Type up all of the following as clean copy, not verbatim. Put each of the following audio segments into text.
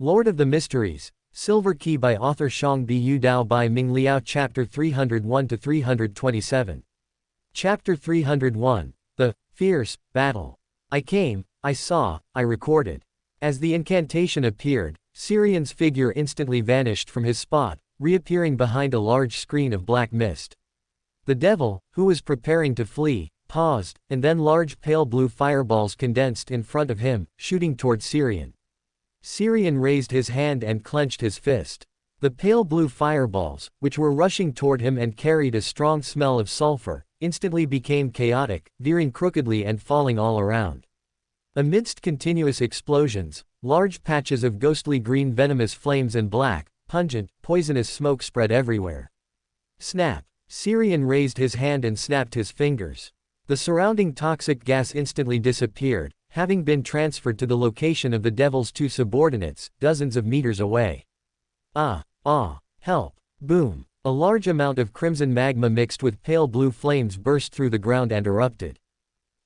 Lord of the Mysteries, Silver Key by author Xiang Bu Dao by Ming Liao Chapter 301-327. Chapter 301. The Fierce Battle. I came, I saw, I recorded. As the incantation appeared, Syrian's figure instantly vanished from his spot, reappearing behind a large screen of black mist. The devil, who was preparing to flee, paused, and then large pale blue fireballs condensed in front of him, shooting toward Syrian. Syrian raised his hand and clenched his fist. The pale blue fireballs, which were rushing toward him and carried a strong smell of sulfur, instantly became chaotic, veering crookedly and falling all around. Amidst continuous explosions, large patches of ghostly green venomous flames and black, pungent, poisonous smoke spread everywhere. Snap! Syrian raised his hand and snapped his fingers. The surrounding toxic gas instantly disappeared, having been transferred to the location of the devil's two subordinates, dozens of meters away. Help! Boom! A large amount of crimson magma mixed with pale blue flames burst through the ground and erupted.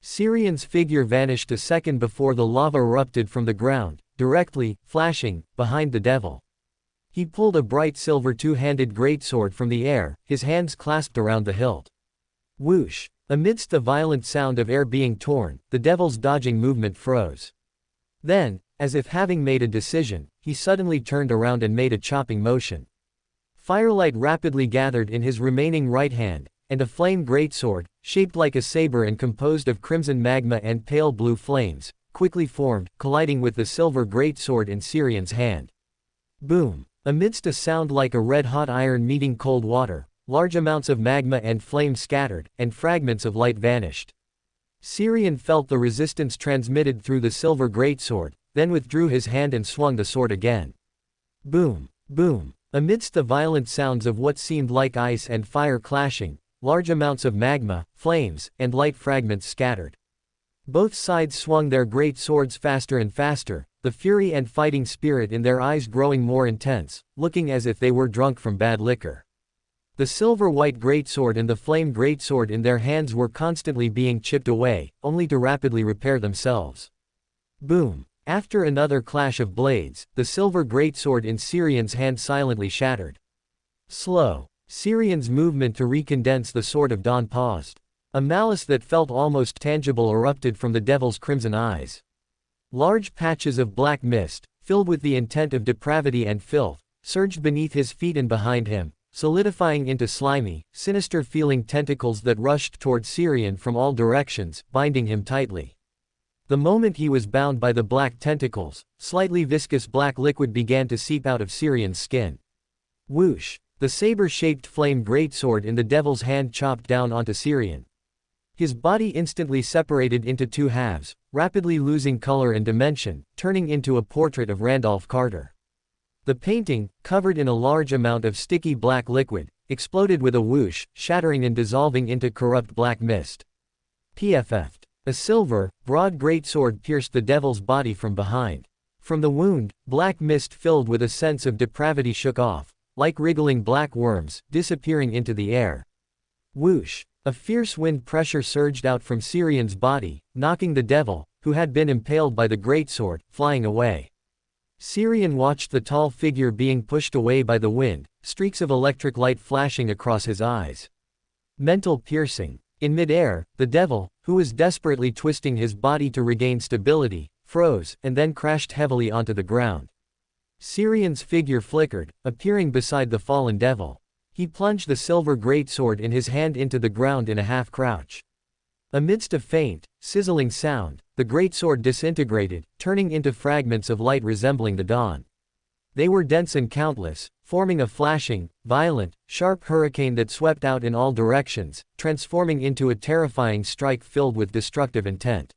Syrian's figure vanished a second before the lava erupted from the ground, directly, flashing, behind the devil. He pulled a bright silver two-handed greatsword from the air, his hands clasped around the hilt. Whoosh! Amidst the violent sound of air being torn, the devil's dodging movement froze. Then, as if having made a decision, he suddenly turned around and made a chopping motion. Firelight rapidly gathered in his remaining right hand, and a flame greatsword, shaped like a saber and composed of crimson magma and pale blue flames, quickly formed, colliding with the silver greatsword in Syrian's hand. Boom! Amidst a sound like a red-hot iron meeting cold water, large amounts of magma and flame scattered, and fragments of light vanished. Syrian felt the resistance transmitted through the silver greatsword, then withdrew his hand and swung the sword again. Boom! Boom! Amidst the violent sounds of what seemed like ice and fire clashing, large amounts of magma, flames, and light fragments scattered. Both sides swung their great swords faster and faster, the fury and fighting spirit in their eyes growing more intense, looking as if they were drunk from bad liquor. The silver-white greatsword and the flame greatsword in their hands were constantly being chipped away, only to rapidly repair themselves. Boom! After another clash of blades, the silver greatsword in Syrian's hand silently shattered. Slow. Syrian's movement to recondense the Sword of Dawn paused. A malice that felt almost tangible erupted from the devil's crimson eyes. Large patches of black mist, filled with the intent of depravity and filth, surged beneath his feet and behind him, solidifying into slimy, sinister-feeling tentacles that rushed toward Syrian from all directions, binding him tightly. The moment he was bound by the black tentacles, slightly viscous black liquid began to seep out of Syrian's skin. Whoosh! The saber-shaped flame greatsword in the devil's hand chopped down onto Syrian. His body instantly separated into two halves, rapidly losing color and dimension, turning into a portrait of Randolph Carter. The painting, covered in a large amount of sticky black liquid, exploded with a whoosh, shattering and dissolving into corrupt black mist. PFF'd. A silver, broad greatsword pierced the devil's body from behind. From the wound, black mist filled with a sense of depravity shook off, like wriggling black worms, disappearing into the air. Whoosh! A fierce wind pressure surged out from Syrian's body, knocking the devil, who had been impaled by the greatsword, flying away. Syrian watched the tall figure being pushed away by the wind, streaks of electric light flashing across his eyes. Mental piercing. In mid-air, the devil, who was desperately twisting his body to regain stability, froze, and then crashed heavily onto the ground. Syrian's figure flickered, appearing beside the fallen devil. He plunged the silver greatsword in his hand into the ground in a half-crouch. Amidst a faint, sizzling sound, the greatsword disintegrated, turning into fragments of light resembling the dawn. They were dense and countless, forming a flashing, violent, sharp hurricane that swept out in all directions, transforming into a terrifying strike filled with destructive intent.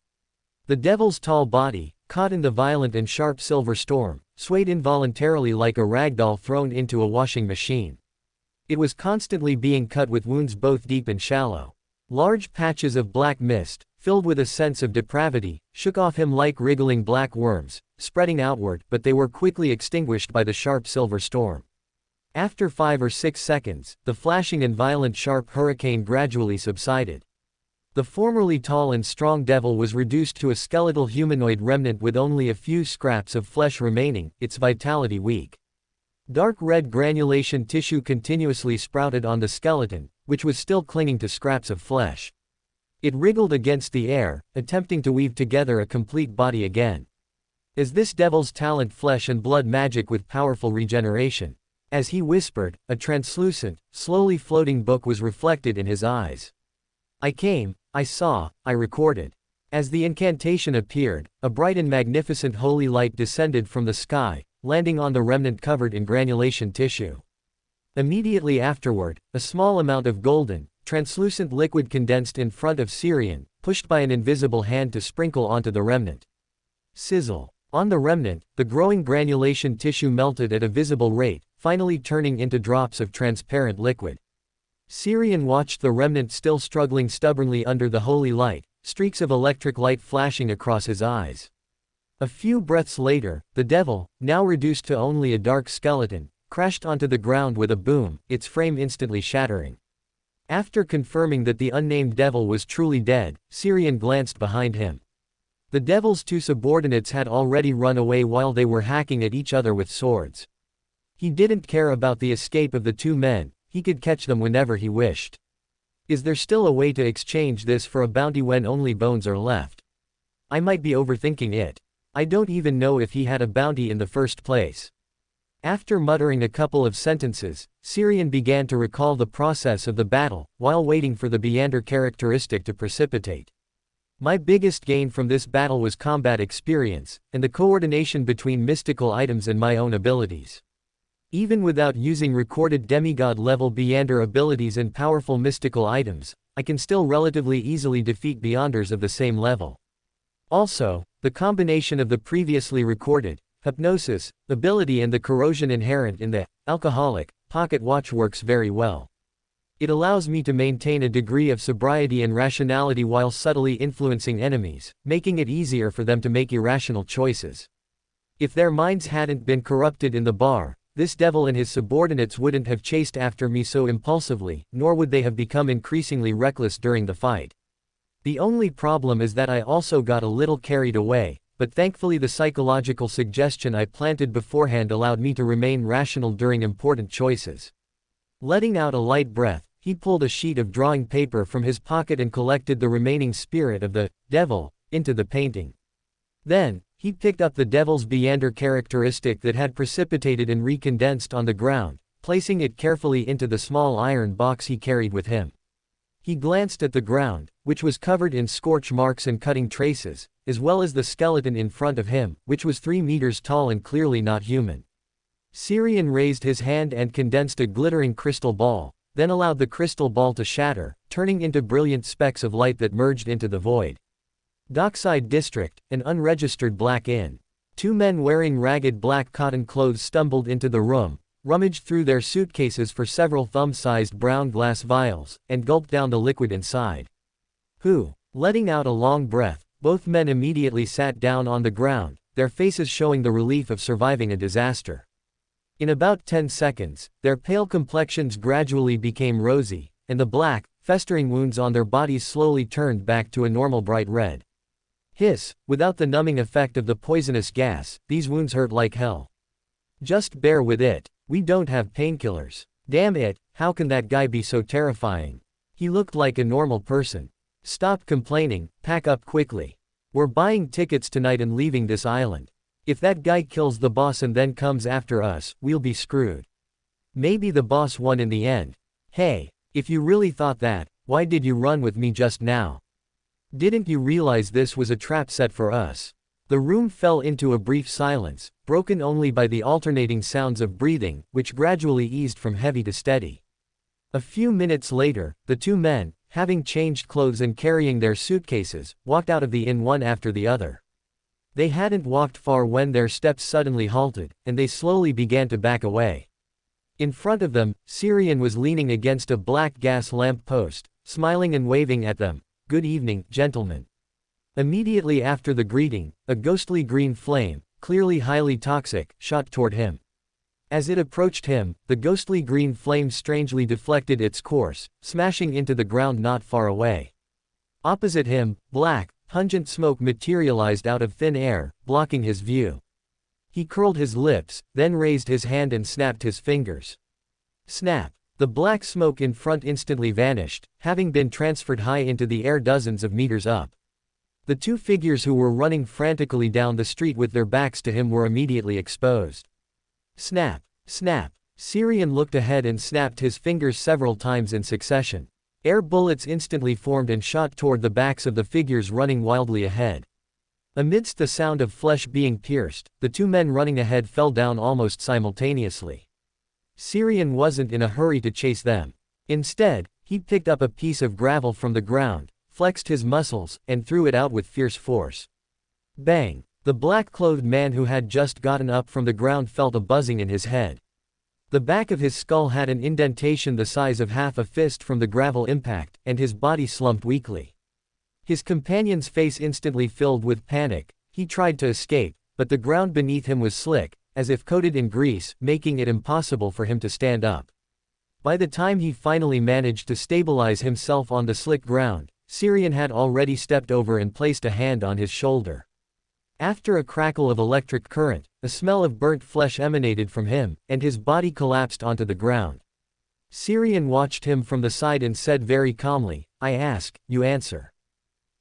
The devil's tall body, caught in the violent and sharp silver storm, swayed involuntarily like a ragdoll thrown into a washing machine. It was constantly being cut with wounds both deep and shallow. Large patches of black mist, filled with a sense of depravity, shook off him like wriggling black worms, spreading outward, but they were quickly extinguished by the sharp silver storm. After 5 or 6 seconds, the flashing and violent sharp hurricane gradually subsided. The formerly tall and strong devil was reduced to a skeletal humanoid remnant with only a few scraps of flesh remaining, its vitality weak. Dark red granulation tissue continuously sprouted on the skeleton, which was still clinging to scraps of flesh. It wriggled against the air, attempting to weave together a complete body again. Is this devil's talent flesh and blood magic with powerful regeneration? As he whispered, a translucent, slowly floating book was reflected in his eyes. I came, I saw, I recorded. As the incantation appeared, a bright and magnificent holy light descended from the sky, landing on the remnant covered in granulation tissue. Immediately afterward, a small amount of golden, translucent liquid condensed in front of Syrian, pushed by an invisible hand to sprinkle onto the remnant. Sizzle. On the remnant, the growing granulation tissue melted at a visible rate, finally turning into drops of transparent liquid. Syrian watched the remnant still struggling stubbornly under the holy light, streaks of electric light flashing across his eyes. A few breaths later, the devil, now reduced to only a dark skeleton, crashed onto the ground with a boom, its frame instantly shattering. After confirming that the unnamed devil was truly dead, Syrian glanced behind him. The devil's two subordinates had already run away while they were hacking at each other with swords. He didn't care about the escape of the two men, he could catch them whenever he wished. Is there still a way to exchange this for a bounty when only bones are left? I might be overthinking it. I don't even know if he had a bounty in the first place. After muttering a couple of sentences, Syrian began to recall the process of the battle, while waiting for the Beander characteristic to precipitate. My biggest gain from this battle was combat experience, and the coordination between mystical items and my own abilities. Even without using recorded demigod-level Beander abilities and powerful mystical items, I can still relatively easily defeat Beyonders of the same level. Also, the combination of the previously recorded hypnosis ability and the corrosion inherent in the alcoholic pocket watch works very well. It allows me to maintain a degree of sobriety and rationality while subtly influencing enemies, making it easier for them to make irrational choices. If their minds hadn't been corrupted in the bar, this devil and his subordinates wouldn't have chased after me so impulsively, nor would they have become increasingly reckless during the fight. The only problem is that I also got a little carried away, but thankfully the psychological suggestion I planted beforehand allowed me to remain rational during important choices. Letting out a light breath, he pulled a sheet of drawing paper from his pocket and collected the remaining spirit of the devil into the painting. Then, he picked up the devil's Beander characteristic that had precipitated and recondensed on the ground, placing it carefully into the small iron box he carried with him. He glanced at the ground, which was covered in scorch marks and cutting traces, as well as the skeleton in front of him, which was 3 meters tall and clearly not human. Syrian raised his hand and condensed a glittering crystal ball, then allowed the crystal ball to shatter, turning into brilliant specks of light that merged into the void. Dockside District, an unregistered black inn. 2 men wearing ragged black cotton clothes stumbled into the room, rummaged through their suitcases for several thumb-sized brown glass vials, and gulped down the liquid inside. Who? Letting out a long breath, both men immediately sat down on the ground, their faces showing the relief of surviving a disaster. In about 10 seconds, their pale complexions gradually became rosy, and the black, festering wounds on their bodies slowly turned back to a normal bright red. Hiss, without the numbing effect of the poisonous gas, these wounds hurt like hell. Just bear with it. We don't have painkillers. Damn it, how can that guy be so terrifying? He looked like a normal person. Stop complaining, pack up quickly. We're buying tickets tonight and leaving this island. If that guy kills the boss and then comes after us, we'll be screwed. Maybe the boss won in the end. Hey, if you really thought that, why did you run with me just now? Didn't you realize this was a trap set for us? The room fell into a brief silence, broken only by the alternating sounds of breathing, which gradually eased from heavy to steady. A few minutes later, the 2 men, having changed clothes and carrying their suitcases, walked out of the inn one after the other. They hadn't walked far when their steps suddenly halted, and they slowly began to back away. In front of them, Syrian was leaning against a black gas lamp post, smiling and waving at them. Good evening, gentlemen. Immediately after the greeting, a ghostly green flame, clearly highly toxic, shot toward him. As it approached him, the ghostly green flame strangely deflected its course, smashing into the ground not far away. Opposite him, black, pungent smoke materialized out of thin air, blocking his view. He curled his lips, then raised his hand and snapped his fingers. Snap! The black smoke in front instantly vanished, having been transferred high into the air dozens of meters up. The two figures who were running frantically down the street with their backs to him were immediately exposed. Snap! Snap! Syrian looked ahead and snapped his fingers several times in succession. Air bullets instantly formed and shot toward the backs of the figures running wildly ahead. Amidst the sound of flesh being pierced, the two men running ahead fell down almost simultaneously. Syrian wasn't in a hurry to chase them. Instead, he picked up a piece of gravel from the ground, flexed his muscles, and threw it out with fierce force. Bang! The black-clothed man who had just gotten up from the ground felt a buzzing in his head. The back of his skull had an indentation the size of half a fist from the gravel impact, and his body slumped weakly. His companion's face instantly filled with panic. He tried to escape, but the ground beneath him was slick, as if coated in grease, making it impossible for him to stand up. By the time he finally managed to stabilize himself on the slick ground, Syrian had already stepped over and placed a hand on his shoulder. After a crackle of electric current, a smell of burnt flesh emanated from him, and his body collapsed onto the ground. Syrian watched him from the side and said very calmly, "I ask, you answer."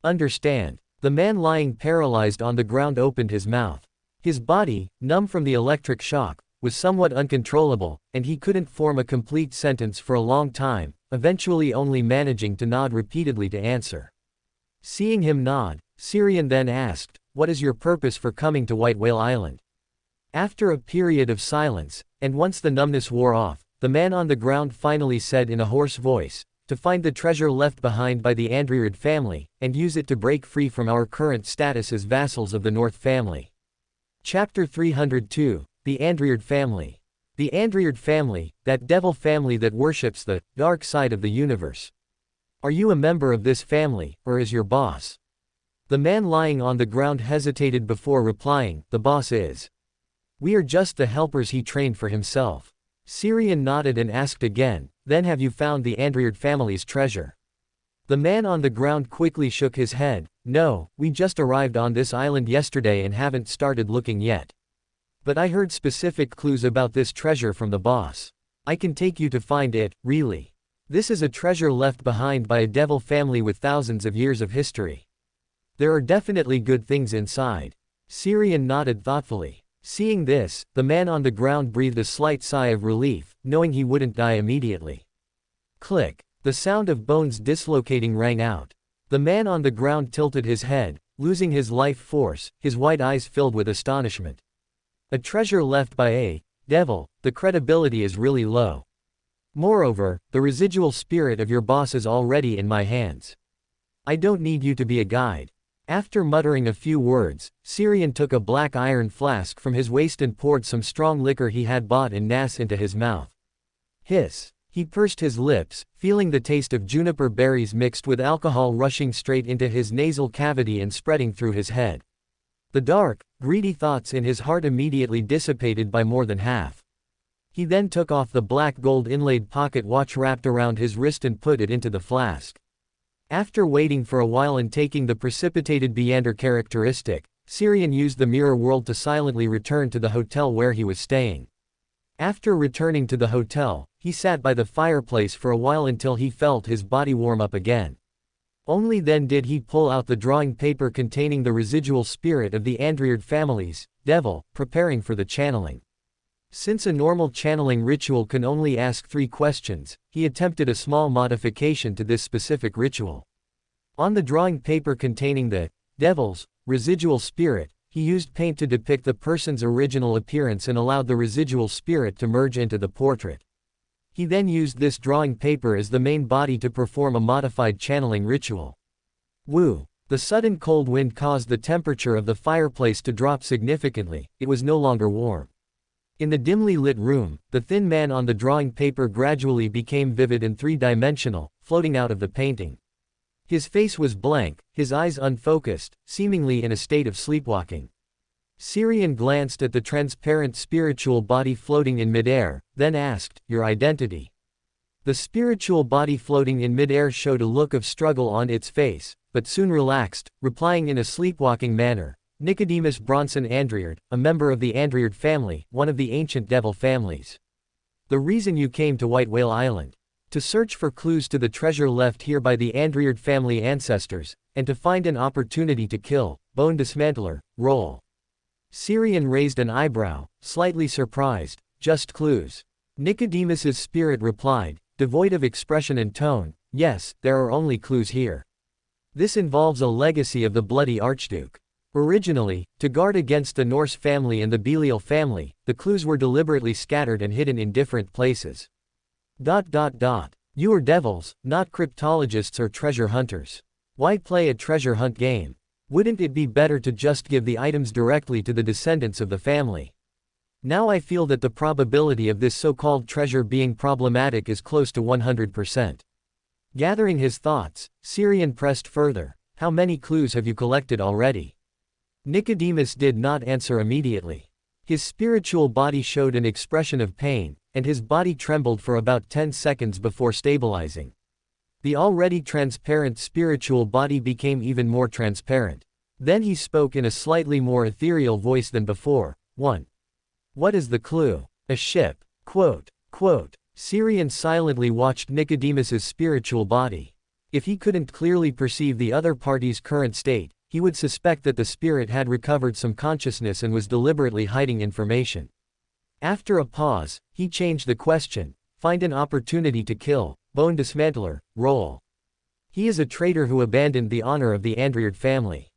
"Understand." The man lying paralyzed on the ground opened his mouth. His body, numb from the electric shock, was somewhat uncontrollable, and he couldn't form a complete sentence for a long time, eventually only managing to nod repeatedly to answer. Seeing him nod, Syrian then asked, "What is your purpose for coming to White Whale Island?" After a period of silence, and once the numbness wore off, the man on the ground finally said in a hoarse voice, "To find the treasure left behind by the transmigrated family, and use it to break free from our current status as vassals of the North family." Chapter 302, The transmigrated family. The transmigrated family, that devil family that worships the dark side of the universe. Are you a member of this family, or is your boss? The man lying on the ground hesitated before replying, "The boss is. We are just the helpers he trained for himself." Syrian nodded and asked again, "Then have you found the transmigrated family's treasure?" The man on the ground quickly shook his head, "No, we just arrived on this island yesterday and haven't started looking yet. But I heard specific clues about this treasure from the boss. I can take you to find it, really. This is a treasure left behind by a devil family with thousands of years of history. There are definitely good things inside." Syrian nodded thoughtfully. Seeing this, the man on the ground breathed a slight sigh of relief, knowing he wouldn't die immediately. Click. The sound of bones dislocating rang out. The man on the ground tilted his head, losing his life force, his white eyes filled with astonishment. A treasure left by a devil, the credibility is really low. Moreover, the residual spirit of your boss is already in my hands. I don't need you to be a guide. After muttering a few words, Syrian took a black iron flask from his waist and poured some strong liquor he had bought in Nas into his mouth. Hiss! He pursed his lips, feeling the taste of juniper berries mixed with alcohol rushing straight into his nasal cavity and spreading through his head. The dark, greedy thoughts in his heart immediately dissipated by more than half. He then took off the black gold inlaid pocket watch wrapped around his wrist and put it into the flask. After waiting for a while and taking the precipitated Beander characteristic, Syrian used the mirror world to silently return to the hotel where he was staying. After returning to the hotel, he sat by the fireplace for a while until he felt his body warm up again. Only then did he pull out the drawing paper containing the residual spirit of the transmigrated family's devil, preparing for the channeling. Since a normal channeling ritual can only ask 3 questions, he attempted a small modification to this specific ritual. On the drawing paper containing the devil's residual spirit, he used paint to depict the person's original appearance and allowed the residual spirit to merge into the portrait. He then used this drawing paper as the main body to perform a modified channeling ritual. Woo! The sudden cold wind caused the temperature of the fireplace to drop significantly. It was no longer warm. In the dimly lit room, the thin man on the drawing paper gradually became vivid and 3-dimensional, floating out of the painting. His face was blank, his eyes unfocused, seemingly in a state of sleepwalking. Syrian glanced at the transparent spiritual body floating in midair, then asked, "Your identity?" The spiritual body floating in midair showed a look of struggle on its face, but soon relaxed, replying in a sleepwalking manner, Nicodemus Bronson Andriard, a member of the Andriard family, one of the ancient devil families. The reason you came to White Whale Island? To search for clues to the treasure left here by the Andriard family ancestors, and to find an opportunity to kill, bone dismantler, roll. Syrian raised an eyebrow, slightly surprised. Just clues. Nicodemus's spirit replied, devoid of expression and tone, yes, there are only clues here. This involves a legacy of the Bloody Archduke. Originally, to guard against the Norse family and the Belial family, the clues were deliberately scattered and hidden in different places. You are devils, not cryptologists or treasure hunters. Why play a treasure hunt game? Wouldn't it be better to just give the items directly to the descendants of the family? Now I feel that the probability of this so-called treasure being problematic is close to 100%. Gathering his thoughts, Syrian pressed further. How many clues have you collected already? Nicodemus did not answer immediately. His spiritual body showed an expression of pain, and his body trembled for about 10 seconds before stabilizing. The already transparent spiritual body became even more transparent. Then he spoke in a slightly more ethereal voice than before. 1. What is the clue? A ship. Syrian silently watched Nicodemus's spiritual body. If he couldn't clearly perceive the other party's current state, he would suspect that the spirit had recovered some consciousness and was deliberately hiding information. After a pause, he changed the question. Find an opportunity to kill, bone dismantler, roll. He is a traitor who abandoned the honor of the Andriard family.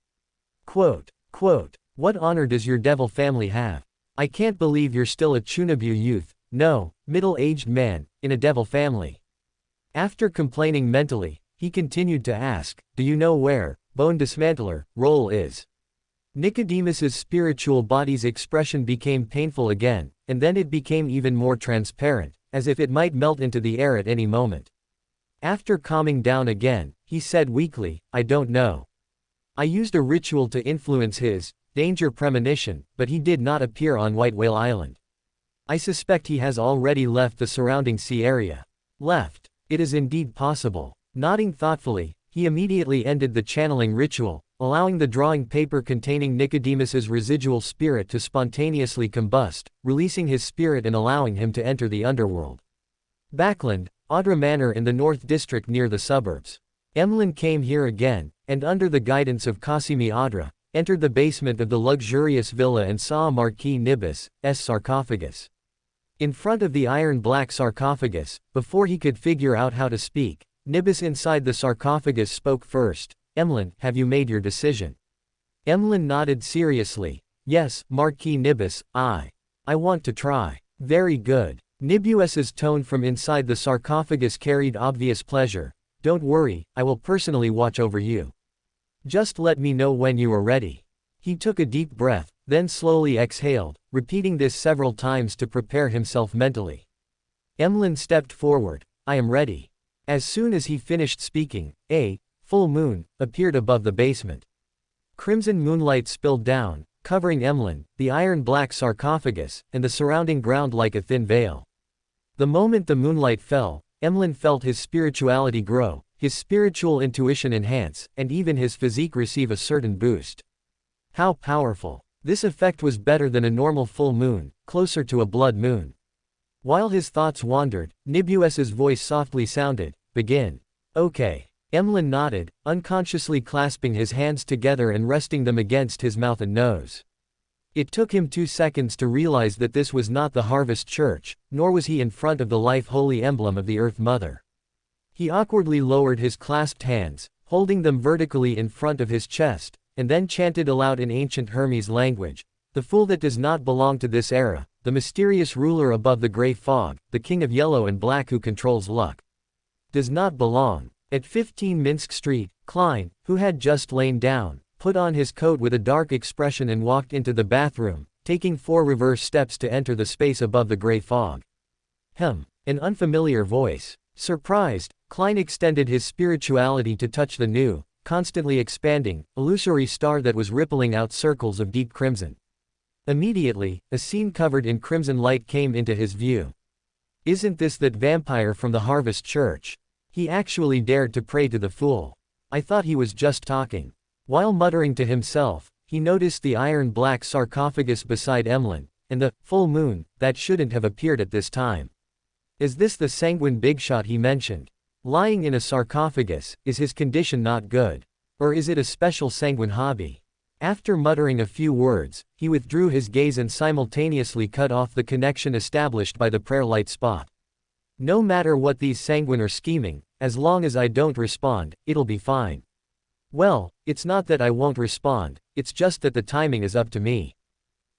What honor does your devil family have? I can't believe you're still a Chunabu youth, no, middle-aged man, in a devil family. After complaining mentally, he continued to ask, do you know where bone dismantler, roll is? Nicodemus's spiritual body's expression became painful again, and then it became even more transparent, as if it might melt into the air at any moment. After calming down again, he said weakly, I don't know. I used a ritual to influence his danger premonition, but he did not appear on White Whale Island. I suspect he has already left the surrounding sea area. Left. It is indeed possible. Nodding thoughtfully, he immediately ended the channeling ritual, allowing the drawing paper containing Nicodemus's residual spirit to spontaneously combust, releasing his spirit and allowing him to enter the underworld. Backland, Audra Manor in the North District near the suburbs. Emlyn came here again, and under the guidance of Kasimi Audra, entered the basement of the luxurious villa and saw a Marquis Nibus' sarcophagus. In front of the iron-black sarcophagus, before he could figure out how to speak, Nibus inside the sarcophagus spoke first. Emlyn, have you made your decision? Emlyn nodded seriously. Yes, Marquis Nibus, I want to try. Very good. Nibus's tone from inside the sarcophagus carried obvious pleasure. Don't worry, I will personally watch over you. Just let me know when you are ready. He took a deep breath, then slowly exhaled, repeating this several times to prepare himself mentally. Emlyn stepped forward. I am ready. As soon as he finished speaking, a full moon appeared above the basement. Crimson moonlight spilled down, covering Emlyn, the iron-black sarcophagus, and the surrounding ground like a thin veil. The moment the moonlight fell, Emlyn felt his spirituality grow, his spiritual intuition enhance, and even his physique receive a certain boost. How powerful! This effect was better than a normal full moon, closer to a blood moon. While his thoughts wandered, Nibus's voice softly sounded, begin. Okay. Emlyn nodded, unconsciously clasping his hands together and resting them against his mouth and nose. It took him 2 seconds to realize that this was not the Harvest Church, nor was he in front of the life-holy emblem of the Earth Mother. He awkwardly lowered his clasped hands, holding them vertically in front of his chest, and then chanted aloud in ancient Hermes language, the fool that does not belong to this era, the mysterious ruler above the gray fog, the king of yellow and black who controls luck. Does not belong. At 15 Minsk Street, Klein, who had just lain down, put on his coat with a dark expression and walked into the bathroom, taking 4 reverse steps to enter the space above the gray fog. An unfamiliar voice. Surprised, Klein extended his spirituality to touch the new, constantly expanding, illusory star that was rippling out circles of deep crimson. Immediately, a scene covered in crimson light came into his view. Isn't this that vampire from the Harvest Church? He actually dared to pray to the fool. I thought he was just talking. While muttering to himself, he noticed the iron-black sarcophagus beside Emlyn, and the full moon that shouldn't have appeared at this time. Is this the sanguine bigshot he mentioned? Lying in a sarcophagus, is his condition not good? Or is it a special sanguine hobby? After muttering a few words, he withdrew his gaze and simultaneously cut off the connection established by the prayer light spot. No matter what these sanguine are scheming, as long as I don't respond, it'll be fine. Well, it's not that I won't respond, it's just that the timing is up to me.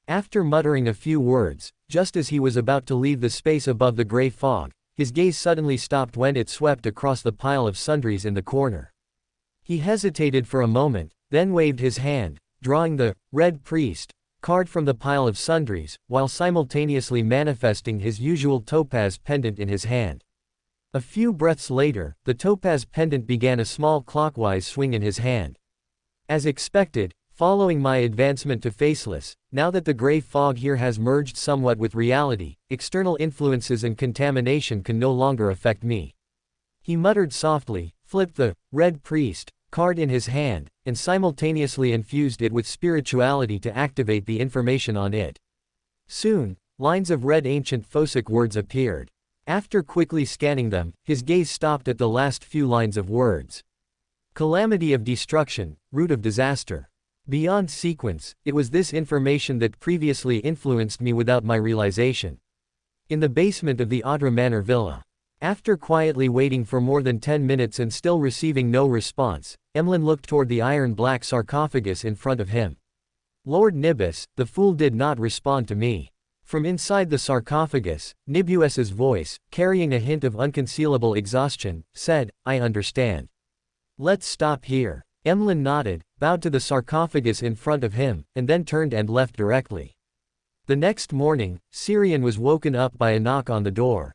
After muttering a few words, just as he was about to leave the space above the gray fog, his gaze suddenly stopped when it swept across the pile of sundries in the corner. He hesitated for a moment, then waved his hand, drawing the Red Priest card from the pile of sundries, while simultaneously manifesting his usual topaz pendant in his hand. A few breaths later, the topaz pendant began a small clockwise swing in his hand. As expected, following my advancement to faceless, now that the gray fog here has merged somewhat with reality, external influences and contamination can no longer affect me. He muttered softly, flipped the Red Priest card in his hand, and simultaneously infused it with spirituality to activate the information on it. Soon, lines of red ancient Phosic words appeared. After quickly scanning them, his gaze stopped at the last few lines of words. Calamity of destruction, root of disaster. Beyond sequence, it was this information that previously influenced me without my realization. In the basement of the Audra Manor villa. After quietly waiting for more than 10 minutes and still receiving no response, Emlyn looked toward the iron-black sarcophagus in front of him. Lord Nibus, the fool did not respond to me. From inside the sarcophagus, Nibus's voice, carrying a hint of unconcealable exhaustion, said, I understand. Let's stop here. Emlyn nodded, bowed to the sarcophagus in front of him, and then turned and left directly. The next morning, Syrian was woken up by a knock on the door.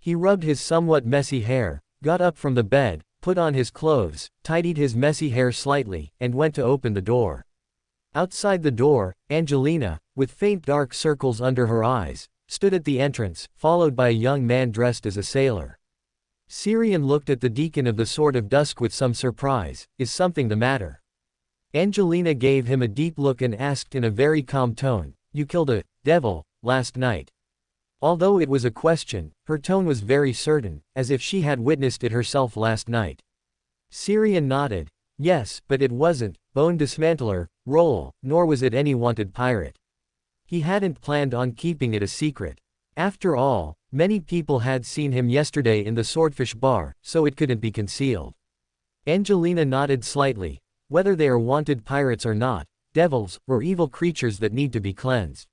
He rubbed his somewhat messy hair, got up from the bed, put on his clothes, tidied his messy hair slightly, and went to open the door. Outside the door, Angelina, with faint dark circles under her eyes, stood at the entrance, followed by a young man dressed as a sailor. Syrian looked at the deacon of the Sword of Dusk with some surprise. Is something the matter? Angelina gave him a deep look and asked in a very calm tone, You killed a devil last night? Although it was a question, her tone was very certain, as if she had witnessed it herself last night. Syrian nodded. Yes, but it wasn't Bone Dismantler, Roll, nor was it any wanted pirate. He hadn't planned on keeping it a secret. After all, many people had seen him yesterday in the Swordfish Bar, so it couldn't be concealed. Angelina nodded slightly. Whether they are wanted pirates or not, devils, or evil creatures that need to be cleansed.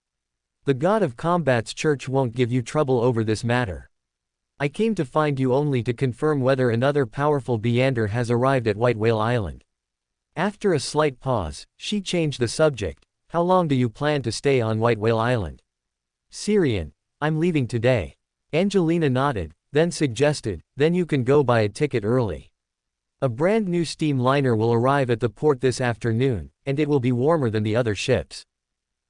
The God of Combat's church won't give you trouble over this matter. I came to find you only to confirm whether another powerful Beander has arrived at White Whale Island. After a slight pause, she changed the subject. How long do you plan to stay on White Whale Island? Syrian, I'm leaving today. Angelina nodded, then suggested, then you can go buy a ticket early. A brand new steam liner will arrive at the port this afternoon, and it will be warmer than the other ships.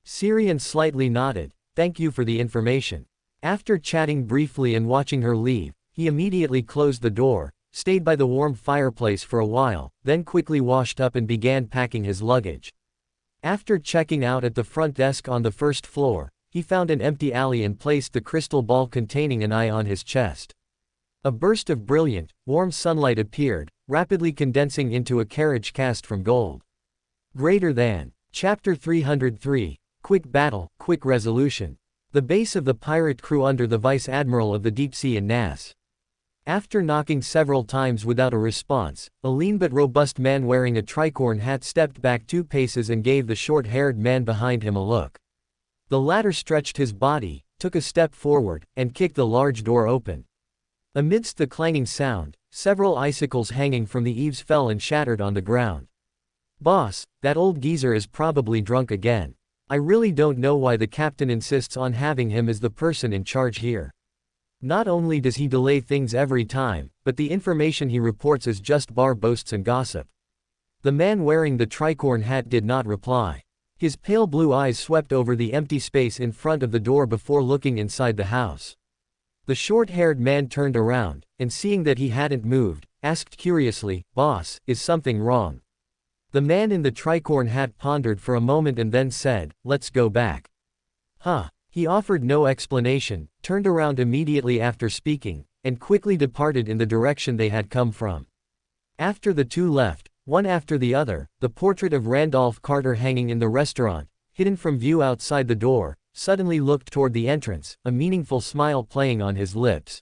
Syrian slightly nodded. Thank you for the information. After chatting briefly and watching her leave, he immediately closed the door, stayed by the warm fireplace for a while, then quickly washed up and began packing his luggage. After checking out at the front desk on the first floor, he found an empty alley and placed the crystal ball containing an eye on his chest. A burst of brilliant, warm sunlight appeared, rapidly condensing into a carriage cast from gold. Greater than. Chapter 303. Quick battle, quick resolution. The base of the pirate crew under the Vice Admiral of the Deep Sea in Nass. After knocking several times without a response, a lean but robust man wearing a tricorn hat stepped back 2 paces and gave the short-haired man behind him a look. The latter stretched his body, took a step forward, and kicked the large door open. Amidst the clanging sound, several icicles hanging from the eaves fell and shattered on the ground. Boss, that old geezer is probably drunk again. I really don't know why the captain insists on having him as the person in charge here. Not only does he delay things every time, but the information he reports is just bar boasts and gossip. The man wearing the tricorn hat did not reply. His pale blue eyes swept over the empty space in front of the door before looking inside the house. The short-haired man turned around, and seeing that he hadn't moved, asked curiously, "Boss, is something wrong?" The man in the tricorn hat pondered for a moment and then said, "Let's go back." Huh. He offered no explanation, turned around immediately after speaking, and quickly departed in the direction they had come from. After the two left, one after the other, the portrait of Randolph Carter hanging in the restaurant, hidden from view outside the door, suddenly looked toward the entrance, a meaningful smile playing on his lips.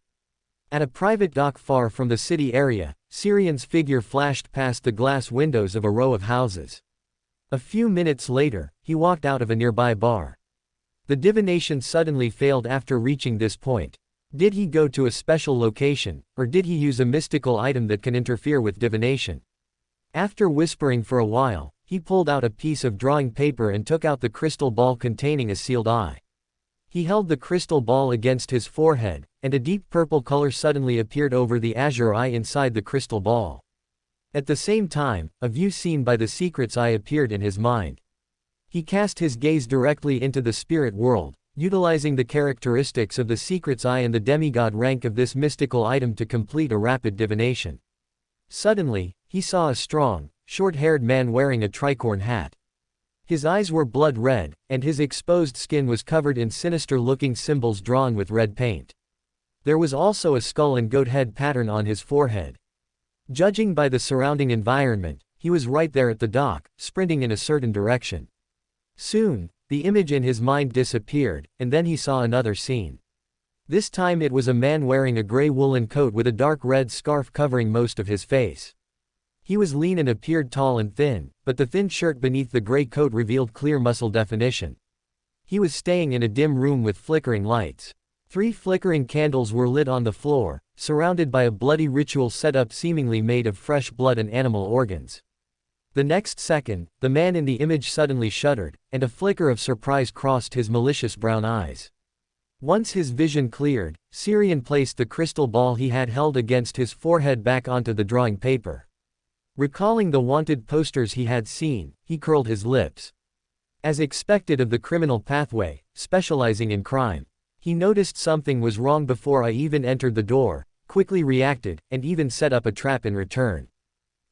At a private dock far from the city area, Syrian's figure flashed past the glass windows of a row of houses. A few minutes later, he walked out of a nearby bar. The divination suddenly failed after reaching this point. Did he go to a special location, or did he use a mystical item that can interfere with divination? After whispering for a while, he pulled out a piece of drawing paper and took out the crystal ball containing a sealed eye. He held the crystal ball against his forehead, and a deep purple color suddenly appeared over the azure eye inside the crystal ball. At the same time, a view seen by the secret's eye appeared in his mind. He cast his gaze directly into the spirit world, utilizing the characteristics of the secret's eye and the demigod rank of this mystical item to complete a rapid divination. Suddenly, he saw a strong, short-haired man wearing a tricorn hat. His eyes were blood red, and his exposed skin was covered in sinister-looking symbols drawn with red paint. There was also a skull and goat head pattern on his forehead. Judging by the surrounding environment, he was right there at the dock, sprinting in a certain direction. Soon, the image in his mind disappeared, and then he saw another scene. This time it was a man wearing a gray woolen coat with a dark red scarf covering most of his face. He was lean and appeared tall and thin, but the thin shirt beneath the gray coat revealed clear muscle definition. He was staying in a dim room with flickering lights. 3 flickering candles were lit on the floor, surrounded by a bloody ritual setup seemingly made of fresh blood and animal organs. The next second, the man in the image suddenly shuddered, and a flicker of surprise crossed his malicious brown eyes. Once his vision cleared, Syrian placed the crystal ball he had held against his forehead back onto the drawing paper. Recalling the wanted posters he had seen, he curled his lips. As expected of the criminal pathway, specializing in crime, he noticed something was wrong before I even entered the door, quickly reacted, and even set up a trap in return.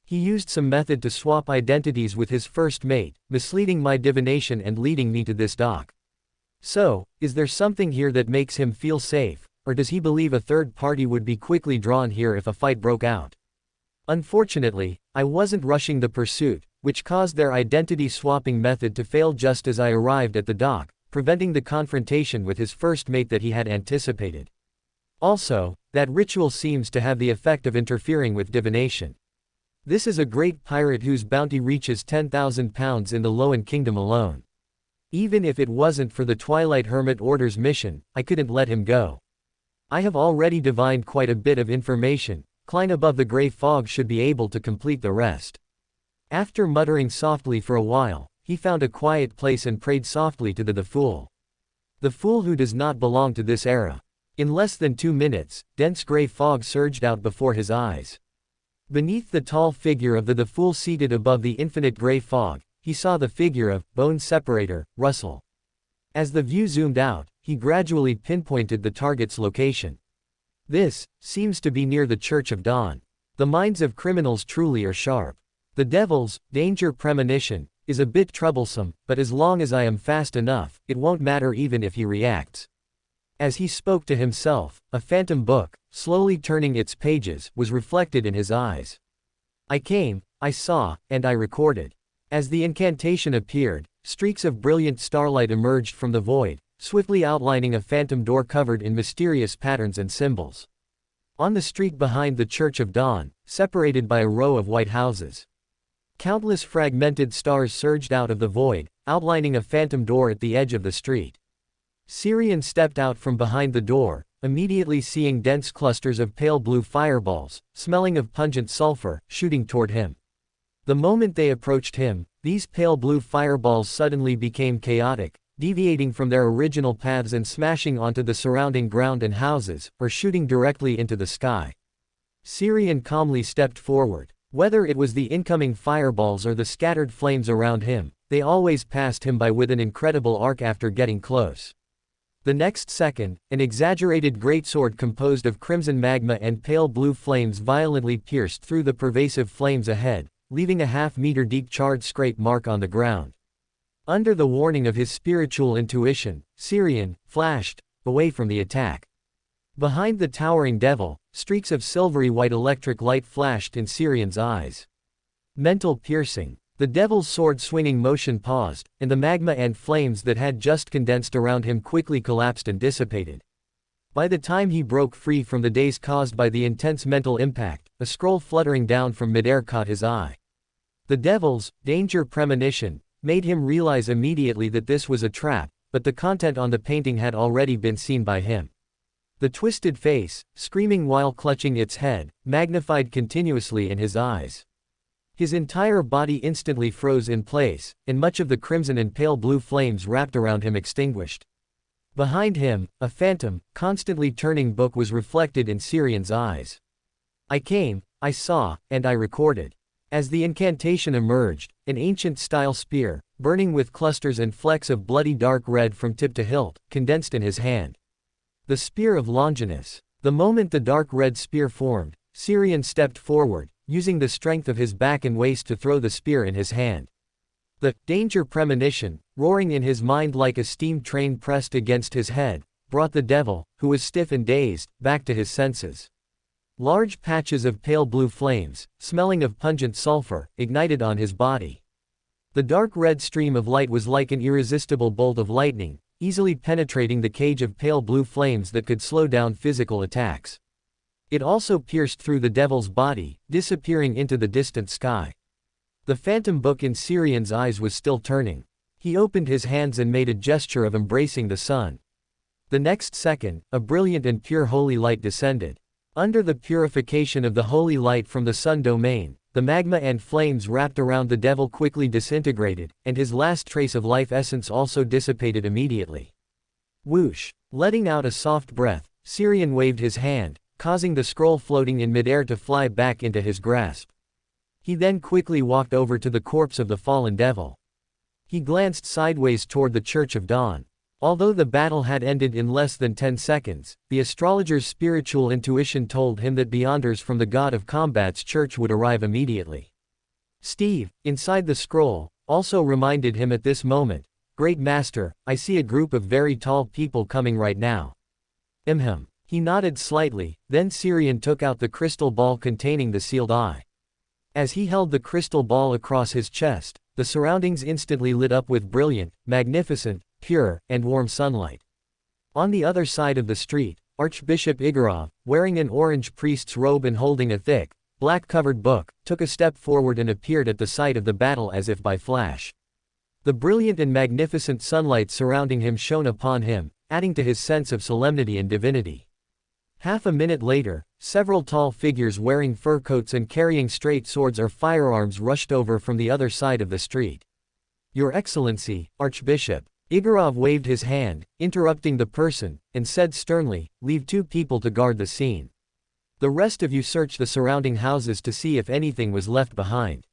He used some method to swap identities with his first mate, misleading my divination and leading me to this dock. So, is there something here that makes him feel safe, or does he believe a third party would be quickly drawn here if a fight broke out? Unfortunately, I wasn't rushing the pursuit, which caused their identity swapping method to fail just as I arrived at the dock, preventing the confrontation with his first mate that he had anticipated. Also, that ritual seems to have the effect of interfering with divination. This is a great pirate whose bounty reaches 10,000 pounds in the Loan Kingdom alone. Even if it wasn't for the Twilight Hermit Order's mission, I couldn't let him go. I have already divined quite a bit of information. Climb above the gray fog should be able to complete the rest. After muttering softly for a while, he found a quiet place and prayed softly to the fool. The fool who does not belong to this era. In less than 2 minutes, dense gray fog surged out before his eyes. Beneath the tall figure of the fool seated above the infinite gray fog, he saw the figure of Bone Separator, Russell. As the view zoomed out, he gradually pinpointed the target's location. This seems to be near the Church of Dawn. The minds of criminals truly are sharp. The devil's danger premonition is a bit troublesome, but as long as I am fast enough, it won't matter even if he reacts. As he spoke to himself, a phantom book, slowly turning its pages, was reflected in his eyes. I came, I saw, and I recorded. As the incantation appeared, streaks of brilliant starlight emerged from the void, swiftly outlining a phantom door covered in mysterious patterns and symbols. On the street behind the Church of Dawn, separated by a row of white houses, countless fragmented stars surged out of the void, outlining a phantom door at the edge of the street. Syrian stepped out from behind the door, immediately seeing dense clusters of pale blue fireballs, smelling of pungent sulfur, shooting toward him. The moment they approached him, these pale blue fireballs suddenly became chaotic, deviating from their original paths and smashing onto the surrounding ground and houses, or shooting directly into the sky. Syrian calmly stepped forward. Whether it was the incoming fireballs or the scattered flames around him, they always passed him by with an incredible arc after getting close. The next second, an exaggerated greatsword composed of crimson magma and pale blue flames violently pierced through the pervasive flames ahead, leaving a half-meter deep charred scrape mark on the ground. Under the warning of his spiritual intuition, Xiang flashed away from the attack. Behind the towering devil, streaks of silvery white electric light flashed in Xiang's eyes. Mental piercing. The devil's sword-swinging motion paused, and the magma and flames that had just condensed around him quickly collapsed and dissipated. By the time he broke free from the daze caused by the intense mental impact, a scroll fluttering down from midair caught his eye. The devil's danger premonition made him realize immediately that this was a trap, but the content on the painting had already been seen by him. The twisted face, screaming while clutching its head, magnified continuously in his eyes. His entire body instantly froze in place, and much of the crimson and pale blue flames wrapped around him extinguished. Behind him, a phantom, constantly turning book was reflected in Xiang's eyes. I came, I saw, and I recorded. As the incantation emerged, an ancient-style spear, burning with clusters and flecks of bloody dark red from tip to hilt, condensed in his hand. The Spear of Longinus. The moment the dark red spear formed, Xiang stepped forward, using the strength of his back and waist to throw the spear in his hand. The danger premonition, roaring in his mind like a steam train pressed against his head, brought the devil, who was stiff and dazed, back to his senses. Large patches of pale blue flames, smelling of pungent sulfur, ignited on his body. The dark red stream of light was like an irresistible bolt of lightning, easily penetrating the cage of pale blue flames that could slow down physical attacks. It also pierced through the devil's body, disappearing into the distant sky. The phantom book in Xiang's eyes was still turning. He opened his hands and made a gesture of embracing the sun. The next second, a brilliant and pure holy light descended. Under the purification of the holy light from the sun domain, the magma and flames wrapped around the devil quickly disintegrated, and his last trace of life essence also dissipated immediately. Whoosh! Letting out a soft breath, Xiang waved his hand, causing the scroll floating in midair to fly back into his grasp. He then quickly walked over to the corpse of the fallen devil. He glanced sideways toward the Church of Dawn. Although the battle had ended in less than 10 seconds, the astrologer's spiritual intuition told him that beyonders from the god of combat's church would arrive immediately. Steve, inside the scroll, also reminded him at this moment, "Great Master, I see a group of very tall people coming right now." He nodded slightly, then Xiang took out the crystal ball containing the sealed eye. As he held the crystal ball across his chest, the surroundings instantly lit up with brilliant, magnificent, pure, and warm sunlight. On the other side of the street, Archbishop Igorov, wearing an orange priest's robe and holding a thick, black-covered book, took a step forward and appeared at the site of the battle as if by flash. The brilliant and magnificent sunlight surrounding him shone upon him, adding to his sense of solemnity and divinity. Half a minute later, several tall figures wearing fur coats and carrying straight swords or firearms rushed over from the other side of the street. "Your Excellency, Archbishop." Igorov waved his hand, interrupting the person, and said sternly, "Leave 2 people to guard the scene. The rest of you search the surrounding houses to see if anything was left behind.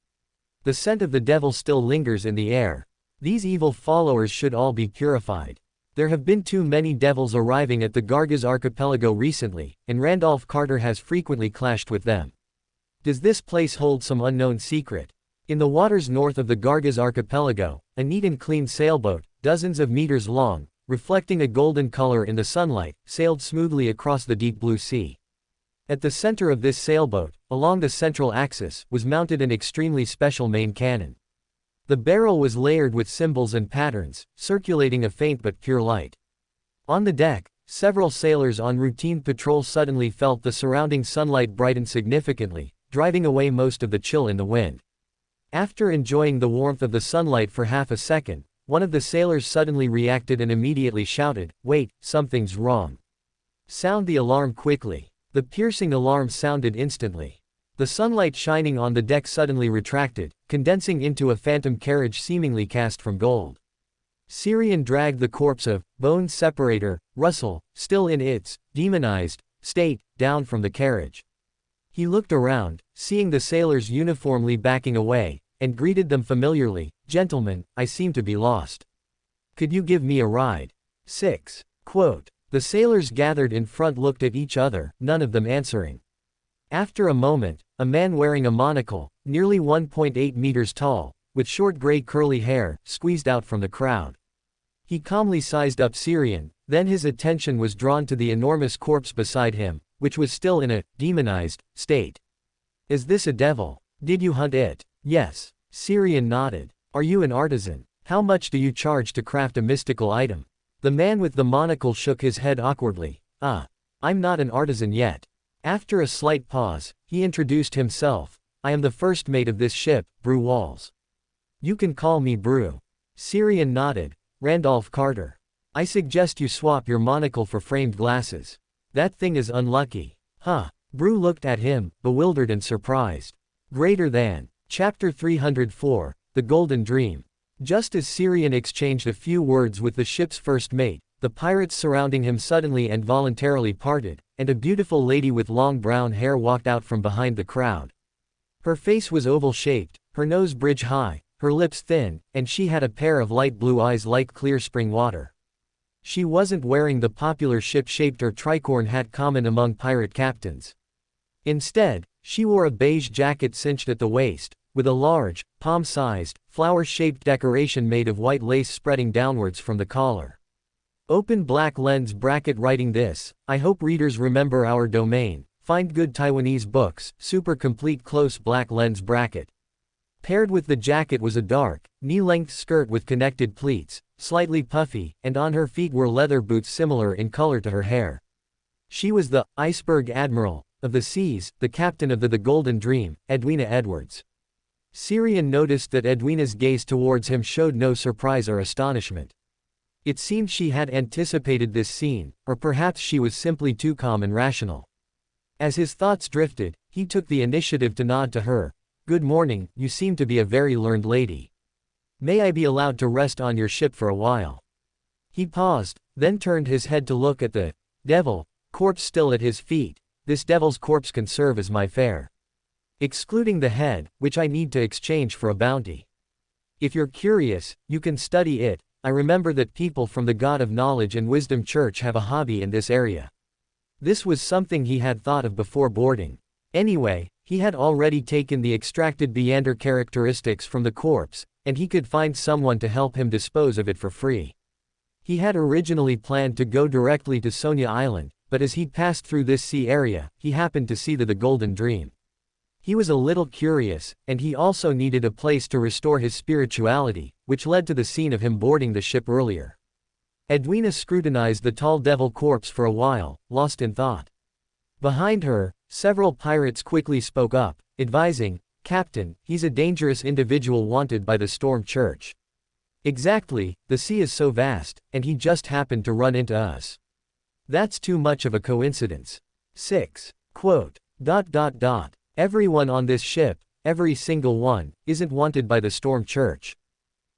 The scent of the devil still lingers in the air. These evil followers should all be purified. There have been too many devils arriving at the Gargaz archipelago recently, and Randolph Carter has frequently clashed with them. Does this place hold some unknown secret?" In the waters north of the Gargaz archipelago, a neat and clean sailboat, dozens of meters long, reflecting a golden color in the sunlight, sailed smoothly across the deep blue sea. At the center of this sailboat, along the central axis, was mounted an extremely special main cannon. The barrel was layered with symbols and patterns, circulating a faint but pure light. On the deck, several sailors on routine patrol suddenly felt the surrounding sunlight brighten significantly, driving away most of the chill in the wind. After enjoying the warmth of the sunlight for half a second, one of the sailors suddenly reacted and immediately shouted, "Wait, something's wrong. Sound the alarm quickly." The piercing alarm sounded instantly. The sunlight shining on the deck suddenly retracted, condensing into a phantom carriage seemingly cast from gold. Xiang dragged the corpse of Bone Separator, Russell, still in its demonized state, down from the carriage. He looked around, seeing the sailors uniformly backing away, and greeted them familiarly. "Gentlemen, I seem to be lost. Could you give me a ride?" 6. Quote, the sailors gathered in front looked at each other, none of them answering. After a moment, a man wearing a monocle, nearly 1.8 meters tall, with short gray curly hair, squeezed out from the crowd. He calmly sized up Syrian, then his attention was drawn to the enormous corpse beside him, which was still in a demonized state. Is this a devil? Did you hunt it? Yes. Syrian nodded. Are you an artisan? How much do you charge to craft a mystical item? The man with the monocle shook his head awkwardly. I'm not an artisan yet. After a slight pause, he introduced himself. I am the first mate of this ship, Brew Walls. You can call me Brew. Syrian nodded. Randolph Carter. I suggest you swap your monocle for framed glasses. That thing is unlucky. Brew looked at him, bewildered and surprised. Greater than. Chapter 304, The Golden Dream. Just as Syrian exchanged a few words with the ship's first mate, the pirates surrounding him suddenly and voluntarily parted, and a beautiful lady with long brown hair walked out from behind the crowd. Her face was oval-shaped, her nose bridge-high, her lips thin, and she had a pair of light blue eyes like clear spring water. She wasn't wearing the popular ship-shaped or tricorn hat common among pirate captains. Instead, she wore a beige jacket cinched at the waist, with a large, palm-sized, flower-shaped decoration made of white lace spreading downwards from the collar. Open black lens bracket writing this, I hope readers remember our domain, find good Taiwanese books, super complete close black lens bracket. Paired with the jacket was a dark, knee-length skirt with connected pleats, slightly puffy, and on her feet were leather boots similar in color to her hair. She was the Iceberg Admiral of the Seas, the captain of the Golden Dream, Edwina Edwards. Syrian noticed that Edwina's gaze towards him showed no surprise or astonishment. It seemed she had anticipated this scene, or perhaps she was simply too calm and rational. As his thoughts drifted, he took the initiative to nod to her. Good morning, you seem to be a very learned lady. May I be allowed to rest on your ship for a while? He paused, then turned his head to look at the devil corpse still at his feet. This devil's corpse can serve as my fare. Excluding the head, which I need to exchange for a bounty. If you're curious, you can study it. I remember that people from the God of Knowledge and Wisdom Church have a hobby in this area. This was something he had thought of before boarding. Anyway, he had already taken the extracted Beander characteristics from the corpse, and he could find someone to help him dispose of it for free. He had originally planned to go directly to Sonia Island, but as he passed through this sea area, he happened to see the Golden Dream. He was a little curious, and he also needed a place to restore his spirituality, which led to the scene of him boarding the ship earlier. Edwina scrutinized the tall devil corpse for a while, lost in thought. Behind her, several pirates quickly spoke up, advising, Captain, he's a dangerous individual wanted by the Storm Church. Exactly, the sea is so vast, and he just happened to run into us. That's too much of a coincidence. 6. Quote. Everyone on this ship, every single one, isn't wanted by the Storm Church.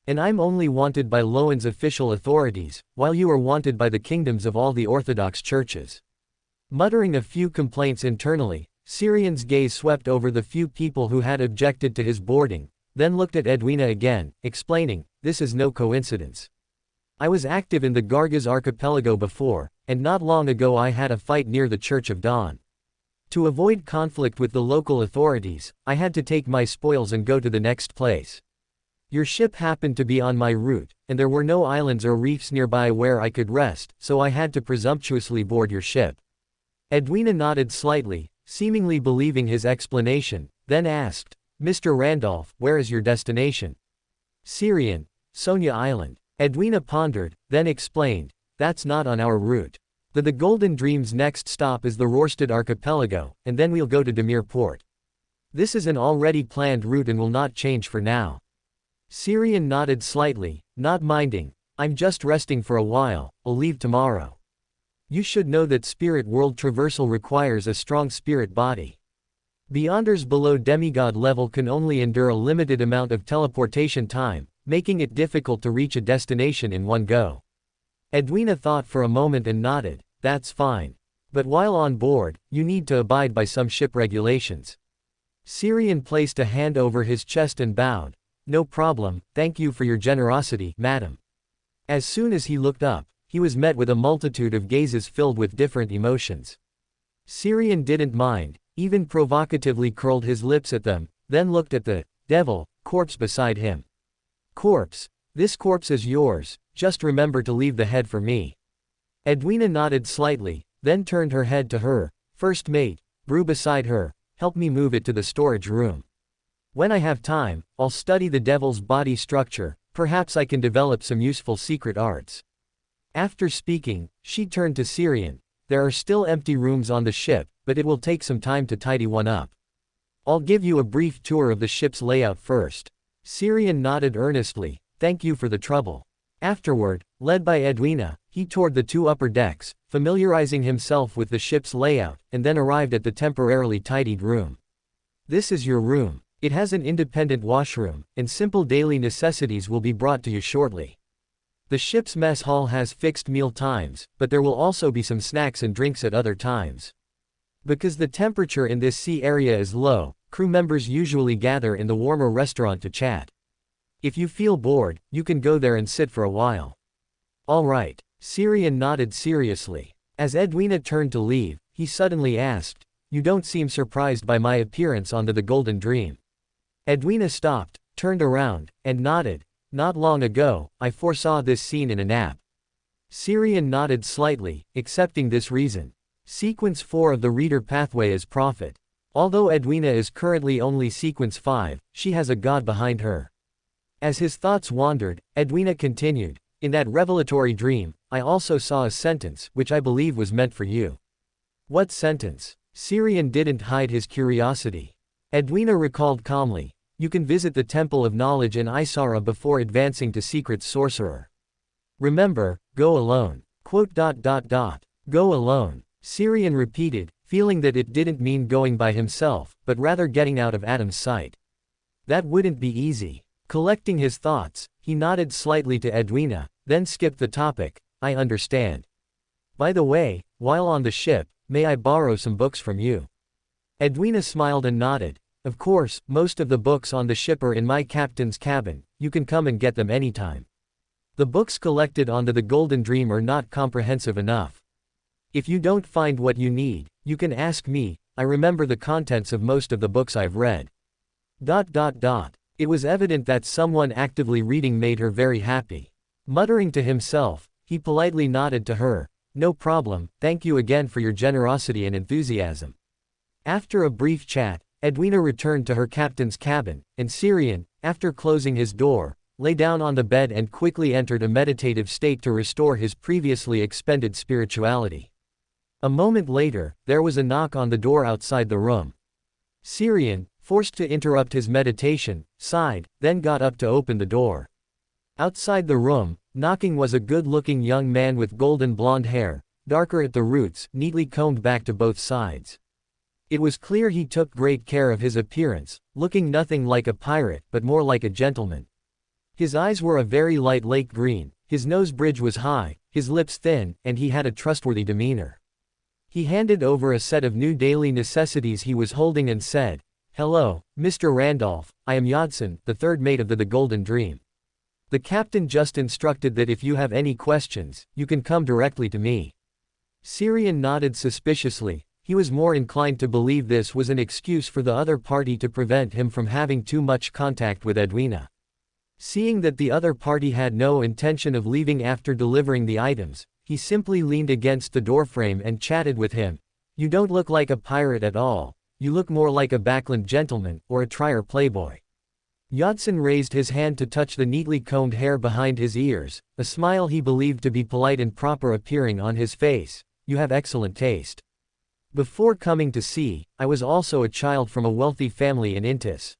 And I'm only wanted by Loan's official authorities, while you are wanted by the kingdoms of all the Orthodox churches. Muttering a few complaints internally, Syrian's gaze swept over the few people who had objected to his boarding, then looked at Edwina again, explaining, this is no coincidence. I was active in the Gargaz archipelago before, and not long ago I had a fight near the Church of Dawn. To avoid conflict with the local authorities, I had to take my spoils and go to the next place. Your ship happened to be on my route, and there were no islands or reefs nearby where I could rest, so I had to presumptuously board your ship. Edwina nodded slightly, seemingly believing his explanation, then asked, Mr. Randolph, where is your destination? Syrian, Sonia Island. Edwina pondered, then explained, that's not on our route. The Golden Dream's next stop is the Rorstad archipelago, and then we'll go to Demir Port. This is an already planned route and will not change for now. Syrian nodded slightly, not minding, I'm just resting for a while, I'll leave tomorrow. You should know that spirit world traversal requires a strong spirit body. Beyonders below demigod level can only endure a limited amount of teleportation time, making it difficult to reach a destination in one go. Edwina thought for a moment and nodded, that's fine. But while on board, you need to abide by some ship regulations. Syrian placed a hand over his chest and bowed, no problem, thank you for your generosity, madam. As soon as he looked up, he was met with a multitude of gazes filled with different emotions. Syrian didn't mind, even provocatively curled his lips at them, then looked at the devil corpse beside him. Corpse, this corpse is yours, just remember to leave the head for me. Edwina nodded slightly, then turned her head to her. First mate, brew beside her, help me move it to the storage room. When I have time, I'll study the devil's body structure, perhaps I can develop some useful secret arts. After speaking, she turned to Syrian. There are still empty rooms on the ship, but it will take some time to tidy one up. I'll give you a brief tour of the ship's layout first. Syrian nodded earnestly, thank you for the trouble. Afterward, led by Edwina, he toured the 2 upper decks, familiarizing himself with the ship's layout, and then arrived at the temporarily tidied room. This is your room. It has an independent washroom, and simple daily necessities will be brought to you shortly. The ship's mess hall has fixed meal times, but there will also be some snacks and drinks at other times. Because the temperature in this sea area is low, crew members usually gather in the warmer restaurant to chat. If you feel bored, you can go there and sit for a while. All right. Syrian nodded seriously. As Edwina turned to leave, he suddenly asked, you don't seem surprised by my appearance on the Golden Dream. Edwina stopped, turned around, and nodded. Not long ago, I foresaw this scene in a nap. Syrian nodded slightly, accepting this reason. Sequence 4 of the reader pathway is Prophet. Although Edwina is currently only Sequence 5, she has a god behind her. As his thoughts wandered, Edwina continued, in that revelatory dream, I also saw a sentence, which I believe was meant for you. What sentence? Syrian didn't hide his curiosity. Edwina recalled calmly, you can visit the Temple of Knowledge in Isara before advancing to Secret Sorcerer. Remember, go alone. Go alone. Syrian repeated, feeling that it didn't mean going by himself, but rather getting out of Adam's sight. That wouldn't be easy. Collecting his thoughts, he nodded slightly to Edwina, then skipped the topic, I understand. By the way, while on the ship, may I borrow some books from you? Edwina smiled and nodded. Of course, most of the books on the ship are in my captain's cabin, you can come and get them anytime. The books collected onto the Golden Dream are not comprehensive enough. If you don't find what you need, you can ask me, I remember the contents of most of the books I've read. It was evident that someone actively reading made her very happy. Muttering to himself, he politely nodded to her, no problem, thank you again for your generosity and enthusiasm. After a brief chat, Edwina returned to her captain's cabin, and Syrian, after closing his door, lay down on the bed and quickly entered a meditative state to restore his previously expended spirituality. A moment later, there was a knock on the door outside the room. Syrian, forced to interrupt his meditation, sighed, then got up to open the door. Outside the room, knocking was a good-looking young man with golden blonde hair, darker at the roots, neatly combed back to both sides. It was clear he took great care of his appearance, looking nothing like a pirate but more like a gentleman. His eyes were a very light lake green, his nose bridge was high, his lips thin, and he had a trustworthy demeanor. He handed over a set of new daily necessities he was holding and said, Hello, Mr. Randolph, I am Yodson, the third mate of the Golden Dream. The captain just instructed that if you have any questions, you can come directly to me. Syrian nodded suspiciously. He was more inclined to believe this was an excuse for the other party to prevent him from having too much contact with Edwina. Seeing that the other party had no intention of leaving after delivering the items, he simply leaned against the doorframe and chatted with him. You don't look like a pirate at all, you look more like a backland gentleman, or a trier playboy. Yodson raised his hand to touch the neatly combed hair behind his ears, a smile he believed to be polite and proper appearing on his face. You have excellent taste. Before coming to sea, I was also a child from a wealthy family in Intis.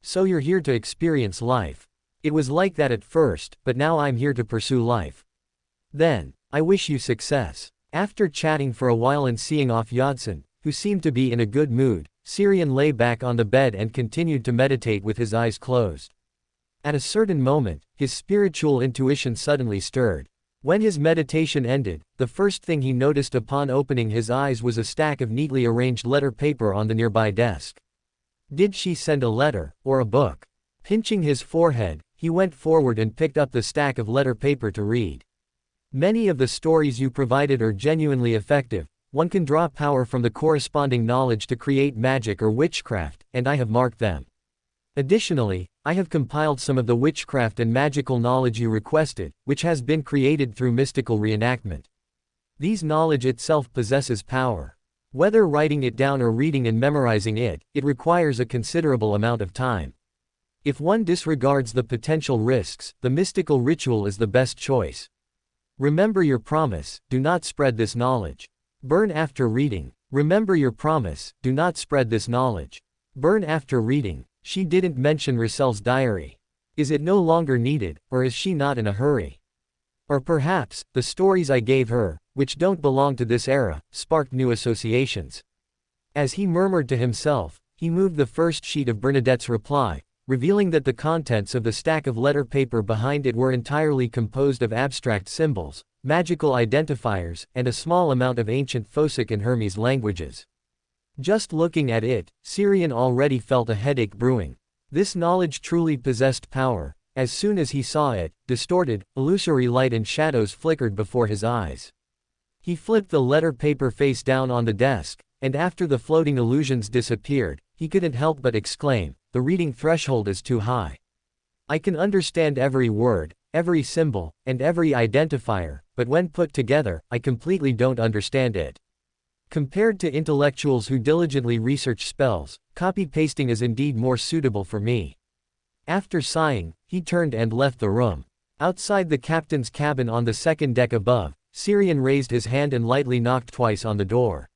So you're here to experience life. It was like that at first, but now I'm here to pursue life. Then, I wish you success. After chatting for a while and seeing off Yodson, who seemed to be in a good mood, Syrian lay back on the bed and continued to meditate with his eyes closed. At a certain moment, his spiritual intuition suddenly stirred. When his meditation ended, the first thing he noticed upon opening his eyes was a stack of neatly arranged letter paper on the nearby desk. Did she send a letter, or a book? Pinching his forehead, he went forward and picked up the stack of letter paper to read. Many of the stories you provided are genuinely effective. One can draw power from the corresponding knowledge to create magic or witchcraft, and I have marked them. Additionally, I have compiled some of the witchcraft and magical knowledge you requested, which has been created through mystical reenactment. These knowledge itself possesses power. Whether writing it down or reading and memorizing it, it requires a considerable amount of time. If one disregards the potential risks, the mystical ritual is the best choice. Remember your promise, do not spread this knowledge. Burn after reading. Remember your promise, do not spread this knowledge. Burn after reading. She didn't mention Russell's diary. Is it no longer needed, or is she not in a hurry? Or perhaps, the stories I gave her, which don't belong to this era, sparked new associations. As he murmured to himself, he moved the first sheet of Bernadette's reply, revealing that the contents of the stack of letter paper behind it were entirely composed of abstract symbols, magical identifiers, and a small amount of ancient Phocic and Hermes languages. Just looking at it, Syrian already felt a headache brewing. This knowledge truly possessed power. As soon as he saw it, distorted, illusory light and shadows flickered before his eyes. He flipped the letter paper face down on the desk, and after the floating illusions disappeared, he couldn't help but exclaim, "The reading threshold is too high. I can understand every word, every symbol, and every identifier, but when put together, I completely don't understand it." Compared to intellectuals who diligently research spells, copy-pasting is indeed more suitable for me. After sighing, he turned and left the room. Outside the captain's cabin on the second deck above, Syrian raised his hand and lightly knocked twice on the door.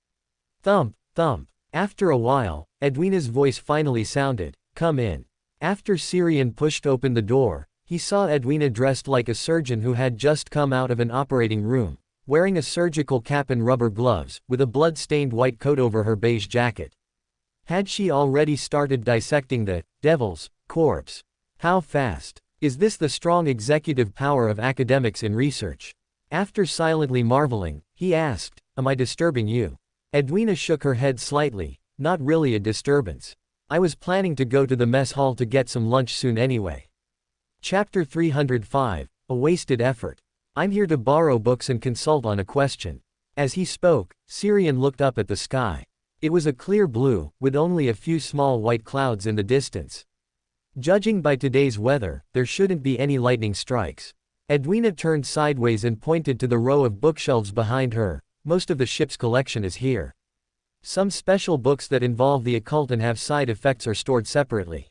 Thump, thump. After a while, Edwina's voice finally sounded, "Come in." After Syrian pushed open the door, he saw Edwina dressed like a surgeon who had just come out of an operating room, wearing a surgical cap and rubber gloves, with a blood-stained white coat over her beige jacket. Had she already started dissecting the devil's corpse? How fast! Is this the strong executive power of academics in research? After silently marveling, he asked, "Am I disturbing you?" Edwina shook her head slightly. "Not really a disturbance. I was planning to go to the mess hall to get some lunch soon anyway." Chapter 305, A Wasted Effort. "I'm here to borrow books and consult on a question." As he spoke, Syrian looked up at the sky. It was a clear blue, with only a few small white clouds in the distance. Judging by today's weather, there shouldn't be any lightning strikes. Edwina turned sideways and pointed to the row of bookshelves behind her. "Most of the ship's collection is here. Some special books that involve the occult and have side effects are stored separately."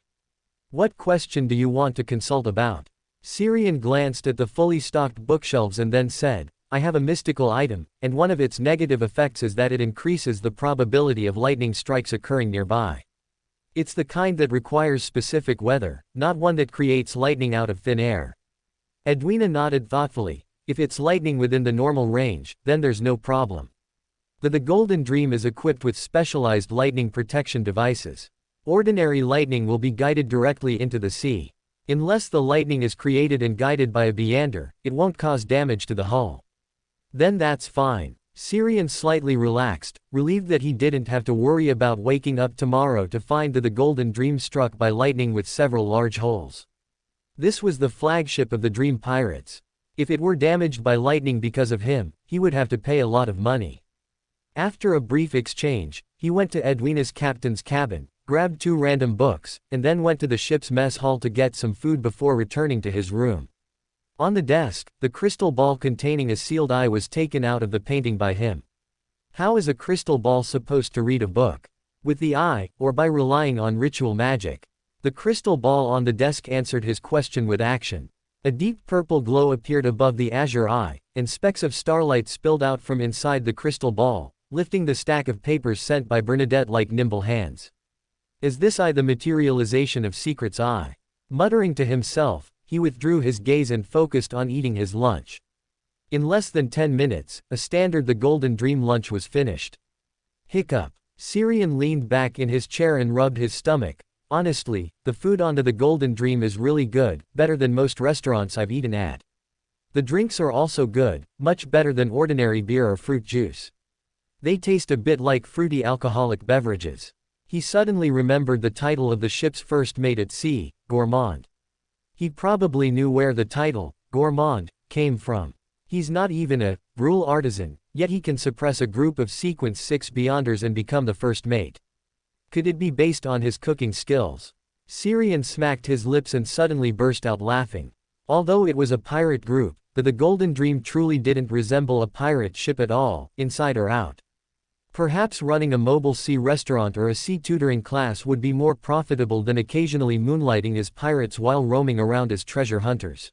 "What question do you want to consult about?" Syrian glanced at the fully stocked bookshelves and then said, "I have a mystical item, and one of its negative effects is that it increases the probability of lightning strikes occurring nearby. It's the kind that requires specific weather, not one that creates lightning out of thin air." Edwina nodded thoughtfully. "If it's lightning within the normal range, then there's no problem. The Golden Dream is equipped with specialized lightning protection devices. Ordinary lightning will be guided directly into the sea. Unless the lightning is created and guided by a meander, it won't cause damage to the hull." "Then that's fine." Syrian slightly relaxed, relieved that he didn't have to worry about waking up tomorrow to find the Golden Dream struck by lightning with several large holes. This was the flagship of the Dream Pirates. If it were damaged by lightning because of him, he would have to pay a lot of money. After a brief exchange, he went to Edwina's captain's cabin, grabbed 2 random books, and then went to the ship's mess hall to get some food before returning to his room. On the desk, the crystal ball containing a sealed eye was taken out of the painting by him. How is a crystal ball supposed to read a book? With the eye, or by relying on ritual magic? The crystal ball on the desk answered his question with action. A deep purple glow appeared above the azure eye, and specks of starlight spilled out from inside the crystal ball, lifting the stack of papers sent by Bernadette like nimble hands. "Is this eye the materialization of Secret's eye?" Muttering to himself, he withdrew his gaze and focused on eating his lunch. In less than 10 minutes, a standard The Golden Dream lunch was finished. Hiccup. Syrian leaned back in his chair and rubbed his stomach. "Honestly, the food on The Golden Dream is really good, better than most restaurants I've eaten at. The drinks are also good, much better than ordinary beer or fruit juice. They taste a bit like fruity alcoholic beverages." He suddenly remembered the title of the ship's first mate at sea, Gourmand. He probably knew where the title, Gourmand, came from. He's not even a rule artisan, yet he can suppress a group of Sequence 6 Beyonders and become the first mate. Could it be based on his cooking skills? Syrian smacked his lips and suddenly burst out laughing. Although it was a pirate group, the Golden Dream truly didn't resemble a pirate ship at all, inside or out. Perhaps running a mobile sea restaurant or a sea tutoring class would be more profitable than occasionally moonlighting as pirates while roaming around as treasure hunters.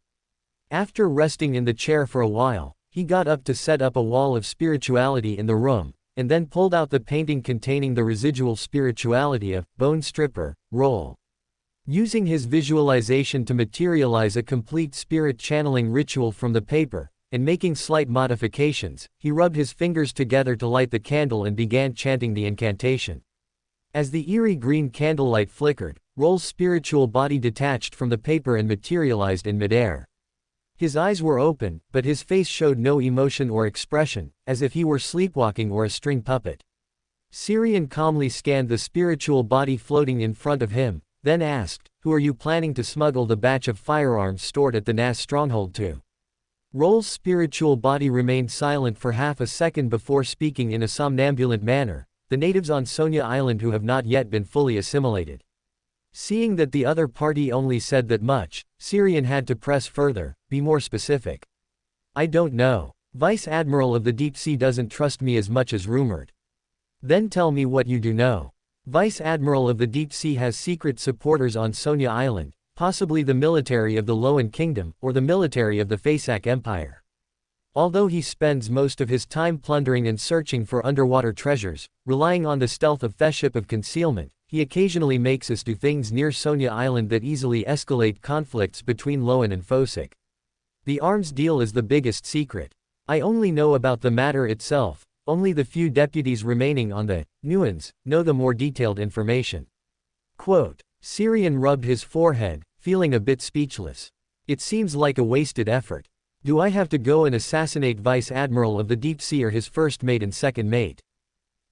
After resting in the chair for a while, he got up to set up a wall of spirituality in the room, and then pulled out the painting containing the residual spirituality of Bone Stripper, Roll. Using his visualization to materialize a complete spirit channeling ritual from the paper, and making slight modifications, he rubbed his fingers together to light the candle and began chanting the incantation. As the eerie green candlelight flickered, Roll's spiritual body detached from the paper and materialized in midair. His eyes were open, but his face showed no emotion or expression, as if he were sleepwalking or a string puppet. Syrian calmly scanned the spiritual body floating in front of him, then asked, "Who are you planning to smuggle the batch of firearms stored at the Nas stronghold to?" Roll's spiritual body remained silent for half a second before speaking in a somnambulant manner, "The natives on Sonia Island who have not yet been fully assimilated." Seeing that the other party only said that much, Syrian had to press further, "Be more specific." "I don't know. Vice Admiral of the Deep Sea doesn't trust me as much as rumored." "Then tell me what you do know." "Vice Admiral of the Deep Sea has secret supporters on Sonia Island, possibly the military of the Loan Kingdom, or the military of the Fasak Empire. Although he spends most of his time plundering and searching for underwater treasures, relying on the stealth of Fellowship of Concealment, he occasionally makes us do things near Sonia Island that easily escalate conflicts between Loan and Fosak. The arms deal is the biggest secret. I only know about the matter itself, only the few deputies remaining on the Nuans know the more detailed information." Quote. Syrian rubbed his forehead, feeling a bit speechless. "It seems like a wasted effort. Do I have to go and assassinate Vice Admiral of the Deep Sea or his first mate and second mate?"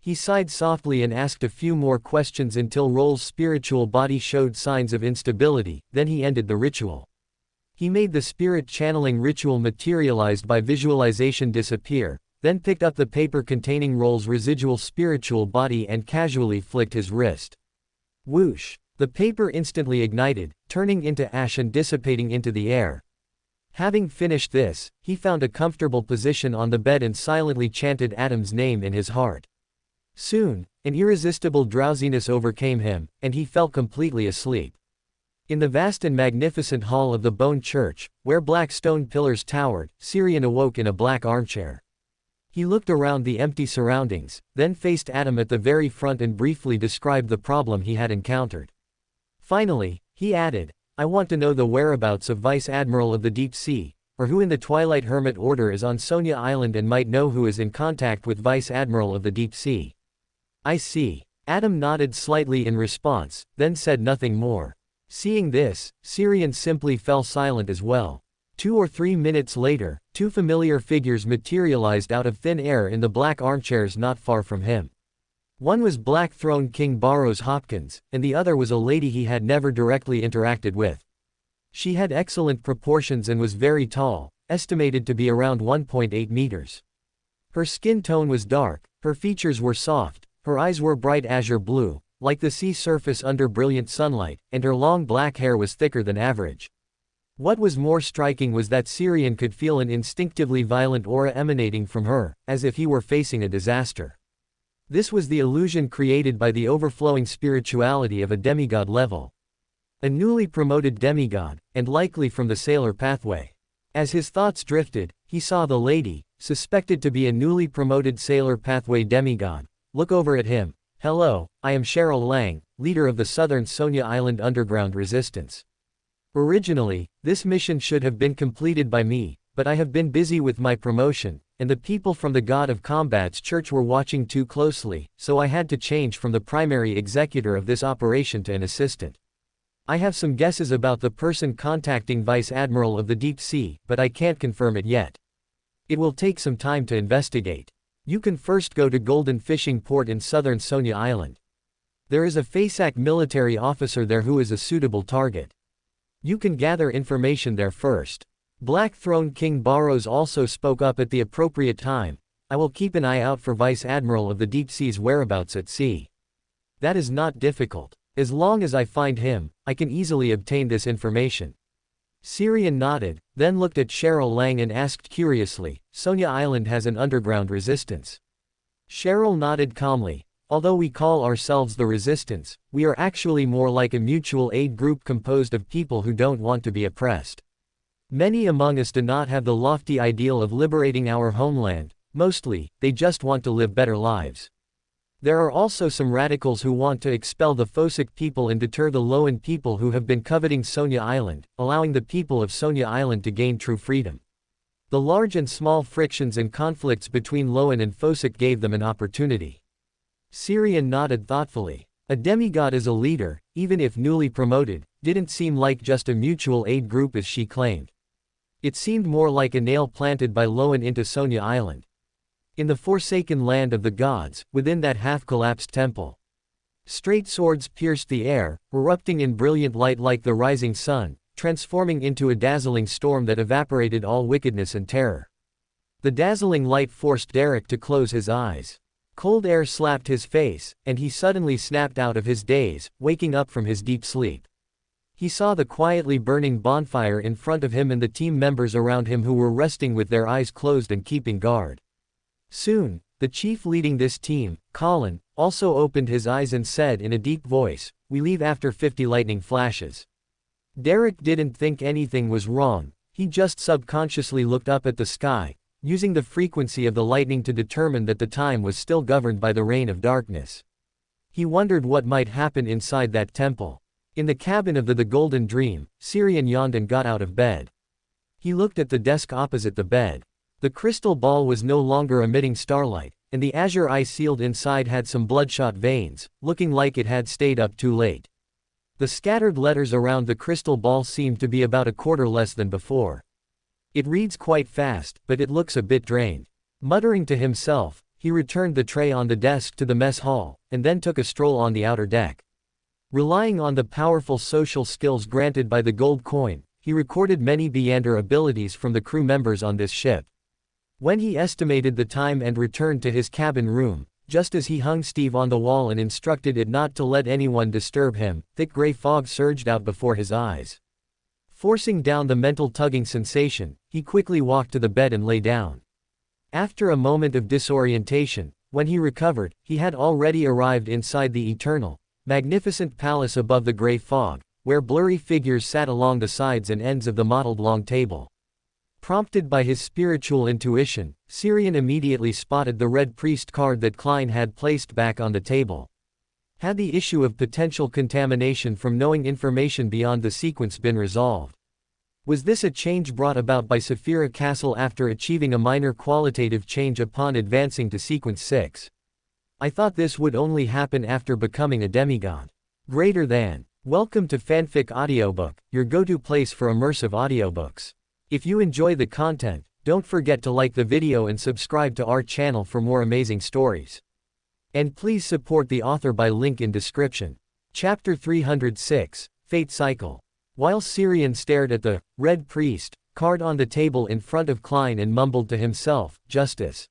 He sighed softly and asked a few more questions until Roll's spiritual body showed signs of instability, then he ended the ritual. He made the spirit channeling ritual materialized by visualization disappear, then picked up the paper containing Roll's residual spiritual body and casually flicked his wrist. Whoosh! The paper instantly ignited, turning into ash and dissipating into the air. Having finished this, he found a comfortable position on the bed and silently chanted Adam's name in his heart. Soon, an irresistible drowsiness overcame him, and he fell completely asleep. In the vast and magnificent hall of the Bone Church, where black stone pillars towered, Syrian awoke in a black armchair. He looked around the empty surroundings, then faced Adam at the very front and briefly described the problem he had encountered. Finally, he added, "I want to know the whereabouts of Vice Admiral of the Deep Sea, or who in the Twilight Hermit Order is on Sonia Island and might know who is in contact with Vice Admiral of the Deep Sea." "I see." Adam nodded slightly in response, then said nothing more. Seeing this, Syrian simply fell silent as well. 2 or 3 minutes later, two familiar figures materialized out of thin air in the black armchairs not far from him. One was Black Throne King Barrows Hopkins, and the other was a lady he had never directly interacted with. She had excellent proportions and was very tall, estimated to be around 1.8 meters. Her skin tone was dark, her features were soft, her eyes were bright azure blue, like the sea surface under brilliant sunlight, and her long black hair was thicker than average. What was more striking was that Syrian could feel an instinctively violent aura emanating from her, as if he were facing a disaster. This was the illusion created by the overflowing spirituality of a demigod level. A newly promoted demigod, and likely from the sailor pathway. As his thoughts drifted, he saw the lady, suspected to be a newly promoted sailor pathway demigod, look over at him. "Hello, I am Cheryl Lang, leader of the Southern Sonia Island Underground Resistance. Originally, this mission should have been completed by me, but I have been busy with my promotion, and the people from the God of Combat's church were watching too closely, so I had to change from the primary executor of this operation to an assistant. I have some guesses about the person contacting Vice Admiral of the Deep Sea, but I can't confirm it yet. It will take some time to investigate. You can first go to Golden Fishing Port in southern Sonia Island. There is a FASAC military officer there who is a suitable target. You can gather information there first. Black Throne King Barros also spoke up at the appropriate time. I will keep an eye out for Vice Admiral of the Deep Sea's whereabouts at sea. That is not difficult. As long as I find him, I can easily obtain this information. Syrian nodded, then looked at Cheryl Lang and asked curiously, Sonia Island has an underground resistance. Cheryl nodded calmly. Although we call ourselves the Resistance, we are actually more like a mutual aid group composed of people who don't want to be oppressed. Many among us do not have the lofty ideal of liberating our homeland. Mostly, they just want to live better lives. There are also some radicals who want to expel the Fosic people and deter the Loan people who have been coveting Sonia Island, allowing the people of Sonia Island to gain true freedom. The large and small frictions and conflicts between Loan and Fosic gave them an opportunity. Syrian nodded thoughtfully. A demigod as a leader, even if newly promoted, didn't seem like just a mutual aid group as she claimed. It seemed more like a nail planted by Loan into Sonia Island. In the forsaken land of the gods, within that half-collapsed temple. Straight swords pierced the air, erupting in brilliant light like the rising sun, transforming into a dazzling storm that evaporated all wickedness and terror. The dazzling light forced Derek to close his eyes. Cold air slapped his face, and he suddenly snapped out of his daze, waking up from his deep sleep. He saw the quietly burning bonfire in front of him and the team members around him who were resting with their eyes closed and keeping guard. Soon, the chief leading this team, Colin, also opened his eyes and said in a deep voice, "We leave after 50 lightning flashes." Derek didn't think anything was wrong, he just subconsciously looked up at the sky, using the frequency of the lightning to determine that the time was still governed by the reign of darkness. He wondered what might happen inside that temple. In the cabin of the Golden Dream, Syrian yawned and got out of bed. He looked at the desk opposite the bed. The crystal ball was no longer emitting starlight, and the azure eye sealed inside had some bloodshot veins, looking like it had stayed up too late. The scattered letters around the crystal ball seemed to be about a quarter less than before. It reads quite fast, but it looks a bit drained. Muttering to himself, he returned the tray on the desk to the mess hall, and then took a stroll on the outer deck. Relying on the powerful social skills granted by the gold coin, he recorded many Beander abilities from the crew members on this ship. When he estimated the time and returned to his cabin room, just as he hung Steve on the wall and instructed it not to let anyone disturb him, thick gray fog surged out before his eyes. Forcing down the mental tugging sensation, he quickly walked to the bed and lay down. After a moment of disorientation, when he recovered, he had already arrived inside the eternal, magnificent palace above the gray fog, where blurry figures sat along the sides and ends of the mottled long table. Prompted by his spiritual intuition, Syrian immediately spotted the red priest card that Klein had placed back on the table. Had the issue of potential contamination from knowing information beyond the sequence been resolved? Was this a change brought about by Saphira Castle after achieving a minor qualitative change upon advancing to sequence 6? I thought this would only happen after becoming a demigod. Greater than. Welcome to Fanfic Audiobook, your go-to place for immersive audiobooks. If you enjoy the content, don't forget to like the video and subscribe to our channel for more amazing stories. And please support the author by link in description. Chapter 306, Fate Cycle. While Syrian stared at the red priest card on the table in front of Klein and mumbled to himself, "Justice."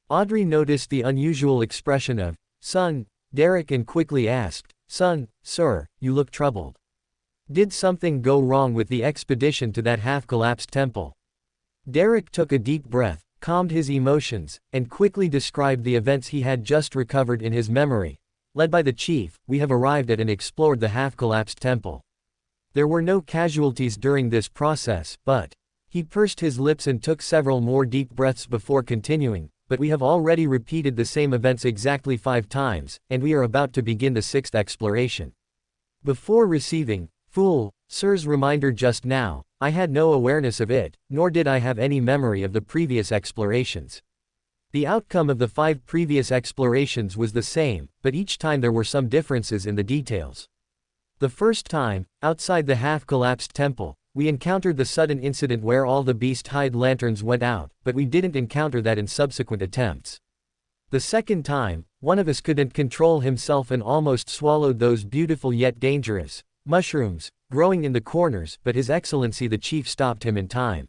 Audrey noticed the unusual expression of son Derek and quickly asked, "Son, sir, you look troubled. Did something go wrong with the expedition to that half-collapsed temple?" Derek took a deep breath, calmed his emotions, and quickly described the events he had just recovered in his memory. Led by the chief, we have arrived at and explored the half-collapsed temple. There were no casualties during this process, but he pursed his lips and took several more deep breaths before continuing, but we have already repeated the same events exactly 5 times, and we are about to begin the 6th exploration. Before receiving sir's reminder just now, I had no awareness of it, nor did I have any memory of the previous explorations. The outcome of the 5 previous explorations was the same, but each time there were some differences in the details. The first time, outside the half-collapsed temple, we encountered the sudden incident where all the beast-hide lanterns went out, but we didn't encounter that in subsequent attempts. The second time, one of us couldn't control himself and almost swallowed those beautiful yet dangerous mushrooms growing in the corners, but His Excellency the Chief stopped him in time.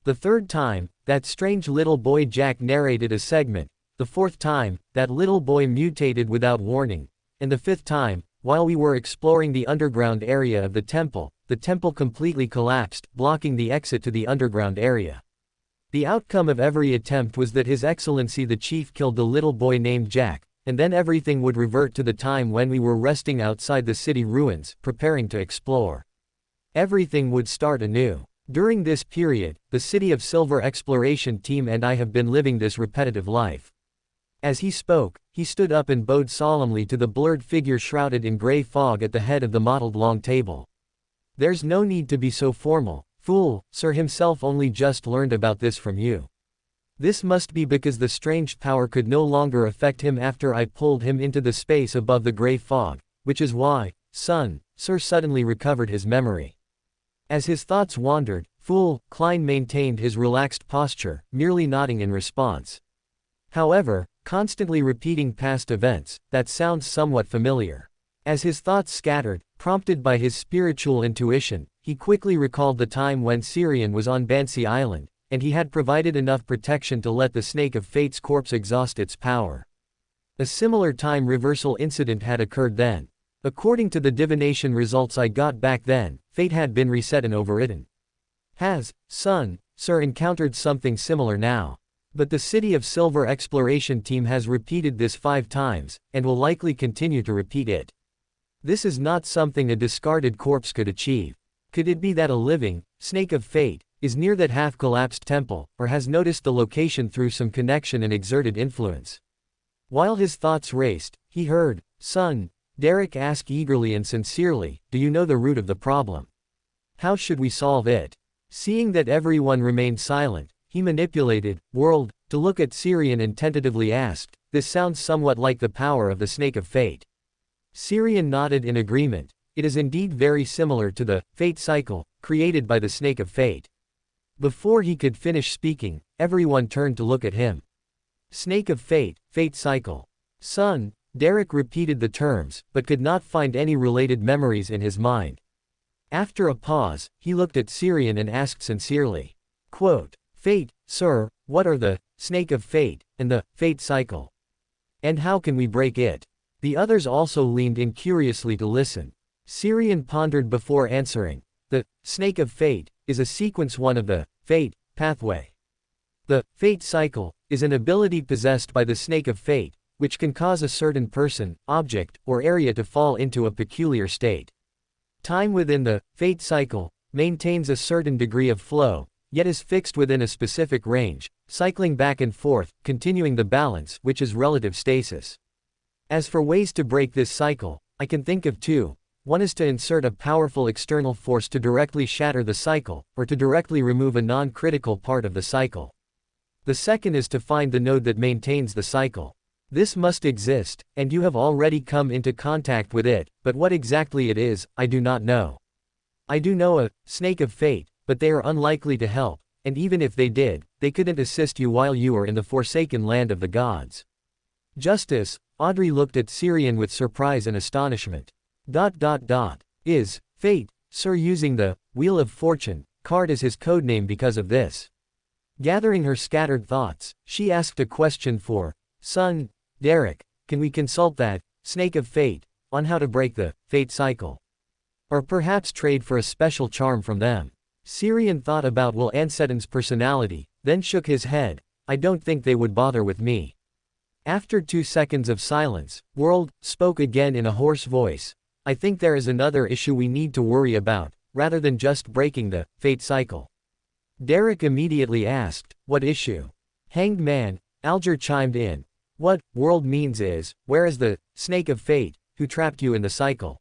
The third time, that strange little boy Jack narrated a segment. The fourth time, that little boy mutated without warning. And the fifth time, while we were exploring the underground area of the temple completely collapsed, blocking the exit to the underground area. The outcome of every attempt was that His Excellency the Chief killed the little boy named Jack, and then everything would revert to the time when we were resting outside the city ruins, preparing to explore. Everything would start anew. During this period, the City of Silver exploration team and I have been living this repetitive life. As he spoke, he stood up and bowed solemnly to the blurred figure shrouded in gray fog at the head of the mottled long table. There's no need to be so formal, fool, Sir himself only just learned about this from you. This must be because the strange power could no longer affect him after I pulled him into the space above the gray fog, which is why, son, Sir suddenly recovered his memory. As his thoughts wandered, fool, Klein maintained his relaxed posture, merely nodding in response. However, constantly repeating past events, that sounds somewhat familiar. As his thoughts scattered, prompted by his spiritual intuition, he quickly recalled the time when Syrian was on Bansi Island, and he had provided enough protection to let the Snake of Fate's corpse exhaust its power. A similar time reversal incident had occurred then. According to the divination results I got back then, fate had been reset and overridden. Has, son, Sir encountered something similar now. But the City of Silver exploration team has repeated this 5 times, and will likely continue to repeat it. This is not something a discarded corpse could achieve. Could it be that a living, Snake of Fate, is near that half-collapsed temple, or has noticed the location through some connection and exerted influence? While his thoughts raced, he heard, son, Derek ask eagerly and sincerely, do you know the root of the problem? How should we solve it? Seeing that everyone remained silent, he manipulated, whirled, to look at Syrian and tentatively asked, this sounds somewhat like the power of the Snake of Fate. Syrian nodded in agreement. It is indeed very similar to the fate cycle created by the Snake of Fate. Before he could finish speaking, everyone turned to look at him. Snake of Fate, fate cycle. Son, Derek repeated the terms, but could not find any related memories in his mind. After a pause, he looked at Syrian and asked sincerely, quote, Fate, sir, what are the Snake of Fate and the fate cycle? And how can we break it? The others also leaned in curiously to listen. Syrian pondered before answering. The Snake of Fate is a sequence 1 of the fate pathway. The fate cycle is an ability possessed by the Snake of Fate, which can cause a certain person, object, or area to fall into a peculiar state. Time within the fate cycle maintains a certain degree of flow, yet is fixed within a specific range, cycling back and forth, continuing the balance, which is relative stasis. As for ways to break this cycle, I can think of 2. One is to insert a powerful external force to directly shatter the cycle, or to directly remove a non-critical part of the cycle. The second is to find the node that maintains the cycle. This must exist, and you have already come into contact with it, but what exactly it is, I do not know. I do know a Snake of Fate, but they are unlikely to help, and even if they did, they couldn't assist you while you are in the forsaken land of the gods. Justice, Audrey looked at Syrian with surprise and astonishment. Is Fate, Sir using the Wheel of Fortune card as his codename because of this? Gathering her scattered thoughts, she asked a question for, son, Derek, can we consult that Snake of Fate on how to break the fate cycle? Or perhaps trade for a special charm from them? Syrian thought about Will Anseton's personality, then shook his head. I don't think they would bother with me. After 2 seconds of silence, World spoke again in a hoarse voice. I think there is another issue we need to worry about, rather than just breaking the fate cycle. Derek immediately asked, what issue? Hanged man, Alger chimed in. What World means is, where is the Snake of Fate, who trapped you in the cycle?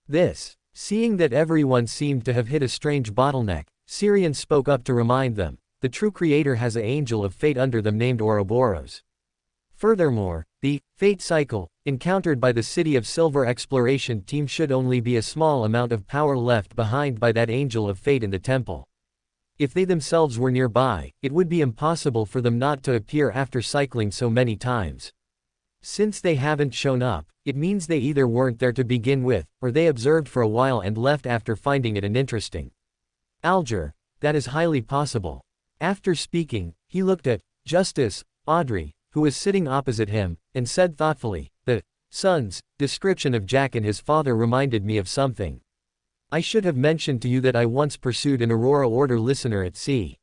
This. Seeing that everyone seemed to have hit a strange bottleneck, Syrian spoke up to remind them, the true creator has an angel of fate under them named Ouroboros. Furthermore, the fate cycle, encountered by the City of Silver exploration team should only be a small amount of power left behind by that angel of fate in the temple. If they themselves were nearby, it would be impossible for them not to appear after cycling so many times. Since they haven't shown up, it means they either weren't there to begin with, or they observed for a while and left after finding it uninteresting. Alger, that is highly possible. After speaking, he looked at Justice Audrey, who was sitting opposite him, and said thoughtfully, "The son's description of Jack and his father reminded me of something. I should have mentioned to you that I once pursued an Aurora Order listener at sea.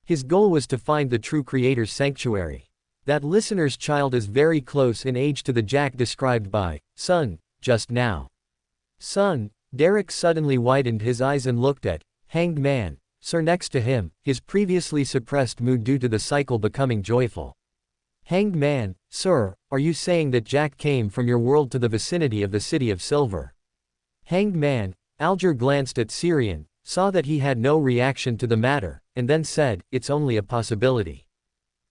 His goal was to find the true Creator's sanctuary. That listener's child is very close in age to the Jack described by son just now." Son, Derek suddenly widened his eyes and looked at Hanged Man, sir, next to him, his previously suppressed mood due to the cycle becoming joyful. "Hanged Man, sir, are you saying that Jack came from your world to the vicinity of the City of Silver?" Hanged Man, Alger glanced at Syrian, saw that he had no reaction to the matter, and then said, "It's only a possibility.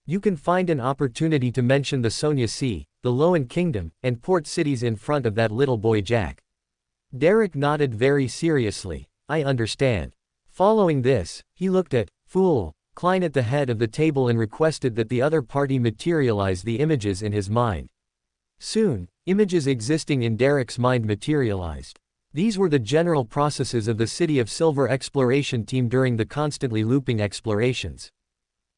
You can find an opportunity to mention the Sonia Sea, the Loan Kingdom, and port cities in front of that little boy Jack." Derek nodded very seriously. "I understand." Following this, he looked at Fool Klein at the head of the table and requested that the other party materialize the images in his mind. Soon, images existing in Derek's mind materialized. These were the general processes of the City of Silver exploration team during the constantly looping explorations.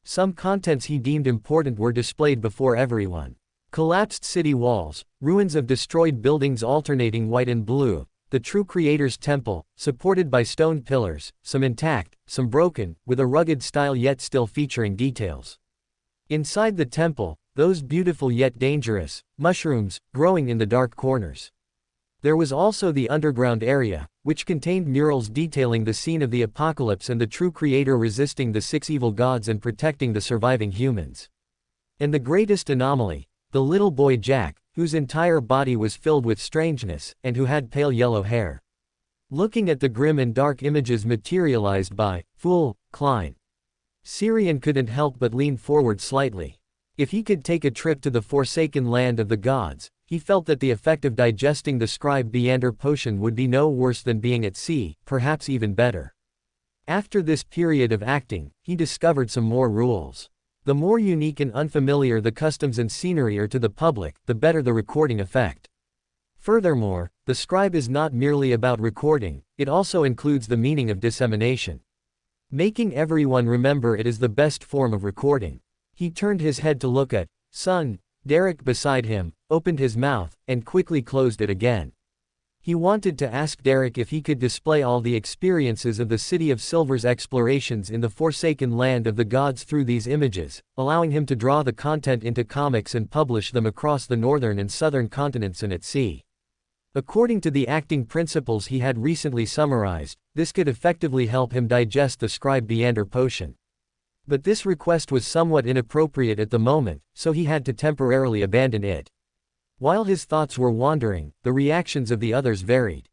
Some contents he deemed important were displayed before everyone. Collapsed city walls, ruins of destroyed buildings alternating white and blue, the true Creator's temple, supported by stone pillars, some intact, some broken, with a rugged style yet still featuring details. Inside the temple, those beautiful yet dangerous mushrooms, growing in the dark corners. There was also the underground area, which contained murals detailing the scene of the apocalypse and the true Creator resisting the 6 evil gods and protecting the surviving humans. And the greatest anomaly, the little boy Jack, whose entire body was filled with strangeness, and who had pale yellow hair. Looking at the grim and dark images materialized by Fool Klein, Syrian couldn't help but lean forward slightly. If he could take a trip to the forsaken land of the gods, he felt that the effect of digesting the scribe Beander potion would be no worse than being at sea, perhaps even better. After this period of acting, he discovered some more rules. The more unique and unfamiliar the customs and scenery are to the public, the better the recording effect. Furthermore, the scribe is not merely about recording, it also includes the meaning of dissemination. Making everyone remember it is the best form of recording. He turned his head to look at son Derek beside him, opened his mouth, and quickly closed it again. He wanted to ask Derek if he could display all the experiences of the City of Silver's explorations in the forsaken land of the gods through these images, allowing him to draw the content into comics and publish them across the northern and southern continents and at sea. According to the acting principles he had recently summarized, this could effectively help him digest the scribe Beander potion. But this request was somewhat inappropriate at the moment, so he had to temporarily abandon it. While his thoughts were wandering, the reactions of the others varied.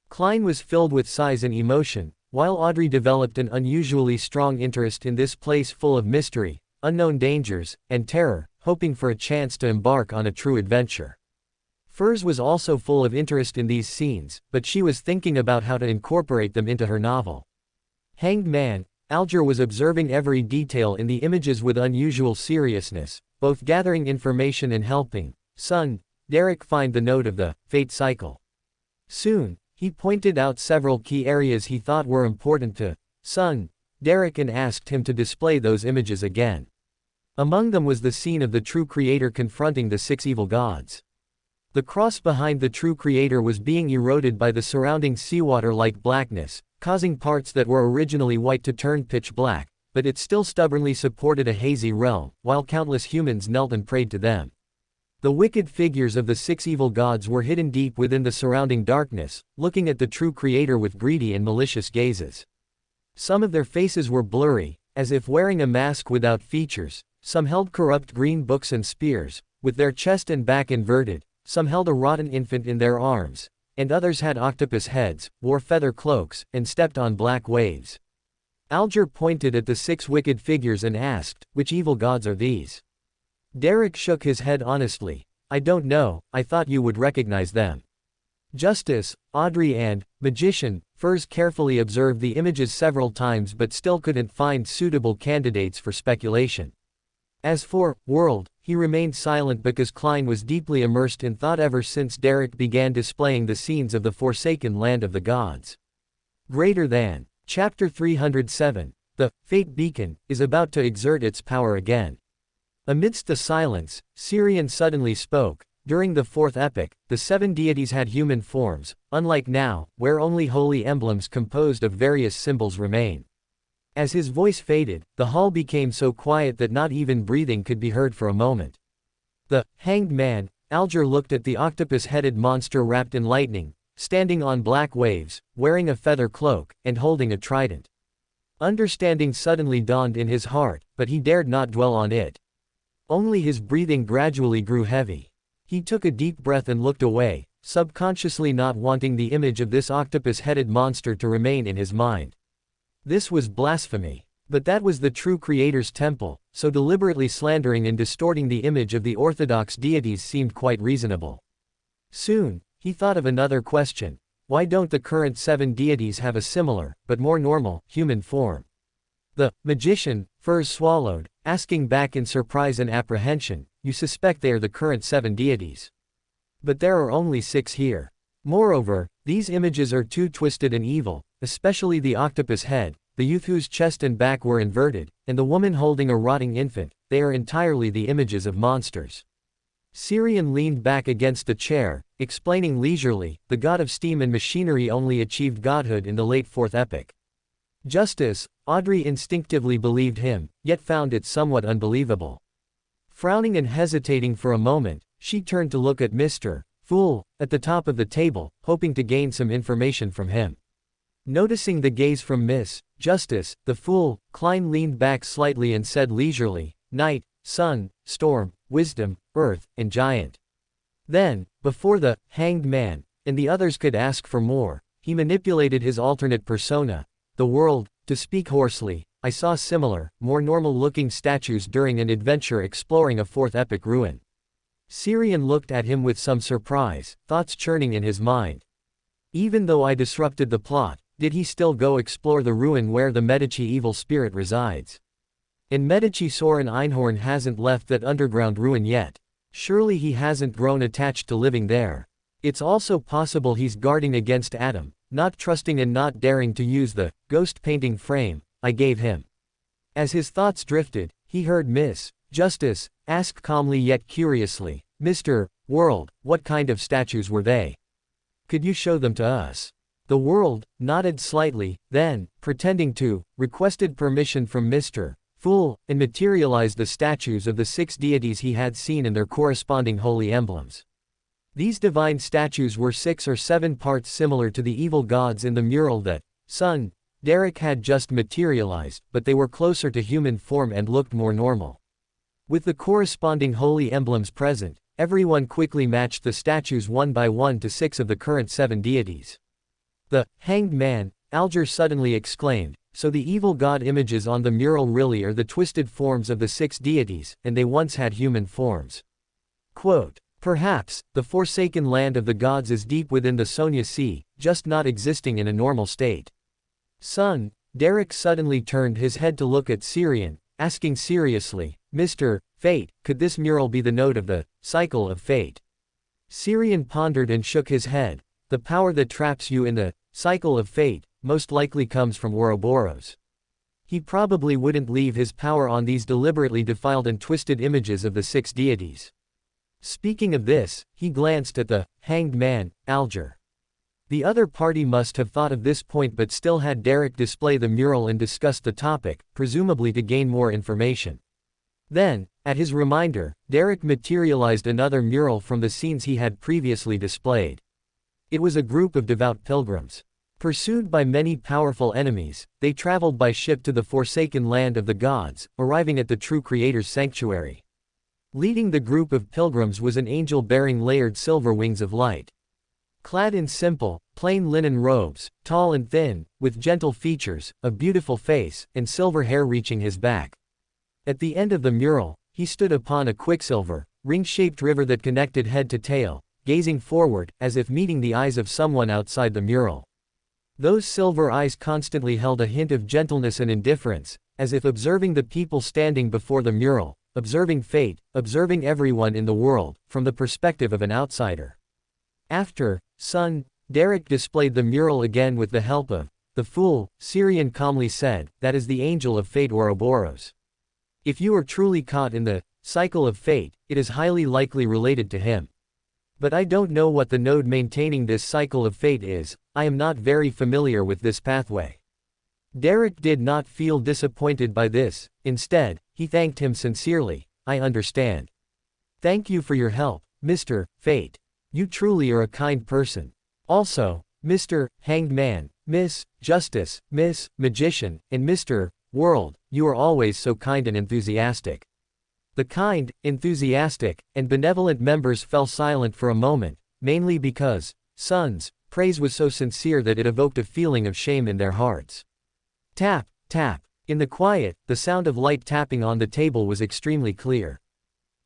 Klein was filled with sighs and emotion, while Audrey developed an unusually strong interest in this place full of mystery, unknown dangers, and terror, hoping for a chance to embark on a true adventure. Furs was also full of interest in these scenes, but she was thinking about how to incorporate them into her novel. Hanged Man, Alger was observing every detail in the images with unusual seriousness, both gathering information and helping son Derek find the note of the fate cycle. Soon, he pointed out several key areas he thought were important to son Derek and asked him to display those images again. Among them was the scene of the true Creator confronting the 6 evil gods. The cross behind the true Creator was being eroded by the surrounding seawater-like blackness, causing parts that were originally white to turn pitch black, but it still stubbornly supported a hazy realm, while countless humans knelt and prayed to them. The wicked figures of the 6 evil gods were hidden deep within the surrounding darkness, looking at the true Creator with greedy and malicious gazes. Some of their faces were blurry, as if wearing a mask without features, some held corrupt green books and spears, with their chest and back inverted, some held a rotten infant in their arms, and others had octopus heads, wore feather cloaks, and stepped on black waves. Alger pointed at the 6 wicked figures and asked, "Which evil gods are these?" Derek shook his head honestly. "I don't know, I thought you would recognize them." Justice, Audrey and Magician, Furs carefully observed the images several times but still couldn't find suitable candidates for speculation. As for World, he remained silent because Klein was deeply immersed in thought ever since Derek began displaying the scenes of the forsaken land of the gods. Greater than. Chapter 307. The fate beacon is about to exert its power again. Amidst the silence, Syrian suddenly spoke. During the fourth epoch, the seven deities had human forms, unlike now, where only holy emblems composed of various symbols remain. As his voice faded, the hall became so quiet that not even breathing could be heard for a moment. The hanged man, Alger looked at the octopus-headed monster wrapped in lightning, standing on black waves, wearing a feather cloak, and holding a trident. Understanding suddenly dawned in his heart, but he dared not dwell on it. Only his breathing gradually grew heavy. He took a deep breath and looked away, subconsciously not wanting the image of this octopus-headed monster to remain in his mind. This was blasphemy. But that was the true Creator's temple, so deliberately slandering and distorting the image of the orthodox deities seemed quite reasonable. Soon, he thought of another question. Why don't the current seven deities have a similar, but more normal, human form? The magician, furs swallowed, asking back in surprise and apprehension, you suspect they are the current seven deities. But there are only 6 here. Moreover, these images are too twisted and evil, especially the octopus head, the youth whose chest and back were inverted, and the woman holding a rotting infant. They are entirely the images of monsters. Syrian leaned back against the chair, explaining leisurely, the god of steam and machinery only achieved godhood in the late 4th epoch. Justice, Audrey instinctively believed him, yet found it somewhat unbelievable. Frowning and hesitating for a moment, she turned to look at Mr. Fool, at the top of the table, hoping to gain some information from him. Noticing the gaze from Miss Justice, the Fool, Klein leaned back slightly and said leisurely, night, sun, storm, wisdom, earth, and giant. Then, before the hanged man and the others could ask for more, he manipulated his alternate persona, the world. To speak hoarsely, I saw similar, more normal-looking statues during an adventure exploring a 4th epoch ruin. Syrian looked at him with some surprise, thoughts churning in his mind. Even though I disrupted the plot, did he still go explore the ruin where the Medici evil spirit resides? And Medici Soren Einhorn hasn't left that underground ruin yet. Surely he hasn't grown attached to living there. It's also possible he's guarding against Adam, not trusting and not daring to use the ghost painting frame I gave him. As his thoughts drifted, he heard Miss Justice ask calmly yet curiously, Mr. World, what kind of statues were they? Could you show them to us? The World nodded slightly, then, pretending to, requested permission from Mr. Fool, and materialized the statues of the 6 deities he had seen in their corresponding holy emblems. These divine statues were 6 or 7 parts similar to the evil gods in the mural that son Derek had just materialized, but they were closer to human form and looked more normal. With the corresponding holy emblems present, everyone quickly matched the statues one by one to 6 of the current 7 deities. The hanged man, Alger suddenly exclaimed, so the evil god images on the mural really are the twisted forms of the 6 deities, and they once had human forms. Quote, perhaps, the forsaken land of the gods is deep within the Sonia Sea, just not existing in a normal state. Son, Derek suddenly turned his head to look at Syrian, asking seriously, Mr. Fate, could this mural be the note of the cycle of fate? Syrian pondered and shook his head. The power that traps you in the cycle of fate most likely comes from Ouroboros. He probably wouldn't leave his power on these deliberately defiled and twisted images of the 6 deities. Speaking of this, he glanced at the hanged man, Alger. The other party must have thought of this point but still had Derek display the mural and discuss the topic, presumably to gain more information. Then, at his reminder, Derek materialized another mural from the scenes he had previously displayed. It was a group of devout pilgrims. Pursued by many powerful enemies, they traveled by ship to the forsaken land of the gods, arriving at the true Creator's sanctuary. Leading the group of pilgrims was an angel bearing layered silver wings of light. Clad in simple, plain linen robes, tall and thin, with gentle features, a beautiful face, and silver hair reaching his back. At the end of the mural, he stood upon a quicksilver, ring-shaped river that connected head to tail, gazing forward, as if meeting the eyes of someone outside the mural. Those silver eyes constantly held a hint of gentleness and indifference, as if observing the people standing before the mural, observing fate, observing everyone in the world, from the perspective of an outsider. After, son, Derek displayed the mural again with the help of the fool, Syrian calmly said, that is the angel of fate Ouroboros. If you are truly caught in the cycle of fate, it is highly likely related to him. But I don't know what the node maintaining this cycle of fate is, I am not very familiar with this pathway. Derek did not feel disappointed by this, instead, he thanked him sincerely. I understand. Thank you for your help, Mr. Fate. You truly are a kind person. Also, Mr. Hanged Man, Miss Justice, Miss Magician, and Mr. World, you are always so kind and enthusiastic. The kind, enthusiastic, and benevolent members fell silent for a moment, mainly because Sun's praise was so sincere that it evoked a feeling of shame in their hearts. Tap, tap. In the quiet, the sound of light tapping on the table was extremely clear.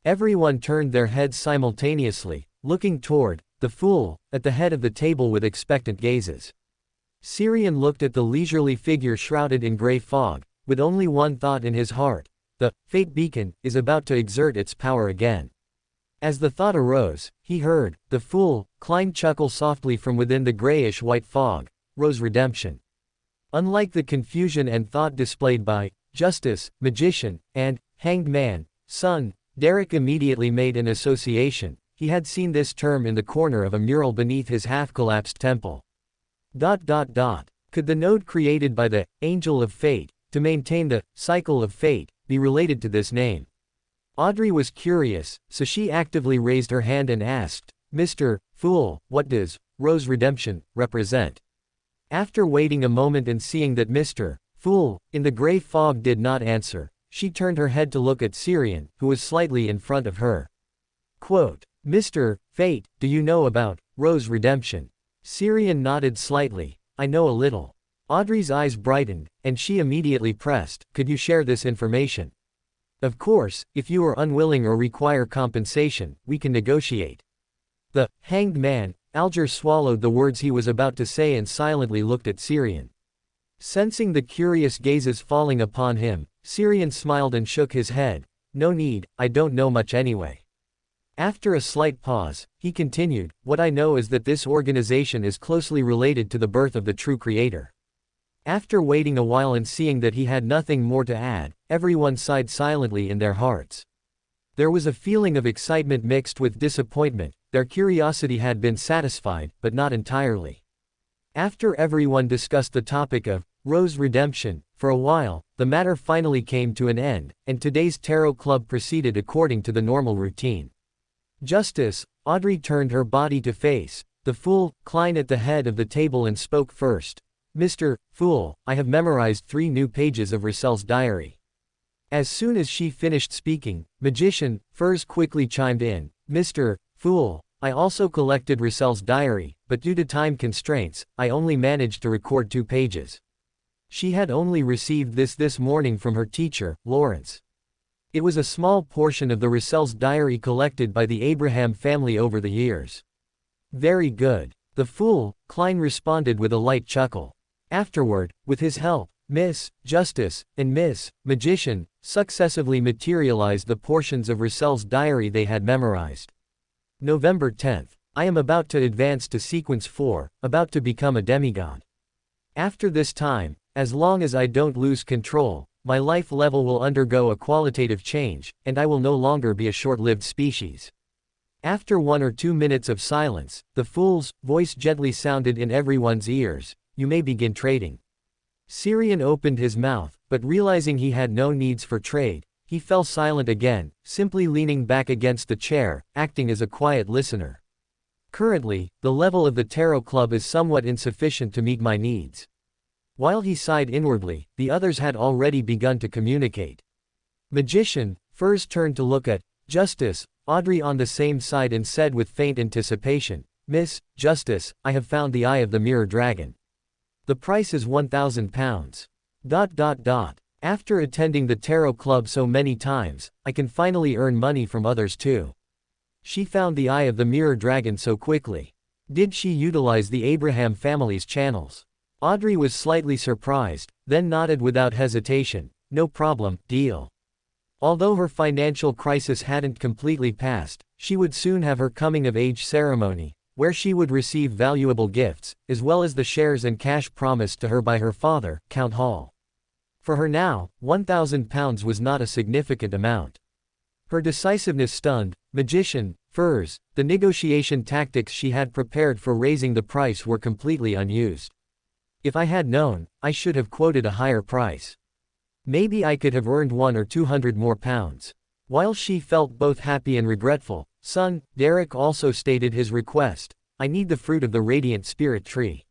Everyone turned their heads simultaneously, looking toward the fool at the head of the table with expectant gazes. Syrian looked at the leisurely figure shrouded in gray fog, with only one thought in his heart: the fate beacon is about to exert its power again. As the thought arose, he heard the fool Klein chuckle softly from within the grayish-white fog. Rose redemption. Unlike the confusion and thought displayed by Justice, Magician, and Hanged Man, Sun, Derek immediately made an association. He had seen this term in the corner of a mural beneath his half-collapsed temple. Could the node created by the Angel of Fate, to maintain the cycle of fate, be related to this name? Audrey was curious, so she actively raised her hand and asked, Mr. Fool, what does Rose Redemption represent? After waiting a moment and seeing that Mr. Fool, in the gray fog did not answer, she turned her head to look at Syrian, who was slightly in front of her. Quote, Mr. Fate, do you know about Rose Redemption? Syrian nodded slightly. I know a little. Audrey's eyes brightened, and she immediately pressed, could you share this information? Of course, if you are unwilling or require compensation, we can negotiate. The Hanged Man, Alger swallowed the words he was about to say and silently looked at Syrian. Sensing the curious gazes falling upon him, Syrian smiled and shook his head. No need, I don't know much anyway. After a slight pause, he continued, what I know is that this organization is closely related to the birth of the true creator. After waiting a while and seeing that he had nothing more to add, everyone sighed silently in their hearts. There was a feeling of excitement mixed with disappointment. Their curiosity had been satisfied, but not entirely. After everyone discussed the topic of Rose Redemption for a while, the matter finally came to an end, and today's tarot club proceeded according to the normal routine. Justice, Audrey turned her body to face the fool Klein at the head of the table and spoke first. Mr. Fool, I have memorized 3 new pages of Russell's diary. As soon as she finished speaking, Magician, Furs quickly chimed in. Mr. Fool, I also collected Russell's diary, but due to time constraints, I only managed to record 2 pages. She had only received this morning from her teacher, Lawrence. It was a small portion of the Russell's diary collected by the Abraham family over the years. Very good. The fool, Klein responded with a light chuckle. Afterward, with his help, Miss Justice and Miss Magician successively materialized the portions of Russell's diary they had memorized. November 10th. I am about to advance to sequence 4, about to become a demigod. After this time, as long as I don't lose control, my life level will undergo a qualitative change, and I will no longer be a short-lived species. After 1 or 2 minutes of silence, the fool's voice gently sounded in everyone's ears. You may begin trading. Syrian opened his mouth, but realizing he had no needs for trade, he fell silent again, simply leaning back against the chair, acting as a quiet listener. Currently, the level of the tarot club is somewhat insufficient to meet my needs. While he sighed inwardly, the others had already begun to communicate. Magician, Furs turned to look at Justice, Audrey on the same side and said with faint anticipation, Miss Justice, I have found the eye of the mirror dragon. The price is £1,000. After attending the tarot club so many times, I can finally earn money from others too. She found the eye of the mirror dragon so quickly. Did she utilize the Abraham family's channels? Audrey was slightly surprised, then nodded without hesitation. No problem, deal. Although her financial crisis hadn't completely passed, she would soon have her coming-of-age ceremony, where she would receive valuable gifts, as well as the shares and cash promised to her by her father, Count Hall. For her now, £1,000 was not a significant amount. Her decisiveness stunned. Magician, furs, the negotiation tactics she had prepared for raising the price were completely unused. If I had known, I should have quoted a higher price. Maybe I could have earned 100 or 200 more pounds. While she felt both happy and regretful, son, Derek also stated his request. I need the fruit of the radiant spirit tree.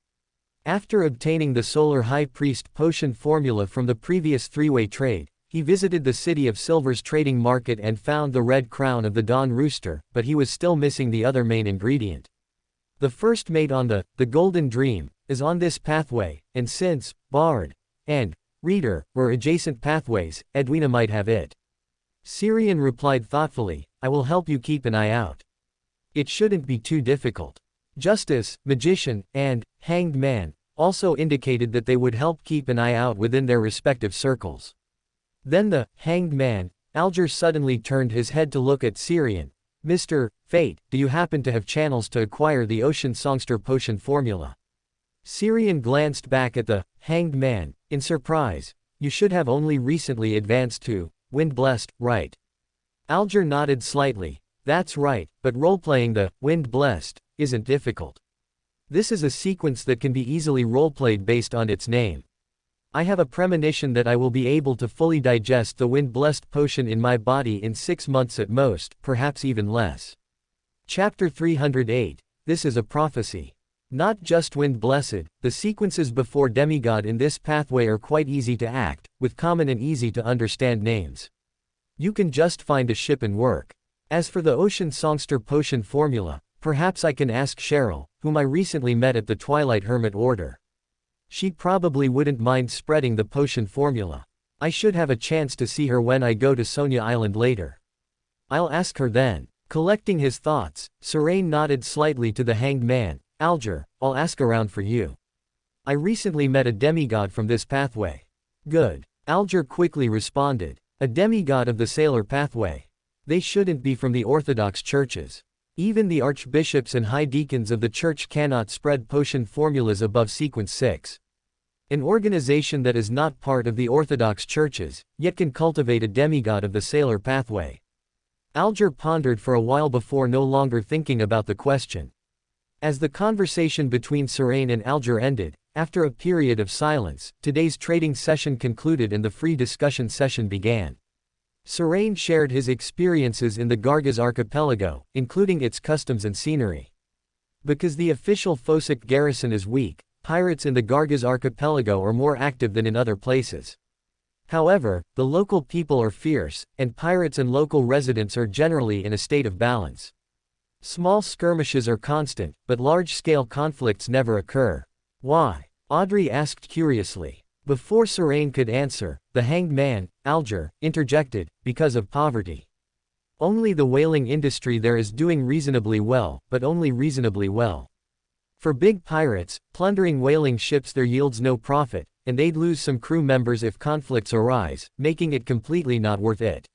After obtaining the Solar High Priest potion formula from the previous three-way trade, he visited the City of Silver's trading market and found the red crown of the Dawn Rooster, but he was still missing the other main ingredient. The first mate on the Golden Dream is on this pathway, and since Bard and Reader were adjacent pathways, Edwina might have it. Syrian replied thoughtfully, I will help you keep an eye out. It shouldn't be too difficult. Justice, Magician, and Hanged Man also indicated that they would help keep an eye out within their respective circles. Then the Hanged Man, Alger suddenly turned his head to look at Syrian. Mr. Fate, do you happen to have channels to acquire the Ocean Songster potion formula? Syrian glanced back at the Hanged Man, in surprise. You should have only recently advanced to Wind Blessed, right? Alger nodded slightly. That's right, but roleplaying the Wind Blessed isn't difficult. This is a sequence that can be easily roleplayed based on its name. I have a premonition that I will be able to fully digest the Wind Blessed potion in my body in 6 months at most, perhaps even less. Chapter 308. This is a prophecy. Not just Wind Blessed, the sequences before Demigod in this pathway are quite easy to act, with common and easy to understand names. You can just find a ship and work. As for the Ocean Songster potion formula, perhaps I can ask Cheryl, whom I recently met at the Twilight Hermit Order. She probably wouldn't mind spreading the potion formula. I should have a chance to see her when I go to Sonia Island later. I'll ask her then. Collecting his thoughts, Serain nodded slightly to the Hanged Man. Alger, I'll ask around for you. I recently met a demigod from this pathway. Good. Alger quickly responded. A demigod of the Sailor pathway. They shouldn't be from the Orthodox churches. Even the archbishops and high deacons of the church cannot spread potion formulas above sequence 6. An organization that is not part of the Orthodox churches, yet can cultivate a demigod of the Sailor pathway. Alger pondered for a while before no longer thinking about the question. As the conversation between Serain and Alger ended, after a period of silence, today's trading session concluded and the free discussion session began. Serain shared his experiences in the Gargaz archipelago, including its customs and scenery. Because the official Phosic garrison is weak, pirates in the Gargaz archipelago are more active than in other places. However, the local people are fierce, and pirates and local residents are generally in a state of balance. Small skirmishes are constant, but large-scale conflicts never occur. Why? Audrey asked curiously. Before Serain could answer, the Hanged Man, Alger, interjected, because of poverty. Only the whaling industry there is doing reasonably well, but only reasonably well. For big pirates, plundering whaling ships there yields no profit, and they'd lose some crew members if conflicts arise, making it completely not worth it.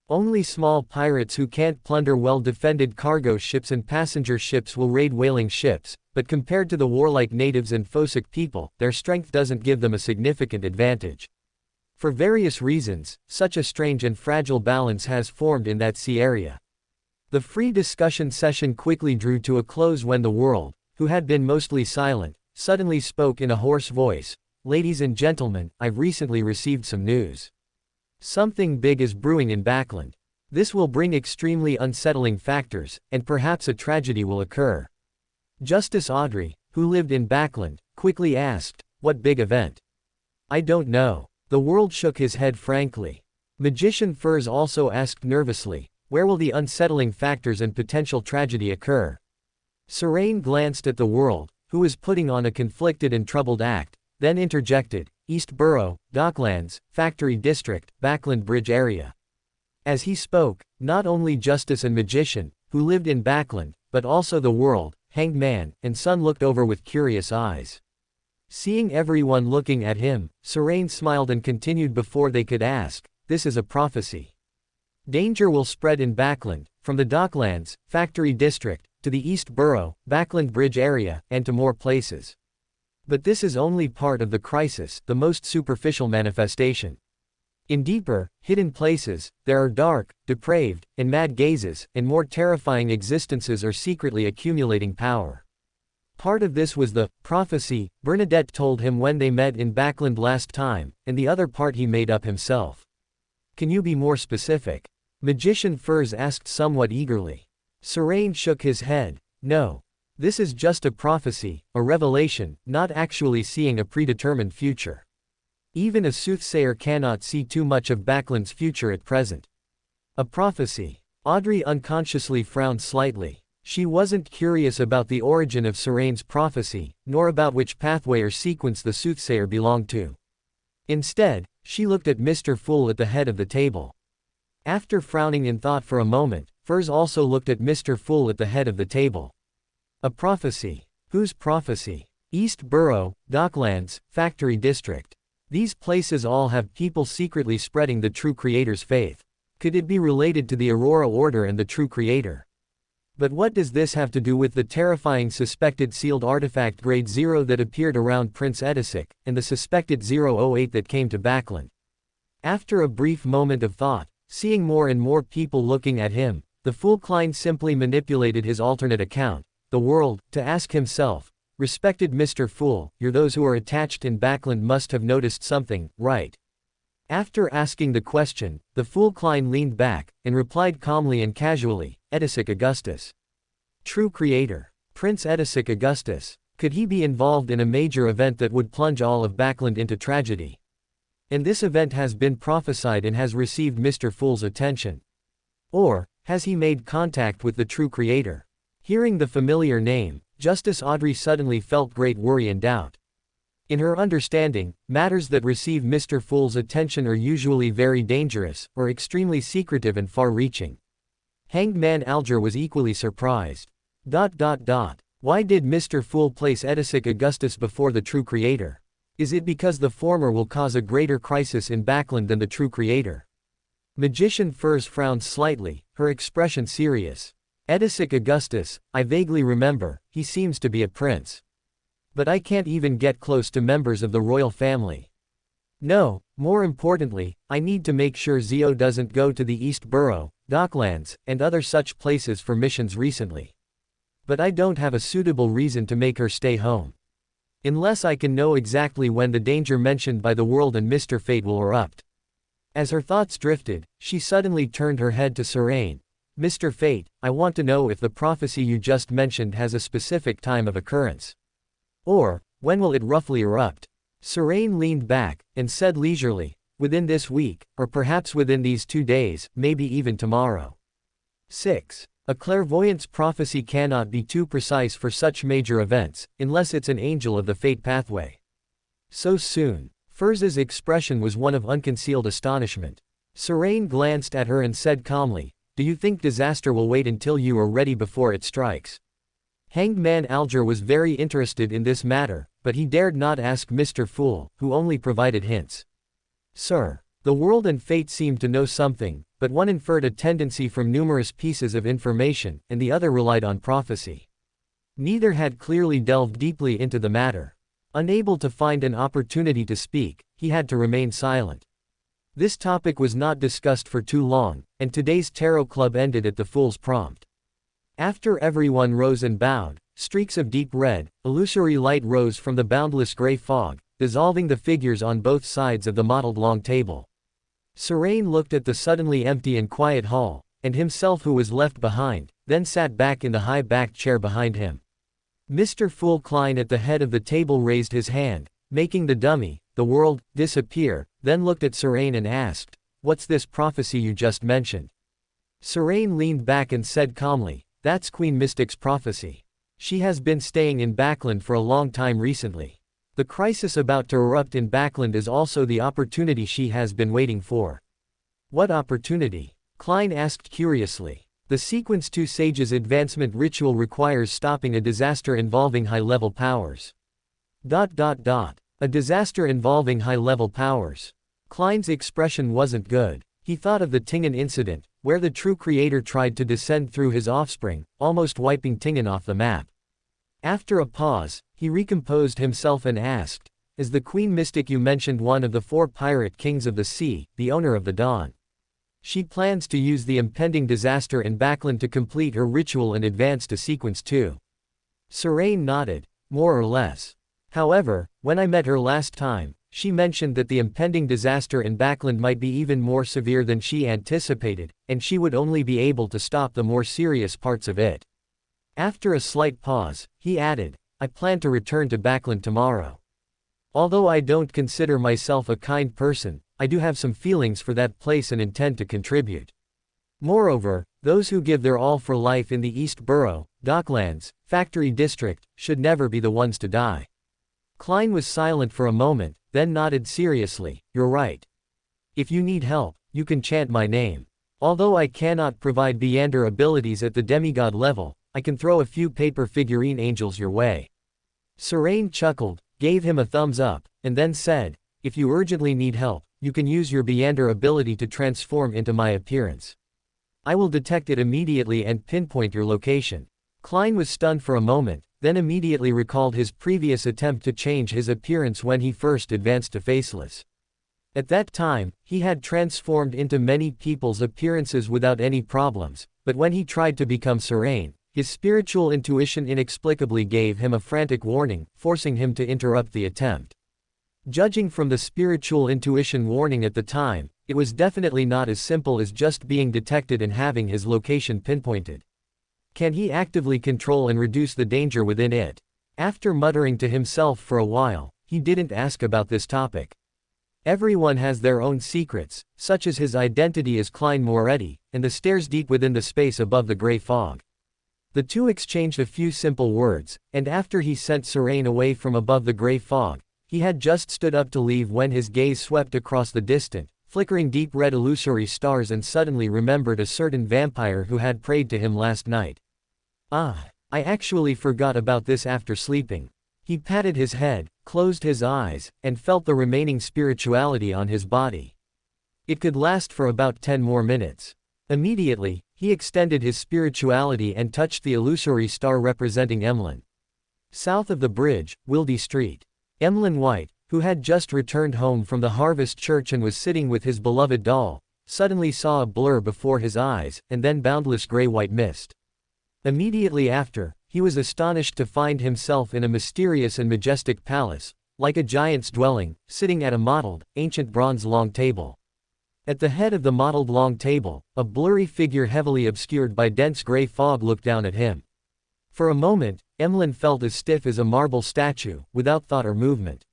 Only small pirates who can't plunder well-defended cargo ships and passenger ships will raid whaling ships, but compared to the warlike natives and Phosic people, their strength doesn't give them a significant advantage. For various reasons, such a strange and fragile balance has formed in that sea area. The free discussion session quickly drew to a close when the world, who had been mostly silent, suddenly spoke in a hoarse voice. Ladies and gentlemen, I've recently received some news. Something big is brewing in Backland. This will bring extremely unsettling factors, and perhaps a tragedy will occur. Justice Audrey, who lived in Backland, quickly asked, what big event? I don't know. The world shook his head frankly. Magician Furs also asked nervously, where will the unsettling factors and potential tragedy occur? Serain glanced at the world, who was putting on a conflicted and troubled act, then interjected, East Borough, Docklands, Factory District, Backland Bridge area. As he spoke, not only Justice and Magician, who lived in Backland, but also the world, Hanged Man, and Son looked over with curious eyes. Seeing everyone looking at him, Serain smiled and continued before they could ask, this is a prophecy. Danger will spread in Backland, from the Docklands, Factory District, to the East Borough, Backland Bridge area, and to more places. But this is only part of the crisis, the most superficial manifestation. In deeper, hidden places, there are dark, depraved, and mad gazes, and more terrifying existences are secretly accumulating power. Part of this was the prophecy Bernadette told him when they met in Backland last time, and the other part he made up himself. Can you be more specific? Magician Furs asked somewhat eagerly. Serene shook his head. No. This is just a prophecy, a revelation, not actually seeing a predetermined future. Even a soothsayer cannot see too much of Backland's future at present. A prophecy. Audrey unconsciously frowned slightly. She wasn't curious about the origin of Serene's prophecy, nor about which pathway or sequence the soothsayer belonged to. Instead, she looked at Mr. Fool at the head of the table. After frowning in thought for a moment, Furs also looked at Mr. Fool at the head of the table. A prophecy. Whose prophecy? East Borough, Docklands, Factory District. These places all have people secretly spreading the true Creator's faith. Could it be related to the Aurora Order and the true Creator? But what does this have to do with the terrifying suspected sealed artifact Grade 0 that appeared around Prince Edisic, and the suspected 008 that came to Backland? After a brief moment of thought, seeing more and more people looking at him, the fool Klein simply manipulated his alternate account, the world, to ask himself, "Respected Mr. Fool, you're those who are attached in Backland must have noticed something, right?" After asking the question, the fool Klein leaned back, and replied calmly and casually, "Edisic Augustus. True Creator. Prince Edisic Augustus. Could he be involved in a major event that would plunge all of Backland into tragedy? And this event has been prophesied and has received Mr. Fool's attention. Or, has he made contact with the true Creator?" Hearing the familiar name, Justice Audrey suddenly felt great worry and doubt. In her understanding, matters that receive Mr. Fool's attention are usually very dangerous, or extremely secretive and far-reaching. Hanged Man Alger was equally surprised. Why did Mr. Fool place Edisic Augustus before the true Creator? Is it because the former will cause a greater crisis in Backland than the true Creator? Magician Furs frowned slightly, her expression serious. Edisic Augustus, I vaguely remember, he seems to be a prince. But I can't even get close to members of the royal family. No, more importantly, I need to make sure Zio doesn't go to the East Borough, Docklands, and other such places for missions recently. But I don't have a suitable reason to make her stay home. Unless I can know exactly when the danger mentioned by the world and Mr. Fate will erupt. As her thoughts drifted, she suddenly turned her head to Serene. "Mr. Fate, I want to know if the prophecy you just mentioned has a specific time of occurrence. Or, when will it roughly erupt?" Serene leaned back, and said leisurely, "Within this week, or perhaps within these 2 days, maybe even tomorrow." 6. A clairvoyant's prophecy cannot be too precise for such major events, unless it's an angel of the fate pathway. So soon? Furs's expression was one of unconcealed astonishment. Serene glanced at her and said calmly, "Do you think disaster will wait until you are ready before it strikes?" Hanged Man Alger was very interested in this matter, but he dared not ask Mr. Fool, who only provided hints. "Sir, the world and fate seemed to know something, but one inferred a tendency from numerous pieces of information, and the other relied on prophecy. Neither had clearly delved deeply into the matter. Unable to find an opportunity to speak, he had to remain silent. This topic was not discussed for too long, and today's Tarot Club ended at the Fool's prompt. After everyone rose and bowed, streaks of deep red, illusory light rose from the boundless gray fog, dissolving the figures on both sides of the mottled long table. Serene looked at the suddenly empty and quiet hall, and himself who was left behind, then sat back in the high-backed chair behind him. Mr. Fool Klein at the head of the table raised his hand, making the dummy, the world, disappear, then looked at Serene and asked, "What's this prophecy you just mentioned?" Serene leaned back and said calmly, "That's Queen Mystic's prophecy. She has been staying in Backland for a long time recently. The crisis about to erupt in Backland is also the opportunity she has been waiting for." "What opportunity?" Klein asked curiously. "The Sequence 2 Sage's advancement ritual requires stopping a disaster involving high-level powers." A disaster involving high-level powers. Klein's expression wasn't good. He thought of the Tingen incident, where the true creator tried to descend through his offspring, almost wiping Tingen off the map. After a pause, he recomposed himself and asked, "Is the queen mystic you mentioned one of the 4 pirate kings of the sea, the owner of the dawn? She plans to use the impending disaster in Backland to complete her ritual and advance to sequence 2. Serain nodded, more or less. However, when I met her last time, she mentioned that the impending disaster in Backland might be even more severe than she anticipated, and she would only be able to stop the more serious parts of it. After a slight pause, he added, I plan to return to Backland tomorrow. Although I don't consider myself a kind person, I do have some feelings for that place and intend to contribute. Moreover, those who give their all for life in the East Borough, Docklands, Factory District, should never be the ones to die." Klein was silent for a moment, then nodded seriously, "You're right. If you need help, you can chant my name. Although I cannot provide Beyonder abilities at the demigod level, I can throw a few paper figurine angels your way." Serain chuckled, gave him a thumbs up, and then said, "If you urgently need help, you can use your Beyonder ability to transform into my appearance. I will detect it immediately and pinpoint your location." Klein was stunned for a moment, then immediately recalled his previous attempt to change his appearance when he first advanced to Faceless. At that time, he had transformed into many people's appearances without any problems, but when he tried to become Serain, his spiritual intuition inexplicably gave him a frantic warning, forcing him to interrupt the attempt. Judging from the spiritual intuition warning at the time, it was definitely not as simple as just being detected and having his location pinpointed. Can he actively control and reduce the danger within it? After muttering to himself for a while, he didn't ask about this topic. Everyone has their own secrets, such as his identity as Klein Moretti, and the stairs deep within the space above the gray fog. The two exchanged a few simple words, and after he sent Serain away from above the gray fog, he had just stood up to leave when his gaze swept across the distant, flickering deep red illusory stars and suddenly remembered a certain vampire who had prayed to him last night. "Ah, I actually forgot about this after sleeping." He patted his head, closed his eyes, and felt the remaining spirituality on his body. It could last for about 10 more minutes. Immediately, he extended his spirituality and touched the illusory star representing Emlyn. South of the bridge, Wildy Street. Emlyn White, who had just returned home from the Harvest Church and was sitting with his beloved doll, suddenly saw a blur before his eyes, and then boundless gray-white mist. Immediately after, he was astonished to find himself in a mysterious and majestic palace, like a giant's dwelling, sitting at a mottled, ancient bronze long table. At the head of the mottled long table, a blurry figure heavily obscured by dense gray fog looked down at him. For a moment, Emlyn felt as stiff as a marble statue, without thought or movement.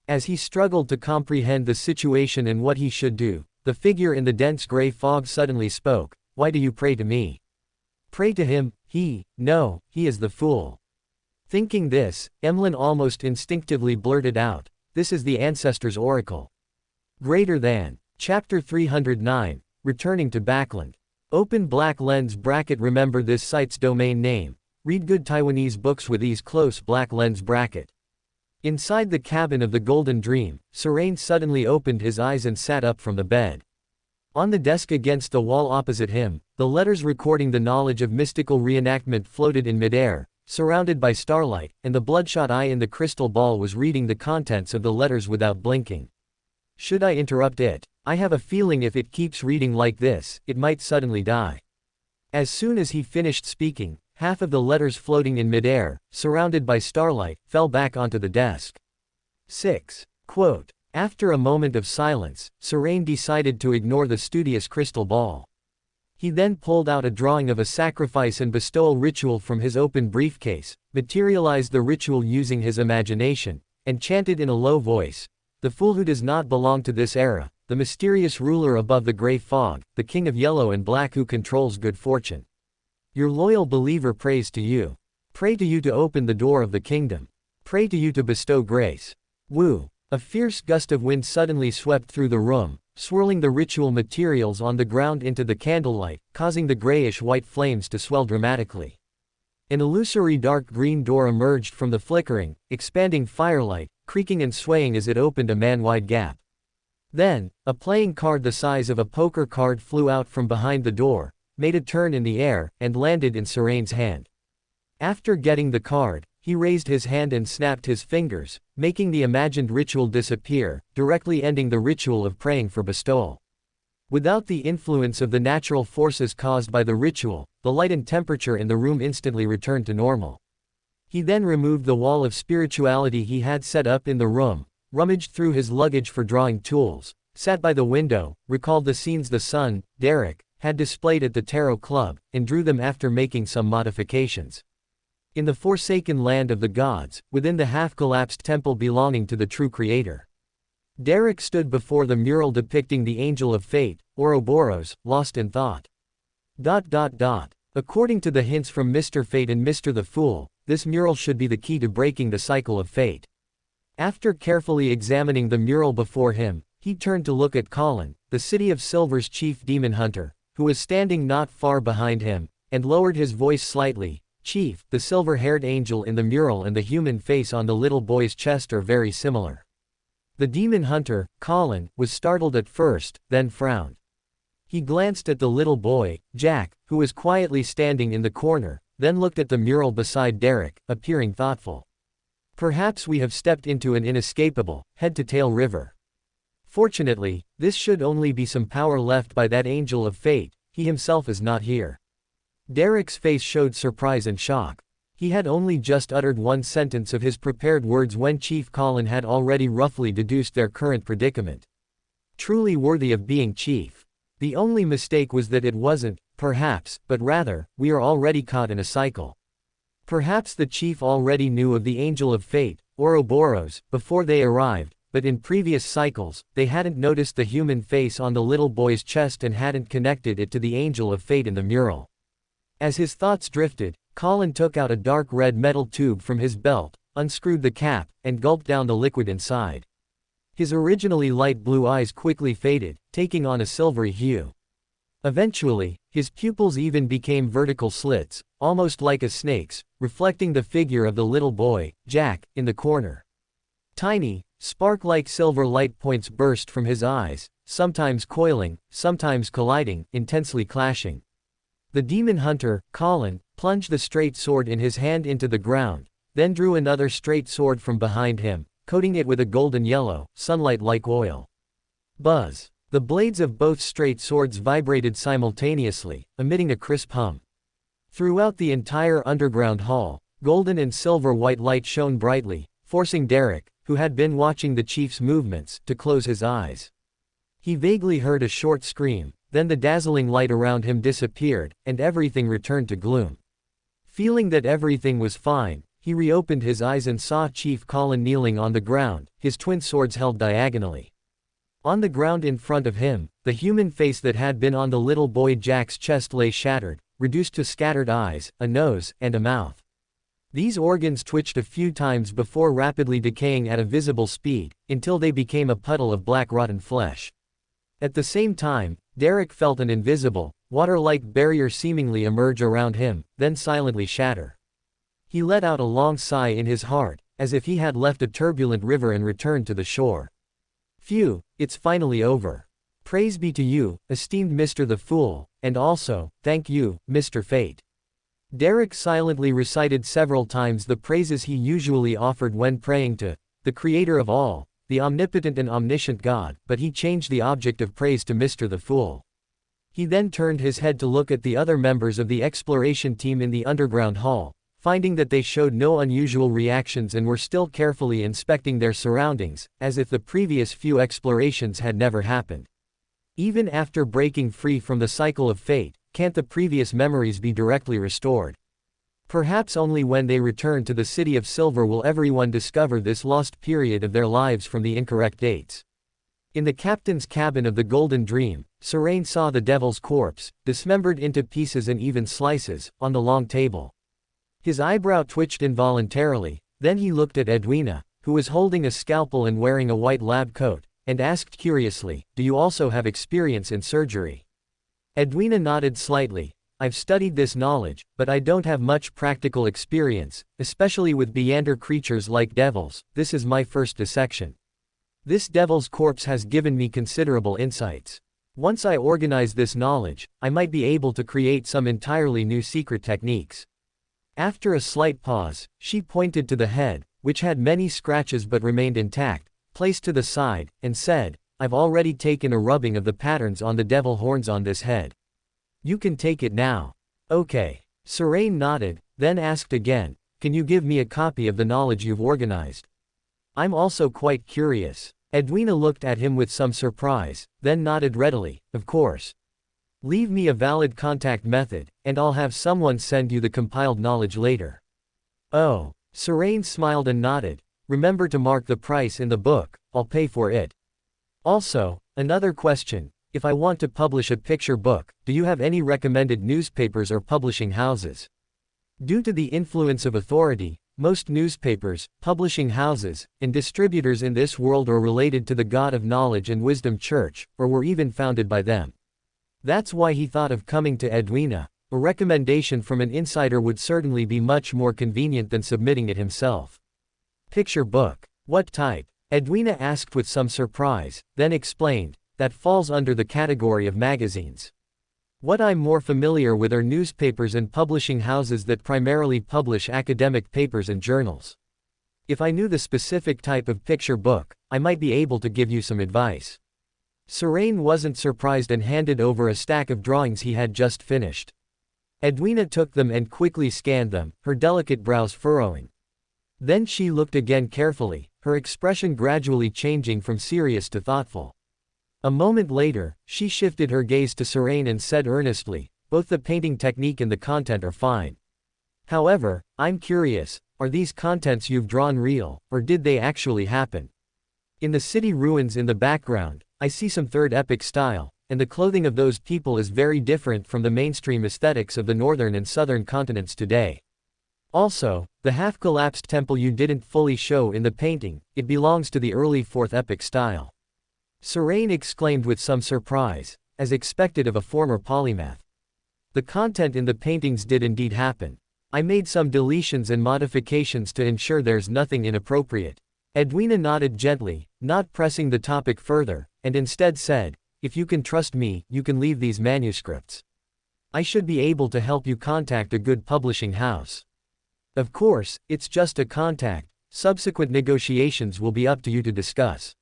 As he struggled to comprehend the situation and what he should do, the figure in the dense gray fog suddenly spoke, "Why do you pray to me?" Pray to him? No, he is the fool. Thinking this, Emlyn almost instinctively blurted out, "This is the ancestors' oracle." Greater than. Chapter 309, Returning to Backland. Open black lens bracket. Remember this site's domain name. Read good Taiwanese books with ease. Close black lens bracket. Inside the cabin of the Golden Dream, Serain suddenly opened his eyes and sat up from the bed. On the desk against the wall opposite him, the letters recording the knowledge of mystical reenactment floated in midair, surrounded by starlight, and the bloodshot eye in the crystal ball was reading the contents of the letters without blinking. Should I interrupt it? I have a feeling if it keeps reading like this, it might suddenly die. As soon as he finished speaking, half of the letters floating in midair, surrounded by starlight, fell back onto the desk. 6. Quote. After a moment of silence, Serain decided to ignore the studious crystal ball. He then pulled out a drawing of a sacrifice and bestowal ritual from his open briefcase, materialized the ritual using his imagination, and chanted in a low voice, "The fool who does not belong to this era, the mysterious ruler above the gray fog, the king of yellow and black who controls good fortune. Your loyal believer prays to you. Pray to you to open the door of the kingdom. Pray to you to bestow grace." Woo! A fierce gust of wind suddenly swept through the room, swirling the ritual materials on the ground into the candlelight, causing the grayish-white flames to swell dramatically. An illusory dark green door emerged from the flickering, expanding firelight, creaking and swaying as it opened a man-wide gap. Then, a playing card the size of a poker card flew out from behind the door, made a turn in the air, and landed in Serene's hand. After getting the card, he raised his hand and snapped his fingers, making the imagined ritual disappear, directly ending the ritual of praying for bestowal. Without the influence of the natural forces caused by the ritual, the light and temperature in the room instantly returned to normal. He then removed the wall of spirituality he had set up in the room, rummaged through his luggage for drawing tools, sat by the window, recalled the scenes the son, Derek, had displayed at the Tarot Club, and drew them after making some modifications. In the forsaken land of the gods, within the half-collapsed temple belonging to the true creator, Derek stood before the mural depicting the Angel of Fate, Ouroboros, lost in thought. According to the hints from Mr. Fate and Mr. the Fool, this mural should be the key to breaking the cycle of fate. After carefully examining the mural before him, he turned to look at Colin, the City of Silver's chief demon hunter, who was standing not far behind him, and lowered his voice slightly. Chief, the silver-haired angel in the mural and the human face on the little boy's chest are very similar. The demon hunter, Colin, was startled at first, then frowned. He glanced at the little boy, Jack, who was quietly standing in the corner, then looked at the mural beside Derek, appearing thoughtful. Perhaps we have stepped into an inescapable, head-to-tail river. Fortunately, this should only be some power left by that angel of fate, he himself is not here. Derek's face showed surprise and shock. He had only just uttered one sentence of his prepared words when Chief Colin had already roughly deduced their current predicament. Truly worthy of being chief. The only mistake was that it wasn't, perhaps, but rather, we are already caught in a cycle. Perhaps the chief already knew of the Angel of Fate, Ouroboros, before they arrived, but in previous cycles, they hadn't noticed the human face on the little boy's chest and hadn't connected it to the Angel of Fate in the mural. As his thoughts drifted, Colin took out a dark red metal tube from his belt, unscrewed the cap, and gulped down the liquid inside. His originally light blue eyes quickly faded, taking on a silvery hue. Eventually, his pupils even became vertical slits, almost like a snake's, reflecting the figure of the little boy, Jack, in the corner. Tiny, spark-like silver light points burst from his eyes, sometimes coiling, sometimes colliding, intensely clashing. The demon hunter, Colin, plunged the straight sword in his hand into the ground, then drew another straight sword from behind him, coating it with a golden yellow, sunlight-like oil. Buzz! The blades of both straight swords vibrated simultaneously, emitting a crisp hum. Throughout the entire underground hall, golden and silver-white light shone brightly, forcing Derek, who had been watching the chief's movements, to close his eyes. He vaguely heard a short scream, then the dazzling light around him disappeared, and everything returned to gloom. Feeling that everything was fine, he reopened his eyes and saw Chief Colin kneeling on the ground, his twin swords held diagonally. On the ground in front of him, the human face that had been on the little boy Jack's chest lay shattered, reduced to scattered eyes, a nose, and a mouth. These organs twitched a few times before rapidly decaying at a visible speed, until they became a puddle of black rotten flesh. At the same time, Derek felt an invisible, water-like barrier seemingly emerge around him, then silently shatter. He let out a long sigh in his heart, as if he had left a turbulent river and returned to the shore. Phew, it's finally over. Praise be to you, esteemed Mr. the Fool, and also, thank you, Mr. Fate. Derek silently recited several times the praises he usually offered when praying to the Creator of all, the omnipotent and omniscient God, but he changed the object of praise to Mr. the Fool. He then turned his head to look at the other members of the exploration team in the underground hall, finding that they showed no unusual reactions and were still carefully inspecting their surroundings, as if the previous few explorations had never happened. Even after breaking free from the cycle of fate, can't the previous memories be directly restored? Perhaps only when they return to the City of Silver will everyone discover this lost period of their lives from the incorrect dates. In the captain's cabin of the Golden Dream, Serene saw the devil's corpse, dismembered into pieces and even slices, on the long table. His eyebrow twitched involuntarily, then he looked at Edwina, who was holding a scalpel and wearing a white lab coat, and asked curiously, "Do you also have experience in surgery?" Edwina nodded slightly. "I've studied this knowledge, but I don't have much practical experience, especially with beyonder creatures like devils. This is my first dissection." This devil's corpse has given me considerable insights. Once I organize this knowledge, I might be able to create some entirely new secret techniques. After a slight pause, she pointed to the head, which had many scratches but remained intact, placed to the side, and said, I've already taken a rubbing of the patterns on the devil horns on this head. You can take it now. Okay. Serain nodded, then asked again, can you give me a copy of the knowledge you've organized? I'm also quite curious. Edwina looked at him with some surprise, then nodded readily, of course. Leave me a valid contact method, and I'll have someone send you the compiled knowledge later. Oh. Serain smiled and nodded. Remember to mark the price in the book, I'll pay for it. Also, another question, if I want to publish a picture book, do you have any recommended newspapers or publishing houses? Due to the influence of authority, most newspapers, publishing houses, and distributors in this world are related to the God of Knowledge and Wisdom Church, or were even founded by them. That's why he thought of coming to Edwina. A recommendation from an insider would certainly be much more convenient than submitting it himself. Picture book. What type? Edwina asked with some surprise, then explained, that falls under the category of magazines. What I'm more familiar with are newspapers and publishing houses that primarily publish academic papers and journals. If I knew the specific type of picture book, I might be able to give you some advice. Serain wasn't surprised and handed over a stack of drawings he had just finished. Edwina took them and quickly scanned them, her delicate brows furrowing. Then she looked again carefully, her expression gradually changing from serious to thoughtful. A moment later, she shifted her gaze to Serain and said earnestly, both the painting technique and the content are fine. However, I'm curious, are these contents you've drawn real, or did they actually happen? In the city ruins in the background, I see some Third Epic style, and the clothing of those people is very different from the mainstream aesthetics of the northern and southern continents today. Also, the half-collapsed temple you didn't fully show in the painting, it belongs to the early Fourth Epic style. Serain exclaimed with some surprise, as expected of a former polymath. The content in the paintings did indeed happen. I made some deletions and modifications to ensure there's nothing inappropriate. Edwina nodded gently, not pressing the topic further, and instead said, if you can trust me, you can leave these manuscripts. I should be able to help you contact a good publishing house. Of course, it's just a contact, subsequent negotiations will be up to you to discuss.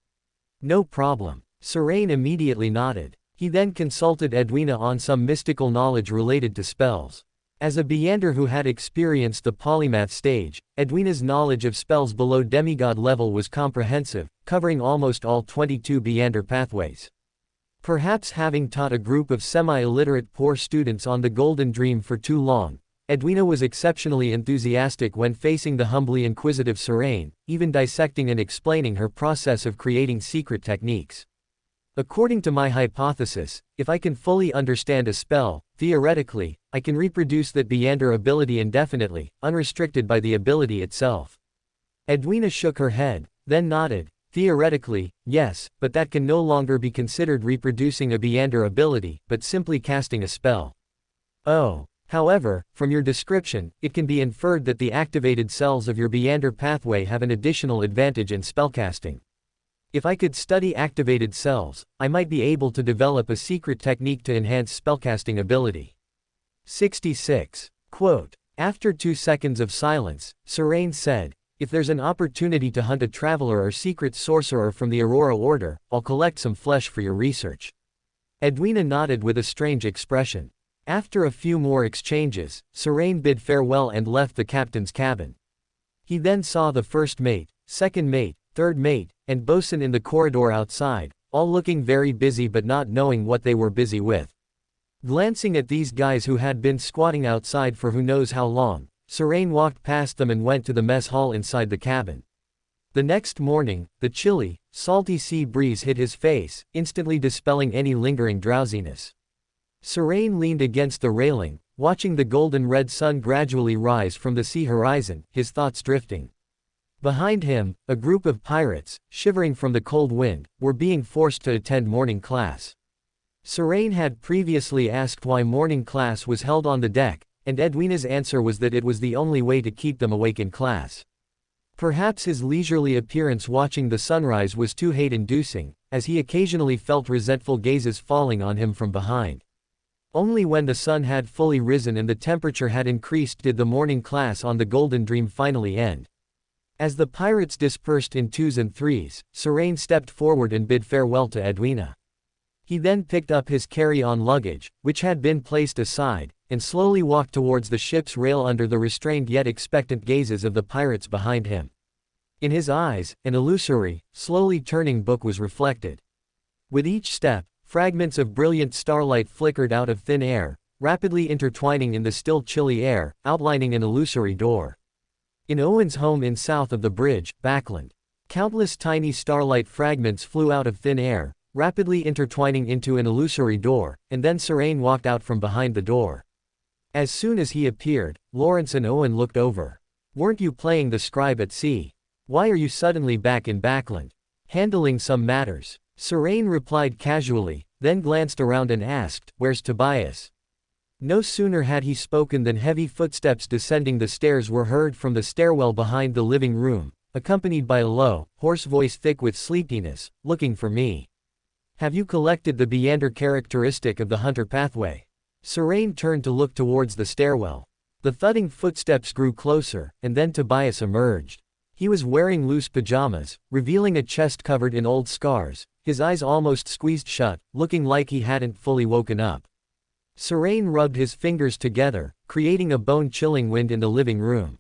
No problem. Serain immediately nodded. He then consulted Edwina on some mystical knowledge related to spells. As a Beander who had experienced the polymath stage, Edwina's knowledge of spells below demigod level was comprehensive, covering almost all 22 Beander pathways. Perhaps having taught a group of semi-illiterate poor students on the Golden Dream for too long, Edwina was exceptionally enthusiastic when facing the humbly inquisitive Serain, even dissecting and explaining her process of creating secret techniques. According to my hypothesis, if I can fully understand a spell, theoretically, I can reproduce that Beander ability indefinitely, unrestricted by the ability itself. Edwina shook her head, then nodded. Theoretically, yes, but that can no longer be considered reproducing a Beander ability, but simply casting a spell. Oh. However, from your description, it can be inferred that the activated cells of your Beander pathway have an additional advantage in spellcasting. If I could study activated cells, I might be able to develop a secret technique to enhance spellcasting ability. 66. Quote. After 2 seconds of silence, Serain said, if there's an opportunity to hunt a traveler or secret sorcerer from the Aurora Order, I'll collect some flesh for your research. Edwina nodded with a strange expression. After a few more exchanges, Serain bid farewell and left the captain's cabin. He then saw the first mate, second mate, third mate, and bosun in the corridor outside, all looking very busy but not knowing what they were busy with. Glancing at these guys who had been squatting outside for who knows how long, Serain walked past them and went to the mess hall inside the cabin. The next morning, the chilly, salty sea breeze hit his face, instantly dispelling any lingering drowsiness. Serain leaned against the railing, watching the golden-red sun gradually rise from the sea horizon, his thoughts drifting. Behind him, a group of pirates, shivering from the cold wind, were being forced to attend morning class. Serain had previously asked why morning class was held on the deck, and Edwina's answer was that it was the only way to keep them awake in class. Perhaps his leisurely appearance watching the sunrise was too hate-inducing, as he occasionally felt resentful gazes falling on him from behind. Only when the sun had fully risen and the temperature had increased did the morning class on the Golden Dream finally end. As the pirates dispersed in twos and threes, Serain stepped forward and bid farewell to Edwina. He then picked up his carry-on luggage, which had been placed aside, and slowly walked towards the ship's rail under the restrained yet expectant gazes of the pirates behind him. In his eyes, an illusory, slowly turning book was reflected. With each step, fragments of brilliant starlight flickered out of thin air, rapidly intertwining in the still chilly air, outlining an illusory door. In Owen's home in south of the bridge, Backland, countless tiny starlight fragments flew out of thin air, rapidly intertwining into an illusory door, and then Serain walked out from behind the door. As soon as he appeared, Lawrence and Owen looked over. "Weren't you playing the scribe at sea? Why are you suddenly back in Backland? Handling some matters?" Serain replied casually, then glanced around and asked, "Where's Tobias?" No sooner had he spoken than heavy footsteps descending the stairs were heard from the stairwell behind the living room, accompanied by a low, hoarse voice thick with sleepiness, "Looking for me. Have you collected the Beander characteristic of the hunter pathway?" Serain turned to look towards the stairwell. The thudding footsteps grew closer, and then Tobias emerged. He was wearing loose pajamas, revealing a chest covered in old scars, his eyes almost squeezed shut, looking like he hadn't fully woken up. Serain rubbed his fingers together, creating a bone-chilling wind in the living room.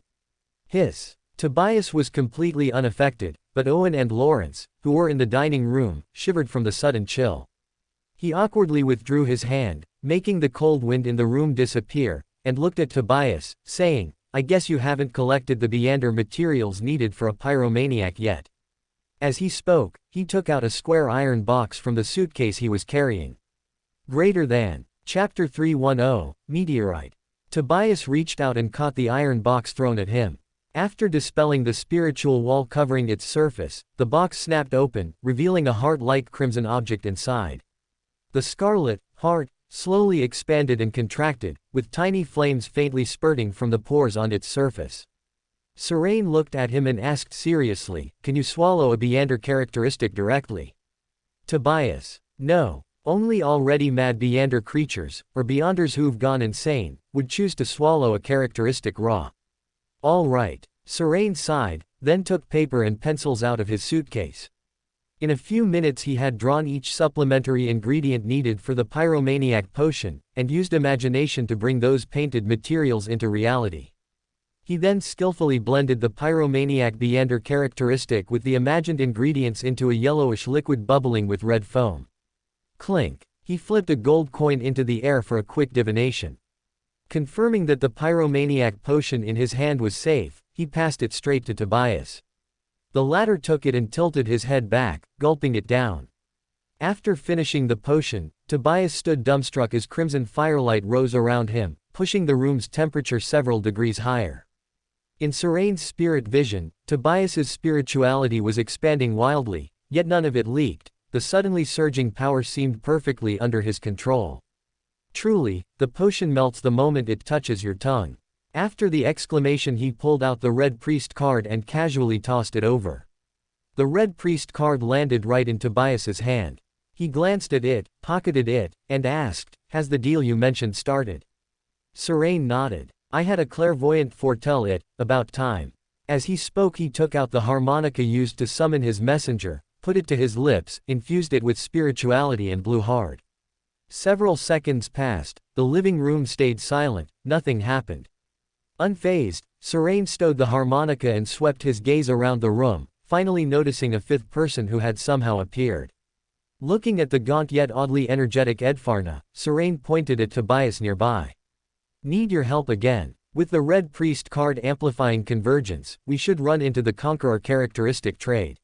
Hiss. Tobias was completely unaffected, but Owen and Lawrence, who were in the dining room, shivered from the sudden chill. He awkwardly withdrew his hand, making the cold wind in the room disappear, and looked at Tobias, saying, "I guess you haven't collected the Beander materials needed for a pyromaniac yet." As he spoke, he took out a square iron box from the suitcase he was carrying. Greater than. Chapter 310, Meteorite. Tobias reached out and caught the iron box thrown at him. After dispelling the spiritual wall covering its surface, the box snapped open, revealing a heart-like crimson object inside. The scarlet heart slowly expanded and contracted, with tiny flames faintly spurting from the pores on its surface. Serain looked at him and asked seriously, "Can you swallow a Beander characteristic directly?" Tobias: "No. Only already mad Beander creatures, or Beyonders who've gone insane, would choose to swallow a characteristic raw." "All right." Serain sighed, then took paper and pencils out of his suitcase. In a few minutes he had drawn each supplementary ingredient needed for the pyromaniac potion, and used imagination to bring those painted materials into reality. He then skillfully blended the pyromaniac Beander characteristic with the imagined ingredients into a yellowish liquid bubbling with red foam. Clink. He flipped a gold coin into the air for a quick divination. Confirming that the pyromaniac potion in his hand was safe, he passed it straight to Tobias. The latter took it and tilted his head back, gulping it down. After finishing the potion, Tobias stood dumbstruck as crimson firelight rose around him, pushing the room's temperature several degrees higher. In Serain's spirit vision, Tobias's spirituality was expanding wildly, yet none of it leaked. The suddenly surging power seemed perfectly under his control. Truly, the potion melts the moment it touches your tongue. After the exclamation, he pulled out the Red Priest card and casually tossed it over. The Red Priest card landed right in Tobias's hand. He glanced at it, pocketed it, and asked, "Has the deal you mentioned started?" Serain nodded. "I had a clairvoyant foretell it, about time." As he spoke, he took out the harmonica used to summon his messenger, put it to his lips, infused it with spirituality and blew hard. Several seconds passed, the living room stayed silent, nothing happened. Unfazed, Serain stowed the harmonica and swept his gaze around the room, finally noticing a fifth person who had somehow appeared. Looking at the gaunt yet oddly energetic Edfarna, Serain pointed at Tobias nearby. "Need your help again. With the Red Priest card amplifying convergence, we should run into the Conqueror characteristic trade.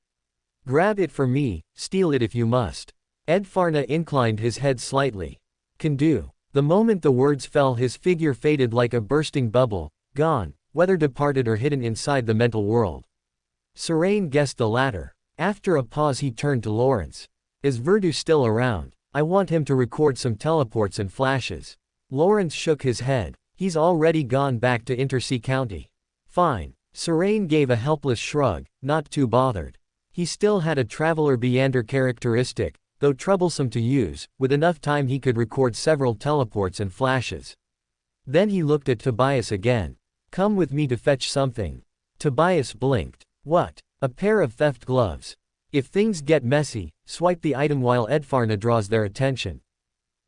Grab it for me, steal it if you must." Edfarna inclined his head slightly. "Can do." The moment the words fell, his figure faded like a bursting bubble, gone, whether departed or hidden inside the mental world. Serain guessed the latter. After a pause he turned to Lawrence. "Is Verdu still around? I want him to record some teleports and flashes." Lawrence shook his head. "He's already gone back to Intersea County." "Fine." Serene gave a helpless shrug, not too bothered. He still had a traveler Beander characteristic, though troublesome to use. With enough time he could record several teleports and flashes. Then he looked at Tobias again. Come with me to fetch something. Tobias blinked. What? A pair of theft gloves. If things get messy, swipe the item while Edfarna draws their attention.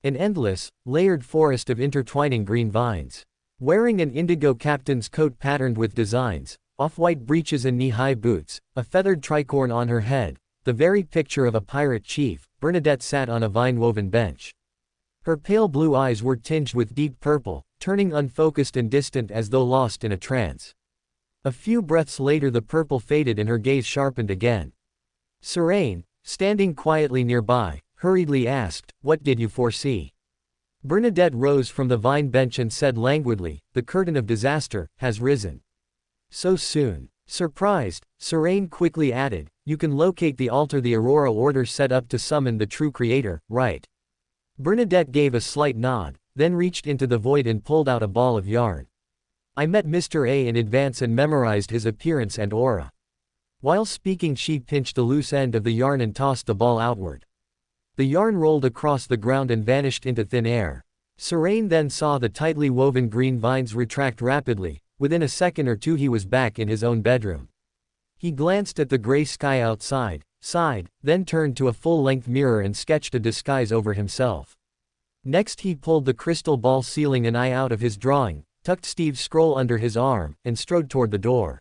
An endless, layered forest of intertwining green vines. Wearing an indigo captain's coat patterned with designs, off-white breeches and knee-high boots, a feathered tricorn on her head, the very picture of a pirate chief, Bernadette sat on a vine-woven bench. Her pale blue eyes were tinged with deep purple, turning unfocused and distant as though lost in a trance. A few breaths later the purple faded and her gaze sharpened again. Serene, standing quietly nearby, hurriedly asked, "What did you foresee?" Bernadette rose from the vine bench and said languidly, "The curtain of disaster has risen." So soon. Surprised, Serene quickly added, "You can locate the altar the Aurora Order set up to summon the true creator, right?" Bernadette gave a slight nod, then reached into the void and pulled out a ball of yarn. "I met Mr. A in advance and memorized his appearance and aura." While speaking she pinched the loose end of the yarn and tossed the ball outward. The yarn rolled across the ground and vanished into thin air. Serene then saw the tightly woven green vines retract rapidly. Within a second or two he was back in his own bedroom. He glanced at the gray sky outside, sighed, then turned to a full-length mirror and sketched a disguise over himself. Next he pulled the crystal ball sealing an eye out of his drawing, tucked Steve's scroll under his arm, and strode toward the door.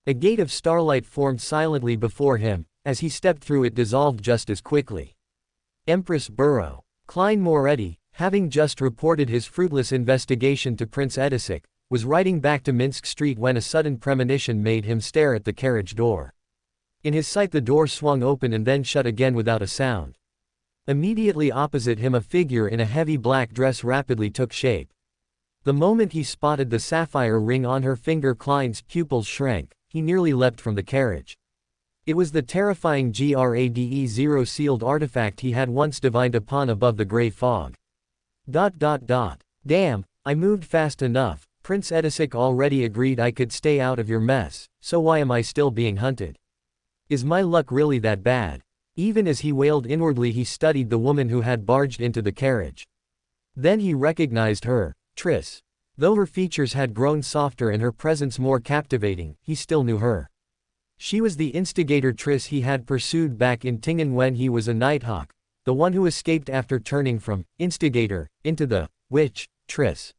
A gate of starlight formed silently before him. As he stepped through it dissolved just as quickly. Empress Burrow. Klein Moretti, having just reported his fruitless investigation to Prince Edisic, was riding back to Minsk Street when a sudden premonition made him stare at the carriage door. In his sight the door swung open and then shut again without a sound. Immediately opposite him a figure in a heavy black dress rapidly took shape. The moment he spotted the sapphire ring on her finger Klein's pupils shrank, he nearly leapt from the carriage. It was the terrifying Grade-0 sealed artifact he had once divined upon above the gray fog. Damn, I moved fast enough. Prince Edisic already agreed I could stay out of your mess, so why am I still being hunted? Is my luck really that bad? Even as he wailed inwardly he studied the woman who had barged into the carriage. Then he recognized her, Triss. Though her features had grown softer and her presence more captivating, he still knew her. She was the instigator Triss he had pursued back in Tingen when he was a Nighthawk, the one who escaped after turning from instigator into the witch, Triss.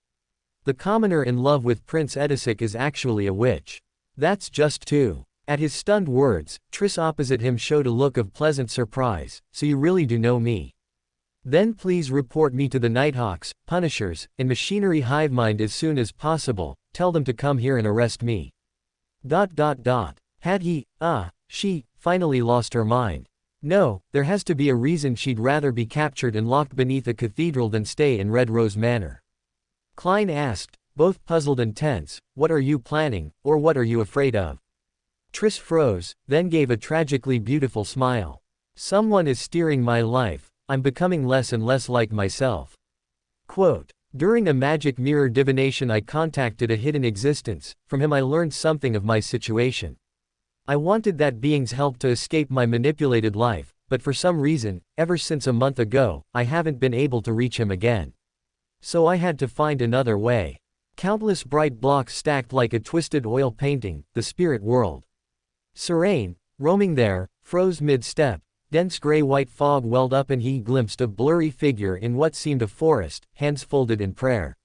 The commoner in love with Prince Edisic is actually a witch. That's just two. At his stunned words, Triss opposite him showed a look of pleasant surprise. So you really do know me? Then please report me to the Nighthawks, Punishers, and Machinery Hivemind as soon as possible. Tell them to come here and arrest me. Had she, finally lost her mind? No, there has to be a reason she'd rather be captured and locked beneath a cathedral than stay in Red Rose Manor. Klein asked, both puzzled and tense, what are you planning, or what are you afraid of? Triss froze, then gave a tragically beautiful smile. Someone is steering my life. I'm becoming less and less like myself. Quote, during a magic mirror divination I contacted a hidden existence. From him I learned something of my situation. I wanted that being's help to escape my manipulated life, but for some reason, ever since a month ago, I haven't been able to reach him again. So I had to find another way. Countless bright blocks stacked like a twisted oil painting, the spirit world. Serene, roaming there, froze mid-step. Dense gray-white fog welled up and he glimpsed a blurry figure in what seemed a forest, hands folded in prayer.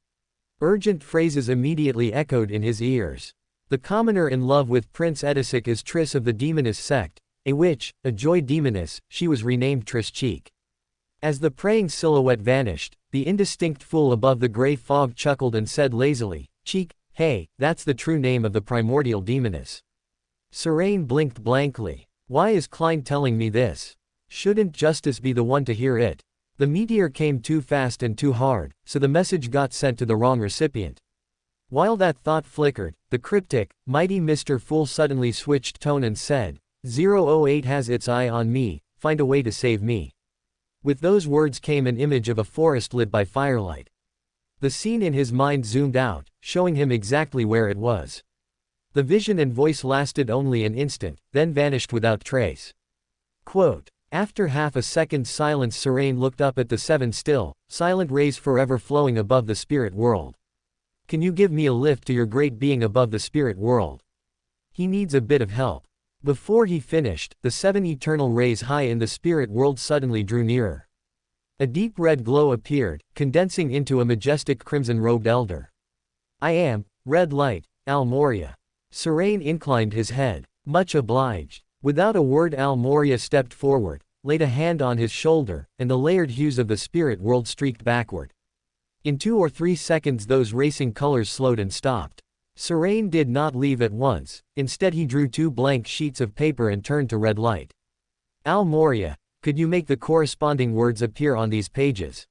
Urgent phrases immediately echoed in his ears. The commoner in love with Prince Edisic is Triss of the Demoness sect, a witch, a joy demoness. She was renamed Triss Cheek. As the praying silhouette vanished, the indistinct fool above the gray fog chuckled and said lazily, Cheek, hey, that's the true name of the primordial demoness. Serene blinked blankly. Why is Klein telling me this? Shouldn't Justice be the one to hear it? The meteor came too fast and too hard, so the message got sent to the wrong recipient. While that thought flickered, the cryptic, mighty Mr. Fool suddenly switched tone and said, 008 has its eye on me, find a way to save me. With those words came an image of a forest lit by firelight. The scene in his mind zoomed out, showing him exactly where it was. The vision and voice lasted only an instant, then vanished without trace. Quote, after half a second's silence, Serene looked up at the 7 still, silent rays forever flowing above the spirit world. Can you give me a lift to your great being above the spirit world? He needs a bit of help. Before he finished, the 7 eternal rays high in the spirit world suddenly drew nearer. A deep red glow appeared, condensing into a majestic crimson-robed elder. I am, red light, Al Moria. Serene inclined his head. Much obliged. Without a word, Al Moria stepped forward, laid a hand on his shoulder, and the layered hues of the spirit world streaked backward. In 2 or 3 seconds those racing colors slowed and stopped. Serene did not leave at once, instead he drew 2 blank sheets of paper and turned to red light. Al Moria, could you make the corresponding words appear on these pages?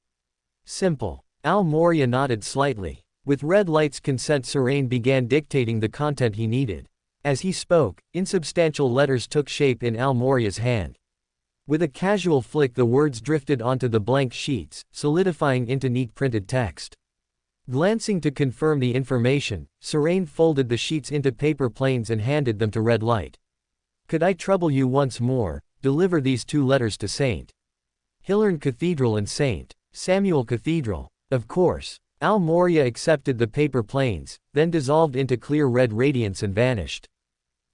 Simple. Al Moria nodded slightly. With red light's consent, Serene began dictating the content he needed. As he spoke, insubstantial letters took shape in Al Moria's hand. With a casual flick the words drifted onto the blank sheets, solidifying into neat printed text. Glancing to confirm the information, Serene folded the sheets into paper planes and handed them to Red Light. Could I trouble you once more, deliver these 2 letters to St. Hilern Cathedral and St. Samuel Cathedral. Of course. Al Moria accepted the paper planes, then dissolved into clear red radiance and vanished.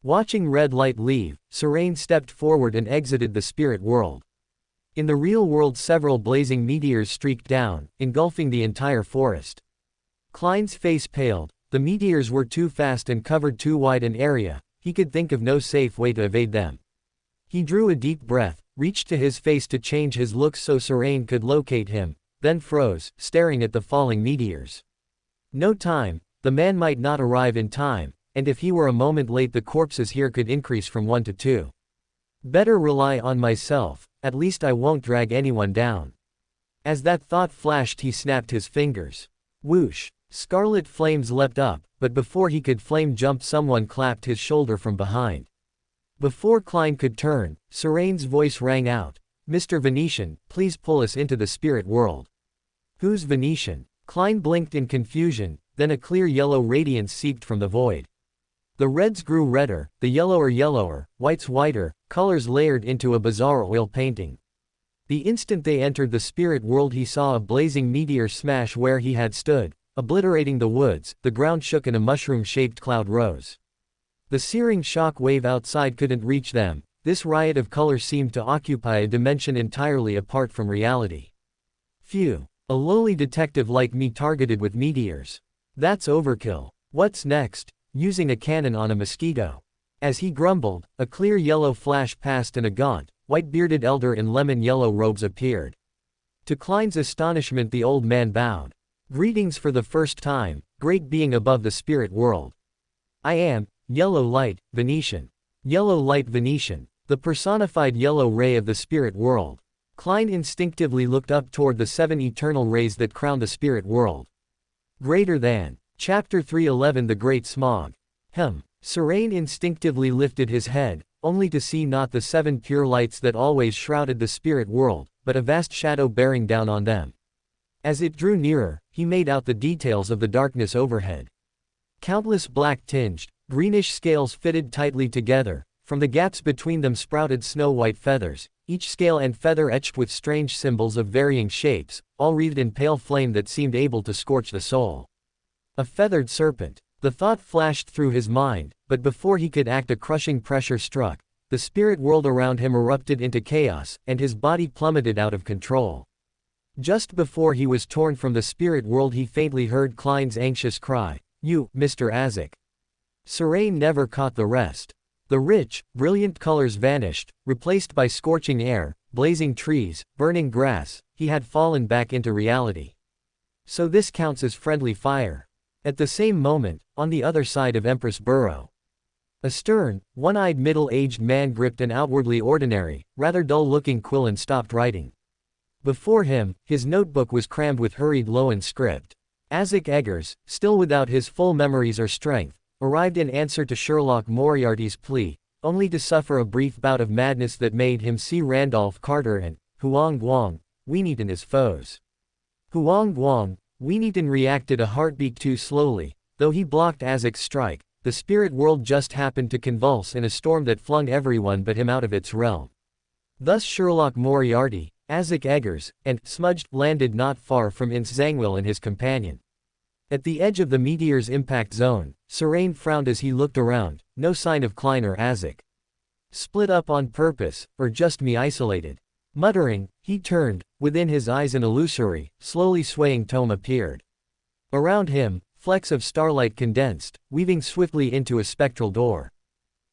Watching Red Light leave, Serene stepped forward and exited the spirit world. In the real world several blazing meteors streaked down, engulfing the entire forest. Klein's face paled. The meteors were too fast and covered too wide an area, he could think of no safe way to evade them. He drew a deep breath, reached to his face to change his look so Serene could locate him, then froze, staring at the falling meteors. No time, the man might not arrive in time, and if he were a moment late the corpses here could increase from 1 to 2. Better rely on myself, at least I won't drag anyone down. As that thought flashed he snapped his fingers. Whoosh! Scarlet flames leapt up, but before he could flame jump someone clapped his shoulder from behind. Before Klein could turn, Serene's voice rang out. Mr. Venetian, please pull us into the spirit world. Who's Venetian? Klein blinked in confusion, then a clear yellow radiance seeped from the void. The reds grew redder, the yellower, whites whiter, colors layered into a bizarre oil painting. The instant they entered the spirit world he saw a blazing meteor smash where he had stood, obliterating the woods. The ground shook and a mushroom-shaped cloud rose. The searing shock wave outside couldn't reach them. This riot of color seemed to occupy a dimension entirely apart from reality. Phew. A lowly detective like me targeted with meteors. That's overkill. What's next? Using a cannon on a mosquito. As he grumbled, a clear yellow flash passed and a gaunt, white-bearded elder in lemon-yellow robes appeared. To Klein's astonishment the old man bowed. Greetings for the first time, great being above the spirit world. I am, Yellow Light, Venetian. Yellow Light Venetian, the personified yellow ray of the spirit world. Klein instinctively looked up toward the 7 eternal rays that crown the spirit world. Greater than. Chapter 311 The Great Smog. Serene instinctively lifted his head, only to see not the 7 pure lights that always shrouded the spirit world, but a vast shadow bearing down on them. As it drew nearer, he made out the details of the darkness overhead. Countless black-tinged, greenish scales fitted tightly together. From the gaps between them sprouted snow-white feathers, each scale and feather etched with strange symbols of varying shapes, all wreathed in pale flame that seemed able to scorch the soul. A feathered serpent. The thought flashed through his mind, but before he could act a crushing pressure struck. The spirit world around him erupted into chaos, and his body plummeted out of control. Just before he was torn from the spirit world he faintly heard Klein's anxious cry, "You, Mr. Azek." Serene never caught the rest. The rich, brilliant colors vanished, replaced by scorching air, blazing trees, burning grass. He had fallen back into reality. So this counts as friendly fire. At the same moment, on the other side of Empress Burrow, a stern, one-eyed middle-aged man gripped an outwardly ordinary, rather dull-looking quill and stopped writing. Before him, his notebook was crammed with hurried Loan script. Azek Eggers, still without his full memories or strength, arrived in answer to Sherlock Moriarty's plea, only to suffer a brief bout of madness that made him see Randolph Carter and Huang Guang, Wheaton as foes. Huang Guang, Wheaton reacted a heartbeat too slowly, though he blocked Azek's strike, the spirit world just happened to convulse in a storm that flung everyone but him out of its realm. Thus Sherlock Moriarty, Isaac Eggers, and Smudged landed not far from Ince Zangwill and his companion. At the edge of the meteor's impact zone, Serene frowned as he looked around, no sign of Klein or Isaac. Split up on purpose, or just me isolated? Muttering, he turned, within his eyes an illusory, slowly swaying tome appeared. Around him, flecks of starlight condensed, weaving swiftly into a spectral door.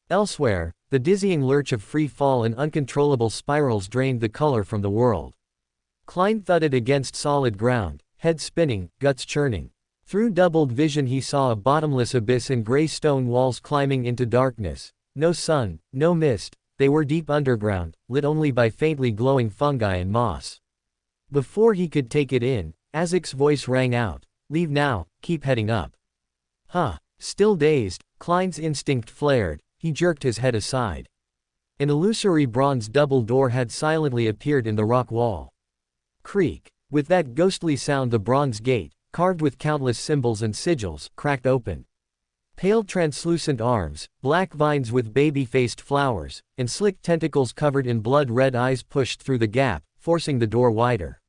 Elsewhere, the dizzying lurch of free fall and uncontrollable spirals drained the color from the world. Klein thudded against solid ground, head spinning, guts churning. Through doubled vision he saw a bottomless abyss and gray stone walls climbing into darkness. No sun, no mist, they were deep underground, lit only by faintly glowing fungi and moss. Before he could take it in, Isaac's voice rang out, "Leave now, keep heading up." Huh. Still dazed, Klein's instinct flared, he jerked his head aside. An illusory bronze double door had silently appeared in the rock wall. Creak. With that ghostly sound the bronze gate, carved with countless symbols and sigils, cracked open. Pale translucent arms, black vines with baby-faced flowers, and slick tentacles covered in blood-red eyes pushed through the gap, forcing the door wider.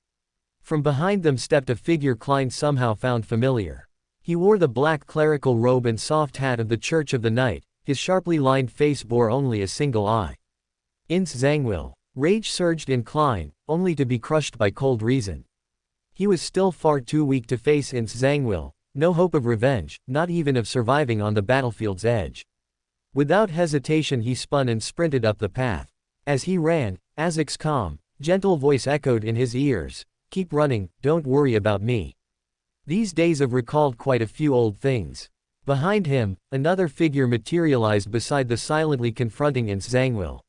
From behind them stepped a figure Klein somehow found familiar. He wore the black clerical robe and soft hat of the Church of the Night, his sharply lined face bore only a single eye. Ince Zangwill. Rage surged in Klein, only to be crushed by cold reason. He was still far too weak to face Ince Zangwill, no hope of revenge, not even of surviving on the battlefield's edge. Without hesitation he spun and sprinted up the path. As he ran, Isaac's calm, gentle voice echoed in his ears, "Keep running, don't worry about me." These days have recalled quite a few old things. Behind him, another figure materialized beside the silently confronting Ince Zangwill.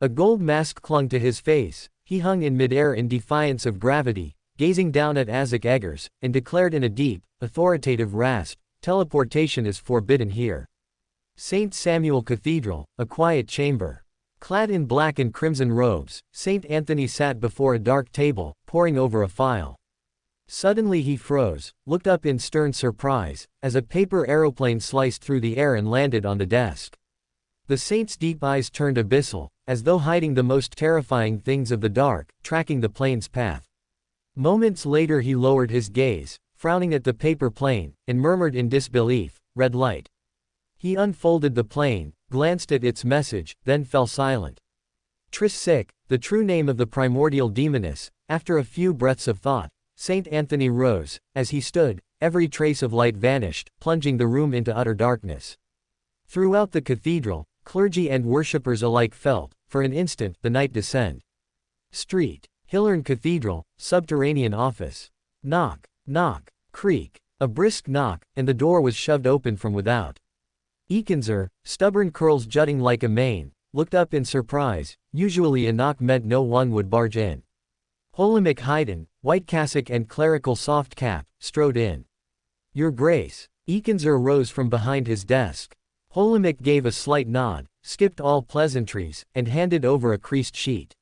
A gold mask clung to his face, he hung in midair in defiance of gravity, gazing down at Isaac Eggers, and declared in a deep, authoritative rasp, "Teleportation is forbidden here." St. Samuel Cathedral, a quiet chamber. Clad in black and crimson robes, St. Anthony sat before a dark table, poring over a file. Suddenly he froze, looked up in stern surprise, as a paper aeroplane sliced through the air and landed on the desk. The saint's deep eyes turned abyssal, as though hiding the most terrifying things of the dark, tracking the plane's path. Moments later he lowered his gaze, frowning at the paper plane, and murmured in disbelief, "Red light." He unfolded the plane, glanced at its message, then fell silent. Tris Sic, the true name of the primordial demoness. After a few breaths of thought, St. Anthony rose. As he stood, every trace of light vanished, plunging the room into utter darkness. Throughout the cathedral, clergy and worshippers alike felt, for an instant, the night descend. Street. Hillern Cathedral, subterranean office. Knock, knock, creak. A brisk knock, and the door was shoved open from without. Ekinzer, stubborn curls jutting like a mane, looked up in surprise. Usually a knock meant no one would barge in. Holomic Haydn, white cassock and clerical soft cap, strode in. "Your Grace." Ekinzer rose from behind his desk. Holomic gave a slight nod, skipped all pleasantries, and handed over a creased sheet.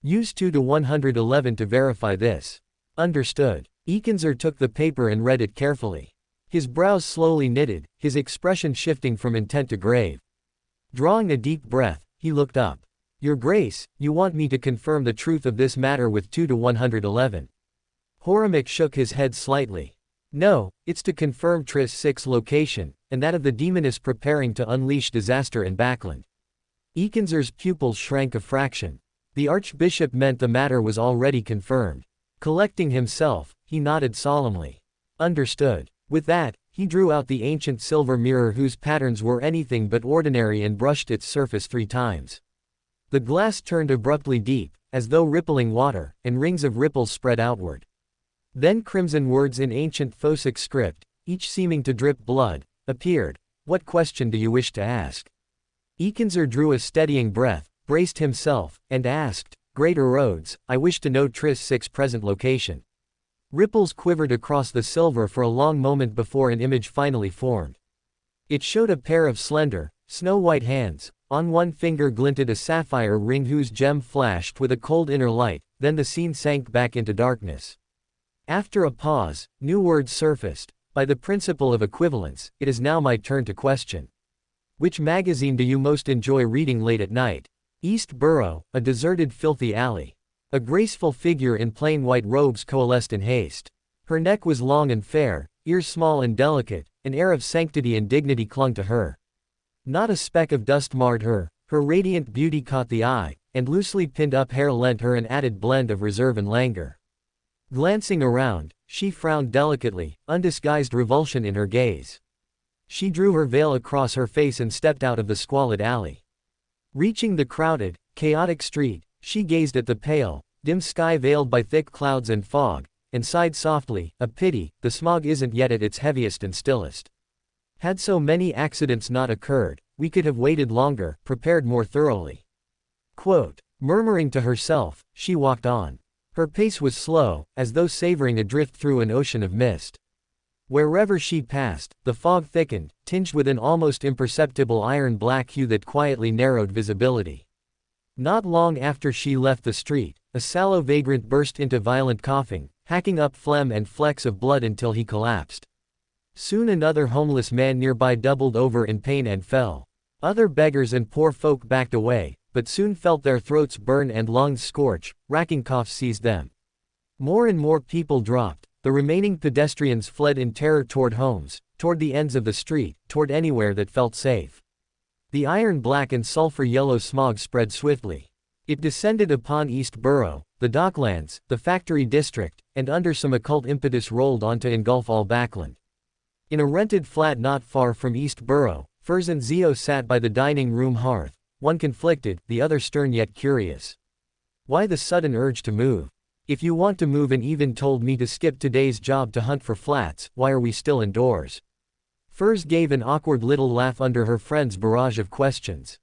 "Use 2 to 111 to verify this." "Understood." Ekinzer took the paper and read it carefully. His brows slowly knitted, his expression shifting from intent to grave. Drawing a deep breath, he looked up. "Your Grace, you want me to confirm the truth of this matter with 2 to 111. Holomic shook his head slightly. "No, it's to confirm Tris Sic's location, and that of the demoness preparing to unleash disaster in Backland." Ekinzer's pupils shrank a fraction. The archbishop meant the matter was already confirmed. Collecting himself, he nodded solemnly. "Understood." With that, he drew out the ancient silver mirror whose patterns were anything but ordinary and brushed its surface 3 times. The glass turned abruptly deep, as though rippling water, and rings of ripples spread outward. Then crimson words in ancient Phosic script, each seeming to drip blood, appeared. "What question do you wish to ask?" Ekinzer drew a steadying breath, braced himself, and asked, "Greater Rhodes, I wish to know Tris Sic's present location." Ripples quivered across the silver for a long moment before an image finally formed. It showed a pair of slender, snow-white hands. On one finger glinted a sapphire ring whose gem flashed with a cold inner light, then the scene sank back into darkness. After a pause, new words surfaced. By the principle of equivalence, it is now my turn to question. Which magazine do you most enjoy reading late at night? East Borough, a deserted filthy alley. A graceful figure in plain white robes coalesced in haste. Her neck was long and fair, ears small and delicate, an air of sanctity and dignity clung to her. Not a speck of dust marred her radiant beauty caught the eye, and loosely pinned up hair lent her an added blend of reserve and languor. Glancing around, she frowned delicately, undisguised revulsion in her gaze. She drew her veil across her face and stepped out of the squalid alley. Reaching the crowded, chaotic street, she gazed at the pale, dim sky veiled by thick clouds and fog, and sighed softly, a pity, the smog isn't yet at its heaviest and stillest. Had so many accidents not occurred, we could have waited longer, prepared more thoroughly. Quote, murmuring to herself, she walked on. Her pace was slow, as though savoring a drift through an ocean of mist. Wherever she passed, the fog thickened, tinged with an almost imperceptible iron-black hue that quietly narrowed visibility. Not long after she left the street, a sallow vagrant burst into violent coughing, hacking up phlegm and flecks of blood until he collapsed. Soon another homeless man nearby doubled over in pain and fell. Other beggars and poor folk backed away, but soon felt their throats burn and lungs scorch, racking coughs seized them. More and more people dropped. The remaining pedestrians fled in terror toward homes, toward the ends of the street, toward anywhere that felt safe. The iron-black and sulfur-yellow smog spread swiftly. It descended upon East Borough, the docklands, the factory district, and under some occult impetus rolled on to engulf all Backland. In a rented flat not far from East Borough, Furs and Zio sat by the dining room hearth, one conflicted, the other stern yet curious. Why the sudden urge to move? If you want to move and even told me to skip today's job to hunt for flats, why are we still indoors? Furs gave an awkward little laugh under her friend's barrage of questions.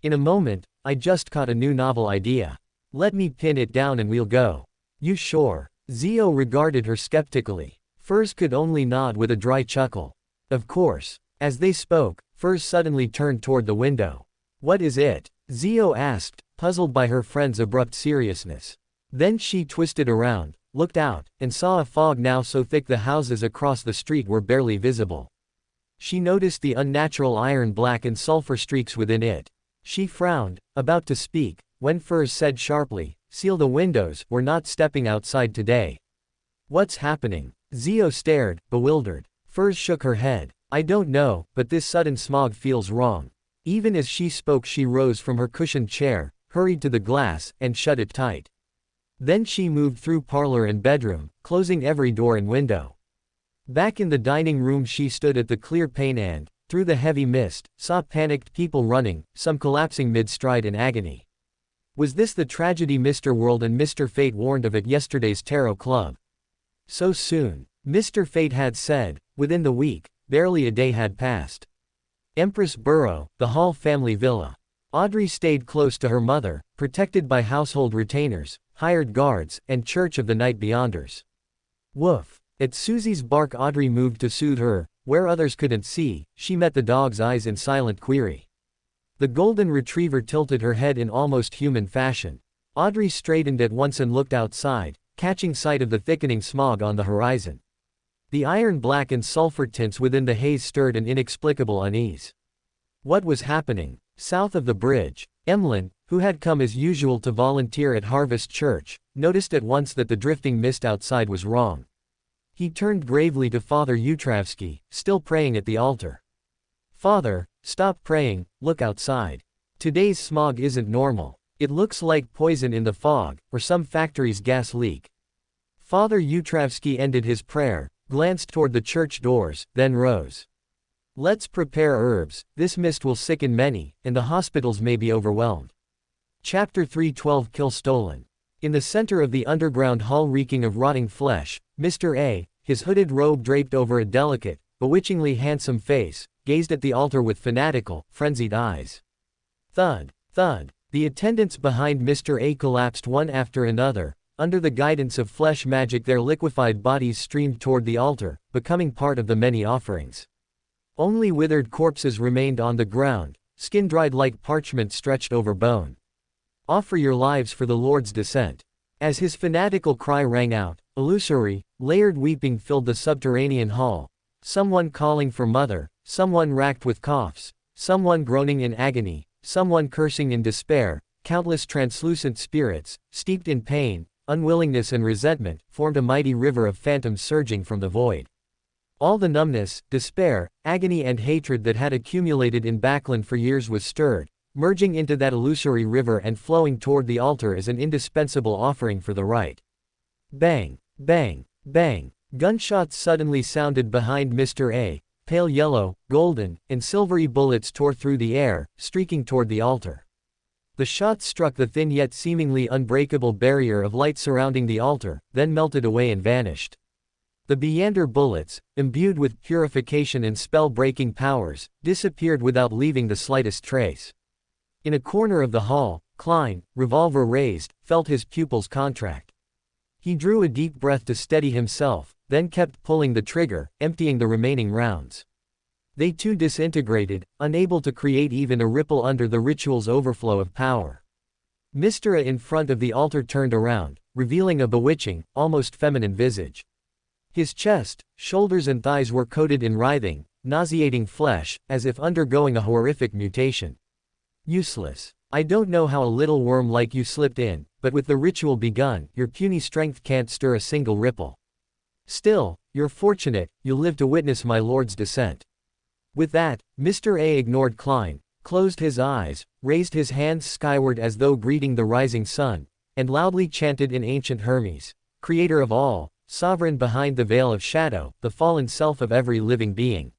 In a moment, I just caught a new novel idea. Let me pin it down and we'll go. You sure? Zio regarded her skeptically. Furs could only nod with a dry chuckle. Of course. As they spoke, Furs suddenly turned toward the window. What is it? Zio asked, puzzled by her friend's abrupt seriousness. Then she twisted around, looked out, and saw a fog now so thick the houses across the street were barely visible. She noticed the unnatural iron-black and sulfur streaks within it. She frowned, about to speak, when Furs said sharply, seal the windows, we're not stepping outside today. What's happening? Zio stared, bewildered. Furs shook her head. I don't know, but this sudden smog feels wrong. Even as she spoke she rose from her cushioned chair, hurried to the glass, and shut it tight. Then she moved through parlor and bedroom, closing every door and window. Back in the dining room she stood at the clear pane and, through the heavy mist, saw panicked people running, some collapsing mid-stride in agony. Was this the tragedy Mr. World and Mr. Fate warned of at yesterday's tarot club? So soon, Mr. Fate had said, within the week, barely a day had passed. Empress Borough, the Hall family villa. Audrey stayed close to her mother, protected by household retainers, hired guards, and Church of the Night Beyonders. Woof. At Susie's bark Audrey moved to soothe her, where others couldn't see, she met the dog's eyes in silent query. The golden retriever tilted her head in almost human fashion. Audrey straightened at once and looked outside, catching sight of the thickening smog on the horizon. The iron-black and sulfur tints within the haze stirred an inexplicable unease. What was happening? South of the bridge, Emlyn, who had come as usual to volunteer at Harvest Church, noticed at once that the drifting mist outside was wrong. He turned gravely to Father Utravsky, still praying at the altar. Father, stop praying, look outside. Today's smog isn't normal. It looks like poison in the fog, or some factory's gas leak. Father Utravsky ended his prayer, glanced toward the church doors, then rose. Let's prepare herbs, this mist will sicken many, and the hospitals may be overwhelmed. Chapter 312 Kill Stolen. In the center of the underground hall reeking of rotting flesh, Mr. A, his hooded robe draped over a delicate, bewitchingly handsome face, gazed at the altar with fanatical, frenzied eyes. Thud, thud. The attendants behind Mr. A collapsed one after another. Under the guidance of flesh magic their liquefied bodies streamed toward the altar, becoming part of the many offerings. Only withered corpses remained on the ground, skin dried like parchment stretched over bone. Offer your lives for the Lord's descent. As his fanatical cry rang out, illusory, layered weeping filled the subterranean hall, Someone calling for mother, someone racked with coughs, someone groaning in agony, someone cursing in despair. Countless translucent spirits, steeped in pain, unwillingness and resentment, formed a mighty river of phantoms surging from the void. All the numbness, despair, agony and hatred that had accumulated in Backland for years was stirred, merging into that illusory river and flowing toward the altar as an indispensable offering for the rite. Bang, bang, bang. Gunshots suddenly sounded behind Mr. A. Pale yellow, golden, and silvery bullets tore through the air, streaking toward the altar. The shots struck the thin yet seemingly unbreakable barrier of light surrounding the altar, then melted away and vanished. The Beyonder bullets, imbued with purification and spell-breaking powers, disappeared without leaving the slightest trace. In a corner of the hall, Klein, revolver raised, felt his pupils contract. He drew a deep breath to steady himself, then kept pulling the trigger, emptying the remaining rounds. They too disintegrated, unable to create even a ripple under the ritual's overflow of power. Mr. A in front of the altar turned around, revealing a bewitching, almost feminine visage. His chest, shoulders and thighs were coated in writhing, nauseating flesh, as if undergoing a horrific mutation. Useless. I don't know how a little worm like you slipped in, but with the ritual begun, your puny strength can't stir a single ripple. Still, you're fortunate, you'll live to witness my lord's descent. With that, Mr. A ignored Klein, closed his eyes, raised his hands skyward as though greeting the rising sun, and loudly chanted in ancient Hermes, creator of all, sovereign behind the veil of shadow, the fallen self of every living being.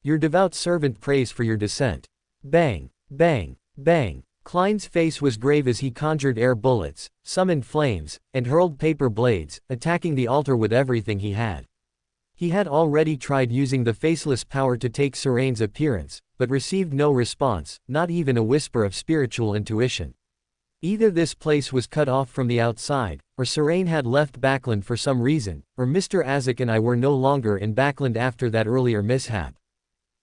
Your devout servant prays for your descent. Bang, bang, bang. Klein's face was grave as he conjured air bullets, summoned flames, and hurled paper blades, attacking the altar with everything he had. He had already tried using the faceless power to take Serane's appearance, but received no response, not even a whisper of spiritual intuition. Either this place was cut off from the outside, or Serane had left Backland for some reason, or Mr. Azek and I were no longer in Backland after that earlier mishap.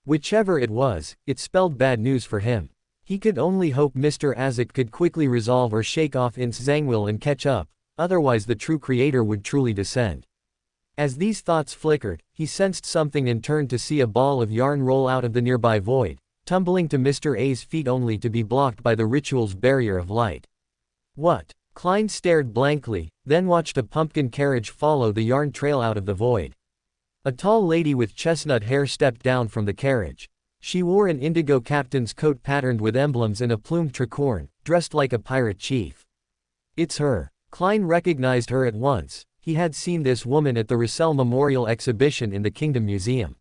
Whichever it was, it spelled bad news for him. He could only hope Mr. Azek could quickly resolve or shake off Ince Zangwil and catch up, otherwise the true creator would truly descend. As these thoughts flickered, he sensed something and turned to see a ball of yarn roll out of the nearby void, tumbling to Mr. A's feet only to be blocked by the ritual's barrier of light. What? Klein stared blankly, then watched a pumpkin carriage follow the yarn trail out of the void. A tall lady with chestnut hair stepped down from the carriage. She wore an indigo captain's coat patterned with emblems and a plumed tricorn, dressed like a pirate chief. It's her. Klein recognized her at once. He had seen this woman at the Russell Memorial Exhibition in the Kingdom Museum.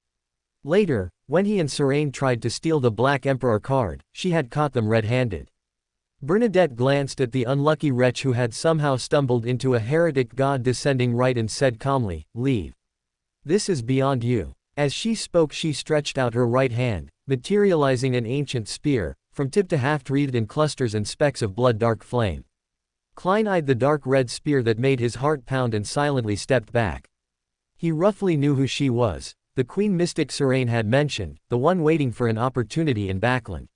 Later, when he and Serane tried to steal the Black Emperor card, she had caught them red-handed. Bernadette glanced at the unlucky wretch who had somehow stumbled into a heretic god-descending rite and said calmly, "Leave. This is beyond you." As she spoke she stretched out her right hand, materializing an ancient spear, from tip to haft wreathed in clusters and specks of blood-dark flame. Klein eyed the dark red spear that made his heart pound and silently stepped back. He roughly knew who she was, the queen mystic Serane had mentioned, the one waiting for an opportunity in Backland.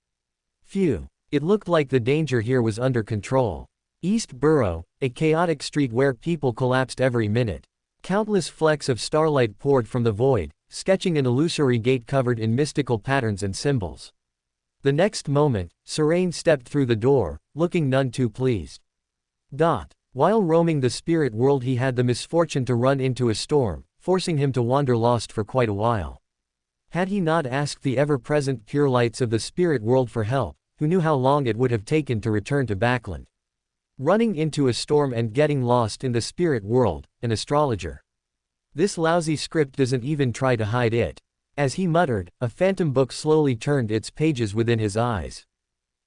Phew. It looked like the danger here was under control. East Borough, a chaotic street where people collapsed every minute. Countless flecks of starlight poured from the void, sketching an illusory gate covered in mystical patterns and symbols. The next moment, Serane stepped through the door, looking none too pleased. While roaming the spirit world he had the misfortune to run into a storm, forcing him to wander lost for quite a while. Had he not asked the ever-present pure lights of the spirit world for help, who knew how long it would have taken to return to Backland? Running into a storm and getting lost in the spirit world, an astrologer. This lousy script doesn't even try to hide it. As he muttered, a phantom book slowly turned its pages within his eyes.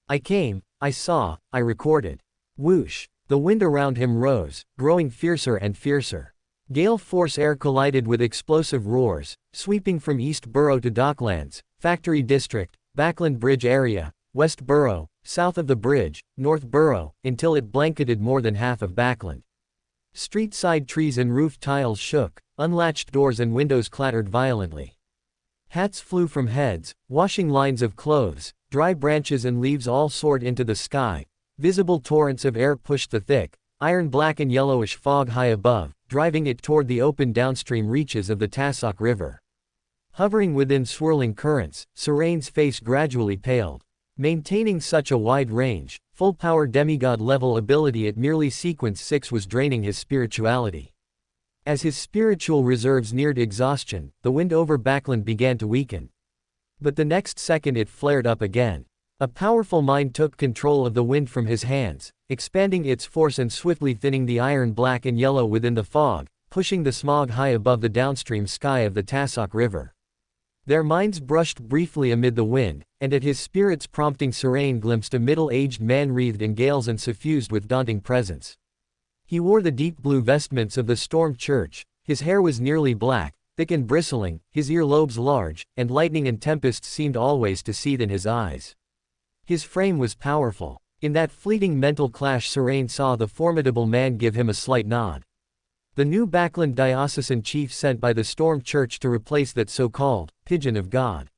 I came, I saw, I recorded. Whoosh. The wind around him rose, growing fiercer and fiercer. Gale force air collided with explosive roars, sweeping from East Borough to Docklands, Factory District, Backland Bridge area, West Borough, south of the bridge, North Borough, until it blanketed more than half of Backland. Street-side trees and roof tiles shook, unlatched doors and windows clattered violently. Hats flew from heads, washing lines of clothes, dry branches and leaves all soared into the sky. Visible torrents of air pushed the thick, iron-black and yellowish fog high above, driving it toward the open downstream reaches of the Tassoc River. Hovering within swirling currents, Serane's face gradually paled. Maintaining such a wide range, full-power demigod-level ability at merely sequence 6 was draining his spirituality. As his spiritual reserves neared exhaustion, the wind over Backland began to weaken. But the next second it flared up again. A powerful mind took control of the wind from his hands, expanding its force and swiftly thinning the iron black and yellow within the fog, pushing the smog high above the downstream sky of the Tassoc River. Their minds brushed briefly amid the wind, and at his spirit's prompting Serane glimpsed a middle-aged man wreathed in gales and suffused with daunting presence. He wore the deep blue vestments of the stormed church, his hair was nearly black, thick and bristling, his earlobes large, and lightning and tempests seemed always to seethe in his eyes. His frame was powerful. In that fleeting mental clash Serane saw the formidable man give him a slight nod. The new Backland diocesan chief sent by the stormed church to replace that so-called pigeon of God.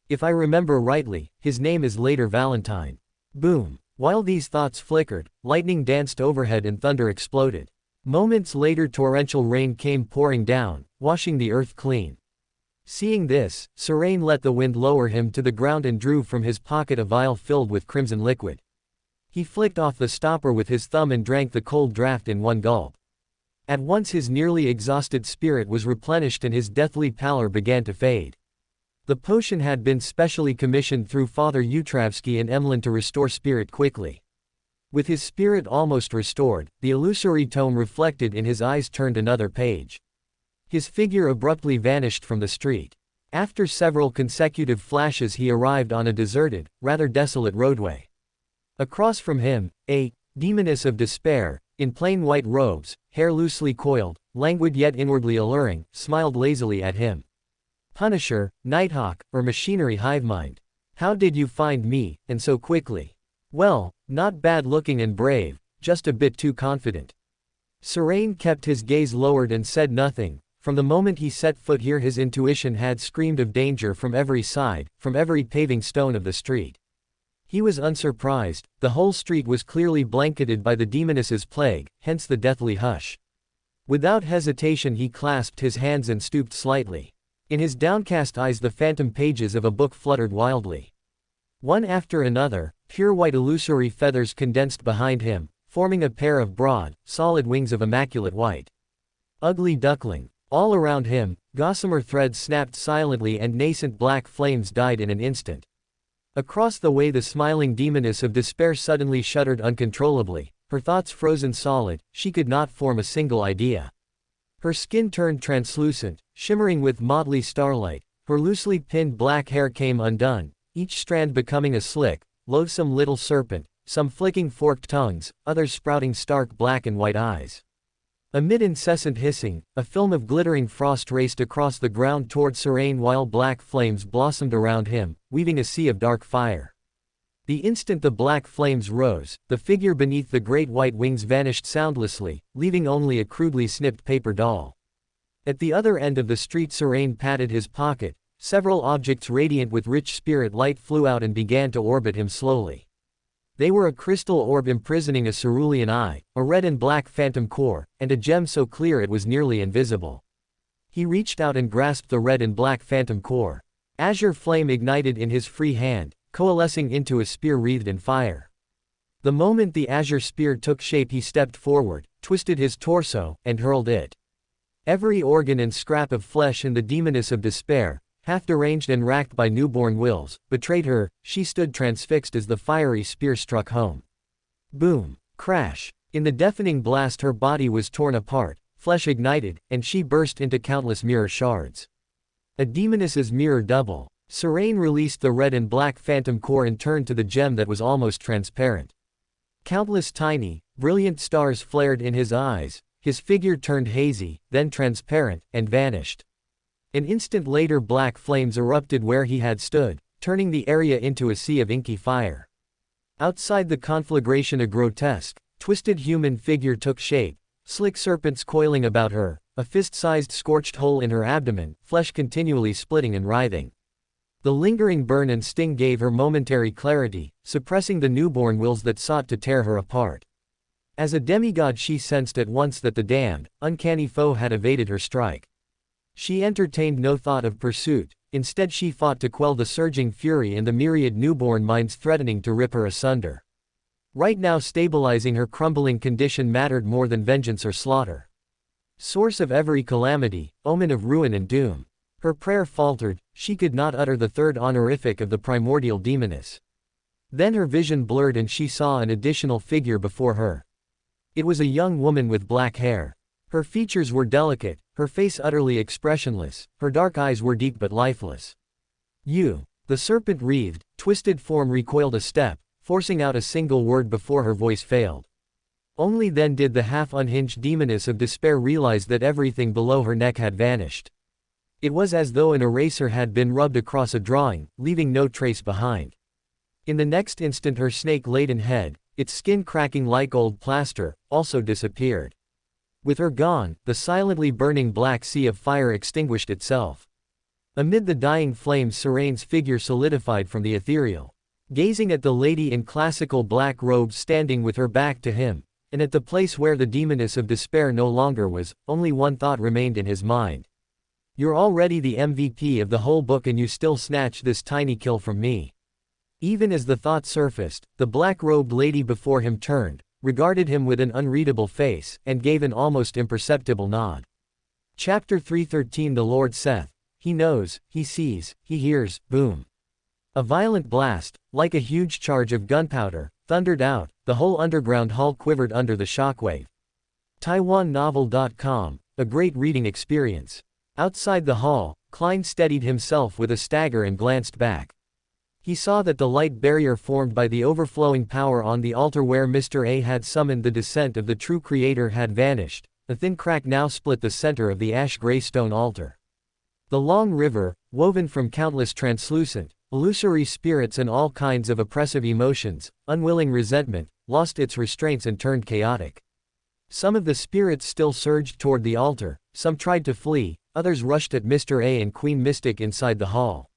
If I remember rightly, his name is later Valentine. Boom. While these thoughts flickered, lightning danced overhead and thunder exploded. Moments later torrential rain came pouring down, washing the earth clean. Seeing this, Serane let the wind lower him to the ground and drew from his pocket a vial filled with crimson liquid. He flicked off the stopper with his thumb and drank the cold draught in one gulp. At once his nearly exhausted spirit was replenished and his deathly pallor began to fade. The potion had been specially commissioned through Father Utravsky and Emlyn to restore spirit quickly. With his spirit almost restored, the illusory tome reflected in his eyes turned another page. His figure abruptly vanished from the street. After several consecutive flashes he arrived on a deserted, rather desolate roadway. Across from him, a demoness of despair, in plain white robes, hair loosely coiled, languid yet inwardly alluring, smiled lazily at him. Punisher, Nighthawk, or Machinery Hivemind. How did you find me, and so quickly? Well, not bad looking and brave, just a bit too confident. Serane kept his gaze lowered and said nothing. From the moment he set foot here his intuition had screamed of danger from every side, from every paving stone of the street. He was unsurprised, the whole street was clearly blanketed by the demoness's plague, hence the deathly hush. Without hesitation he clasped his hands and stooped slightly. In his downcast eyes the phantom pages of a book fluttered wildly. One after another, pure white illusory feathers condensed behind him, forming a pair of broad, solid wings of immaculate white. Ugly duckling. All around him, gossamer threads snapped silently and nascent black flames died in an instant. Across the way the smiling demoness of despair suddenly shuddered uncontrollably, her thoughts frozen solid, she could not form a single idea. Her skin turned translucent, shimmering with motley starlight, her loosely pinned black hair came undone, each strand becoming a slick, loathsome little serpent, some flicking forked tongues, others sprouting stark black and white eyes. Amid incessant hissing, a film of glittering frost raced across the ground toward Serane while black flames blossomed around him, weaving a sea of dark fire. The instant the black flames rose, the figure beneath the great white wings vanished soundlessly, leaving only a crudely snipped paper doll. At the other end of the street Serane patted his pocket, several objects radiant with rich spirit light flew out and began to orbit him slowly. They were a crystal orb imprisoning a cerulean eye, a red and black phantom core, and a gem so clear it was nearly invisible. He reached out and grasped the red and black phantom core. Azure flame ignited in his free hand, coalescing into a spear wreathed in fire. The moment the azure spear took shape he stepped forward, twisted his torso, and hurled it. Every organ and scrap of flesh in the demoness of despair, half deranged and racked by newborn wills, betrayed her. She stood transfixed as the fiery spear struck home. Boom! Crash! In the deafening blast her body was torn apart, flesh ignited, and she burst into countless mirror shards. A demoness's mirror double. Serane released the red and black phantom core and turned to the gem that was almost transparent. Countless tiny, brilliant stars flared in his eyes, his figure turned hazy, then transparent, and vanished. An instant later black flames erupted where he had stood, turning the area into a sea of inky fire. Outside the conflagration a grotesque, twisted human figure took shape, slick serpents coiling about her, a fist-sized scorched hole in her abdomen, flesh continually splitting and writhing. The lingering burn and sting gave her momentary clarity, suppressing the newborn wills that sought to tear her apart. As a demigod she sensed at once that the damned, uncanny foe had evaded her strike. She entertained no thought of pursuit, instead she fought to quell the surging fury and the myriad newborn minds threatening to rip her asunder. Right now stabilizing her crumbling condition mattered more than vengeance or slaughter. Source of every calamity, omen of ruin and doom. Her prayer faltered, she could not utter the third honorific of the primordial demoness. Then her vision blurred and she saw an additional figure before her. It was a young woman with black hair. Her features were delicate, her face utterly expressionless, her dark eyes were deep but lifeless. You. The serpent wreathed, twisted form recoiled a step, forcing out a single word before her voice failed. Only then did the half-unhinged demoness of despair realize that everything below her neck had vanished. It was as though an eraser had been rubbed across a drawing, leaving no trace behind. In the next instant her snake-laden head, its skin cracking like old plaster, also disappeared. With her gone, the silently burning black sea of fire extinguished itself. Amid the dying flames Serene's figure solidified from the ethereal. Gazing at the lady in classical black robes standing with her back to him, and at the place where the demoness of despair no longer was, only one thought remained in his mind. You're already the MVP of the whole book and you still snatch this tiny kill from me. Even as the thought surfaced, the black-robed lady before him turned, regarded him with an unreadable face, and gave an almost imperceptible nod. Chapter 313 The Lord saith, he knows, he sees, he hears, boom. A violent blast, like a huge charge of gunpowder, thundered out, the whole underground hall quivered under the shockwave. TaiwanNovel.com, a great reading experience. Outside the hall, Klein steadied himself with a stagger and glanced back. He saw that the light barrier formed by the overflowing power on the altar where Mr. A had summoned the descent of the true creator had vanished. A thin crack now split the center of the ash-gray stone altar. The long river, woven from countless translucent, illusory spirits and all kinds of oppressive emotions, unwilling resentment, lost its restraints and turned chaotic. Some of the spirits still surged toward the altar, some tried to flee, others rushed at Mr. A and Queen Mystic inside the hall.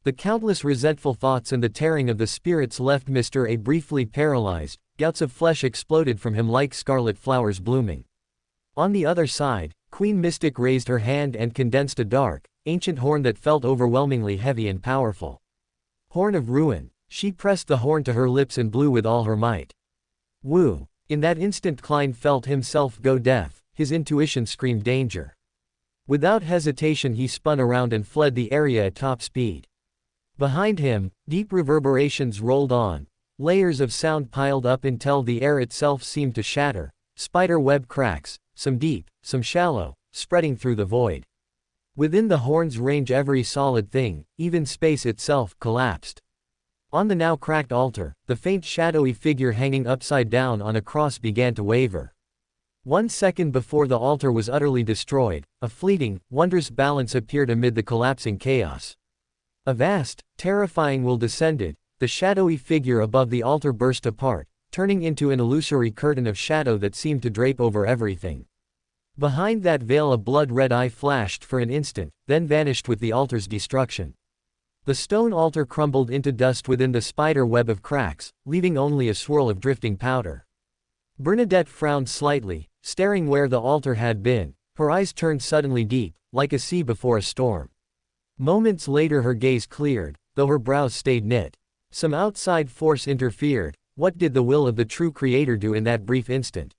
The countless resentful thoughts and the tearing of the spirits left Mr. A briefly paralyzed, gouts of flesh exploded from him like scarlet flowers blooming. On the other side, Queen Mystic raised her hand and condensed a dark, ancient horn that felt overwhelmingly heavy and powerful. Horn of ruin. She pressed the horn to her lips and blew with all her might. Woo! In that instant Klein felt himself go deaf, his intuition screamed danger. Without hesitation he spun around and fled the area at top speed. Behind him, deep reverberations rolled on, layers of sound piled up until the air itself seemed to shatter, spider web cracks, some deep, some shallow, spreading through the void. Within the horn's range every solid thing, even space itself, collapsed. On the now cracked altar, the faint shadowy figure hanging upside down on a cross began to waver. 1 second before the altar was utterly destroyed, a fleeting, wondrous balance appeared amid the collapsing chaos. A vast, terrifying will descended, the shadowy figure above the altar burst apart, turning into an illusory curtain of shadow that seemed to drape over everything. Behind that veil a blood-red eye flashed for an instant, then vanished with the altar's destruction. The stone altar crumbled into dust within the spider web of cracks, leaving only a swirl of drifting powder. Bernadette frowned slightly, staring where the altar had been, her eyes turned suddenly deep, like a sea before a storm. Moments later her gaze cleared, though her brows stayed knit. Some outside force interfered. What did the will of the true creator do in that brief instant?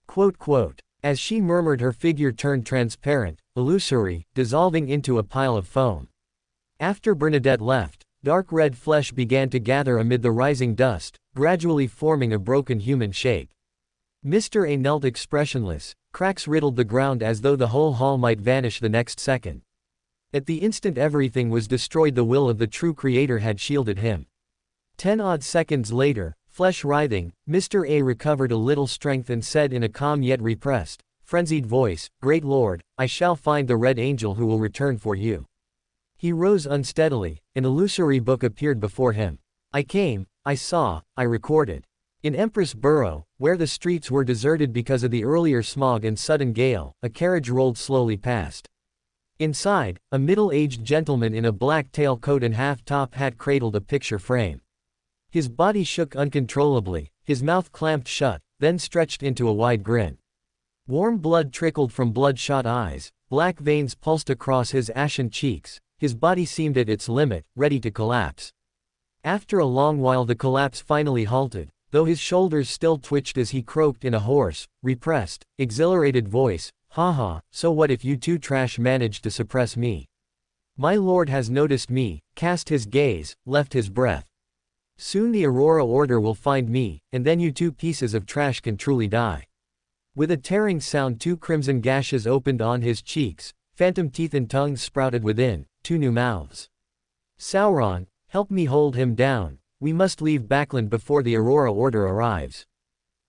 Quote. As she murmured her figure turned transparent, illusory, dissolving into a pile of foam. After Bernadette left, dark red flesh began to gather amid the rising dust, gradually forming a broken human shape. Mr. A knelt expressionless, cracks riddled the ground as though the whole hall might vanish the next second. At the instant everything was destroyed, the will of the true creator had shielded him. 10 odd seconds later, flesh writhing, Mr. A recovered a little strength and said in a calm yet repressed, frenzied voice, "Great Lord, I shall find the Red Angel who will return for you." He rose unsteadily, an illusory book appeared before him. I came, I saw, I recorded. In Empress Borough, where the streets were deserted because of the earlier smog and sudden gale, a carriage rolled slowly past. Inside, a middle-aged gentleman in a black tailcoat and half-top hat cradled a picture frame. His body shook uncontrollably, his mouth clamped shut, then stretched into a wide grin. Warm blood trickled from bloodshot eyes, black veins pulsed across his ashen cheeks, his body seemed at its limit, ready to collapse. After a long while the collapse finally halted, though his shoulders still twitched as he croaked in a hoarse, repressed, exhilarated voice, "Haha, so what if you two trash managed to suppress me? My lord has noticed me, cast his gaze, left his breath. Soon the Aurora Order will find me, and then you two pieces of trash can truly die." With a tearing sound, two crimson gashes opened on his cheeks, phantom teeth and tongues sprouted within, two new mouths. "Sauron, help me hold him down, we must leave Backland before the Aurora Order arrives."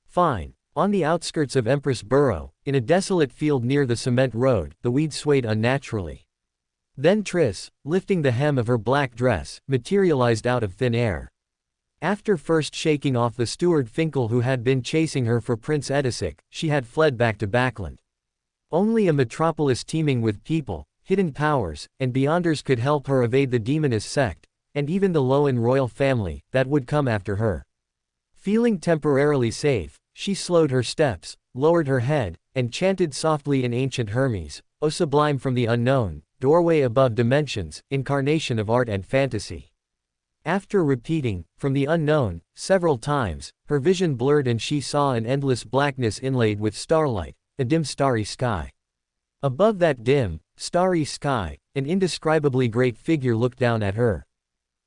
"Fine." On the outskirts of Empress Burrow, in a desolate field near the cement road, the weeds swayed unnaturally. Then Triss, lifting the hem of her black dress, materialized out of thin air. After first shaking off the steward Finkel who had been chasing her for Prince Edisic, she had fled back to Backland. Only a metropolis teeming with people, hidden powers, and beyonders could help her evade the demoness sect, and even the Loan royal family, that would come after her. Feeling temporarily safe, she slowed her steps, lowered her head, and chanted softly in ancient Hermes, "O sublime from the unknown, doorway above dimensions, incarnation of art and fantasy." After repeating, "from the unknown," several times, her vision blurred and she saw an endless blackness inlaid with starlight, a dim starry sky. Above that dim, starry sky, an indescribably great figure looked down at her.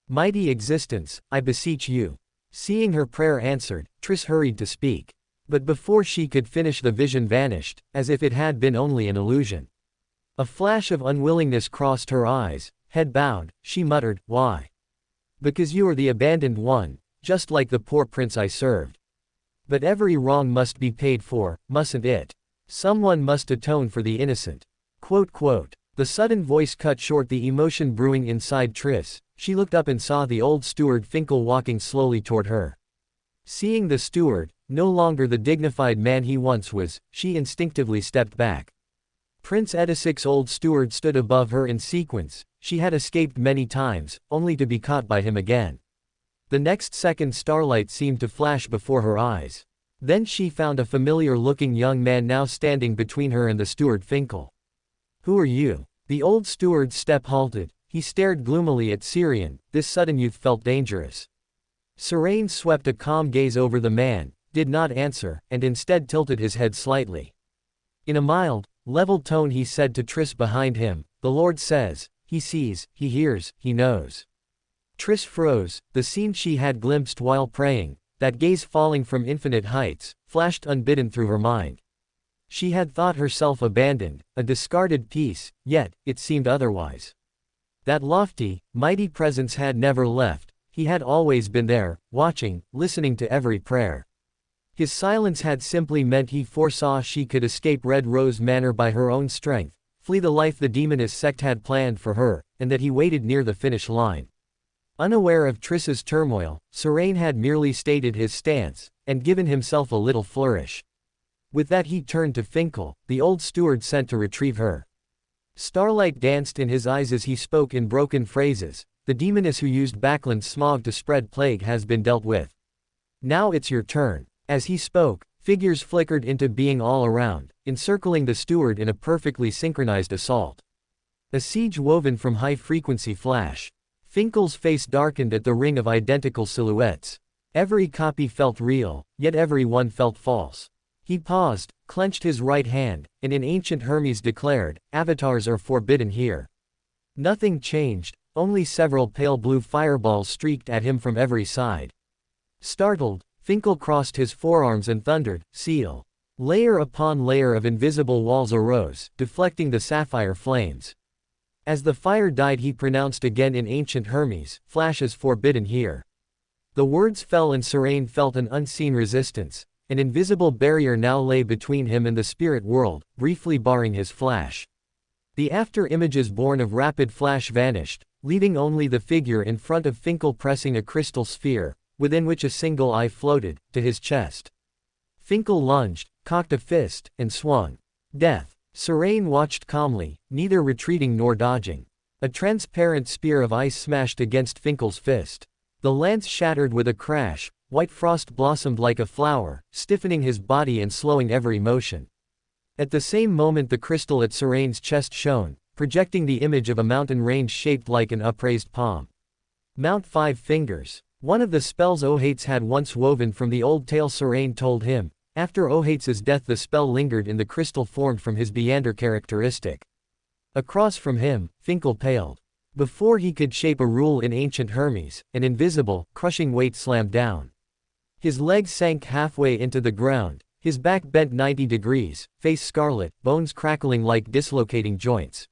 "Mighty existence, I beseech you." Seeing her prayer answered, Triss hurried to speak. But before she could finish the vision vanished, as if it had been only an illusion. A flash of unwillingness crossed her eyes, head bowed, she muttered, "Why?" "Because you are the abandoned one, just like the poor prince I served. But every wrong must be paid for, mustn't it? Someone must atone for the innocent." The sudden voice cut short the emotion brewing inside Triss. She looked up and saw the old steward Finkel walking slowly toward her. Seeing the steward, no longer the dignified man he once was, she instinctively stepped back. Prince Edisic's old steward stood above her in sequence. She had escaped many times, only to be caught by him again. The next second starlight seemed to flash before her eyes. Then she found a familiar-looking young man now standing between her and the steward Finkel. "Who are you?" The old steward's step halted. He stared gloomily at Syrian. This sudden youth felt dangerous. Serain swept a calm gaze over the man, did not answer, and instead tilted his head slightly. In a mild, level tone he said to Triss behind him, "The Lord says, he sees, he hears, he knows." Triss froze. The scene she had glimpsed while praying, that gaze falling from infinite heights, flashed unbidden through her mind. She had thought herself abandoned, a discarded piece, yet, it seemed otherwise. That lofty, mighty presence had never left. He had always been there, watching, listening to every prayer. His silence had simply meant he foresaw she could escape Red Rose Manor by her own strength, flee the life the demoness sect had planned for her, and that he waited near the finish line. Unaware of Triss's turmoil, Serain had merely stated his stance, and given himself a little flourish. With that he turned to Finkel, the old steward sent to retrieve her. Starlight danced in his eyes as he spoke in broken phrases. "The demoness who used Backland's smog to spread plague has been dealt with. Now it's your turn." As he spoke, figures flickered into being all around, encircling the steward in a perfectly synchronized assault. A siege woven from high-frequency flash. Finkel's face darkened at the ring of identical silhouettes. Every copy felt real, yet every one felt false. He paused, clenched his right hand, and in ancient Hermes declared, "Avatars are forbidden here." Nothing changed, only several pale blue fireballs streaked at him from every side. Startled, Finkel crossed his forearms and thundered, "Seal." Layer upon layer of invisible walls arose, deflecting the sapphire flames. As the fire died he pronounced again in ancient Hermes, "Flash is forbidden here." The words fell and Serain felt an unseen resistance. An invisible barrier now lay between him and the spirit world, briefly barring his flash. The after-images born of rapid flash vanished, leaving only the figure in front of Finkel pressing a crystal sphere, within which a single eye floated, to his chest. Finkel lunged, cocked a fist, and swung. Death. Serain watched calmly, neither retreating nor dodging. A transparent spear of ice smashed against Finkel's fist. The lance shattered with a crash. White frost blossomed like a flower, stiffening his body and slowing every motion. At the same moment the crystal at Serene's chest shone, projecting the image of a mountain range shaped like an upraised palm. Mount Five Fingers. One of the spells Ohates had once woven from the old tale Serene told him. After Ohates' death the spell lingered in the crystal formed from his Beander characteristic. Across from him, Finkel paled. Before he could shape a rule in ancient Hermes, an invisible, crushing weight slammed down. His legs sank halfway into the ground, his back bent 90 degrees, face scarlet, bones crackling like dislocating joints.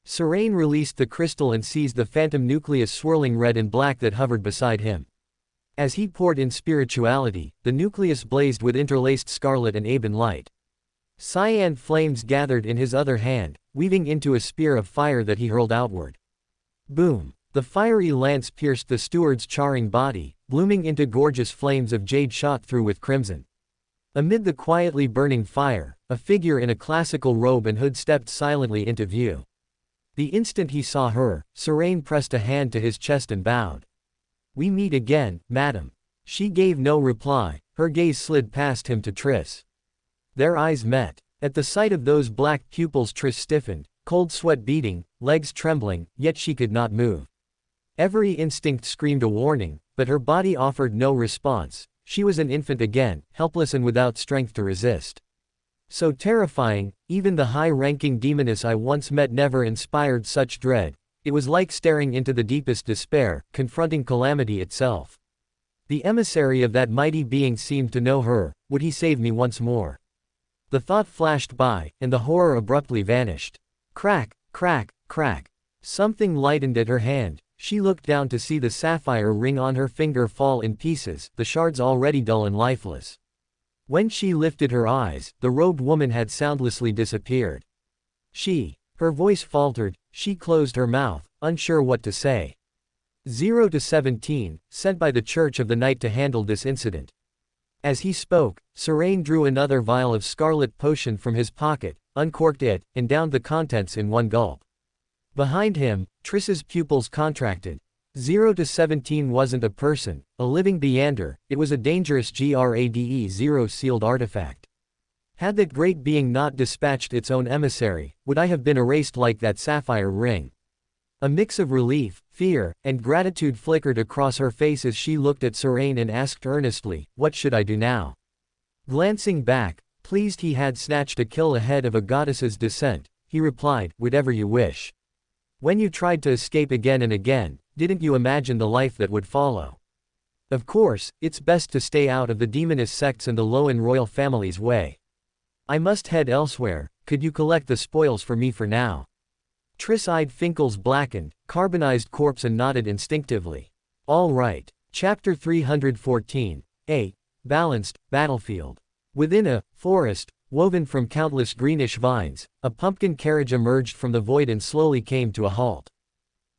Serene released the crystal and seized the phantom nucleus swirling red and black that hovered beside him. As he poured in spirituality, the nucleus blazed with interlaced scarlet and ebon light. Cyan flames gathered in his other hand, weaving into a spear of fire that he hurled outward. Boom! The fiery lance pierced the steward's charring body, blooming into gorgeous flames of jade shot through with crimson. Amid the quietly burning fire, a figure in a classical robe and hood stepped silently into view. The instant he saw her, Serene pressed a hand to his chest and bowed. "We meet again, madam." She gave no reply, her gaze slid past him to Triss. Their eyes met. At the sight of those black pupils Triss stiffened, cold sweat beading, legs trembling, yet she could not move. Every instinct screamed a warning, but her body offered no response. She was an infant again, helpless and without strength to resist. So terrifying, even the high-ranking demoness I once met never inspired such dread. It was like staring into the deepest despair, confronting calamity itself. The emissary of that mighty being seemed to know her. Would he save me once more? The thought flashed by, and the horror abruptly vanished. Crack, crack, crack. Something lightened at her hand. She looked down to see the sapphire ring on her finger fall in pieces, the shards already dull and lifeless. When she lifted her eyes, the robed woman had soundlessly disappeared. Her voice faltered, she closed her mouth, unsure what to say. 0 to 17, sent by the Church of the Night to handle this incident. As he spoke, Serene drew another vial of scarlet potion from his pocket, uncorked it, and downed the contents in one gulp. Behind him, Triss's pupils contracted. 0 to 17 wasn't a person, a living Beander, it was a dangerous GRADE 0 sealed artifact. Had that great being not dispatched its own emissary, would I have been erased like that sapphire ring? A mix of relief, fear, and gratitude flickered across her face as she looked at Serene and asked earnestly, "What should I do now?" Glancing back, pleased he had snatched a kill ahead of a goddess's descent, he replied, "Whatever you wish. When you tried to escape again and again, didn't you imagine the life that would follow? Of course, it's best to stay out of the demoness sects and the low and royal family's way. I must head elsewhere, could you collect the spoils for me for now?" Triss-eyed Finkel's blackened, carbonized corpse and nodded instinctively. All right. Chapter 314. A balanced battlefield. Within a forest, woven from countless greenish vines, a pumpkin carriage emerged from the void and slowly came to a halt.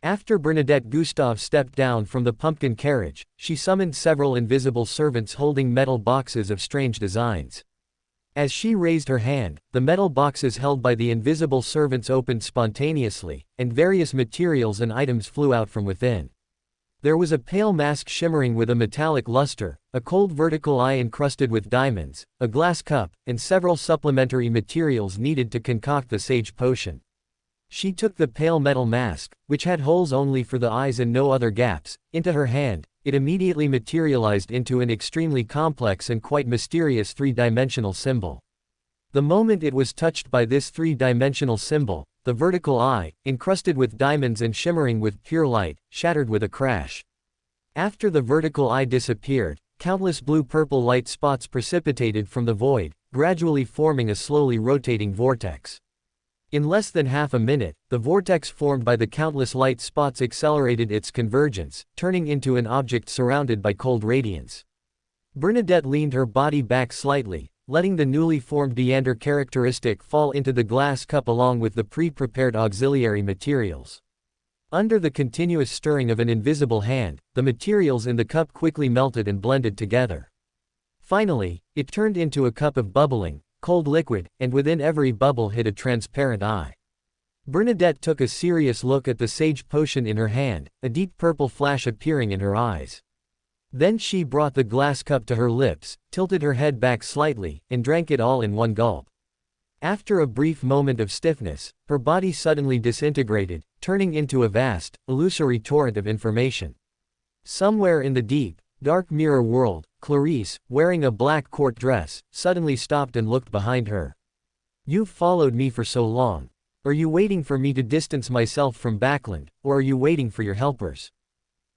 After Bernadette Gustave stepped down from the pumpkin carriage, she summoned several invisible servants holding metal boxes of strange designs. As she raised her hand, the metal boxes held by the invisible servants opened spontaneously, and various materials and items flew out from within. There was a pale mask shimmering with a metallic luster, a cold vertical eye encrusted with diamonds, a glass cup, and several supplementary materials needed to concoct the sage potion. She took the pale metal mask, which had holes only for the eyes and no other gaps, into her hand. It immediately materialized into an extremely complex and quite mysterious three-dimensional symbol. The moment it was touched by this three-dimensional symbol, the vertical eye, encrusted with diamonds and shimmering with pure light, shattered with a crash. After the vertical eye disappeared, countless blue-purple light spots precipitated from the void, gradually forming a slowly rotating vortex. In less than half a minute, the vortex formed by the countless light spots accelerated its convergence, turning into an object surrounded by cold radiance. Bernadette leaned her body back slightly, letting the newly formed Beander characteristic fall into the glass cup along with the pre-prepared auxiliary materials. Under the continuous stirring of an invisible hand, the materials in the cup quickly melted and blended together. Finally, it turned into a cup of bubbling, cold liquid, and within every bubble hid a transparent eye. Bernadette took a serious look at the sage potion in her hand, a deep purple flash appearing in her eyes. Then she brought the glass cup to her lips, tilted her head back slightly, and drank it all in one gulp. After a brief moment of stiffness, her body suddenly disintegrated, turning into a vast, illusory torrent of information. Somewhere in the deep, dark mirror world, Clarice, wearing a black court dress, suddenly stopped and looked behind her. "You've followed me for so long. Are you waiting for me to distance myself from Backland, or are you waiting for your helpers?"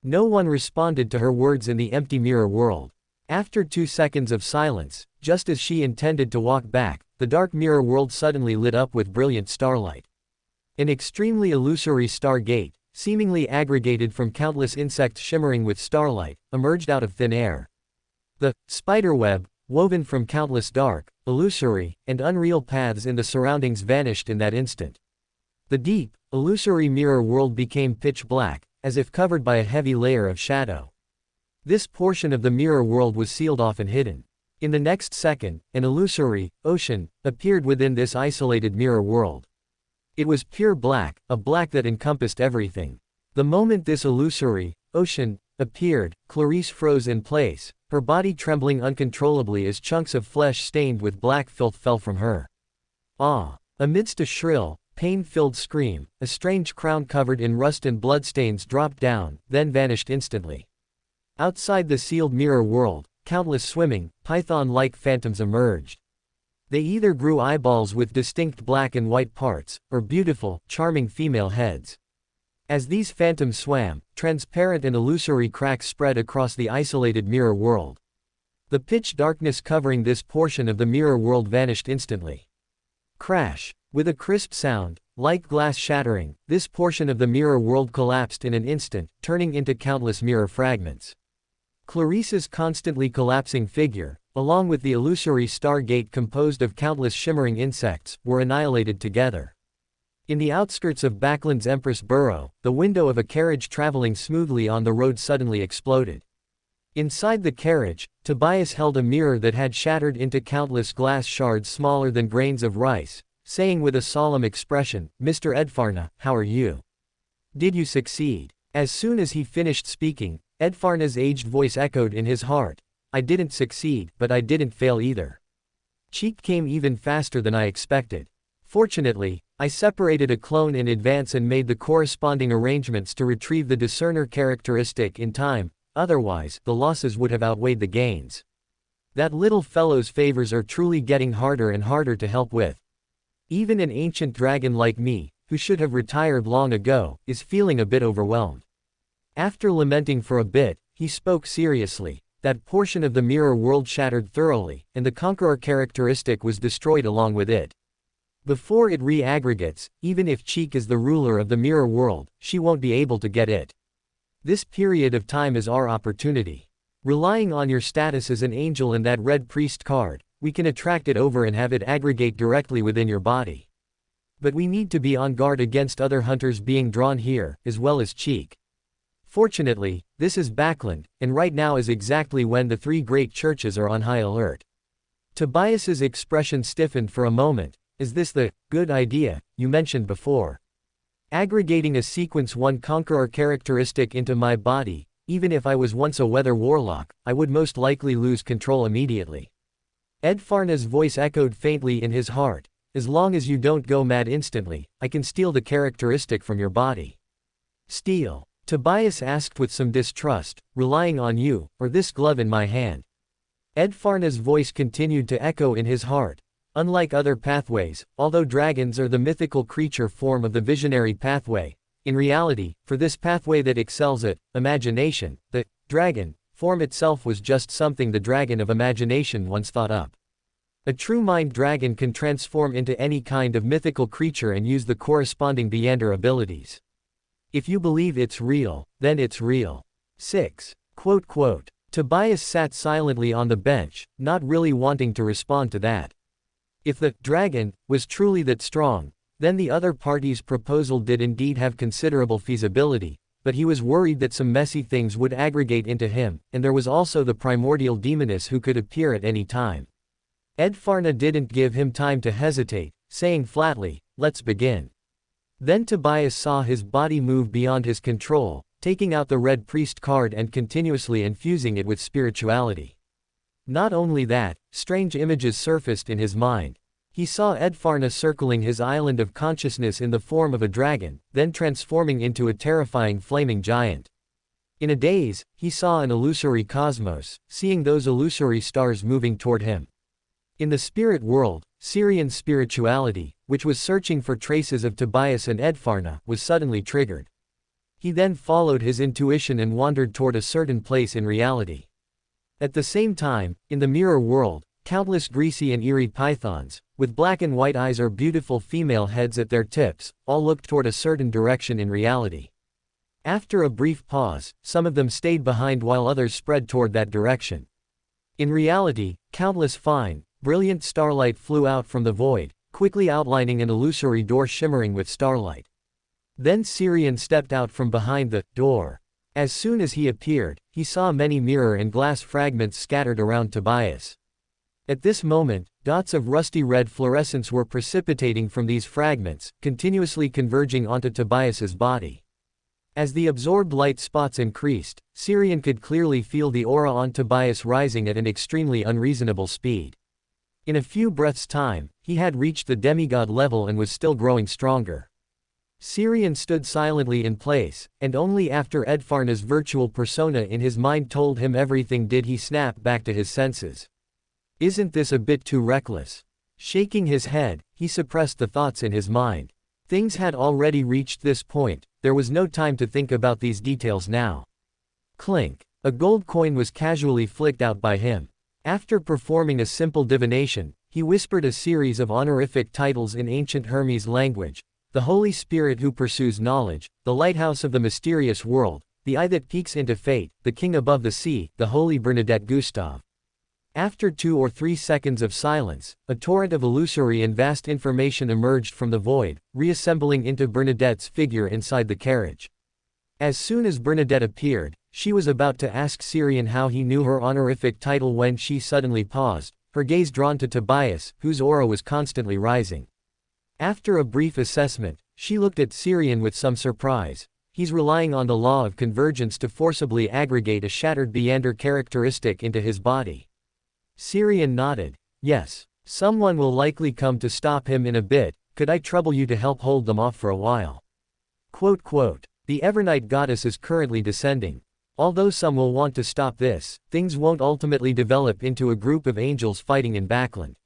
No one responded to her words in the empty mirror world. After 2 seconds of silence, just as she intended to walk back, the dark mirror world suddenly lit up with brilliant starlight. An extremely illusory star gate, seemingly aggregated from countless insects shimmering with starlight, emerged out of thin air. The spiderweb, woven from countless dark, illusory, and unreal paths in the surroundings vanished in that instant. The deep, illusory mirror world became pitch black, as if covered by a heavy layer of shadow. This portion of the mirror world was sealed off and hidden. In the next second, an illusory ocean appeared within this isolated mirror world. It was pure black, a black that encompassed everything. The moment this illusory ocean appeared, Clarice froze in place, her body trembling uncontrollably as chunks of flesh stained with black filth fell from her. Ah! Amidst a shrill, pain-filled scream, a strange crown covered in rust and bloodstains dropped down, then vanished instantly. Outside the sealed mirror world, countless swimming, python-like phantoms emerged. They either grew eyeballs with distinct black and white parts, or beautiful, charming female heads. As these phantoms swam, transparent and illusory cracks spread across the isolated mirror world. The pitch darkness covering this portion of the mirror world vanished instantly. Crash! With a crisp sound, like glass shattering, this portion of the mirror world collapsed in an instant, turning into countless mirror fragments. Clarice's constantly collapsing figure, along with the illusory star gate composed of countless shimmering insects, were annihilated together. In the outskirts of Backland's Empress Burrow, the window of a carriage traveling smoothly on the road suddenly exploded. Inside the carriage, Tobias held a mirror that had shattered into countless glass shards smaller than grains of rice, saying with a solemn expression, "Mr. Edfarna, how are you? Did you succeed?" As soon as he finished speaking, Edfarna's aged voice echoed in his heart, "I didn't succeed, but I didn't fail either. Cheek came even faster than I expected. Fortunately, I separated a clone in advance and made the corresponding arrangements to retrieve the discerner characteristic in time, otherwise, the losses would have outweighed the gains. That little fellow's favors are truly getting harder and harder to help with. Even an ancient dragon like me, who should have retired long ago, is feeling a bit overwhelmed." After lamenting for a bit, he spoke seriously. That portion of the mirror world shattered thoroughly, and the conqueror characteristic was destroyed along with it. Before it re-aggregates, even if Cheek is the ruler of the mirror world, she won't be able to get it. This period of time is our opportunity. Relying on your status as an angel and that red priest card, we can attract it over and have it aggregate directly within your body. But we need to be on guard against other hunters being drawn here, as well as Cheek. Fortunately, this is Backland, and right now is exactly when the 3 great churches are on high alert. Tobias's expression stiffened for a moment. "Is this the good idea you mentioned before? Aggregating a sequence 1 conqueror characteristic into my body, even if I was once a weather warlock, I would most likely lose control immediately." Edfarna's voice echoed faintly in his heart, "As long as you don't go mad instantly, I can steal the characteristic from your body." "Steal?" Tobias asked with some distrust, "Relying on you, or this glove in my hand?" Edfarna's voice continued to echo in his heart. Unlike other pathways, although dragons are the mythical creature form of the visionary pathway, in reality, for this pathway that excels at imagination, the dragon form itself was just something the dragon of imagination once thought up. A true mind dragon can transform into any kind of mythical creature and use the corresponding Beyonder abilities. If you believe it's real, then it's real. 6. Tobias sat silently on the bench, not really wanting to respond to that. If the dragon was truly that strong, then the other party's proposal did indeed have considerable feasibility, but he was worried that some messy things would aggregate into him, and there was also the primordial demoness who could appear at any time. Edfarna didn't give him time to hesitate, saying flatly, "Let's begin." Then Tobias saw his body move beyond his control, taking out the red priest card and continuously infusing it with spirituality. Not only that, strange images surfaced in his mind. He saw Edfarna circling his island of consciousness in the form of a dragon, then transforming into a terrifying flaming giant. In a daze, he saw an illusory cosmos, seeing those illusory stars moving toward him. In the spirit world, Syrian's spirituality, which was searching for traces of Tobias and Edfarna, was suddenly triggered. He then followed his intuition and wandered toward a certain place in reality. At the same time, in the mirror world, countless greasy and eerie pythons, with black and white eyes or beautiful female heads at their tips, all looked toward a certain direction in reality. After a brief pause, some of them stayed behind while others spread toward that direction. In reality, countless fine, brilliant starlight flew out from the void, quickly outlining an illusory door shimmering with starlight. Then Syrian stepped out from behind the door. As soon as he appeared, he saw many mirror and glass fragments scattered around Tobias. At this moment, dots of rusty red fluorescence were precipitating from these fragments, continuously converging onto Tobias's body. As the absorbed light spots increased, Syrian could clearly feel the aura on Tobias rising at an extremely unreasonable speed. In a few breaths' time, he had reached the demigod level and was still growing stronger. Syrian stood silently in place, and only after Edfarna's virtual persona in his mind told him everything did he snap back to his senses. Isn't this a bit too reckless? Shaking his head, he suppressed the thoughts in his mind. Things had already reached this point, there was no time to think about these details now. Clink. A gold coin was casually flicked out by him. After performing a simple divination, he whispered a series of honorific titles in ancient Hermes language: the Holy Spirit who pursues knowledge, the lighthouse of the mysterious world, the eye that peeks into fate, the king above the sea, the Holy Bernadette Gustave. After 2 or 3 seconds of silence, a torrent of illusory and vast information emerged from the void, reassembling into Bernadette's figure inside the carriage. As soon as Bernadette appeared, she was about to ask Syrian how he knew her honorific title when she suddenly paused, her gaze drawn to Tobias, whose aura was constantly rising. After a brief assessment, she looked at Syrian with some surprise. He's relying on the law of convergence to forcibly aggregate a shattered Beander characteristic into his body. Syrian nodded. Yes. Someone will likely come to stop him in a bit, could I trouble you to help hold them off for a while? Quote. The Evernight goddess is currently descending. Although some will want to stop this, things won't ultimately develop into a group of angels fighting in Backland.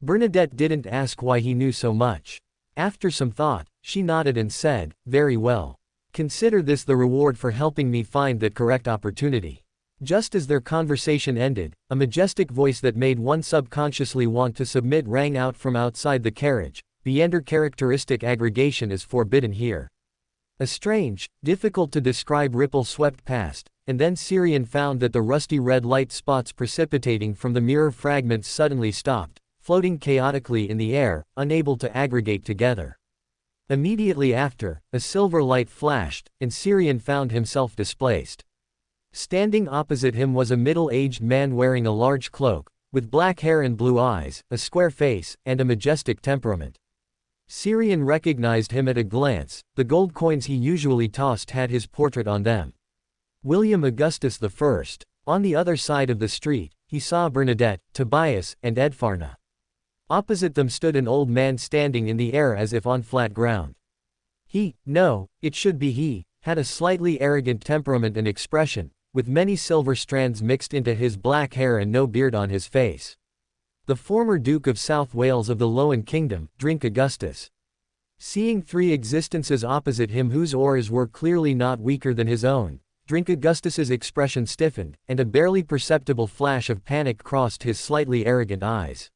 Bernadette didn't ask why he knew so much. After some thought, she nodded and said, very well. Consider this the reward for helping me find that correct opportunity. Just as their conversation ended, a majestic voice that made one subconsciously want to submit rang out from outside the carriage: Beander characteristic aggregation is forbidden here. A strange, difficult to describe ripple swept past, and then Syrian found that the rusty red light spots precipitating from the mirror fragments suddenly stopped, floating chaotically in the air, unable to aggregate together. Immediately after, a silver light flashed, and Syrian found himself displaced. Standing opposite him was a middle-aged man wearing a large cloak, with black hair and blue eyes, a square face, and a majestic temperament. Syrian recognized him at a glance. The gold coins he usually tossed had his portrait on them. William Augustus I. On the other side of the street, he saw Bernadette, Tobias, and Edfarna. Opposite them stood an old man standing in the air as if on flat ground. It should be he, had a slightly arrogant temperament and expression, with many silver strands mixed into his black hair and no beard on his face. The former Duke of South Wales of the Lowen Kingdom, Drink Augustus. Seeing 3 existences opposite him whose auras were clearly not weaker than his own, Drink Augustus's expression stiffened, and a barely perceptible flash of panic crossed his slightly arrogant eyes.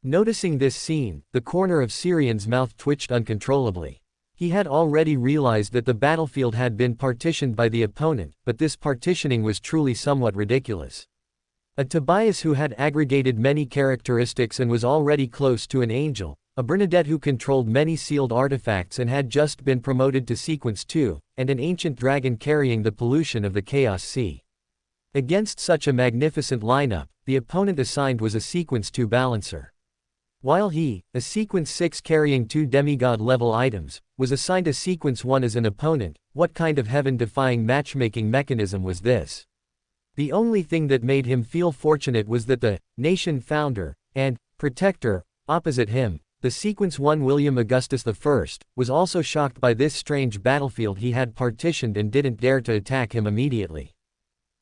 Noticing this scene, the corner of Syrian's mouth twitched uncontrollably. He had already realized that the battlefield had been partitioned by the opponent, but this partitioning was truly somewhat ridiculous. A Tobias who had aggregated many characteristics and was already close to an angel, a Bernadette who controlled many sealed artifacts and had just been promoted to Sequence 2, and an ancient dragon carrying the pollution of the Chaos Sea. Against such a magnificent lineup, the opponent assigned was a Sequence 2 balancer. While he, a Sequence 6 carrying 2 demigod-level items, was assigned a Sequence 1 as an opponent, what kind of heaven-defying matchmaking mechanism was this? The only thing that made him feel fortunate was that the nation founder and protector Opposite him, the Sequence 1 William Augustus I was also shocked by this strange battlefield he had partitioned and didn't dare to attack him immediately.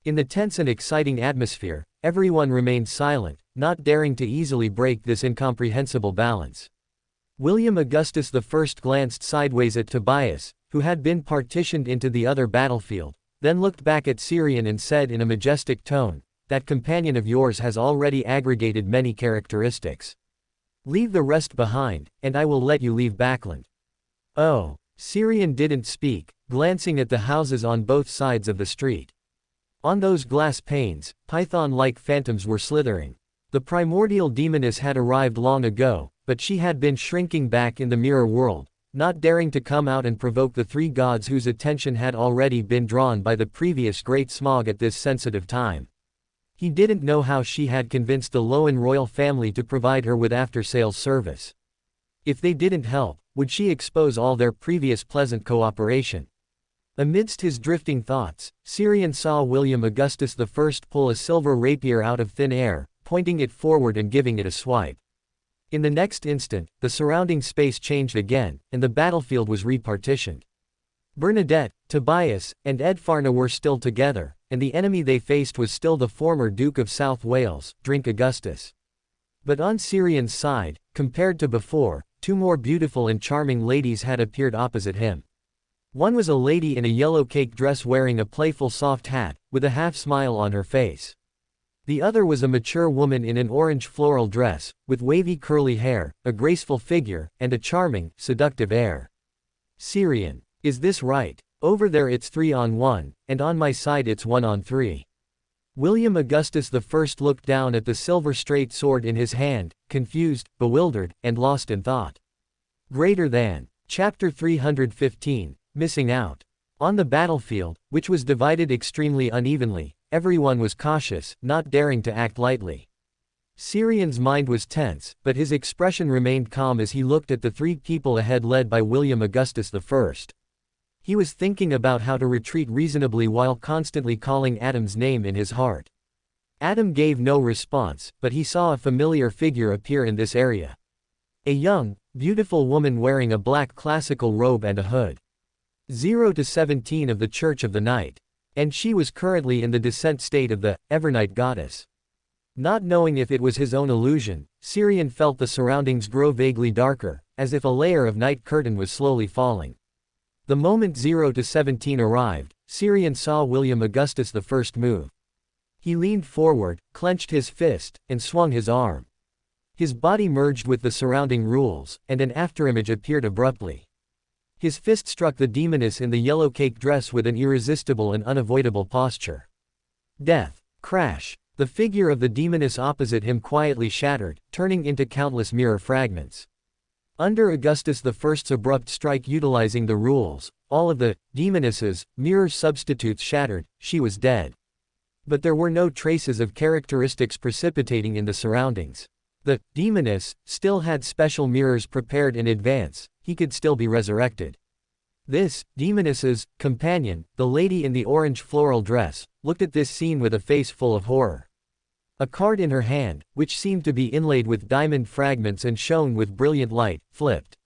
In the tense and exciting atmosphere, everyone remained silent, not daring to easily break this incomprehensible balance. William Augustus I glanced sideways at Tobias, who had been partitioned into the other battlefield, then looked back at Syrian and said in a majestic tone, "That companion of yours has already aggregated many characteristics. Leave the rest behind, and I will let you leave Backland." Oh, Syrian didn't speak, glancing at the houses on both sides of the street. On those glass panes, python-like phantoms were slithering. The primordial demoness had arrived long ago, but she had been shrinking back in the mirror world, not daring to come out and provoke the three gods whose attention had already been drawn by the previous great smog at this sensitive time. He didn't know how she had convinced the Loan royal family to provide her with after-sales service. If they didn't help, would she expose all their previous pleasant cooperation? Amidst his drifting thoughts, Syrian saw William Augustus I pull a silver rapier out of thin air, pointing it forward and giving it a swipe. In the next instant, the surrounding space changed again, and the battlefield was repartitioned. Bernadette, Tobias, and Edfarna were still together, and the enemy they faced was still the former Duke of South Wales, Drink Augustus. But on Syrian's side, compared to before, two more beautiful and charming ladies had appeared opposite him. One was a lady in a yellow cake dress wearing a playful soft hat, with a half-smile on her face. The other was a mature woman in an orange floral dress, with wavy curly hair, a graceful figure, and a charming, seductive air. Syrian, is this right? Over there it's 3-on-1, and on my side it's 1-on-3. William Augustus I looked down at the silver straight sword in his hand, confused, bewildered, and lost in thought. Greater than. Chapter 315. Missing out. On the battlefield, which was divided extremely unevenly, everyone was cautious, not daring to act lightly. Syrian's mind was tense, but his expression remained calm as he looked at the three people ahead led by William Augustus I. He was thinking about how to retreat reasonably while constantly calling Adam's name in his heart. Adam gave no response, but he saw a familiar figure appear in this area. A young, beautiful woman wearing a black classical robe and a hood. 0-17 of the Church of the Night. And she was currently in the descent state of the Evernight goddess. Not knowing if it was his own illusion, Syrian felt the surroundings grow vaguely darker, as if a layer of night curtain was slowly falling. The moment 0-17 arrived, Syrian saw William Augustus I move. He leaned forward, clenched his fist, and swung his arm. His body merged with the surrounding rules, and an afterimage appeared abruptly. His fist struck the demoness in the yellow cake dress with an irresistible and unavoidable posture. Death. Crash. The figure of the demoness opposite him quietly shattered, turning into countless mirror fragments. Under Augustus I's abrupt strike utilizing the rules, all of the demoness's mirror substitutes shattered, she was dead. But there were no traces of characteristics precipitating in the surroundings. The demoness still had special mirrors prepared in advance, he could still be resurrected. This demoness's companion, the lady in the orange floral dress, looked at this scene with a face full of horror. A card in her hand, which seemed to be inlaid with diamond fragments and shone with brilliant light, flipped.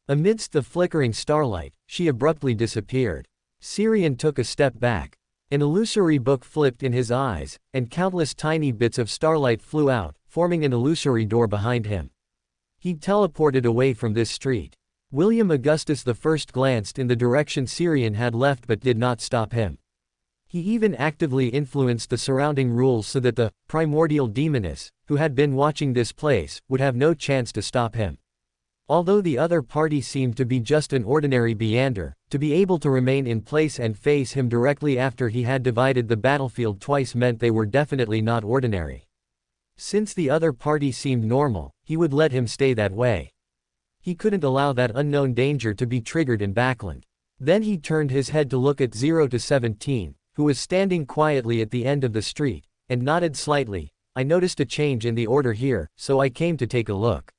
Amidst the flickering starlight, she abruptly disappeared. Syrian took a step back. An illusory book flipped in his eyes, and countless tiny bits of starlight flew out, forming an illusory door behind him. He teleported away from this street. William Augustus I glanced in the direction Syrian had left but did not stop him. He even actively influenced the surrounding rules so that the primordial demoness, who had been watching this place, would have no chance to stop him. Although the other party seemed to be just an ordinary Beander, to be able to remain in place and face him directly after he had divided the battlefield twice meant they were definitely not ordinary. Since the other party seemed normal, he would let him stay that way. He couldn't allow that unknown danger to be triggered in Backland. Then he turned his head to look at 0-17, who was standing quietly at the end of the street, and nodded slightly. "I noticed a change in the order here, so I came to take a look."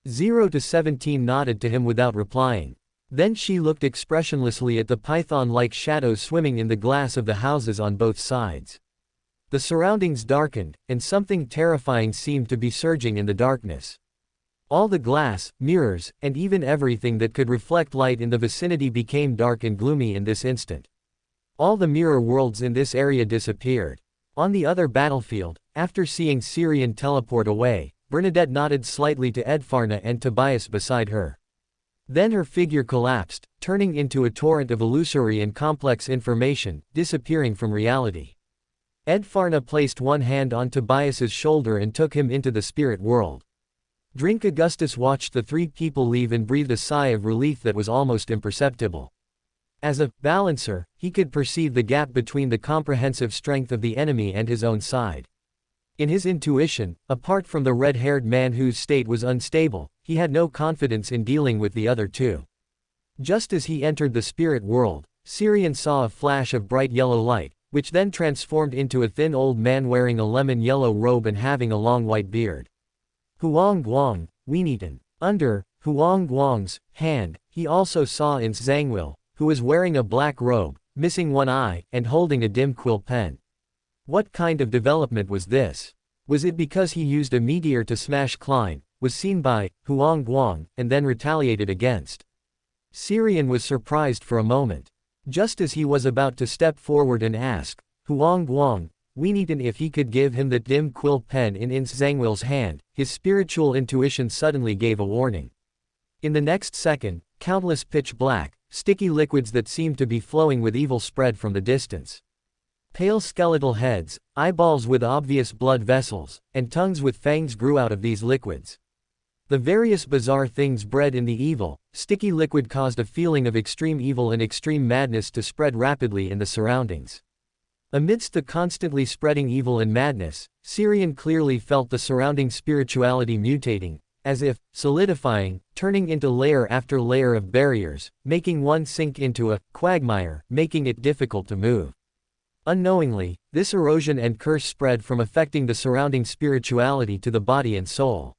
0-17 nodded to him without replying. Then she looked expressionlessly at the python-like shadows swimming in the glass of the houses on both sides. The surroundings darkened, and something terrifying seemed to be surging in the darkness. All the glass, mirrors, and even everything that could reflect light in the vicinity became dark and gloomy in this instant. All the mirror worlds in this area disappeared. On the other battlefield, after seeing Syrian teleport away, Bernadette nodded slightly to Edfarna and Tobias beside her. Then her figure collapsed, turning into a torrent of illusory and complex information, disappearing from reality. Edfarna placed one hand on Tobias's shoulder and took him into the spirit world. Drink Augustus watched the three people leave and breathed a sigh of relief that was almost imperceptible. As a balancer, he could perceive the gap between the comprehensive strength of the enemy and his own side. In his intuition, apart from the red-haired man whose state was unstable, he had no confidence in dealing with the other two. Just as he entered the spirit world, Syrian saw a flash of bright yellow light, which then transformed into a thin old man wearing a lemon-yellow robe and having a long white beard. Huang Guang, Weenitan. Under Huang Guang's hand, he also saw Ins Zhangwil, who was wearing a black robe, missing one eye, and holding a dim quill pen. What kind of development was this? Was it because he used a meteor to smash Klein, was seen by Huang Guang, and then retaliated against? Syrian was surprised for a moment. Just as he was about to step forward and ask Huang Guang, Weenitan if he could give him the dim quill pen in Ins Zhangwil's hand, his spiritual intuition suddenly gave a warning. In the next second, countless pitch black, sticky liquids that seemed to be flowing with evil spread from the distance. Pale skeletal heads, eyeballs with obvious blood vessels, and tongues with fangs grew out of these liquids. The various bizarre things bred in the evil, sticky liquid caused a feeling of extreme evil and extreme madness to spread rapidly in the surroundings. Amidst the constantly spreading evil and madness, Syrian clearly felt the surrounding spirituality mutating, as if solidifying, turning into layer after layer of barriers, making one sink into a quagmire, making it difficult to move. Unknowingly, this erosion and curse spread from affecting the surrounding spirituality to the body and soul.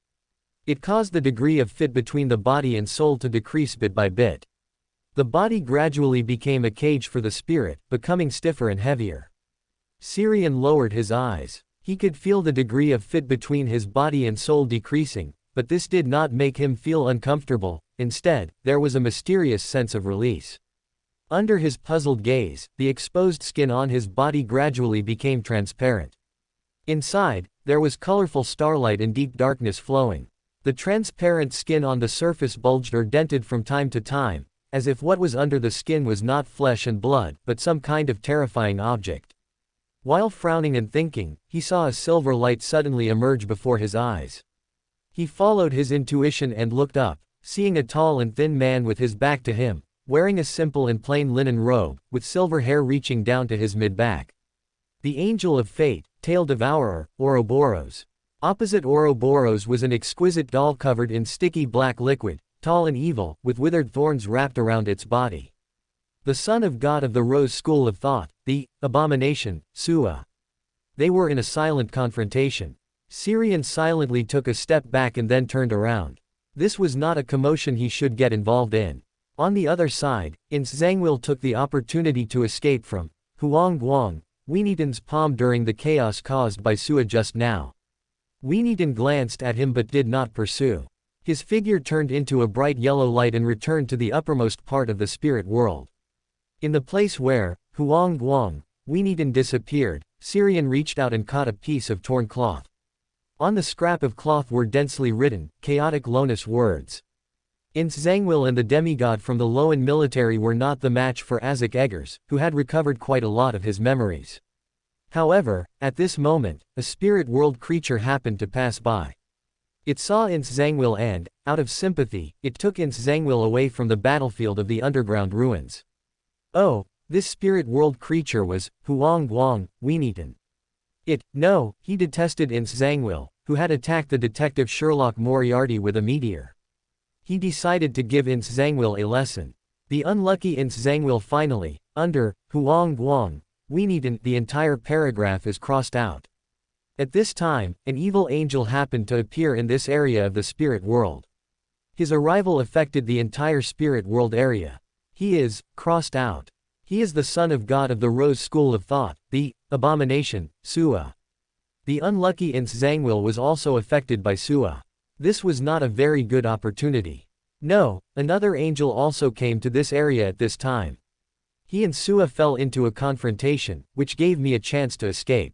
It caused the degree of fit between the body and soul to decrease bit by bit. The body gradually became a cage for the spirit, becoming stiffer and heavier. Syrian lowered his eyes. He could feel the degree of fit between his body and soul decreasing, but this did not make him feel uncomfortable. Instead, there was a mysterious sense of release. Under his puzzled gaze, the exposed skin on his body gradually became transparent. Inside, there was colorful starlight and deep darkness flowing. The transparent skin on the surface bulged or dented from time to time, as if what was under the skin was not flesh and blood, but some kind of terrifying object. While frowning and thinking, he saw a silver light suddenly emerge before his eyes. He followed his intuition and looked up, seeing a tall and thin man with his back to him, wearing a simple and plain linen robe, with silver hair reaching down to his mid-back. The Angel of Fate, Tail Devourer, Ouroboros. Opposite Ouroboros was an exquisite doll covered in sticky black liquid, tall and evil, with withered thorns wrapped around its body. The son of God of the Rose School of Thought, the abomination, Sua. They were in a silent confrontation. Syrian silently took a step back and then turned around. This was not a commotion he should get involved in. On the other side, Ins Zhangwil took the opportunity to escape from Huang Guang, Weenitan's palm during the chaos caused by Sua just now. Weenitan glanced at him but did not pursue. His figure turned into a bright yellow light and returned to the uppermost part of the spirit world. In the place where Huang Guang, Weenitan disappeared, Syrian reached out and caught a piece of torn cloth. On the scrap of cloth were densely written, chaotic Lonus words. Ins Zhangwil and the demigod from the Loan military were not the match for Azak Eggers, who had recovered quite a lot of his memories. However, at this moment, a spirit world creature happened to pass by. It saw Ins Zhangwil and, out of sympathy, it took Ins Zhangwil away from the battlefield of the underground ruins. Oh, this spirit world creature was Huang Guang, Weenitan. He detested Ins Zhangwil, who had attacked the detective Sherlock Moriarty with a meteor. He decided to give Ins Zhangwil a lesson. The unlucky Ins Zhangwil finally, under Huang Guang, Weenitan, the entire paragraph is crossed out. At this time, an evil angel happened to appear in this area of the spirit world. His arrival affected the entire spirit world area. He is crossed out. He is the son of God of the Rose School of Thought, the abomination, Sua. The unlucky Ins Zhangwil was also affected by Sua. This was not a very good opportunity. No, another angel also came to this area at this time. He and Sua fell into a confrontation, which gave me a chance to escape.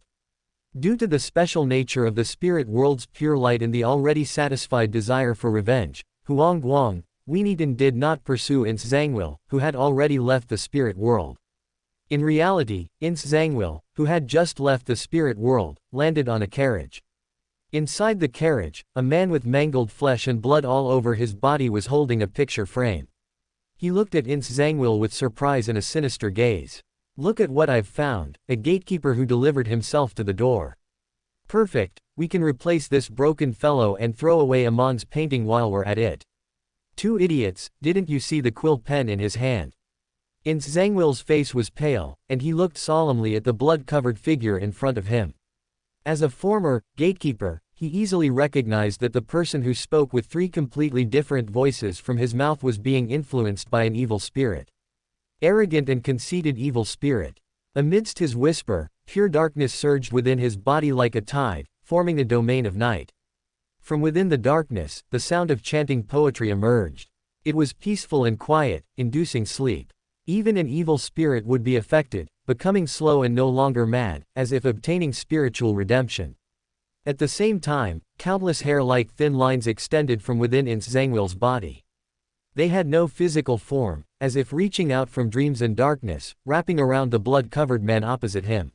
Due to the special nature of the spirit world's pure light and the already satisfied desire for revenge, Huang Guang, Weinidan did not pursue Ince Zhangwil, who had already left the spirit world. In reality, Ince Zhangwil, who had just left the spirit world, landed on a carriage. Inside the carriage, a man with mangled flesh and blood all over his body was holding a picture frame. He looked at Ince Zhangwil with surprise and a sinister gaze. "Look at what I've found," a gatekeeper who delivered himself to the door. "Perfect, we can replace this broken fellow and throw away Amon's painting while we're at it." "Two idiots, didn't you see the quill pen in his hand?" Ince Zhangwil's face was pale, and he looked solemnly at the blood-covered figure in front of him. As a former gatekeeper, he easily recognized that the person who spoke with three completely different voices from his mouth was being influenced by an evil spirit. Arrogant and conceited evil spirit. Amidst his whisper, pure darkness surged within his body like a tide, forming a domain of night. From within the darkness, the sound of chanting poetry emerged. It was peaceful and quiet, inducing sleep. Even an evil spirit would be affected, becoming slow and no longer mad, as if obtaining spiritual redemption. At the same time, countless hair-like thin lines extended from within Ince Zhangwil's body. They had no physical form, as if reaching out from dreams and darkness, wrapping around the blood-covered man opposite him.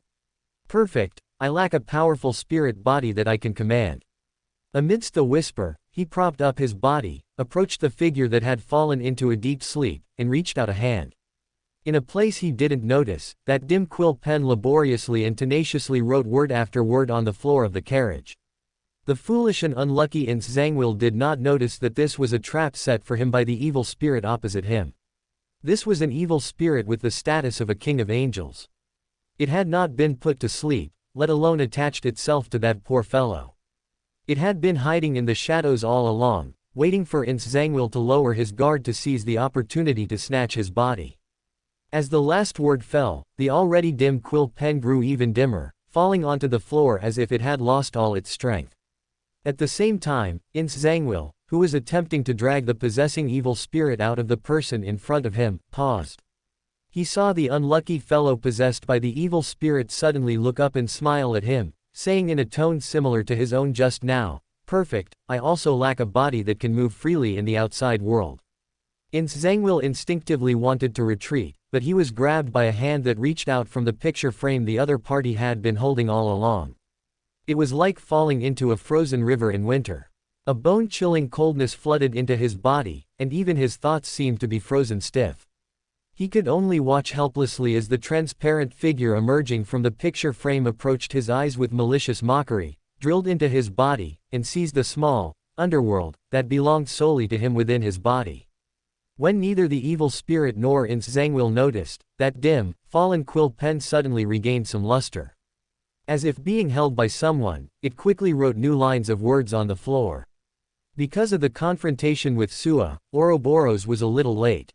"Perfect, I lack a powerful spirit body that I can command." Amidst the whisper, he propped up his body, approached the figure that had fallen into a deep sleep, and reached out a hand. In a place he didn't notice, that dim quill pen laboriously and tenaciously wrote word after word on the floor of the carriage. The foolish and unlucky Ince Zhangwil did not notice that this was a trap set for him by the evil spirit opposite him. This was an evil spirit with the status of a king of angels. It had not been put to sleep, let alone attached itself to that poor fellow. It had been hiding in the shadows all along, waiting for Ince Zhangwil to lower his guard to seize the opportunity to snatch his body. As the last word fell, the already dim quill pen grew even dimmer, falling onto the floor as if it had lost all its strength. At the same time, Ince Zhangwil, who was attempting to drag the possessing evil spirit out of the person in front of him, paused. He saw the unlucky fellow possessed by the evil spirit suddenly look up and smile at him, saying in a tone similar to his own just now, "Perfect, I also lack a body that can move freely in the outside world." Ince Zhangwil instinctively wanted to retreat, but he was grabbed by a hand that reached out from the picture frame the other party had been holding all along. It was like falling into a frozen river in winter. A bone-chilling coldness flooded into his body, and even his thoughts seemed to be frozen stiff. He could only watch helplessly as the transparent figure emerging from the picture frame approached his eyes with malicious mockery, drilled into his body, and seized the small underworld that belonged solely to him within his body. When neither the evil spirit nor Ince Zhangwil noticed, that dim, fallen quill pen suddenly regained some luster. As if being held by someone, it quickly wrote new lines of words on the floor. Because of the confrontation with Sua, Ouroboros was a little late.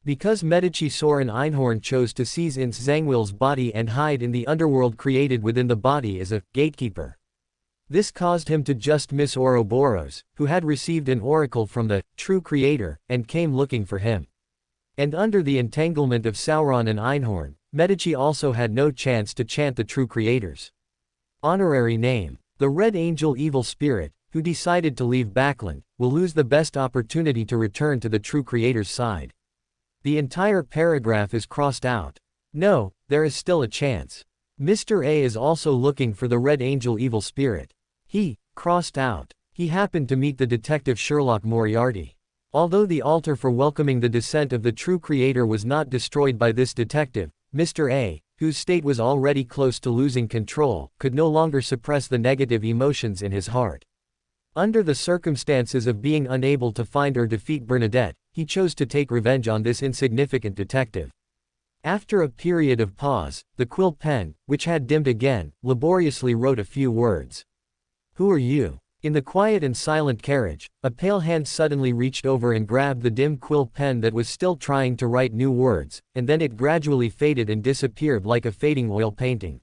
Because Medici Soren Einhorn chose to seize Ince Zhangwil's body and hide in the underworld created within the body as a gatekeeper. This caused him to just miss Ouroboros, who had received an oracle from the true creator, and came looking for him. And under the entanglement of Sauron and Einhorn, Medici also had no chance to chant the true creator's honorary name. The Red Angel evil spirit, who decided to leave Backland, will lose the best opportunity to return to the true creator's side. The entire paragraph is crossed out. No, there is still a chance. Mr. A is also looking for the Red Angel evil spirit. He, crossed out. He happened to meet the detective Sherlock Moriarty. Although the altar for welcoming the descent of the true creator was not destroyed by this detective, Mr. A, whose state was already close to losing control, could no longer suppress the negative emotions in his heart. Under the circumstances of being unable to find or defeat Bernadette, he chose to take revenge on this insignificant detective. After a period of pause, the quill pen, which had dimmed again, laboriously wrote a few words. "Who are you?" In the quiet and silent carriage, a pale hand suddenly reached over and grabbed the dim quill pen that was still trying to write new words, and then it gradually faded and disappeared like a fading oil painting.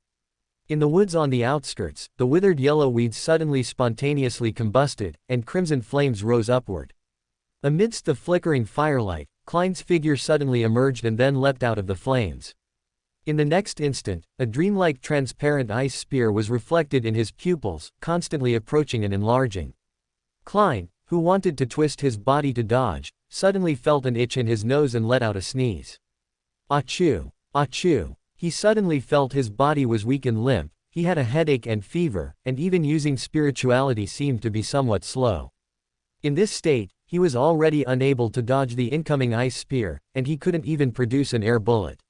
In the woods on the outskirts, the withered yellow weeds suddenly spontaneously combusted, and crimson flames rose upward. Amidst the flickering firelight, Klein's figure suddenly emerged and then leapt out of the flames. In the next instant, a dreamlike transparent ice spear was reflected in his pupils, constantly approaching and enlarging. Klein, who wanted to twist his body to dodge, suddenly felt an itch in his nose and let out a sneeze. Achoo! Achoo! He suddenly felt his body was weak and limp, he had a headache and fever, and even using spirituality seemed to be somewhat slow. In this state, he was already unable to dodge the incoming ice spear, and he couldn't even produce an air bullet.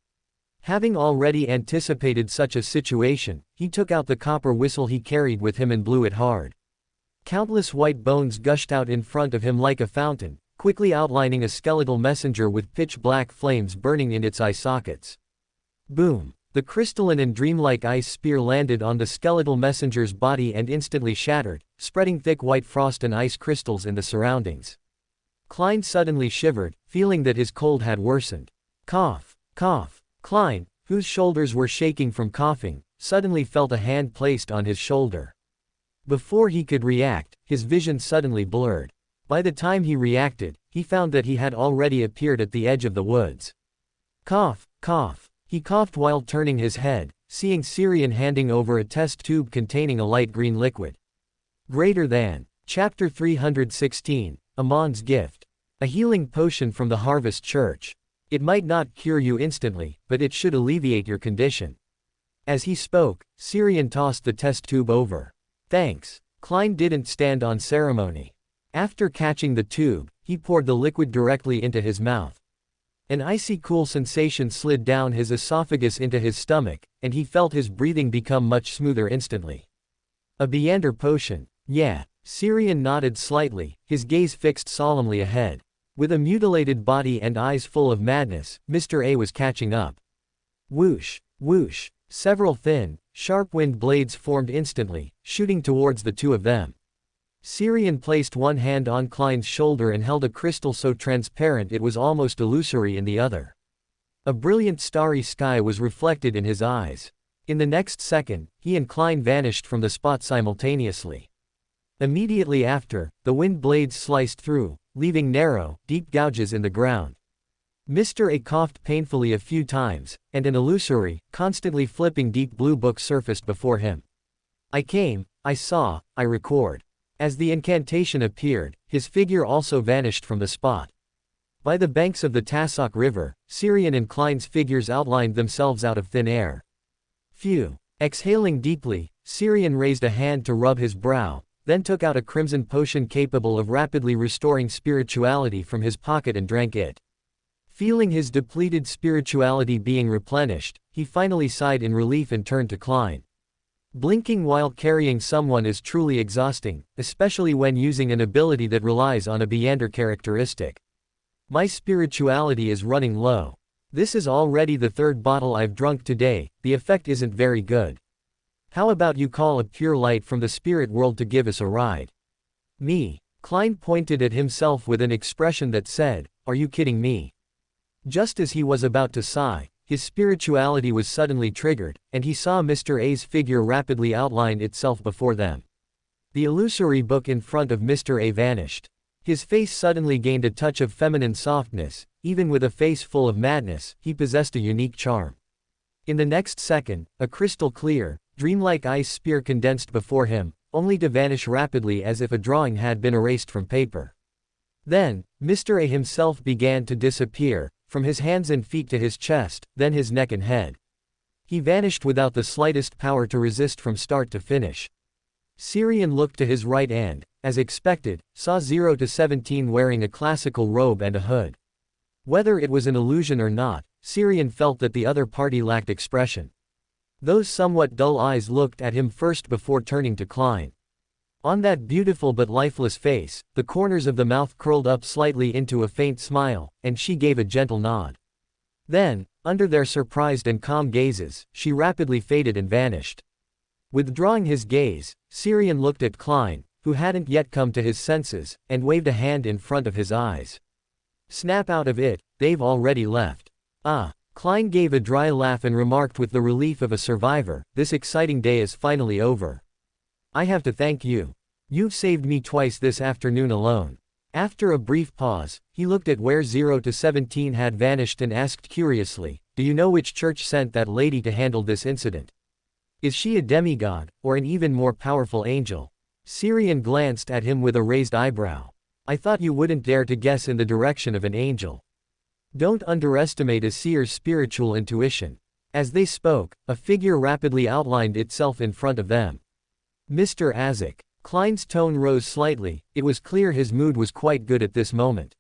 Having already anticipated such a situation, he took out the copper whistle he carried with him and blew it hard. Countless white bones gushed out in front of him like a fountain, quickly outlining a skeletal messenger with pitch-black flames burning in its eye sockets. Boom! The crystalline and dreamlike ice spear landed on the skeletal messenger's body and instantly shattered, spreading thick white frost and ice crystals in the surroundings. Klein suddenly shivered, feeling that his cold had worsened. Cough! Cough! Klein, whose shoulders were shaking from coughing, suddenly felt a hand placed on his shoulder. Before he could react, his vision suddenly blurred. By the time he reacted, he found that he had already appeared at the edge of the woods. Cough! Cough! He coughed while turning his head, seeing Syrian handing over a test tube containing a light green liquid. Greater than. Chapter 316, Amon's Gift. A healing potion from the Harvest Church. It might not cure you instantly, but it should alleviate your condition. As he spoke, Syrian tossed the test tube over. Thanks. Klein didn't stand on ceremony. After catching the tube, he poured the liquid directly into his mouth. An icy cool sensation slid down his esophagus into his stomach, and he felt his breathing become much smoother instantly. A Beander potion. Yeah. Syrian nodded slightly, his gaze fixed solemnly ahead. With a mutilated body and eyes full of madness, Mr. A was catching up. Whoosh! Whoosh! Several thin, sharp wind blades formed instantly, shooting towards the two of them. Syrian placed one hand on Klein's shoulder and held a crystal so transparent it was almost illusory in the other. A brilliant starry sky was reflected in his eyes. In the next second, he and Klein vanished from the spot simultaneously. Immediately after, the wind blades sliced through, leaving narrow, deep gouges in the ground. Mr. A coughed painfully a few times, and an illusory, constantly flipping deep blue book surfaced before him. I came, I saw, I record. As the incantation appeared, his figure also vanished from the spot. By the banks of the Tassoc River, Syrian and Klein's figures outlined themselves out of thin air. Phew! Exhaling deeply, Syrian raised a hand to rub his brow, then took out a crimson potion capable of rapidly restoring spirituality from his pocket and drank it. Feeling his depleted spirituality being replenished, he finally sighed in relief and turned to Klein. Blinking while carrying someone is truly exhausting, especially when using an ability that relies on a Beander characteristic. My spirituality is running low. This is already the third bottle I've drunk today, the effect isn't very good. How about you call a pure light from the spirit world to give us a ride? Me. Klein pointed at himself with an expression that said, "Are you kidding me?" Just as he was about to sigh, his spirituality was suddenly triggered, and he saw Mr. A's figure rapidly outline itself before them. The illusory book in front of Mr. A vanished. His face suddenly gained a touch of feminine softness. Even with a face full of madness, he possessed a unique charm. In the next second, a crystal clear, dreamlike ice spear condensed before him, only to vanish rapidly as if a drawing had been erased from paper. Then, Mr. A himself began to disappear, from his hands and feet to his chest, then his neck and head. He vanished without the slightest power to resist from start to finish. Syrian looked to his right and, as expected, saw 0 to 17 wearing a classical robe and a hood. Whether it was an illusion or not, Syrian felt that the other party lacked expression. Those somewhat dull eyes looked at him first before turning to Klein. On that beautiful but lifeless face, the corners of the mouth curled up slightly into a faint smile, and she gave a gentle nod. Then, under their surprised and calm gazes, she rapidly faded and vanished. Withdrawing his gaze, Syrian looked at Klein, who hadn't yet come to his senses, and waved a hand in front of his eyes. Snap out of it, they've already left. Ah! Klein gave a dry laugh and remarked with the relief of a survivor, "This exciting day is finally over. I have to thank you. You've saved me twice this afternoon alone." After a brief pause, he looked at where 0 to 17 had vanished and asked curiously, "Do you know which church sent that lady to handle this incident? Is she a demigod, or an even more powerful angel?" Syrian glanced at him with a raised eyebrow. "I thought you wouldn't dare to guess in the direction of an angel. Don't underestimate a seer's spiritual intuition." As they spoke, a figure rapidly outlined itself in front of them. "Mr. Azek." Klein's tone rose slightly, it was clear his mood was quite good at this moment.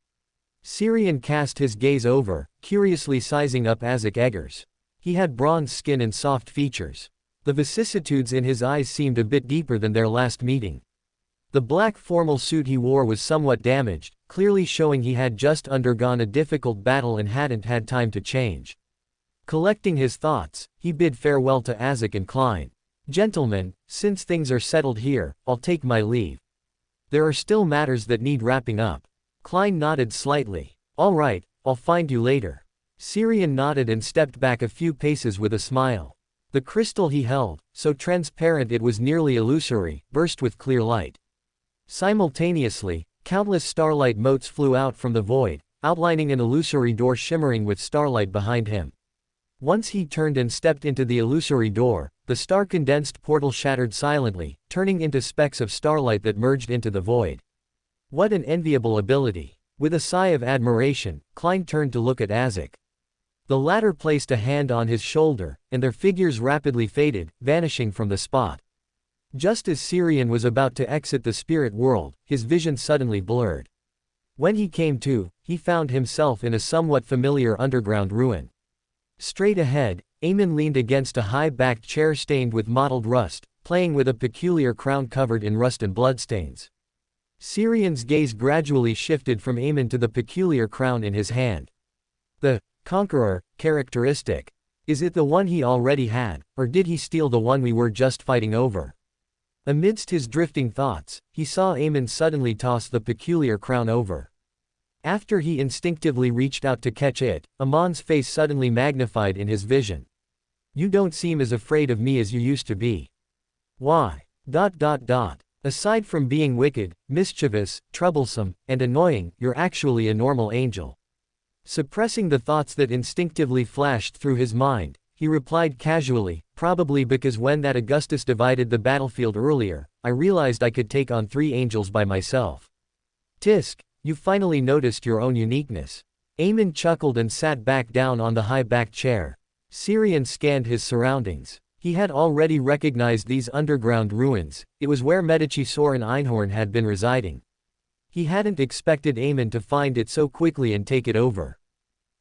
Syrian cast his gaze over, curiously sizing up Azek Eggers. He had bronze skin and soft features. The vicissitudes in his eyes seemed a bit deeper than their last meeting. The black formal suit he wore was somewhat damaged, clearly showing he had just undergone a difficult battle and hadn't had time to change. Collecting his thoughts, he bid farewell to Azek and Klein. "Gentlemen, since things are settled here, I'll take my leave. There are still matters that need wrapping up." Klein nodded slightly. "All right, I'll find you later." Syrian nodded and stepped back a few paces with a smile. The crystal he held, so transparent it was nearly illusory, burst with clear light. Simultaneously, countless starlight motes flew out from the void, outlining an illusory door shimmering with starlight behind him. Once he turned and stepped into the illusory door, the star-condensed portal shattered silently, turning into specks of starlight that merged into the void. What an enviable ability! With a sigh of admiration, Klein turned to look at Azek. The latter placed a hand on his shoulder, and their figures rapidly faded, vanishing from the spot. Just as Syrian was about to exit the spirit world, his vision suddenly blurred. When he came to, he found himself in a somewhat familiar underground ruin. Straight ahead, Eamon leaned against a high-backed chair stained with mottled rust, playing with a peculiar crown covered in rust and bloodstains. Syrian's gaze gradually shifted from Eamon to the peculiar crown in his hand. The conqueror characteristic. Is it the one he already had, or did he steal the one we were just fighting over? Amidst his drifting thoughts, he saw Eamon suddenly toss the peculiar crown over. After he instinctively reached out to catch it, Amon's face suddenly magnified in his vision. "You don't seem as afraid of me as you used to be. Why? Aside from being wicked, mischievous, troublesome, and annoying, you're actually a normal angel." Suppressing the thoughts that instinctively flashed through his mind, he replied casually, "Probably because when that Augustus divided the battlefield earlier, I realized I could take on 3 angels by myself." "Tisk, you finally noticed your own uniqueness." Eamon chuckled and sat back down on the high-backed chair. Syrian scanned his surroundings. He had already recognized these underground ruins, it was where Medici Soren Einhorn had been residing. He hadn't expected Eamon to find it so quickly and take it over.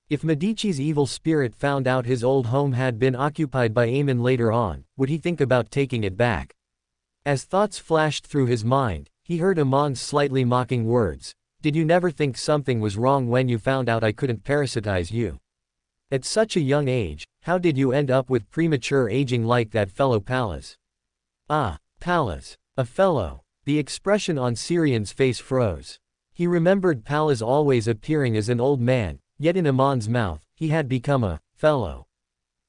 If Medici's evil spirit found out his old home had been occupied by Eamon later on, would he think about taking it back? As thoughts flashed through his mind, he heard Amon's slightly mocking words. "Did you never think something was wrong when you found out I couldn't parasitize you? At such a young age, how did you end up with premature aging like that fellow Pallas?" "Ah, Pallas. A fellow." The expression on Syrian's face froze. He remembered Pallas always appearing as an old man, yet in Amon's mouth, he had become a fellow.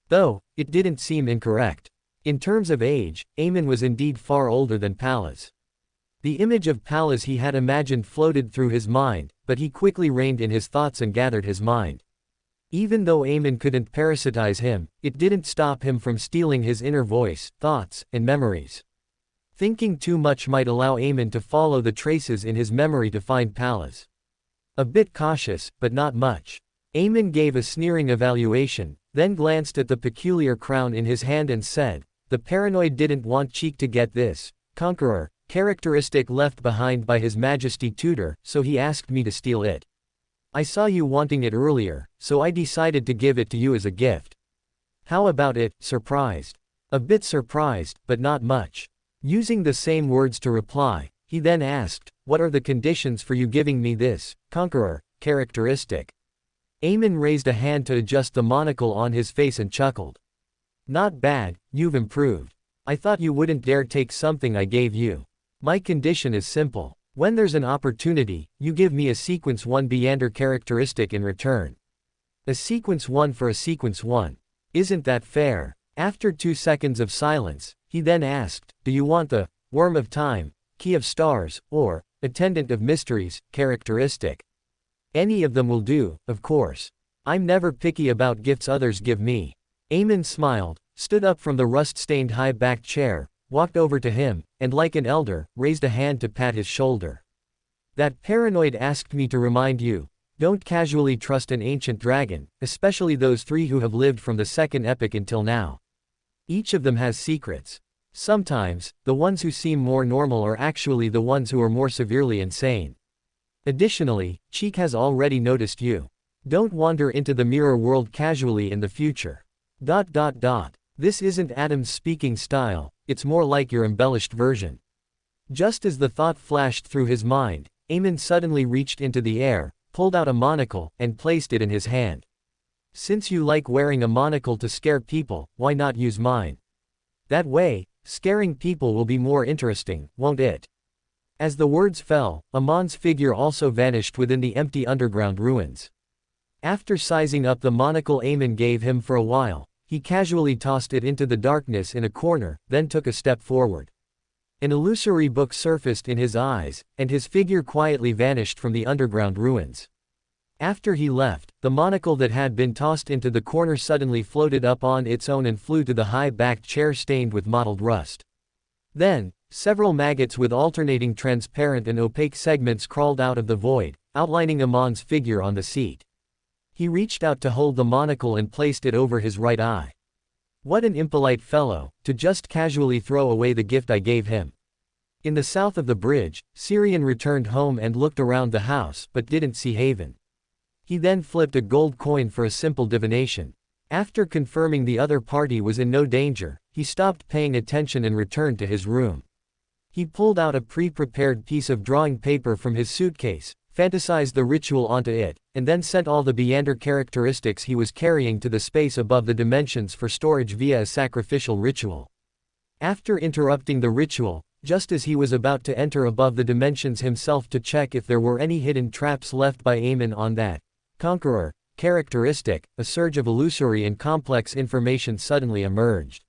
Though, it didn't seem incorrect. In terms of age, Eamon was indeed far older than Pallas. The image of Pallas he had imagined floated through his mind, but he quickly reined in his thoughts and gathered his mind. Even though Eamon couldn't parasitize him, it didn't stop him from stealing his inner voice, thoughts, and memories. Thinking too much might allow Eamon to follow the traces in his memory to find Pallas. A bit cautious, but not much. Eamon gave a sneering evaluation, then glanced at the peculiar crown in his hand and said, "The paranoid didn't want Cheek to get this conqueror characteristic left behind by His Majesty Tutor, so he asked me to steal it. I saw you wanting it earlier, so I decided to give it to you as a gift. How about it, surprised?" "A bit surprised, but not much." Using the same words to reply, he then asked, "What are the conditions for you giving me this conqueror characteristic?" Eamon raised a hand to adjust the monocle on his face and chuckled. "Not bad, you've improved. I thought you wouldn't dare take something I gave you. My condition is simple. When there's an opportunity, you give me a sequence 1 Beander characteristic in return." A sequence 1 for a sequence 1. Isn't that fair? After 2 seconds of silence, he then asked, do you want the worm of time, key of stars, or attendant of mysteries, characteristic? Any of them will do, of course. I'm never picky about gifts others give me. Eamon smiled, stood up from the rust-stained high-backed chair, walked over to him, and like an elder, raised a hand to pat his shoulder. That paranoid asked me to remind you, don't casually trust an ancient dragon, especially those 3 who have lived from the second epoch until now. Each of them has secrets. Sometimes, the ones who seem more normal are actually the ones who are more severely insane. Additionally, Cheek has already noticed you. Don't wander into the mirror world casually in the future. This isn't Adam's speaking style, it's more like your embellished version. Just as the thought flashed through his mind, Eamon suddenly reached into the air, pulled out a monocle, and placed it in his hand. Since you like wearing a monocle to scare people, why not use mine? That way, scaring people will be more interesting, won't it? As the words fell, Amon's figure also vanished within the empty underground ruins. After sizing up the monocle Eamon gave him for a while, he casually tossed it into the darkness in a corner, then took a step forward. An illusory book surfaced in his eyes, and his figure quietly vanished from the underground ruins. After he left, the monocle that had been tossed into the corner suddenly floated up on its own and flew to the high-backed chair stained with mottled rust. Then, several maggots with alternating transparent and opaque segments crawled out of the void, outlining Amon's figure on the seat. He reached out to hold the monocle and placed it over his right eye. What an impolite fellow, to just casually throw away the gift I gave him. In the south of the bridge, Syrian returned home and looked around the house but didn't see Haven. He then flipped a gold coin for a simple divination. After confirming the other party was in no danger, he stopped paying attention and returned to his room. He pulled out a pre-prepared piece of drawing paper from his suitcase, fantasized the ritual onto it, and then sent all the Beander characteristics he was carrying to the space above the dimensions for storage via a sacrificial ritual. After interrupting the ritual, just as he was about to enter above the dimensions himself to check if there were any hidden traps left by Eamon on that Conqueror characteristic, a surge of illusory and complex information suddenly emerged.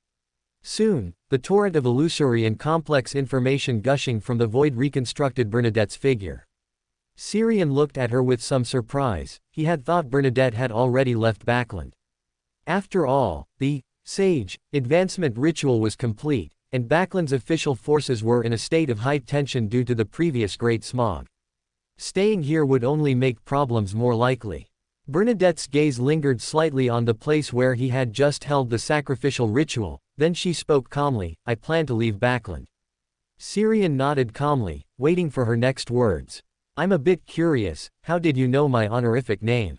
Soon, the torrent of illusory and complex information gushing from the void reconstructed Bernadette's figure. Syrian looked at her with some surprise. He had thought Bernadette had already left Backland. After all, the Sage advancement ritual was complete, and Backland's official forces were in a state of high tension due to the previous Great Smog. Staying here would only make problems more likely. Bernadette's gaze lingered slightly on the place where he had just held the sacrificial ritual, then she spoke calmly, I plan to leave Backland. Syrian nodded calmly, waiting for her next words. I'm a bit curious, how did you know my honorific name?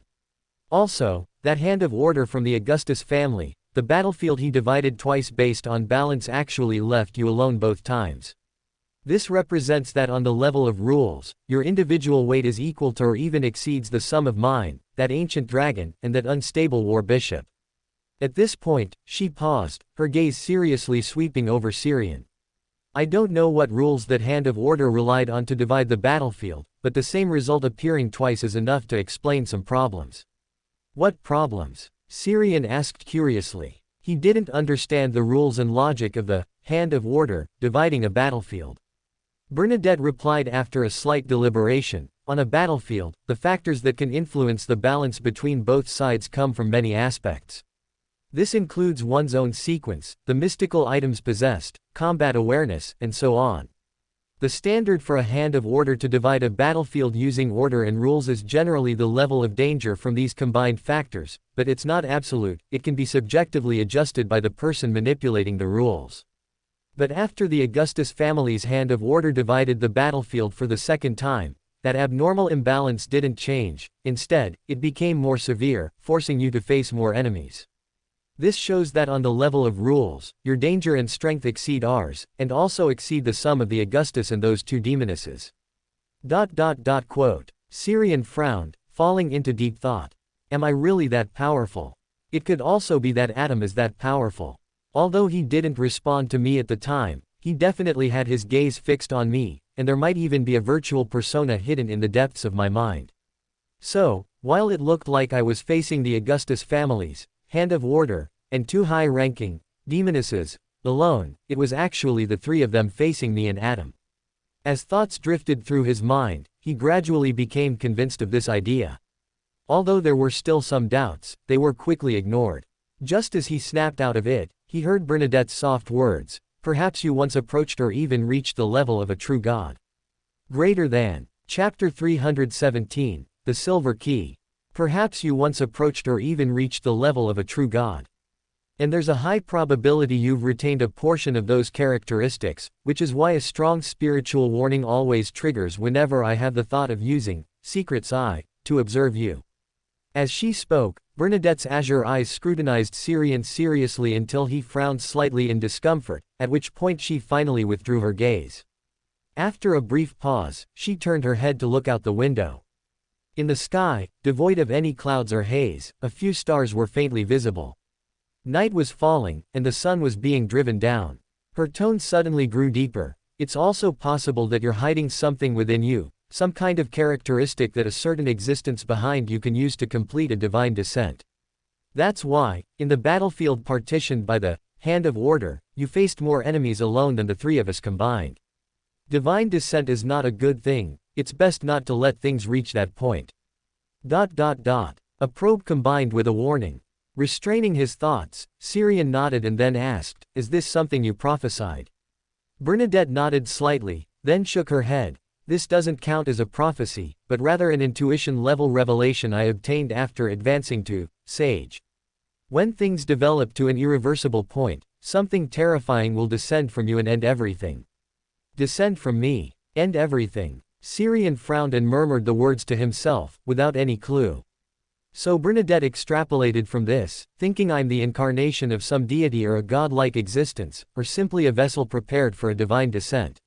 Also, that hand of order from the Augustus family, the battlefield he divided twice based on balance actually left you alone both times. This represents that on the level of rules, your individual weight is equal to or even exceeds the sum of mine, that ancient dragon, and that unstable war bishop. At this point, she paused, her gaze seriously sweeping over Syrian. I don't know what rules that hand of order relied on to divide the battlefield, but the same result appearing twice is enough to explain some problems. What problems? Syrian asked curiously. He didn't understand the rules and logic of the hand of order dividing a battlefield. Bernadette replied after a slight deliberation, on a battlefield, the factors that can influence the balance between both sides come from many aspects. This includes one's own sequence, the mystical items possessed, combat awareness, and so on. The standard for a hand of order to divide a battlefield using order and rules is generally the level of danger from these combined factors, but it's not absolute, it can be subjectively adjusted by the person manipulating the rules. But after the Augustus family's hand of order divided the battlefield for the second time, that abnormal imbalance didn't change, instead, it became more severe, forcing you to face more enemies. This shows that on the level of rules, your danger and strength exceed ours, and also exceed the sum of the Augustus and those two demonesses. Quote. Syrian frowned, falling into deep thought. Am I really that powerful? It could also be that Adam is that powerful. Although he didn't respond to me at the time, he definitely had his gaze fixed on me, and there might even be a virtual persona hidden in the depths of my mind. So, while it looked like I was facing the Augustus families, Hand of Order, and two high-ranking demonesses alone, it was actually the three of them facing me and Adam. As thoughts drifted through his mind, he gradually became convinced of this idea. Although there were still some doubts, they were quickly ignored. Just as he snapped out of it, he heard Bernadette's soft words, "Perhaps you once approached or even reached the level of a true god." Greater than. Chapter 317, The Silver Key. Perhaps you once approached or even reached the level of a true god. And there's a high probability you've retained a portion of those characteristics, which is why a strong spiritual warning always triggers whenever I have the thought of using Secret's eye to observe you. As she spoke, Bernadette's azure eyes scrutinized Syrian seriously until he frowned slightly in discomfort, at which point she finally withdrew her gaze. After a brief pause, she turned her head to look out the window. In the sky, devoid of any clouds or haze, a few stars were faintly visible. Night was falling, and the sun was being driven down. Her tone suddenly grew deeper. It's also possible that you're hiding something within you, some kind of characteristic that a certain existence behind you can use to complete a divine descent. That's why, in the battlefield partitioned by the Hand of Order, you faced more enemies alone than the three of us combined. Divine descent is not a good thing, it's best not to let things reach that point. A probe combined with a warning. Restraining his thoughts, Syrian nodded and then asked, "Is this something you prophesied?" Bernadette nodded slightly, then shook her head. "This doesn't count as a prophecy, but rather an intuition-level revelation I obtained after advancing to Sage. When things develop to an irreversible point, something terrifying will descend from you and end everything." "Descend from me. End everything." Syrian frowned and murmured the words to himself, without any clue. So Bernadette extrapolated from this, thinking I'm the incarnation of some deity or a godlike existence, or simply a vessel prepared for a divine descent.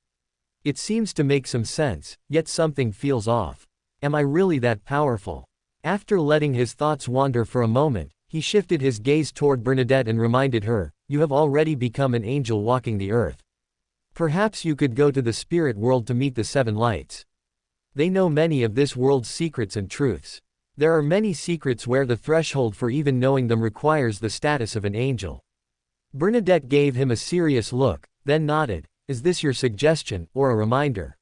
It seems to make some sense, yet something feels off. Am I really that powerful? After letting his thoughts wander for a moment, he shifted his gaze toward Bernadette and reminded her, "You have already become an angel walking the earth. Perhaps you could go to the spirit world to meet the seven lights. They know many of this world's secrets and truths. There are many secrets where the threshold for even knowing them requires the status of an angel." Bernadette gave him a serious look, then nodded. "Is this your suggestion, or a reminder?"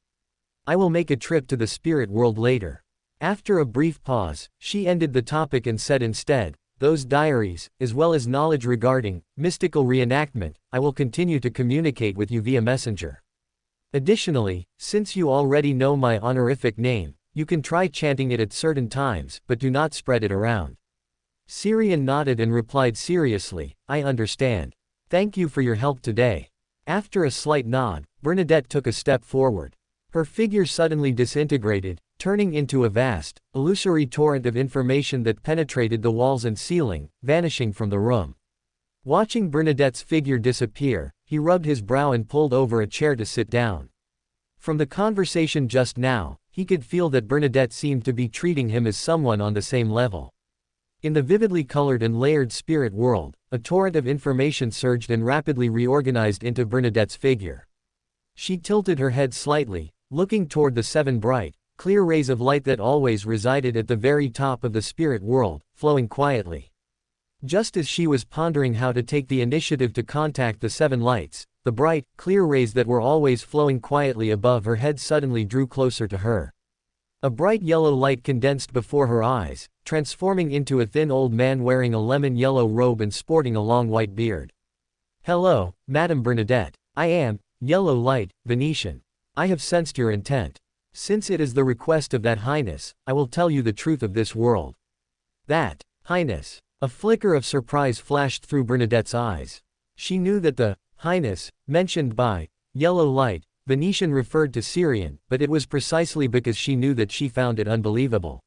"I will make a trip to the spirit world later." After a brief pause, she ended the topic and said instead, "Those diaries, as well as knowledge regarding mystical reenactment, I will continue to communicate with you via messenger. Additionally, since you already know my honorific name, you can try chanting it at certain times, but do not spread it around." Syrian nodded and replied seriously, "I understand. Thank you for your help today." After a slight nod, Bernadette took a step forward. Her figure suddenly disintegrated, turning into a vast, illusory torrent of information that penetrated the walls and ceiling, vanishing from the room. Watching Bernadette's figure disappear, he rubbed his brow and pulled over a chair to sit down. From the conversation just now, he could feel that Bernadette seemed to be treating him as someone on the same level. In the vividly colored and layered spirit world, a torrent of information surged and rapidly reorganized into Bernadette's figure. She tilted her head slightly, looking toward the seven bright, clear rays of light that always resided at the very top of the spirit world, flowing quietly. Just as she was pondering how to take the initiative to contact the seven lights, the bright, clear rays that were always flowing quietly above her head suddenly drew closer to her. A bright yellow light condensed before her eyes, transforming into a thin old man wearing a lemon-yellow robe and sporting a long white beard. "Hello, Madame Bernadette. I am, Yellow Light, Venetian. I have sensed your intent. Since it is the request of that Highness, I will tell you the truth of this world." "That, Highness." A flicker of surprise flashed through Bernadette's eyes. She knew that the Highness mentioned by Yellow Light, Venetian referred to Syrian, but it was precisely because she knew that she found it unbelievable.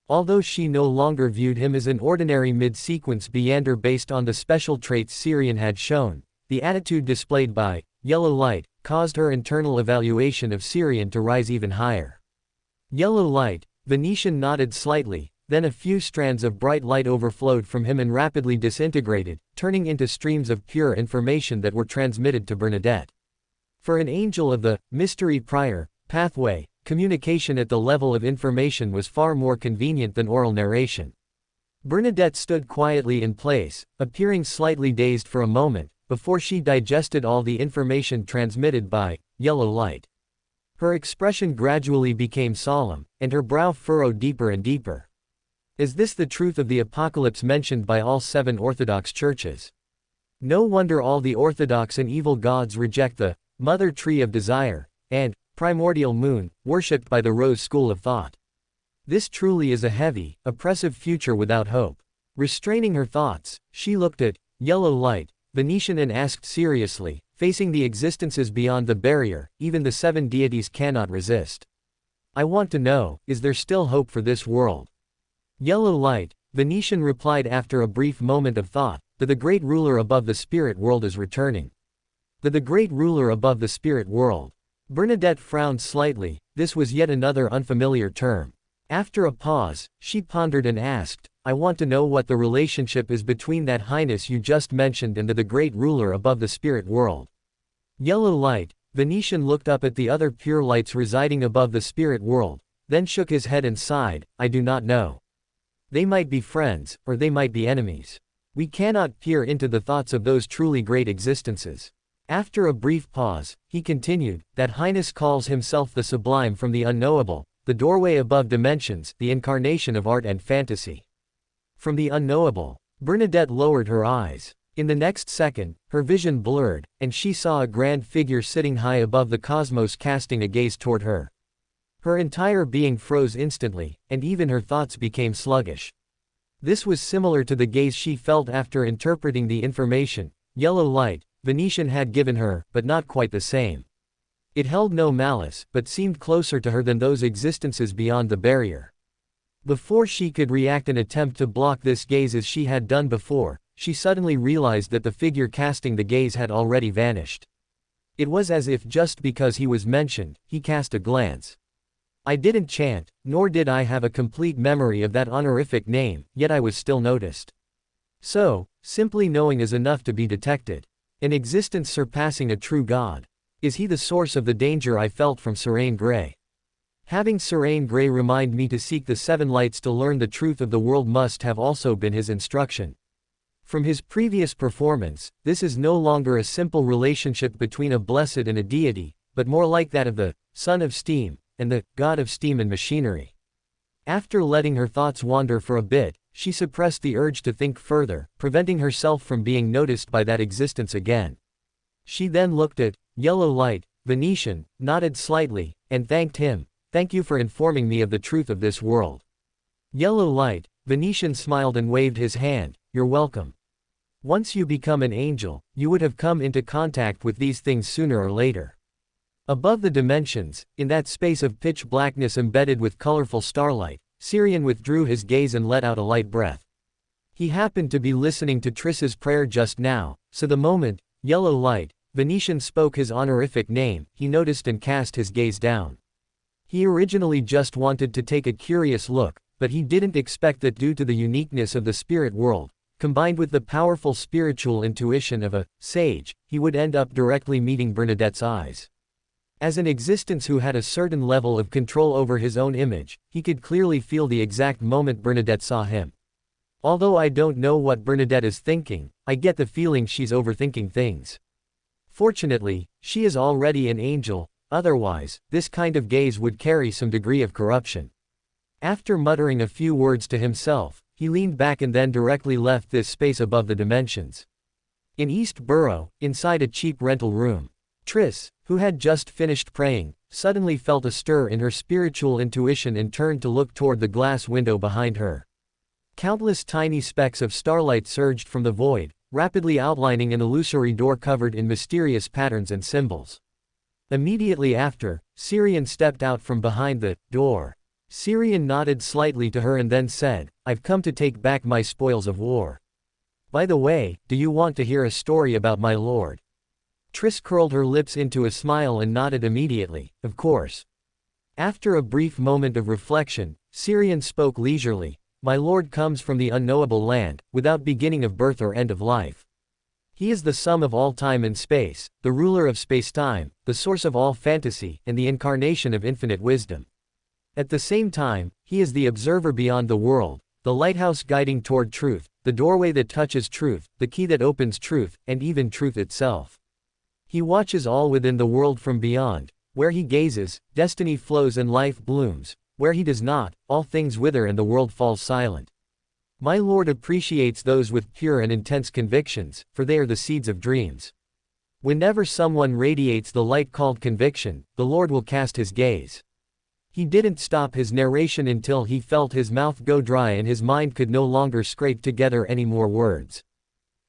Although she no longer viewed him as an ordinary mid-sequence Beander based on the special traits Syrian had shown, the attitude displayed by Yellow Light caused her internal evaluation of Syrian to rise even higher. Yellow Light, Venetian nodded slightly, then a few strands of bright light overflowed from him and rapidly disintegrated, turning into streams of pure information that were transmitted to Bernadette. For an angel of the mystery prior pathway, communication at the level of information was far more convenient than oral narration. Bernadette stood quietly in place, appearing slightly dazed for a moment, before she digested all the information transmitted by yellow light. Her expression gradually became solemn, and her brow furrowed deeper and deeper. Is this the truth of the apocalypse mentioned by all 7 Orthodox churches? No wonder all the Orthodox and evil gods reject the mother tree of desire and primordial moon, worshipped by the Rose school of thought. This truly is a heavy, oppressive future without hope. Restraining her thoughts, she looked at yellow light, Venetian, and asked seriously, facing the existences beyond the barrier, even the 7 deities cannot resist. I want to know, is there still hope for this world? Yellow light, Venetian replied after a brief moment of thought, that the great ruler above the spirit world is returning. That the great ruler above the spirit world. Bernadette frowned slightly, this was yet another unfamiliar term. After a pause, she pondered and asked, I want to know what the relationship is between that highness you just mentioned and the great ruler above the spirit world. Yellow light, Venetian looked up at the other pure lights residing above the spirit world, then shook his head and sighed, I do not know. They might be friends, or they might be enemies. We cannot peer into the thoughts of those truly great existences. After a brief pause, he continued, that highness calls himself the sublime from the unknowable, the doorway above dimensions, the incarnation of art and fantasy. From the unknowable, Bernadette lowered her eyes. In the next second, her vision blurred, and she saw a grand figure sitting high above the cosmos casting a gaze toward her. Her entire being froze instantly, and even her thoughts became sluggish. This was similar to the gaze she felt after interpreting the information yellow light Venetian had given her, but not quite the same. It held no malice, but seemed closer to her than those existences beyond the barrier. Before she could react and attempt to block this gaze as she had done before, she suddenly realized that the figure casting the gaze had already vanished. It was as if just because he was mentioned, he cast a glance. I didn't chant, nor did I have a complete memory of that honorific name, yet I was still noticed. So, simply knowing is enough to be detected. An existence surpassing a true God. Is he the source of the danger I felt from Serene Gray? Having Serene Gray remind me to seek the 7 lights to learn the truth of the world must have also been his instruction. From his previous performance, this is no longer a simple relationship between a blessed and a deity, but more like that of the son of steam, and the god of steam and machinery. After letting her thoughts wander for a bit, she suppressed the urge to think further, preventing herself from being noticed by that existence again. She then looked at yellow light Venetian, nodded slightly, and thanked him. Thank you for informing me of the truth of this world. Yellow light Venetian smiled and waved his hand. You're welcome. Once you become an angel, you would have come into contact with these things sooner or later. Above the dimensions, in that space of pitch blackness embedded with colorful starlight, Syrian withdrew his gaze and let out a light breath. He happened to be listening to Triss's prayer just now, so the moment yellow light Venetian spoke his honorific name, he noticed and cast his gaze down. He originally just wanted to take a curious look, but he didn't expect that due to the uniqueness of the spirit world, combined with the powerful spiritual intuition of a sage, he would end up directly meeting Bernadette's eyes. As an existence who had a certain level of control over his own image, he could clearly feel the exact moment Bernadette saw him. Although I don't know what Bernadette is thinking, I get the feeling she's overthinking things. Fortunately, she is already an angel, otherwise, this kind of gaze would carry some degree of corruption. After muttering a few words to himself, he leaned back and then directly left this space above the dimensions. In East Borough, inside a cheap rental room, Triss, who had just finished praying, suddenly felt a stir in her spiritual intuition and turned to look toward the glass window behind her. Countless tiny specks of starlight surged from the void, rapidly outlining an illusory door covered in mysterious patterns and symbols. Immediately after, Syrian stepped out from behind the door. Syrian nodded slightly to her and then said, I've come to take back my spoils of war. By the way, do you want to hear a story about my lord? Triss curled her lips into a smile and nodded immediately, of course. After a brief moment of reflection, Syrian spoke leisurely, My lord comes from the unknowable land, without beginning of birth or end of life. He is the sum of all time and space, the ruler of space-time, the source of all fantasy, and the incarnation of infinite wisdom. At the same time, he is the observer beyond the world, the lighthouse guiding toward truth, the doorway that touches truth, the key that opens truth, and even truth itself. He watches all within the world from beyond. Where he gazes, destiny flows and life blooms. Where he does not, all things wither and the world falls silent. My Lord appreciates those with pure and intense convictions, for they are the seeds of dreams. Whenever someone radiates the light called conviction, the Lord will cast his gaze. He didn't stop his narration until he felt his mouth go dry and his mind could no longer scrape together any more words.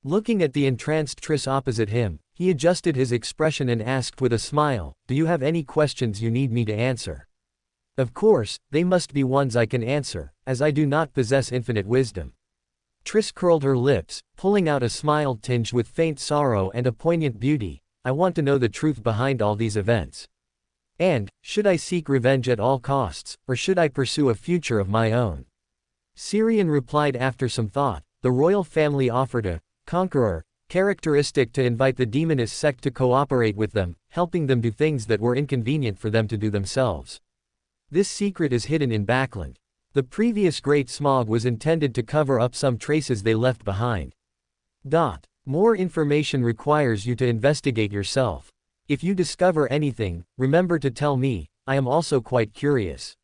Looking at the entranced Triss opposite him, he adjusted his expression and asked with a smile, "Do you have any questions you need me to answer?" "Of course, they must be ones I can answer, as I do not possess infinite wisdom." Triss curled her lips, pulling out a smile tinged with faint sorrow and a poignant beauty. "I want to know the truth behind all these events. And, should I seek revenge at all costs, or should I pursue a future of my own?" Syrian replied after some thought, "The royal family offered a conqueror characteristic to invite the demonist sect to cooperate with them, helping them do things that were inconvenient for them to do themselves. This secret is hidden in Backland. The previous Great Smog was intended to cover up some traces they left behind. More information requires you to investigate yourself. If you discover anything, remember to tell me, I am also quite curious."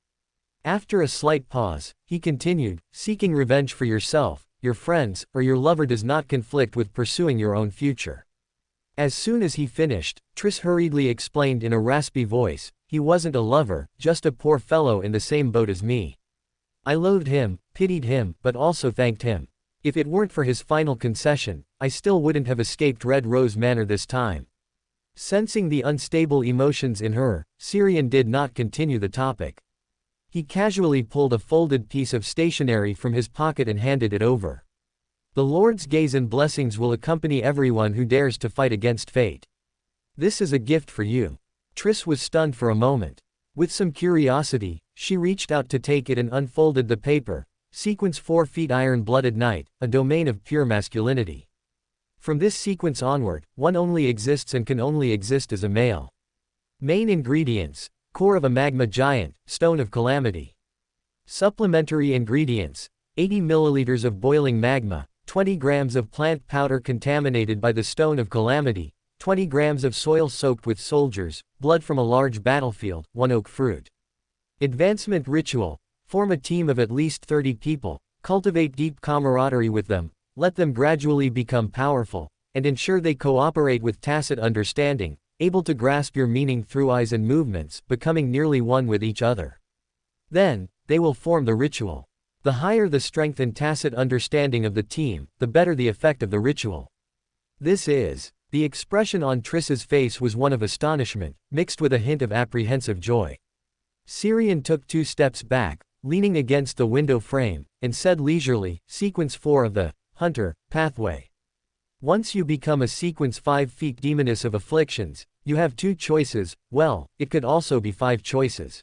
After a slight pause, he continued, "Seeking revenge for yourself, your friends, or your lover does not conflict with pursuing your own future." As soon as he finished, Triss hurriedly explained in a raspy voice, "He wasn't a lover, just a poor fellow in the same boat as me. I loathed him, pitied him, but also thanked him. If it weren't for his final concession, I still wouldn't have escaped Red Rose Manor this time." Sensing the unstable emotions in her, Syrian did not continue the topic. He casually pulled a folded piece of stationery from his pocket and handed it over. "The Lord's gaze and blessings will accompany everyone who dares to fight against fate. This is a gift for you." Triss was stunned for a moment. With some curiosity, she reached out to take it and unfolded the paper. Sequence 4 feet Iron-Blooded Knight, a domain of pure masculinity. From this sequence onward, one only exists and can only exist as a male. Main ingredients: core of a magma giant, stone of calamity. Supplementary ingredients: 80 milliliters of boiling magma, 20 grams of plant powder contaminated by the stone of calamity, 20 grams of soil soaked with soldiers, blood from a large battlefield, 1 oak fruit. Advancement ritual: form a team of at least 30 people, cultivate deep camaraderie with them, let them gradually become powerful, and ensure they cooperate with tacit understanding, able to grasp your meaning through eyes and movements, becoming nearly one with each other. Then, they will form the ritual. The higher the strength and tacit understanding of the team, the better the effect of the ritual. This is. The expression on Triss's face was one of astonishment, mixed with a hint of apprehensive joy. Syrian took 2 steps back, leaning against the window frame, and said leisurely, "Sequence 4 of the Hunter pathway. Once you become a Sequence 5 feet demoness of afflictions, you have 2 choices, well, it could also be 5 choices.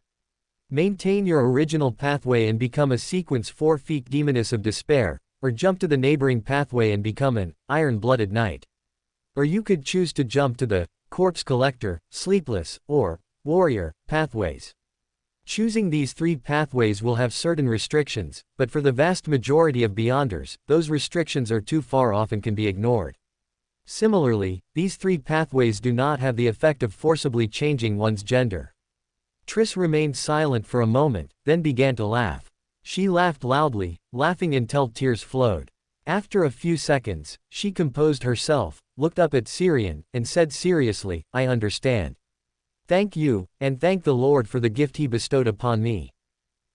Maintain your original pathway and become a Sequence 4 feet demoness of despair, or jump to the neighboring pathway and become an Iron-Blooded Knight. Or you could choose to jump to the Corpse Collector, Sleepless, or Warrior pathways. Choosing these 3 pathways will have certain restrictions, but for the vast majority of Beyonders, those restrictions are too far off and can be ignored. Similarly, these 3 pathways do not have the effect of forcibly changing one's gender." Triss remained silent for a moment, then began to laugh. She laughed loudly, laughing until tears flowed. After a few seconds, she composed herself, looked up at Syrian, and said seriously, "I understand. Thank you, and thank the Lord for the gift he bestowed upon me.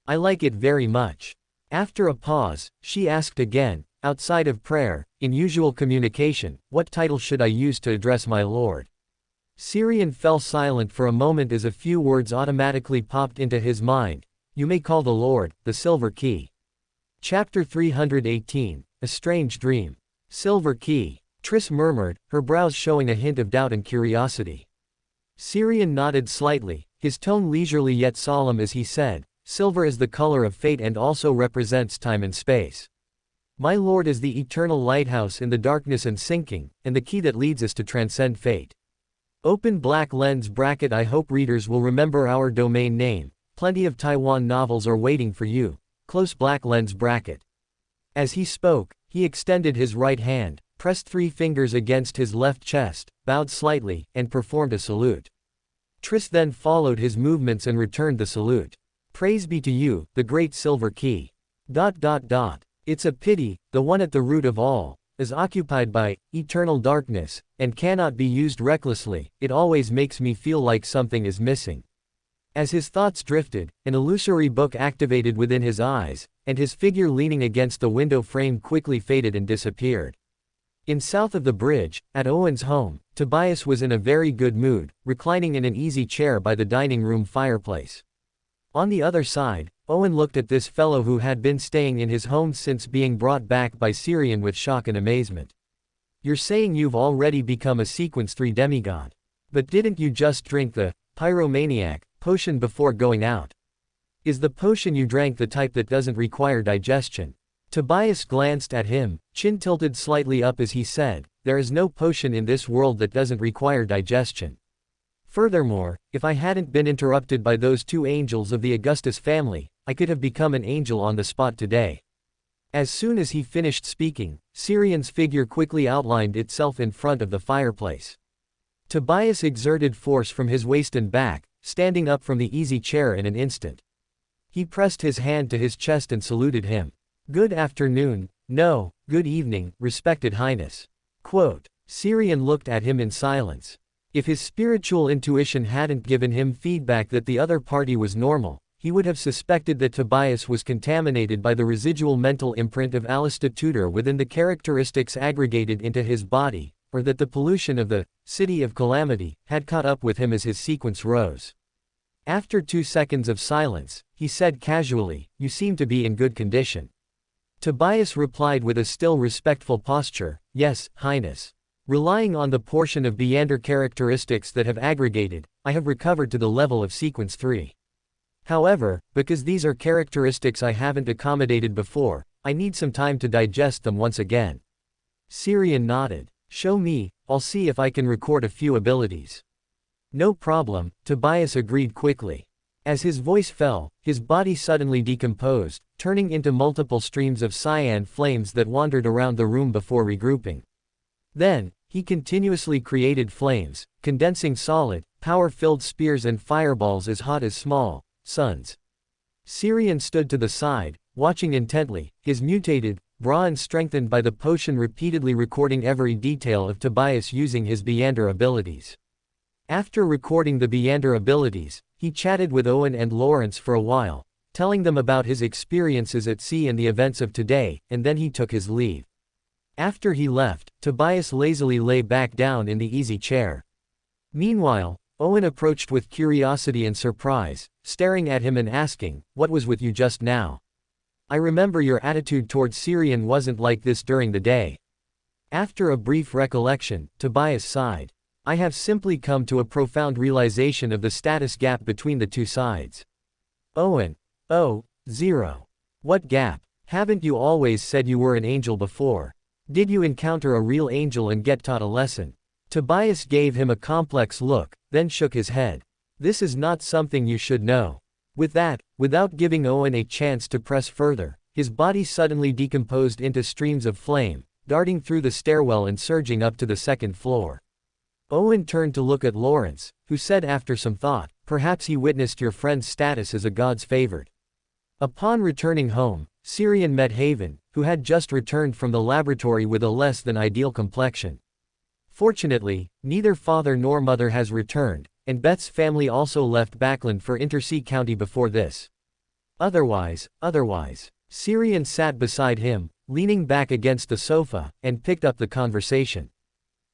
I like it very much." After a pause, she asked again, "Outside of prayer, in usual communication, what title should I use to address my Lord?" Syrian fell silent for a moment as a few words automatically popped into his mind. "You may call the Lord, the Silver Key." Chapter 318, A Strange Dream. Silver Key. Triss murmured, her brows showing a hint of doubt and curiosity. Syrian nodded slightly, his tone leisurely yet solemn as he said, "Silver is the color of fate and also represents time and space. My lord is the eternal lighthouse in the darkness and sinking, and the key that leads us to transcend fate. Open black lens bracket. I hope readers will remember our domain name. Plenty of Taiwan novels are waiting for you. Close black lens bracket. As he spoke, he extended his right hand, pressed 3 fingers against his left chest, bowed slightly, and performed a salute. Triss then followed his movements and returned the salute. Praise be to you, the great silver key. It's a pity, the one at the root of all, is occupied by eternal darkness, and cannot be used recklessly. It always makes me feel like something is missing. As his thoughts drifted, an illusory book activated within his eyes, and his figure leaning against the window frame quickly faded and disappeared. In south of the bridge, at Owen's home, Tobias was in a very good mood, reclining in an easy chair by the dining room fireplace. On the other side, Owen looked at this fellow who had been staying in his home since being brought back by Syrian with shock and amazement. You're saying you've already become a Sequence 3 demigod. But didn't you just drink the pyromaniac potion before going out? Is the potion you drank the type that doesn't require digestion? Tobias glanced at him, chin tilted slightly up as he said, there is no potion in this world that doesn't require digestion. Furthermore, if I hadn't been interrupted by those 2 angels of the Augustus family, I could have become an angel on the spot today. As soon as he finished speaking, Syrian's figure quickly outlined itself in front of the fireplace. Tobias exerted force from his waist and back, standing up from the easy chair in an instant. He pressed his hand to his chest and saluted him. Good afternoon, no, good evening, respected highness. Quote. Syrian looked at him in silence. If his spiritual intuition hadn't given him feedback that the other party was normal, he would have suspected that Tobias was contaminated by the residual mental imprint of Alistair Tudor within the characteristics aggregated into his body, or that the pollution of the City of Calamity had caught up with him as his sequence rose. After 2 seconds of silence, he said casually, you seem to be in good condition. Tobias replied with a still respectful posture, yes, highness. Relying on the portion of Beander characteristics that have aggregated, I have recovered to the level of Sequence 3. However, because these are characteristics I haven't accommodated before, I need some time to digest them once again. Syrian nodded. Show me, I'll see if I can record a few abilities. No problem, Tobias agreed quickly. As his voice fell, his body suddenly decomposed, turning into multiple streams of cyan flames that wandered around the room before regrouping. Then, he continuously created flames, condensing solid, power-filled spears and fireballs as hot as small suns. Syrian stood to the side, watching intently, his mutated brawn strengthened by the potion repeatedly recording every detail of Tobias using his Beander abilities. After recording the Beander abilities, he chatted with Owen and Lawrence for a while, telling them about his experiences at sea and the events of today, and then he took his leave. After he left, Tobias lazily lay back down in the easy chair. Meanwhile, Owen approached with curiosity and surprise, staring at him and asking, what was with you just now? I remember your attitude towards Syrian wasn't like this during the day. After a brief recollection, Tobias sighed. I have simply come to a profound realization of the status gap between the 2 sides. Owen. Oh, 0. What gap? Haven't you always said you were an angel before? Did you encounter a real angel and get taught a lesson? Tobias gave him a complex look, then shook his head. This is not something you should know. With that, without giving Owen a chance to press further, his body suddenly decomposed into streams of flame, darting through the stairwell and surging up to the 2nd floor. Owen turned to look at Lawrence, who said after some thought, perhaps he witnessed your friend's status as a god's favored. Upon returning home, Syrian met Haven, who had just returned from the laboratory with a less than ideal complexion. Fortunately, neither father nor mother has returned, and Beth's family also left Backland for Intersea County before this. Otherwise, Syrian sat beside him, leaning back against the sofa, and picked up the conversation.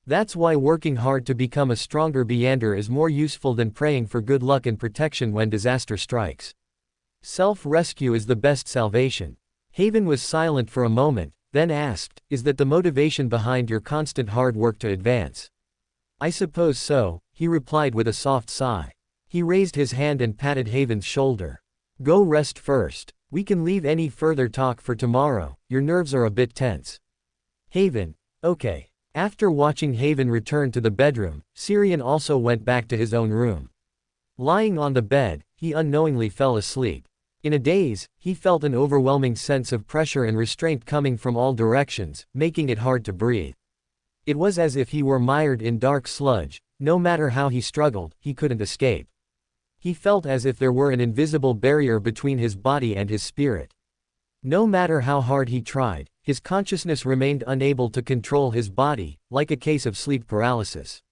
That's why working hard to become a stronger Beander is more useful than praying for good luck and protection when disaster strikes. Self-rescue is the best salvation. Haven was silent for a moment, then asked, is that the motivation behind your constant hard work to advance? I suppose so, he replied with a soft sigh. He raised his hand and patted Haven's shoulder. Go rest first. We can leave any further talk for tomorrow, your nerves are a bit tense. Haven. Okay. After watching Haven return to the bedroom, Syrian also went back to his own room. Lying on the bed, he unknowingly fell asleep. In a daze, he felt an overwhelming sense of pressure and restraint coming from all directions, making it hard to breathe. It was as if he were mired in dark sludge. No matter how he struggled, he couldn't escape. He felt as if there were an invisible barrier between his body and his spirit. No matter how hard he tried, his consciousness remained unable to control his body, like a case of sleep paralysis.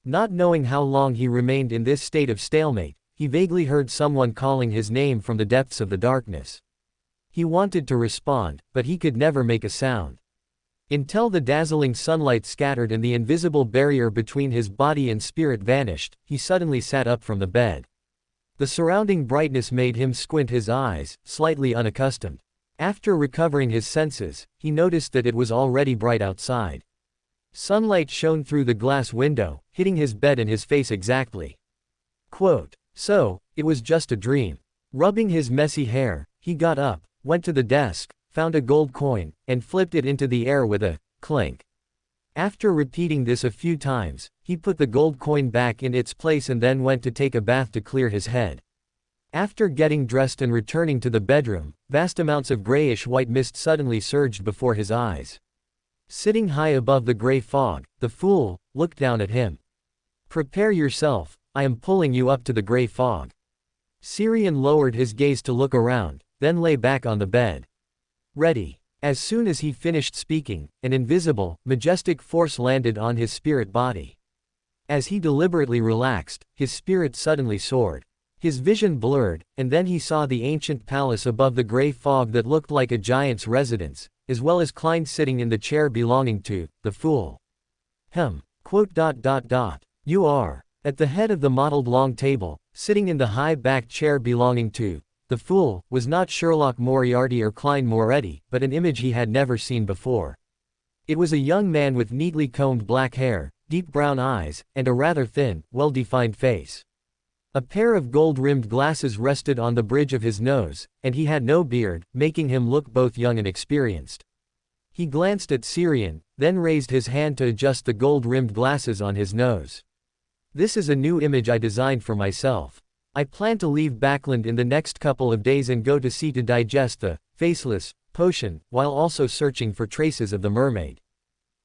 Not knowing how long he remained in this state of stalemate, he vaguely heard someone calling his name from the depths of the darkness. He wanted to respond, but he could never make a sound. Until the dazzling sunlight scattered and the invisible barrier between his body and spirit vanished, he suddenly sat up from the bed. The surrounding brightness made him squint his eyes, slightly unaccustomed. After recovering his senses, he noticed that it was already bright outside. Sunlight shone through the glass window, hitting his bed and his face exactly. Quote, "So, it was just a dream." Rubbing his messy hair, he got up, went to the desk, found a gold coin, and flipped it into the air with a clink. After repeating this a few times, he put the gold coin back in its place and then went to take a bath to clear his head. After getting dressed and returning to the bedroom, vast amounts of grayish-white mist suddenly surged before his eyes. Sitting high above the gray fog, the fool looked down at him. "Prepare yourself, I am pulling you up to the gray fog." Syrian lowered his gaze to look around, then lay back on the bed. Ready. As soon as he finished speaking, an invisible, majestic force landed on his spirit body. As he deliberately relaxed, his spirit suddenly soared. His vision blurred, and then he saw the ancient palace above the gray fog that looked like a giant's residence, as well as Klein sitting in the chair belonging to the fool. Quote. You are. At the head of the mottled long table, sitting in the high-backed chair belonging to the fool, was not Sherlock Moriarty or Klein Moretti, but an image he had never seen before. It was a young man with neatly combed black hair, deep brown eyes, and a rather thin, well-defined face. A pair of gold-rimmed glasses rested on the bridge of his nose, and he had no beard, making him look both young and experienced. He glanced at Syrian, then raised his hand to adjust the gold-rimmed glasses on his nose. "This is a new image I designed for myself. I plan to leave Backland in the next couple of days and go to sea to digest the faceless potion, while also searching for traces of the mermaid.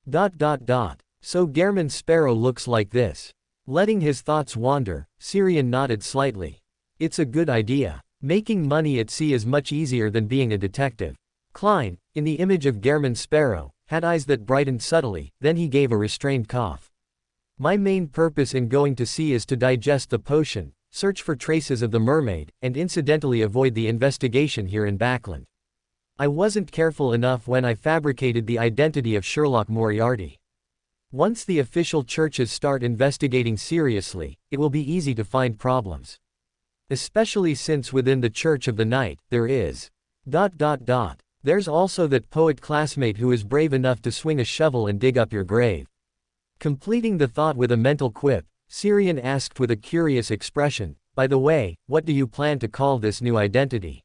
So Gehrman Sparrow looks like this." Letting his thoughts wander, Syrian nodded slightly. "It's a good idea. Making money at sea is much easier than being a detective." Klein, in the image of Gehrman Sparrow, had eyes that brightened subtly, then he gave a restrained cough. "My main purpose in going to sea is to digest the potion, search for traces of the mermaid, and incidentally avoid the investigation here in Backland. I wasn't careful enough when I fabricated the identity of Sherlock Moriarty. Once the official churches start investigating seriously, it will be easy to find problems. Especially since within the Church of the Night, there is. There's also that poet classmate who is brave enough to swing a shovel and dig up your grave." Completing the thought with a mental quip, Syrian asked with a curious expression, "By the way, what do you plan to call this new identity?"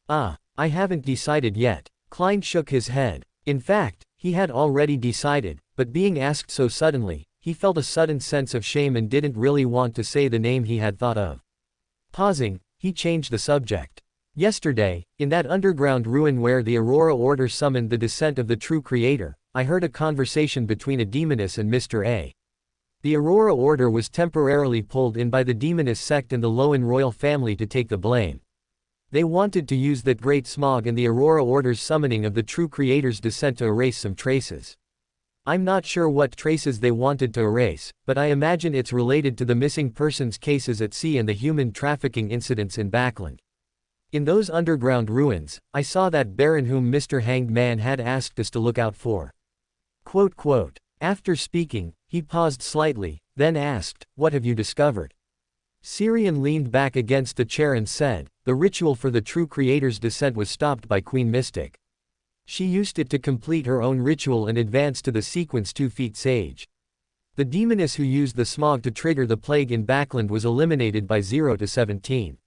"I haven't decided yet." Klein shook his head. In fact, he had already decided, but being asked so suddenly, he felt a sudden sense of shame and didn't really want to say the name he had thought of. Pausing, he changed the subject. "Yesterday, in that underground ruin where the Aurora Order summoned the descent of the true creator, I heard a conversation between a demoness and Mr. A. The Aurora Order was temporarily pulled in by the demoness sect and the Lowen royal family to take the blame. They wanted to use that great smog and the Aurora Order's summoning of the true creator's descent to erase some traces. I'm not sure what traces they wanted to erase, but I imagine it's related to the missing persons cases at sea and the human trafficking incidents in Backland. In those underground ruins, I saw that Baron whom Mr. Hanged Man had asked us to look out for." Quote. After speaking, he paused slightly, then asked, "What have you discovered?" Syrian leaned back against the chair and said, "The ritual for the true creator's descent was stopped by Queen Mystic. She used it to complete her own ritual and advance to the sequence 2 feet sage. The demoness who used the smog to trigger the plague in Backland was eliminated by 0 to 17.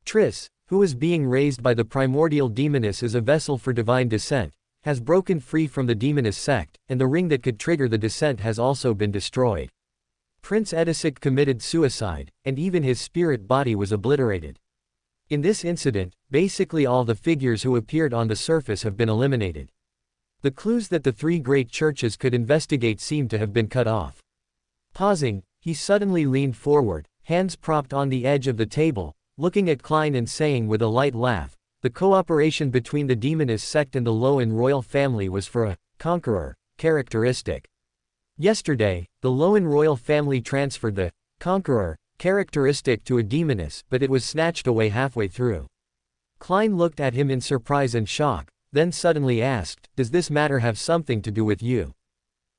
Tris, who is being raised by the primordial demoness as a vessel for divine descent, has broken free from the demoness sect, and the ring that could trigger the descent has also been destroyed. Prince Edisic committed suicide, and even his spirit body was obliterated. In this incident, basically all the figures who appeared on the surface have been eliminated. The clues that the three great churches could investigate seem to have been cut off. Pausing, he suddenly leaned forward, hands propped on the edge of the table, looking at Klein and saying with a light laugh, "The cooperation between the demoness sect and the Loan royal family was for a conqueror characteristic. Yesterday, the Loan royal family transferred the conqueror characteristic to a demoness, but it was snatched away halfway through." Klein looked at him in surprise and shock, then suddenly asked, "Does this matter have something to do with you?"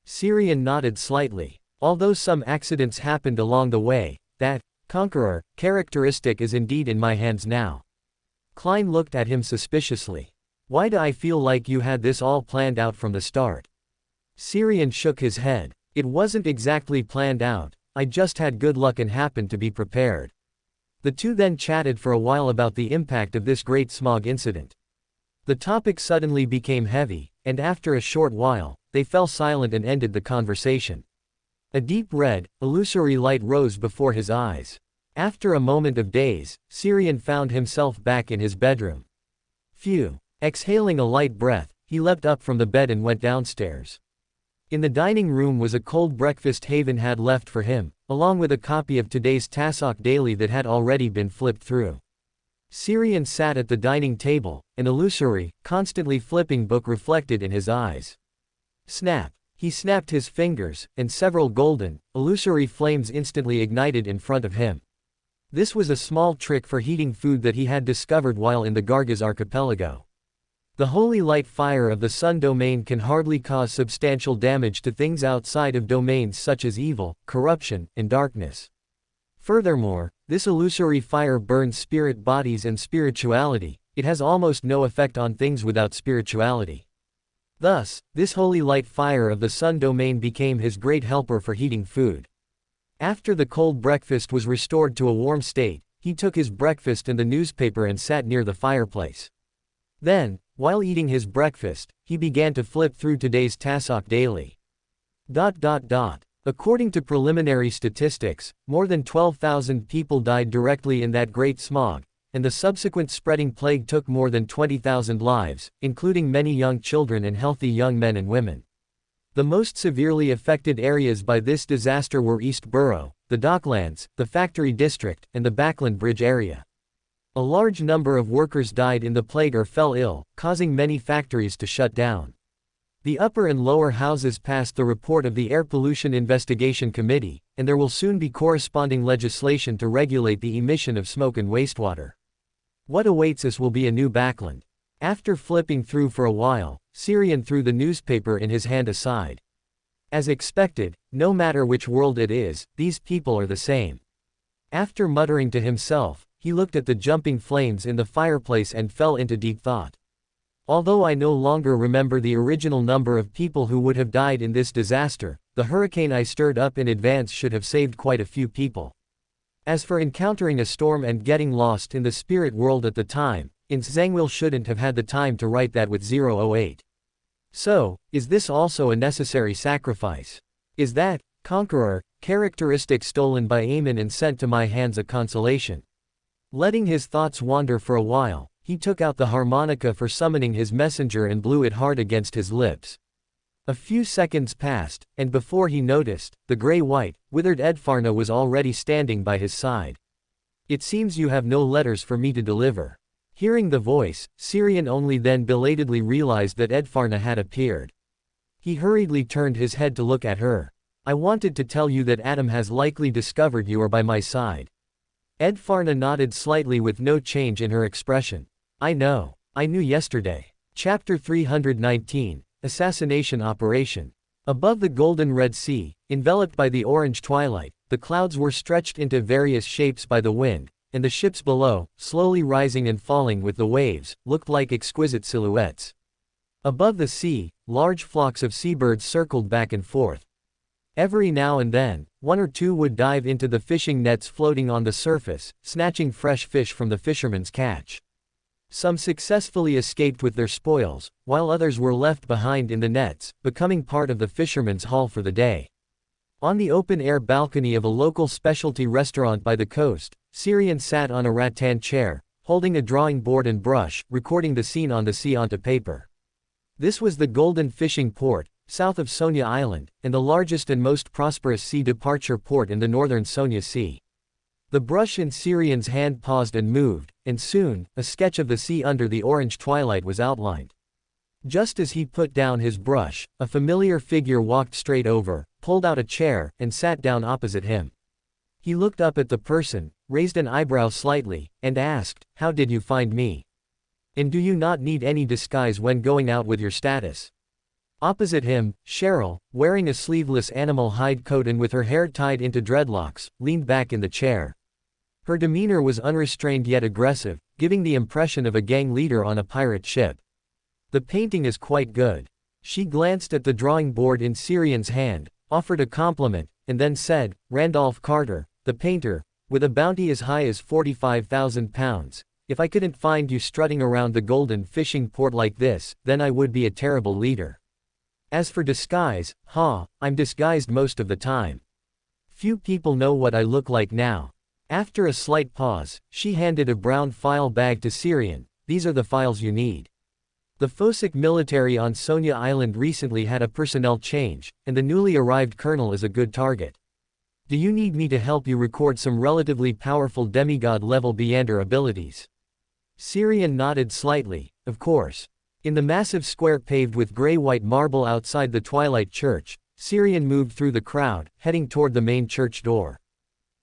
Syrian nodded slightly. "Although some accidents happened along the way, that conqueror characteristic is indeed in my hands now." Klein looked at him suspiciously. "Why do I feel like you had this all planned out from the start?" Syrian shook his head. "It wasn't exactly planned out, I just had good luck and happened to be prepared." The two then chatted for a while about the impact of this great smog incident. The topic suddenly became heavy, and after a short while, they fell silent and ended the conversation. A deep red, illusory light rose before his eyes. After a moment of daze, Syrian found himself back in his bedroom. Phew! Exhaling a light breath, he leapt up from the bed and went downstairs. In the dining room was a cold breakfast Haven had left for him, along with a copy of today's Tassoc Daily that had already been flipped through. Syrian sat at the dining table, an illusory, constantly flipping book reflected in his eyes. Snap! He snapped his fingers, and several golden, illusory flames instantly ignited in front of him. This was a small trick for heating food that he had discovered while in the Gargaz archipelago. The holy light fire of the sun domain can hardly cause substantial damage to things outside of domains such as evil, corruption, and darkness. Furthermore, this illusory fire burns spirit bodies and spirituality. It has almost no effect on things without spirituality. Thus, this holy light fire of the sun domain became his great helper for heating food. After the cold breakfast was restored to a warm state, he took his breakfast and the newspaper and sat near the fireplace. Then, while eating his breakfast, he began to flip through today's Tassoc Daily. According to preliminary statistics, more than 12,000 people died directly in that great smog, and the subsequent spreading plague took more than 20,000 lives, including many young children and healthy young men and women. The most severely affected areas by this disaster were East Borough, the Docklands, the Factory District, and the Backland Bridge area. A large number of workers died in the plague or fell ill, causing many factories to shut down. The upper and lower houses passed the report of the Air Pollution Investigation Committee, and there will soon be corresponding legislation to regulate the emission of smoke and wastewater. What awaits us will be a new Backland. After flipping through for a while, Syrian threw the newspaper in his hand aside. As expected, no matter which world it is, these people are the same. After muttering to himself, he looked at the jumping flames in the fireplace and fell into deep thought. Although I no longer remember the original number of people who would have died in this disaster, the hurricane I stirred up in advance should have saved quite a few people. As for encountering a storm and getting lost in the spirit world at the time, Zhangwil shouldn't have had the time to write that with 008. So, is this also a necessary sacrifice? Is that conqueror characteristic stolen by Aemon and sent to my hands a consolation? Letting his thoughts wander for a while, he took out the harmonica for summoning his messenger and blew it hard against his lips. A few seconds passed, and before he noticed, the gray-white, withered Edfarna was already standing by his side. "It seems you have no letters for me to deliver." Hearing the voice, Syrian only then belatedly realized that Edfarna had appeared. He hurriedly turned his head to look at her. "I wanted to tell you that Adam has likely discovered you are by my side." Edfarna nodded slightly with no change in her expression. "I know. I knew yesterday." Chapter 319, Assassination Operation. Above the golden Red Sea, enveloped by the orange twilight, the clouds were stretched into various shapes by the wind, and the ships below, slowly rising and falling with the waves, looked like exquisite silhouettes. Above the sea, large flocks of seabirds circled back and forth. Every now and then, one or two would dive into the fishing nets floating on the surface, snatching fresh fish from the fisherman's catch. Some successfully escaped with their spoils, while others were left behind in the nets, becoming part of the fisherman's haul for the day. On the open-air balcony of a local specialty restaurant by the coast, Xiang sat on a rattan chair, holding a drawing board and brush, recording the scene on the sea onto paper. This was the Golden Fishing Port, south of Sonia Island, and the largest and most prosperous sea departure port in the northern Sonia Sea. The brush in Xiang's hand paused and moved, and soon, a sketch of the sea under the orange twilight was outlined. Just as he put down his brush, a familiar figure walked straight over, pulled out a chair, and sat down opposite him. He looked up at the person, raised an eyebrow slightly, and asked, "How did you find me? And do you not need any disguise when going out with your status?" Opposite him, Cheryl, wearing a sleeveless animal hide coat and with her hair tied into dreadlocks, leaned back in the chair. Her demeanor was unrestrained yet aggressive, giving the impression of a gang leader on a pirate ship. "The painting is quite good." She glanced at the drawing board in Xiang's hand, offered a compliment, and then said, "Randolph Carter, the painter, with a bounty as high as £45,000, if I couldn't find you strutting around the Golden Fishing Port like this, then I would be a terrible leader. As for disguise, I'm disguised most of the time. Few people know what I look like now." After a slight pause, she handed a brown file bag to Xiang. "These are the files you need. The Fosik military on Sonia Island recently had a personnel change, and the newly arrived colonel is a good target. Do you need me to help you record some relatively powerful demigod-level Beyonder abilities?" Xiang nodded slightly, "Of course." In the massive square paved with gray-white marble outside the Twilight Church, Xiang moved through the crowd, heading toward the main church door.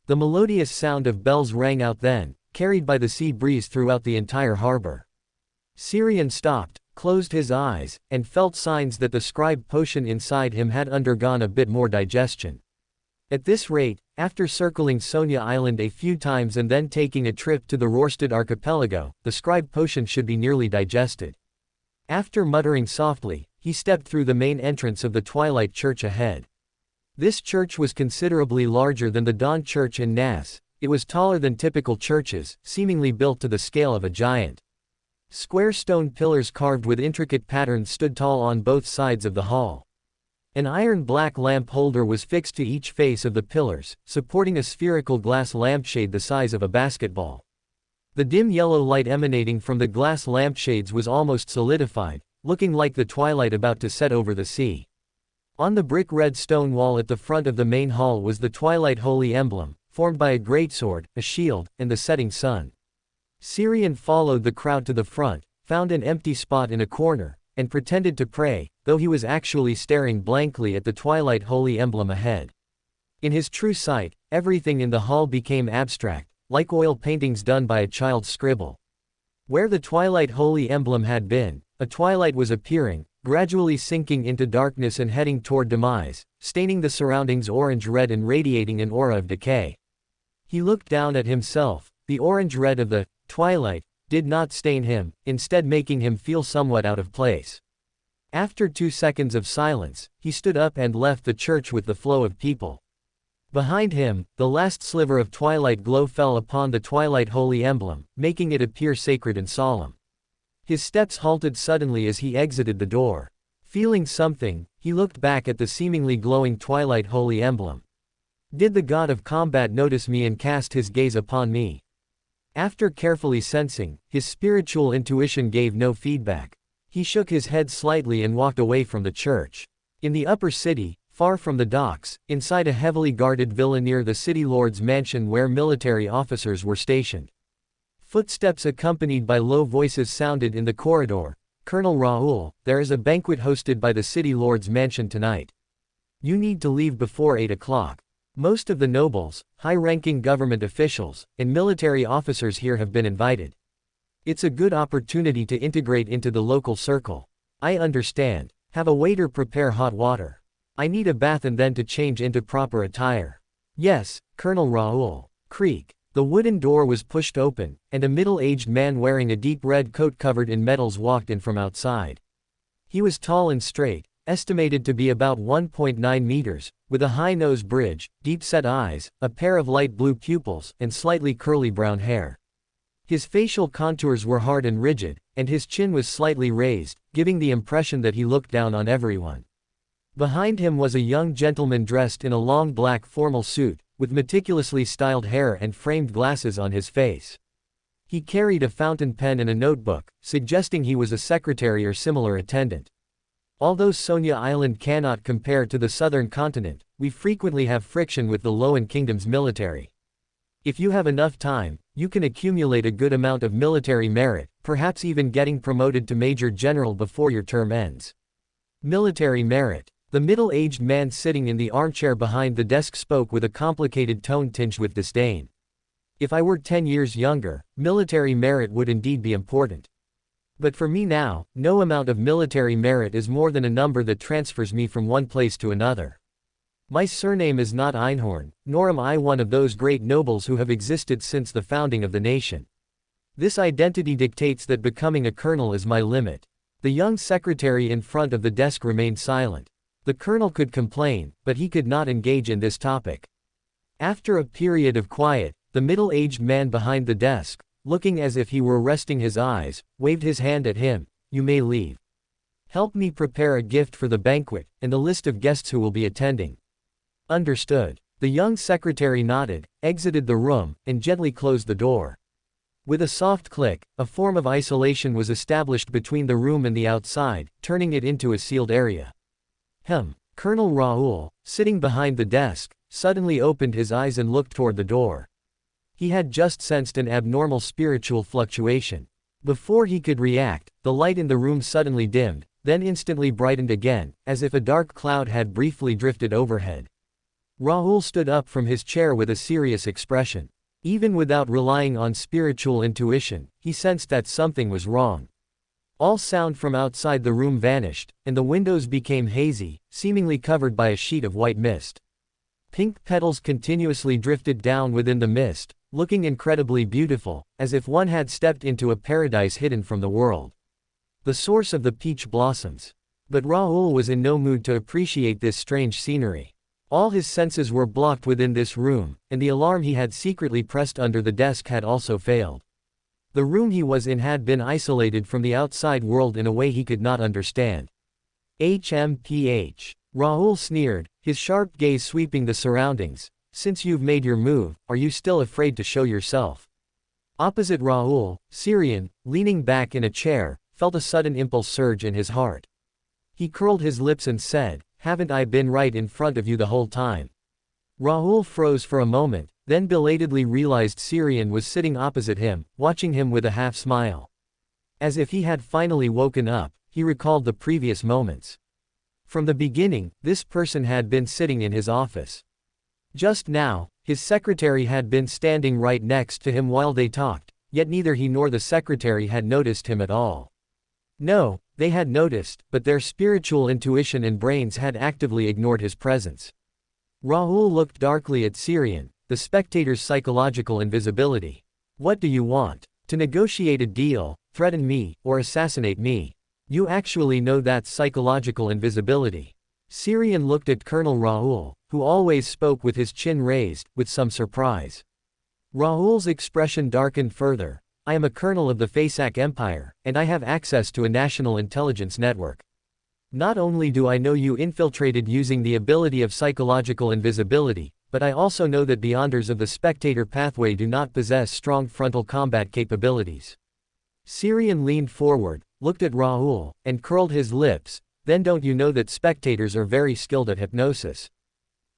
The melodious sound of bells rang out then, carried by the sea breeze throughout the entire harbor. Xiang stopped, closed his eyes, and felt signs that the scribe potion inside him had undergone a bit more digestion. At this rate, after circling Sonia Island a few times and then taking a trip to the Rorstad archipelago, the scribe potion should be nearly digested. After muttering softly, he stepped through the main entrance of the Twilight Church ahead. This church was considerably larger than the Dawn Church in Nass. It was taller than typical churches, seemingly built to the scale of a giant. Square stone pillars carved with intricate patterns stood tall on both sides of the hall. An iron black lamp holder was fixed to each face of the pillars, supporting a spherical glass lampshade the size of a basketball. The dim yellow light emanating from the glass lampshades was almost solidified, looking like the twilight about to set over the sea. On the brick-red stone wall at the front of the main hall was the Twilight Holy Emblem, formed by a greatsword, a shield, and the setting sun. Xiang followed the crowd to the front, found an empty spot in a corner, and pretended to pray, though he was actually staring blankly at the Twilight Holy Emblem ahead. In his true sight, everything in the hall became abstract, like oil paintings done by a child's scribble. Where the Twilight Holy Emblem had been, a twilight was appearing, gradually sinking into darkness and heading toward demise, staining the surroundings orange-red and radiating an aura of decay. He looked down at himself. The orange-red of the twilight did not stain him, instead making him feel somewhat out of place. After 2 seconds of silence, he stood up and left the church with the flow of people. Behind him, the last sliver of twilight glow fell upon the Twilight Holy Emblem, making it appear sacred and solemn. His steps halted suddenly as he exited the door. Feeling something, he looked back at the seemingly glowing Twilight Holy Emblem. Did the god of combat notice me and cast his gaze upon me? After carefully sensing, his spiritual intuition gave no feedback. He shook his head slightly and walked away from the church. In the upper city, far from the docks, inside a heavily guarded villa near the city lord's mansion where military officers were stationed. Footsteps accompanied by low voices sounded in the corridor. "Colonel Raoul, there is a banquet hosted by the city lord's mansion tonight. You need to leave before 8 o'clock. Most of the nobles, high-ranking government officials, and military officers here have been invited. It's a good opportunity to integrate into the local circle." "I understand. Have a waiter prepare hot water. I need a bath and then to change into proper attire." "Yes, Colonel Raoul." Creak. The wooden door was pushed open, and a middle-aged man wearing a deep red coat covered in metals walked in from outside. He was tall and straight, estimated to be about 1.9 meters, with a high nose bridge, deep-set eyes, a pair of light blue pupils, and slightly curly brown hair. His facial contours were hard and rigid, and his chin was slightly raised, giving the impression that he looked down on everyone. Behind him was a young gentleman dressed in a long black formal suit, with meticulously styled hair and framed glasses on his face. He carried a fountain pen and a notebook, suggesting he was a secretary or similar attendant. Although Sonia Island cannot compare to the southern continent, we frequently have friction with the Loan Kingdom's military. If you have enough time, you can accumulate a good amount of military merit, perhaps even getting promoted to Major General before your term ends. Military merit. The middle-aged man sitting in the armchair behind the desk spoke with a complicated tone tinged with disdain. If I were 10 years younger, military merit would indeed be important. But for me now, no amount of military merit is more than a number that transfers me from one place to another. My surname is not Einhorn, nor am I one of those great nobles who have existed since the founding of the nation. This identity dictates that becoming a colonel is my limit. The young secretary in front of the desk remained silent. The colonel could complain, but he could not engage in this topic. After a period of quiet, the middle-aged man behind the desk, looking as if he were resting his eyes, waved his hand at him. You may leave. Help me prepare a gift for the banquet, and a list of guests who will be attending. Understood. The young secretary nodded, exited the room, and gently closed the door. With a soft click, a form of isolation was established between the room and the outside, turning it into a sealed area. Colonel Raoul, sitting behind the desk, suddenly opened his eyes and looked toward the door. He had just sensed an abnormal spiritual fluctuation. Before he could react, the light in the room suddenly dimmed, then instantly brightened again, as if a dark cloud had briefly drifted overhead. Raoul stood up from his chair with a serious expression. Even without relying on spiritual intuition, he sensed that something was wrong. All sound from outside the room vanished, and the windows became hazy, seemingly covered by a sheet of white mist. Pink petals continuously drifted down within the mist, looking incredibly beautiful, as if one had stepped into a paradise hidden from the world. The source of the peach blossoms. But Raoul was in no mood to appreciate this strange scenery. All his senses were blocked within this room, and the alarm he had secretly pressed under the desk had also failed. The room he was in had been isolated from the outside world in a way he could not understand. HMPH. Raoul sneered, his sharp gaze sweeping the surroundings. Since you've made your move, are you still afraid to show yourself? Opposite Raoul, Syrian, leaning back in a chair, felt a sudden impulse surge in his heart. He curled his lips and said, "Haven't I been right in front of you the whole time?" Raoul froze for a moment, then belatedly realized Syrian was sitting opposite him, watching him with a half-smile. As if he had finally woken up, he recalled the previous moments. From the beginning, this person had been sitting in his office. Just now, his secretary had been standing right next to him while they talked, yet neither he nor the secretary had noticed him at all. No, they had noticed, but their spiritual intuition and brains had actively ignored his presence. Raoul looked darkly at Syrian, the spectator's psychological invisibility. What do you want? To negotiate a deal, threaten me, or assassinate me? You actually know that's psychological invisibility. Syrian looked at Colonel Raoul, who always spoke with his chin raised, with some surprise. Raoul's expression darkened further. I am a colonel of the Faisak Empire, and I have access to a national intelligence network. Not only do I know you infiltrated using the ability of psychological invisibility, but I also know that Beyonders of the Spectator pathway do not possess strong frontal combat capabilities. Syrian leaned forward, looked at Raoul, and curled his lips. Then don't you know that spectators are very skilled at hypnosis?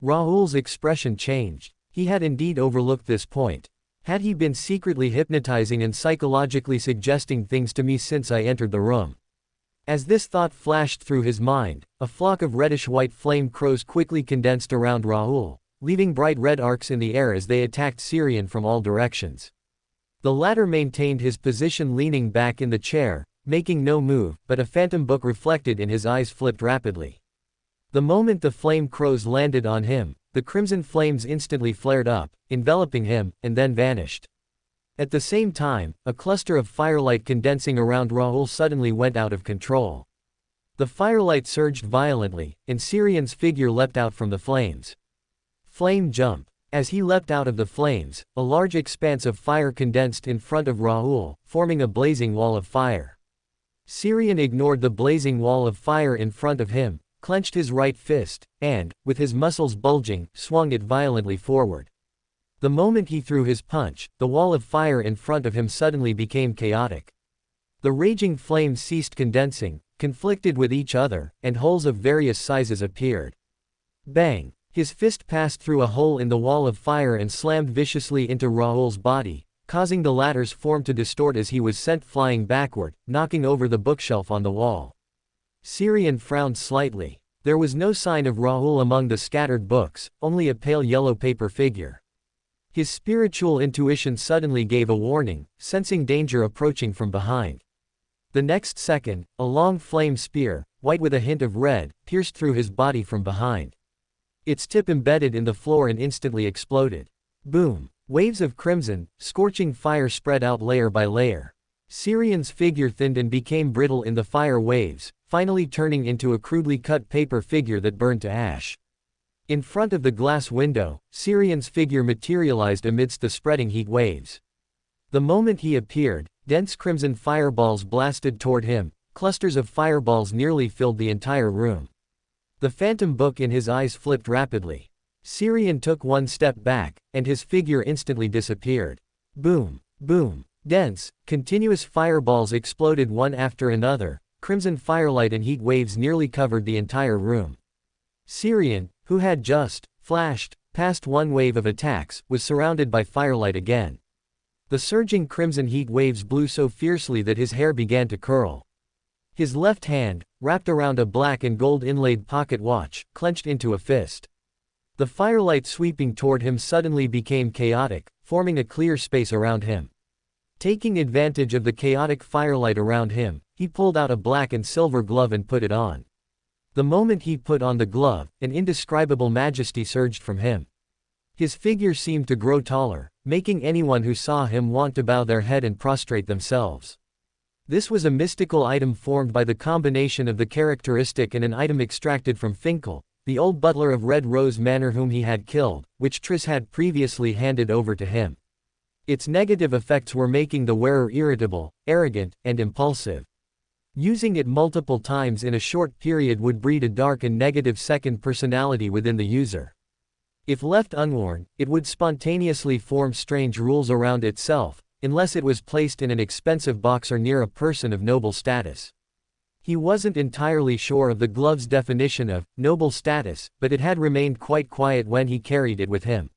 Raoul's expression changed. He had indeed overlooked this point. Had he been secretly hypnotizing and psychologically suggesting things to me since I entered the room? As this thought flashed through his mind, a flock of reddish-white flame crows quickly condensed around Raoul, leaving bright red arcs in the air as they attacked Syrian from all directions. The latter maintained his position leaning back in the chair, making no move, but a phantom book reflected in his eyes flipped rapidly. The moment the flame crows landed on him, the crimson flames instantly flared up, enveloping him, and then vanished. At the same time, a cluster of firelight condensing around Raoul suddenly went out of control. The firelight surged violently, and Syrian's figure leapt out from the flames. Flame jump. As he leapt out of the flames, a large expanse of fire condensed in front of Raoul, forming a blazing wall of fire. Syrian ignored the blazing wall of fire in front of him, clenched his right fist, and, with his muscles bulging, swung it violently forward. The moment he threw his punch, the wall of fire in front of him suddenly became chaotic. The raging flames ceased condensing, conflicted with each other, and holes of various sizes appeared. Bang! His fist passed through a hole in the wall of fire and slammed viciously into Raoul's body, causing the latter's form to distort as he was sent flying backward, knocking over the bookshelf on the wall. Syrian frowned slightly. There was no sign of Raoul among the scattered books, only a pale yellow paper figure. His spiritual intuition suddenly gave a warning, sensing danger approaching from behind. The next second, a long flame spear, white with a hint of red, pierced through his body from behind. Its tip embedded in the floor and instantly exploded. Boom! Waves of crimson, scorching fire spread out layer by layer. Syrian's figure thinned and became brittle in the fire waves, finally turning into a crudely cut paper figure that burned to ash. In front of the glass window, Syrian's figure materialized amidst the spreading heat waves. The moment he appeared, dense crimson fireballs blasted toward him, clusters of fireballs nearly filled the entire room. The phantom book in his eyes flipped rapidly. Syrian took one step back, and his figure instantly disappeared. Boom! Boom! Dense, continuous fireballs exploded one after another, crimson firelight and heat waves nearly covered the entire room. Syrian, who had just flashed past one wave of attacks, was surrounded by firelight again. The surging crimson heat waves blew so fiercely that his hair began to curl. His left hand, wrapped around a black and gold inlaid pocket watch, clenched into a fist. The firelight sweeping toward him suddenly became chaotic, forming a clear space around him. Taking advantage of the chaotic firelight around him, he pulled out a black and silver glove and put it on. The moment he put on the glove, an indescribable majesty surged from him. His figure seemed to grow taller, making anyone who saw him want to bow their head and prostrate themselves. This was a mystical item formed by the combination of the characteristic and an item extracted from Finkel, the old butler of Red Rose Manor whom he had killed, which Triss had previously handed over to him. Its negative effects were making the wearer irritable, arrogant, and impulsive. Using it multiple times in a short period would breed a dark and negative second personality within the user. If left unworn, it would spontaneously form strange rules around itself, unless it was placed in an expensive box or near a person of noble status. He wasn't entirely sure of the glove's definition of noble status, but it had remained quite quiet when he carried it with him.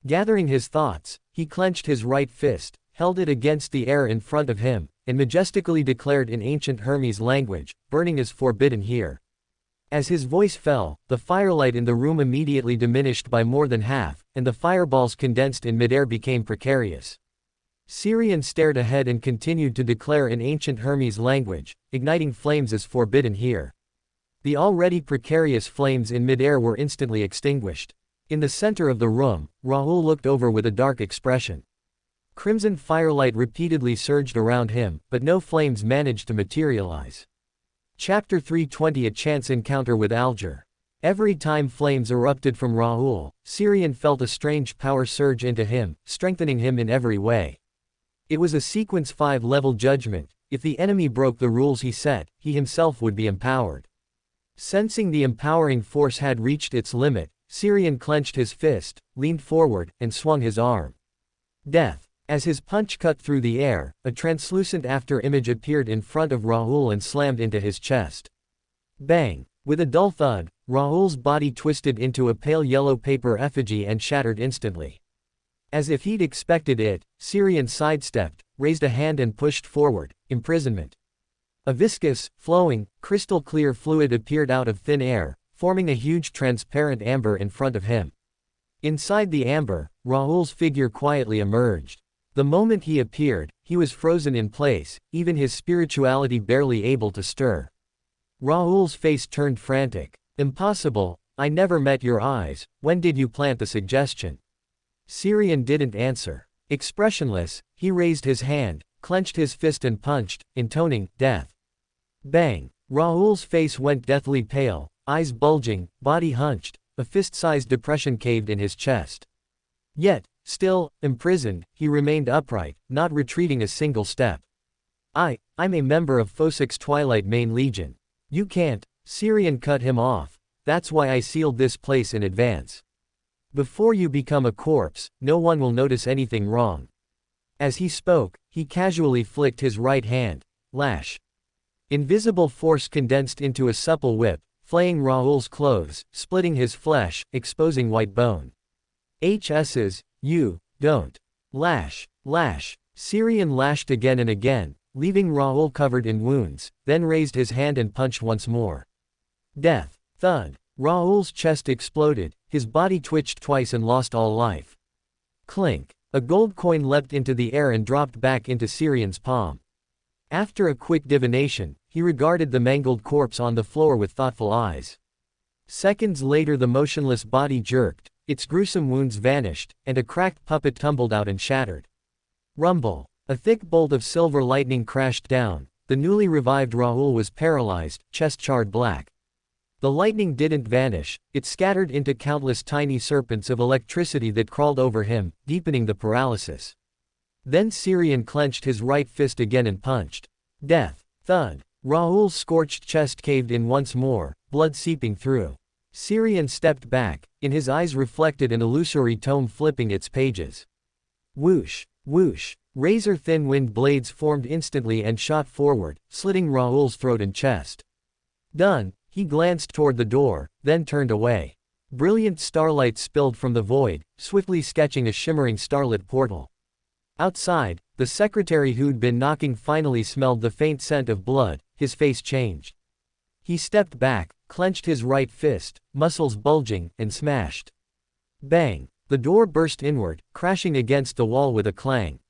Gathering his thoughts, he clenched his right fist, held it against the air in front of him, and majestically declared in ancient Hermes language, "Burning is forbidden here." As his voice fell, the firelight in the room immediately diminished by more than half, and the fireballs condensed in midair became precarious. Syrian stared ahead and continued to declare in ancient Hermes language, "Igniting flames is forbidden here." The already precarious flames in midair were instantly extinguished. In the center of the room, Raoul looked over with a dark expression. Crimson firelight repeatedly surged around him, but no flames managed to materialize. Chapter 320 A Chance Encounter with Alger. Every time flames erupted from Raoul, Syrian felt a strange power surge into him, strengthening him in every way. It was a sequence 5-level judgment. If the enemy broke the rules he set, he himself would be empowered. Sensing the empowering force had reached its limit, Syrian clenched his fist, leaned forward, and swung his arm. Death. As his punch cut through the air, a translucent after-image appeared in front of Raoul and slammed into his chest. Bang! With a dull thud, Raoul's body twisted into a pale yellow paper effigy and shattered instantly. As if he'd expected it, Syrian sidestepped, raised a hand and pushed forward. Imprisonment. A viscous, flowing, crystal-clear fluid appeared out of thin air, forming a huge transparent amber in front of him. Inside the amber, Raoul's figure quietly emerged. The moment he appeared, he was frozen in place, even his spirituality barely able to stir. Raoul's face turned frantic. "Impossible, I never met your eyes, when did you plant the suggestion?" Syrian didn't answer. Expressionless, he raised his hand, clenched his fist and punched, intoning, "Death." Bang! Raoul's face went deathly pale, eyes bulging, body hunched, a fist-sized depression caved in his chest. Yet, still, imprisoned, he remained upright, not retreating a single step. I'm a member of Fosik's Twilight Main Legion. You can't. Syrian cut him off. That's why I sealed this place in advance. Before you become a corpse, no one will notice anything wrong. As he spoke, he casually flicked his right hand. Lash. Invisible force condensed into a supple whip, flaying Raoul's clothes, splitting his flesh, exposing white bone. HS's, you, don't. Lash, lash. Syrian lashed again and again, leaving Raoul covered in wounds, then raised his hand and punched once more. Death. Thud. Raoul's chest exploded, his body twitched twice and lost all life. Clink. A gold coin leapt into the air and dropped back into Syrian's palm. After a quick divination, he regarded the mangled corpse on the floor with thoughtful eyes. Seconds later the motionless body jerked, its gruesome wounds vanished, and a cracked puppet tumbled out and shattered. Rumble. A thick bolt of silver lightning crashed down. The newly revived Raoul was paralyzed, chest charred black. The lightning didn't vanish, it scattered into countless tiny serpents of electricity that crawled over him, deepening the paralysis. Then Syrian clenched his right fist again and punched. Death. Thud. Raoul's scorched chest caved in once more, blood seeping through. Syrian stepped back, in his eyes reflected an illusory tome flipping its pages. Whoosh, whoosh. Razor-thin wind blades formed instantly and shot forward, slitting Raoul's throat and chest. Done. He glanced toward the door, then turned away. Brilliant starlight spilled from the void, swiftly sketching a shimmering starlit portal. Outside, the secretary who'd been knocking finally smelled the faint scent of blood, his face changed. He stepped back, clenched his right fist, muscles bulging, and smashed. Bang! The door burst inward, crashing against the wall with a clang.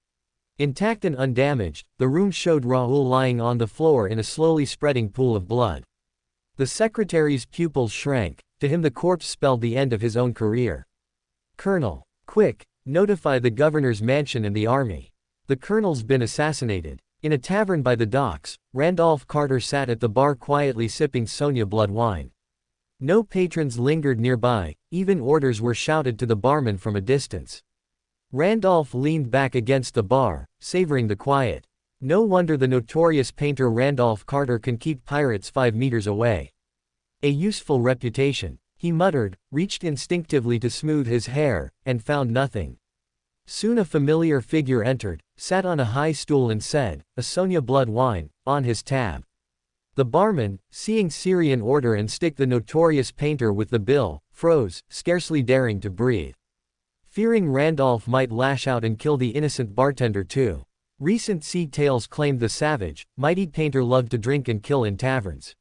Intact and undamaged, the room showed Raoul lying on the floor in a slowly spreading pool of blood. The secretary's pupils shrank, to him the corpse spelled the end of his own career. Colonel. Quick, notify the governor's mansion and the army. The colonel's been assassinated. In a tavern by the docks, Randolph Carter sat at the bar quietly sipping Sonia blood wine. No patrons lingered nearby, even orders were shouted to the barman from a distance. Randolph leaned back against the bar, savoring the quiet. No wonder the notorious painter Randolph Carter can keep pirates 5 meters away. A useful reputation, he muttered, reached instinctively to smooth his hair, and found nothing. Soon a familiar figure entered, sat on a high stool and said, "A Sonia blood wine," on his tab. The barman, seeing Syrian order and stick the notorious painter with the bill, froze, scarcely daring to breathe. Fearing Randolph might lash out and kill the innocent bartender too. Recent sea tales claimed the savage, mighty painter loved to drink and kill in taverns.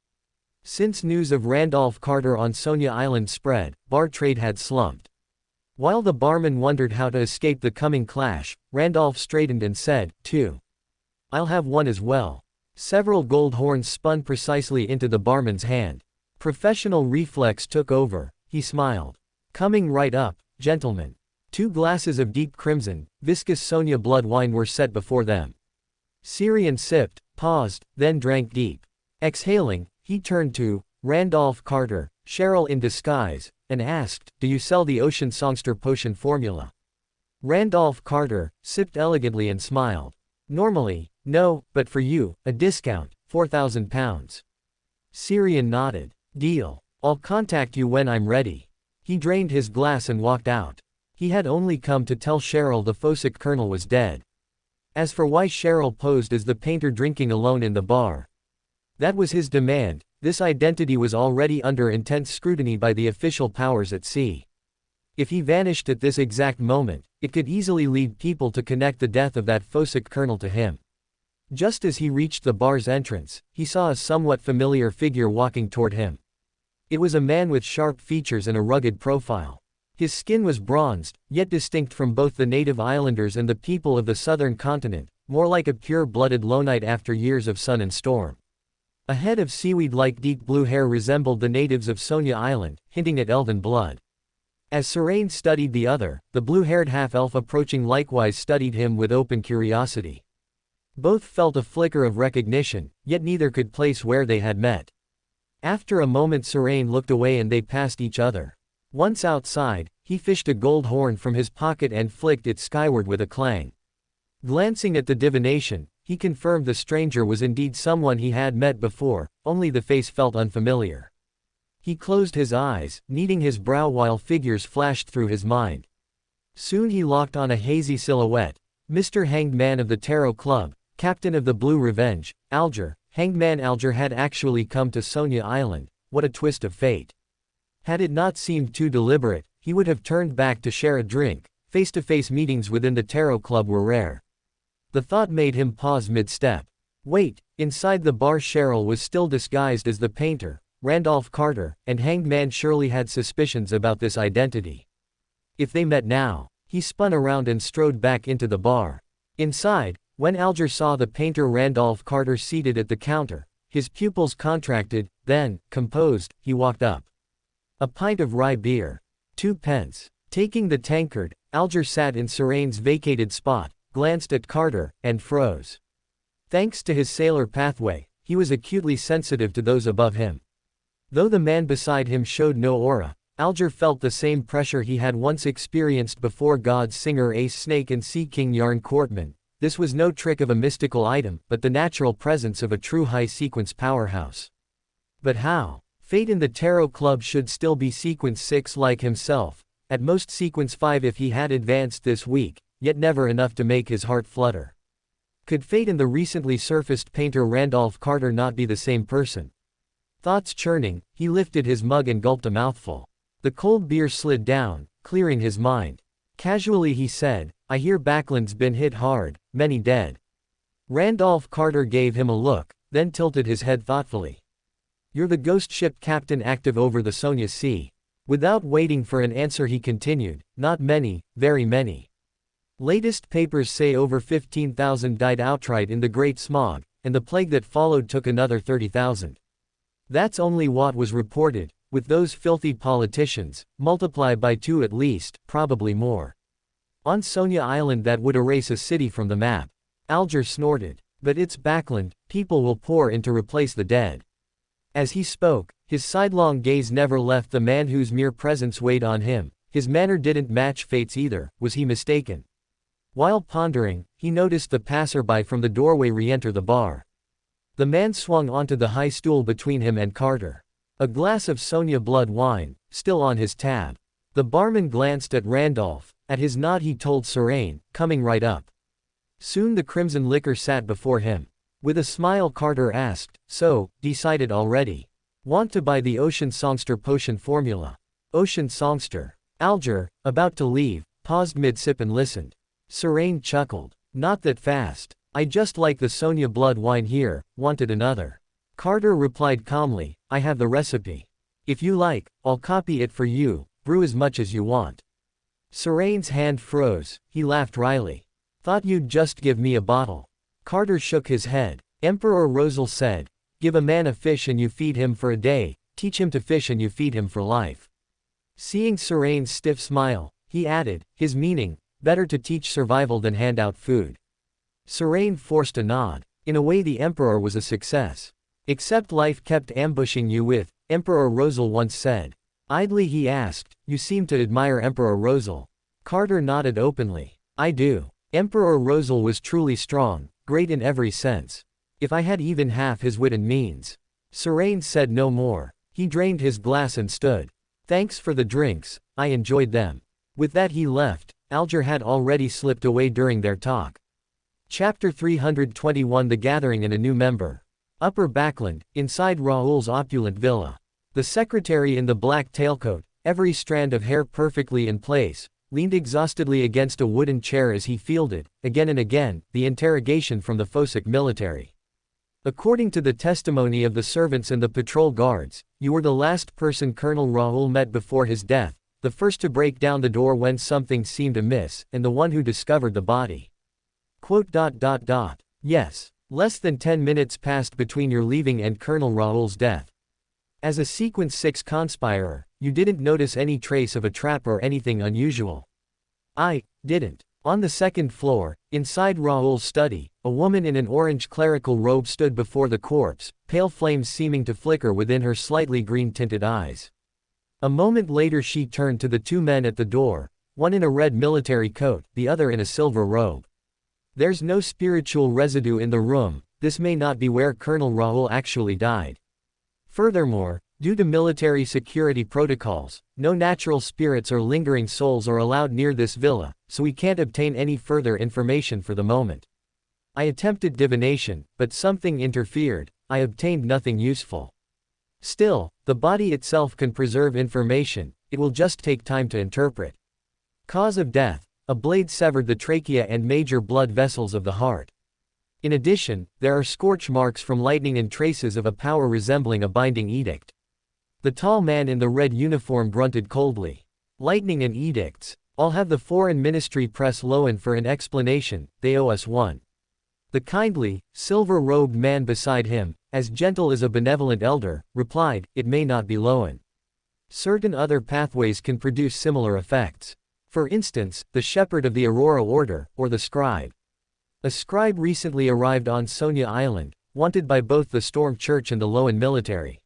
Since news of Randolph Carter on Sonia Island spread, bar trade had slumped. While the barman wondered how to escape the coming clash, Randolph straightened and said, "2. I'll have one as well." Several gold horns spun precisely into the barman's hand. Professional reflex took over, he smiled. "Coming right up, gentlemen." 2 glasses of deep crimson, viscous Sonia blood wine were set before them. Syrian sipped, paused, then drank deep. Exhaling, he turned to Randolph Carter, Cheryl in disguise, and asked, "Do you sell the Ocean Songster potion formula?" Randolph Carter sipped elegantly and smiled. "Normally, no, but for you, a discount, £4,000. Syrian nodded. "Deal. I'll contact you when I'm ready." He drained his glass and walked out. He had only come to tell Cheryl the Fosik colonel was dead. As for why Cheryl posed as the painter drinking alone in the bar, that was his demand. This identity was already under intense scrutiny by the official powers at sea. If he vanished at this exact moment, it could easily lead people to connect the death of that Fosik colonel to him. Just as he reached the bar's entrance, he saw a somewhat familiar figure walking toward him. It was a man with sharp features and a rugged profile. His skin was bronzed, yet distinct from both the native islanders and the people of the southern continent, more like a pure-blooded Loanite after years of sun and storm. A head of seaweed-like deep blue hair resembled the natives of Sonia Island, hinting at elven blood. As Serain studied the other, the blue-haired half-elf approaching likewise studied him with open curiosity. Both felt a flicker of recognition, yet neither could place where they had met. After a moment Serain looked away and they passed each other. Once outside, he fished a gold horn from his pocket and flicked it skyward with a clang. Glancing at the divination, he confirmed the stranger was indeed someone he had met before, only the face felt unfamiliar. He closed his eyes, kneading his brow while figures flashed through his mind. Soon he locked on a hazy silhouette. Mr. Hanged Man of the Tarot Club, Captain of the Blue Revenge, Alger. Hangman Alger had actually come to Sonia Island. What a twist of fate. Had it not seemed too deliberate, he would have turned back to share a drink. Face-to-face meetings within the Tarot Club were rare. The thought made him pause mid-step. Wait, inside the bar Cheryl was still disguised as the painter, Randolph Carter, and Hanged Man surely had suspicions about this identity. If they met now, he spun around and strode back into the bar. Inside, when Alger saw the painter Randolph Carter seated at the counter, his pupils contracted, then, composed, he walked up. A pint of rye beer. 2 pence. Taking the tankard, Alger sat in Serain's vacated spot, glanced at Carter, and froze. Thanks to his sailor pathway, he was acutely sensitive to those above him. Though the man beside him showed no aura, Alger felt the same pressure he had once experienced before God's Singer Ace Snake and Sea King Yarn Courtman. This was no trick of a mystical item, but the natural presence of a true high-sequence powerhouse. But how? Fate in the Tarot Club should still be sequence 6 like himself, at most sequence 5 if he had advanced this week, yet never enough to make his heart flutter. Could Fate and the recently surfaced painter Randolph Carter not be the same person? Thoughts churning, he lifted his mug and gulped a mouthful. The cold beer slid down, clearing his mind. Casually he said, I hear Backlund's been hit hard, many dead. Randolph Carter gave him a look, then tilted his head thoughtfully. You're the ghost ship captain active over the Sonia Sea. Without waiting for an answer he continued, not many, very many. Latest papers say over 15,000 died outright in the Great Smog, and the plague that followed took another 30,000. That's only what was reported. With those filthy politicians, multiply by 2 at least, probably more. On Sonia Island that would erase a city from the map. Alger snorted. But it's Backlund, people will pour in to replace the dead. As he spoke, his sidelong gaze never left the man whose mere presence weighed on him. His manner didn't match Fate's either, was he mistaken? While pondering, he noticed the passerby from the doorway re-enter the bar. The man swung onto the high stool between him and Carter. A glass of Sonia blood wine, still on his tab. The barman glanced at Randolph. At his nod he told Serain, coming right up. Soon the crimson liquor sat before him. With a smile Carter asked, so, decided already? Want to buy the Ocean Songster potion formula? Ocean Songster. Alger, about to leave, paused mid-sip and listened. Serain chuckled. Not that fast. I just like the Sonia blood wine here, wanted another. Carter replied calmly, I have the recipe. If you like, I'll copy it for you, brew as much as you want. Serain's hand froze, he laughed wryly. Thought you'd just give me a bottle. Carter shook his head. Emperor Rosal said, give a man a fish and you feed him for a day, teach him to fish and you feed him for life. Seeing Serain's stiff smile, he added, his meaning, better to teach survival than hand out food. Serain forced a nod. In a way the Emperor was a success. Except life kept ambushing you with, Emperor Rosal once said. Idly he asked, you seem to admire Emperor Rosal. Carter nodded openly. I do. Emperor Rosal was truly strong, great in every sense. If I had even half his wit and means. Serain said no more. He drained his glass and stood. Thanks for the drinks, I enjoyed them. With that he left. Alger had already slipped away during their talk. Chapter 321 The Gathering and a New Member. Upper Backlund, inside Raoul's opulent villa. The secretary in the black tailcoat, every strand of hair perfectly in place, leaned exhaustedly against a wooden chair as he fielded, again and again, the interrogation from the Fosic military. According to the testimony of the servants and the patrol guards, you were the last person Colonel Raoul met before his death, the first to break down the door when something seemed amiss, and the one who discovered the body. Yes. Less than 10 minutes passed between your leaving and Colonel Raoul's death. As a Sequence 6 conspirer, you didn't notice any trace of a trap or anything unusual. I didn't. On the second floor, inside Raoul's study, a woman in an orange clerical robe stood before the corpse, pale flames seeming to flicker within her slightly green-tinted eyes. A moment later she turned to the two men at the door, one in a red military coat, the other in a silver robe. There's no spiritual residue in the room, this may not be where Colonel Raoul actually died. Furthermore, due to military security protocols, no natural spirits or lingering souls are allowed near this villa, so we can't obtain any further information for the moment. I attempted divination, but something interfered, I obtained nothing useful. Still, the body itself can preserve information, it will just take time to interpret. Cause of death: a blade severed the trachea and major blood vessels of the heart. In addition, there are scorch marks from lightning and traces of a power resembling a binding edict. The tall man in the red uniform grunted coldly. Lightning and edicts. I'll have the foreign ministry press Loan for an explanation, they owe us one. The kindly, silver-robed man beside him, as gentle as a benevolent elder, replied, it may not be Loan. Certain other pathways can produce similar effects. For instance, the shepherd of the Aurora Order, or the scribe. A scribe recently arrived on Sonia Island, wanted by both the Storm Church and the Loan military.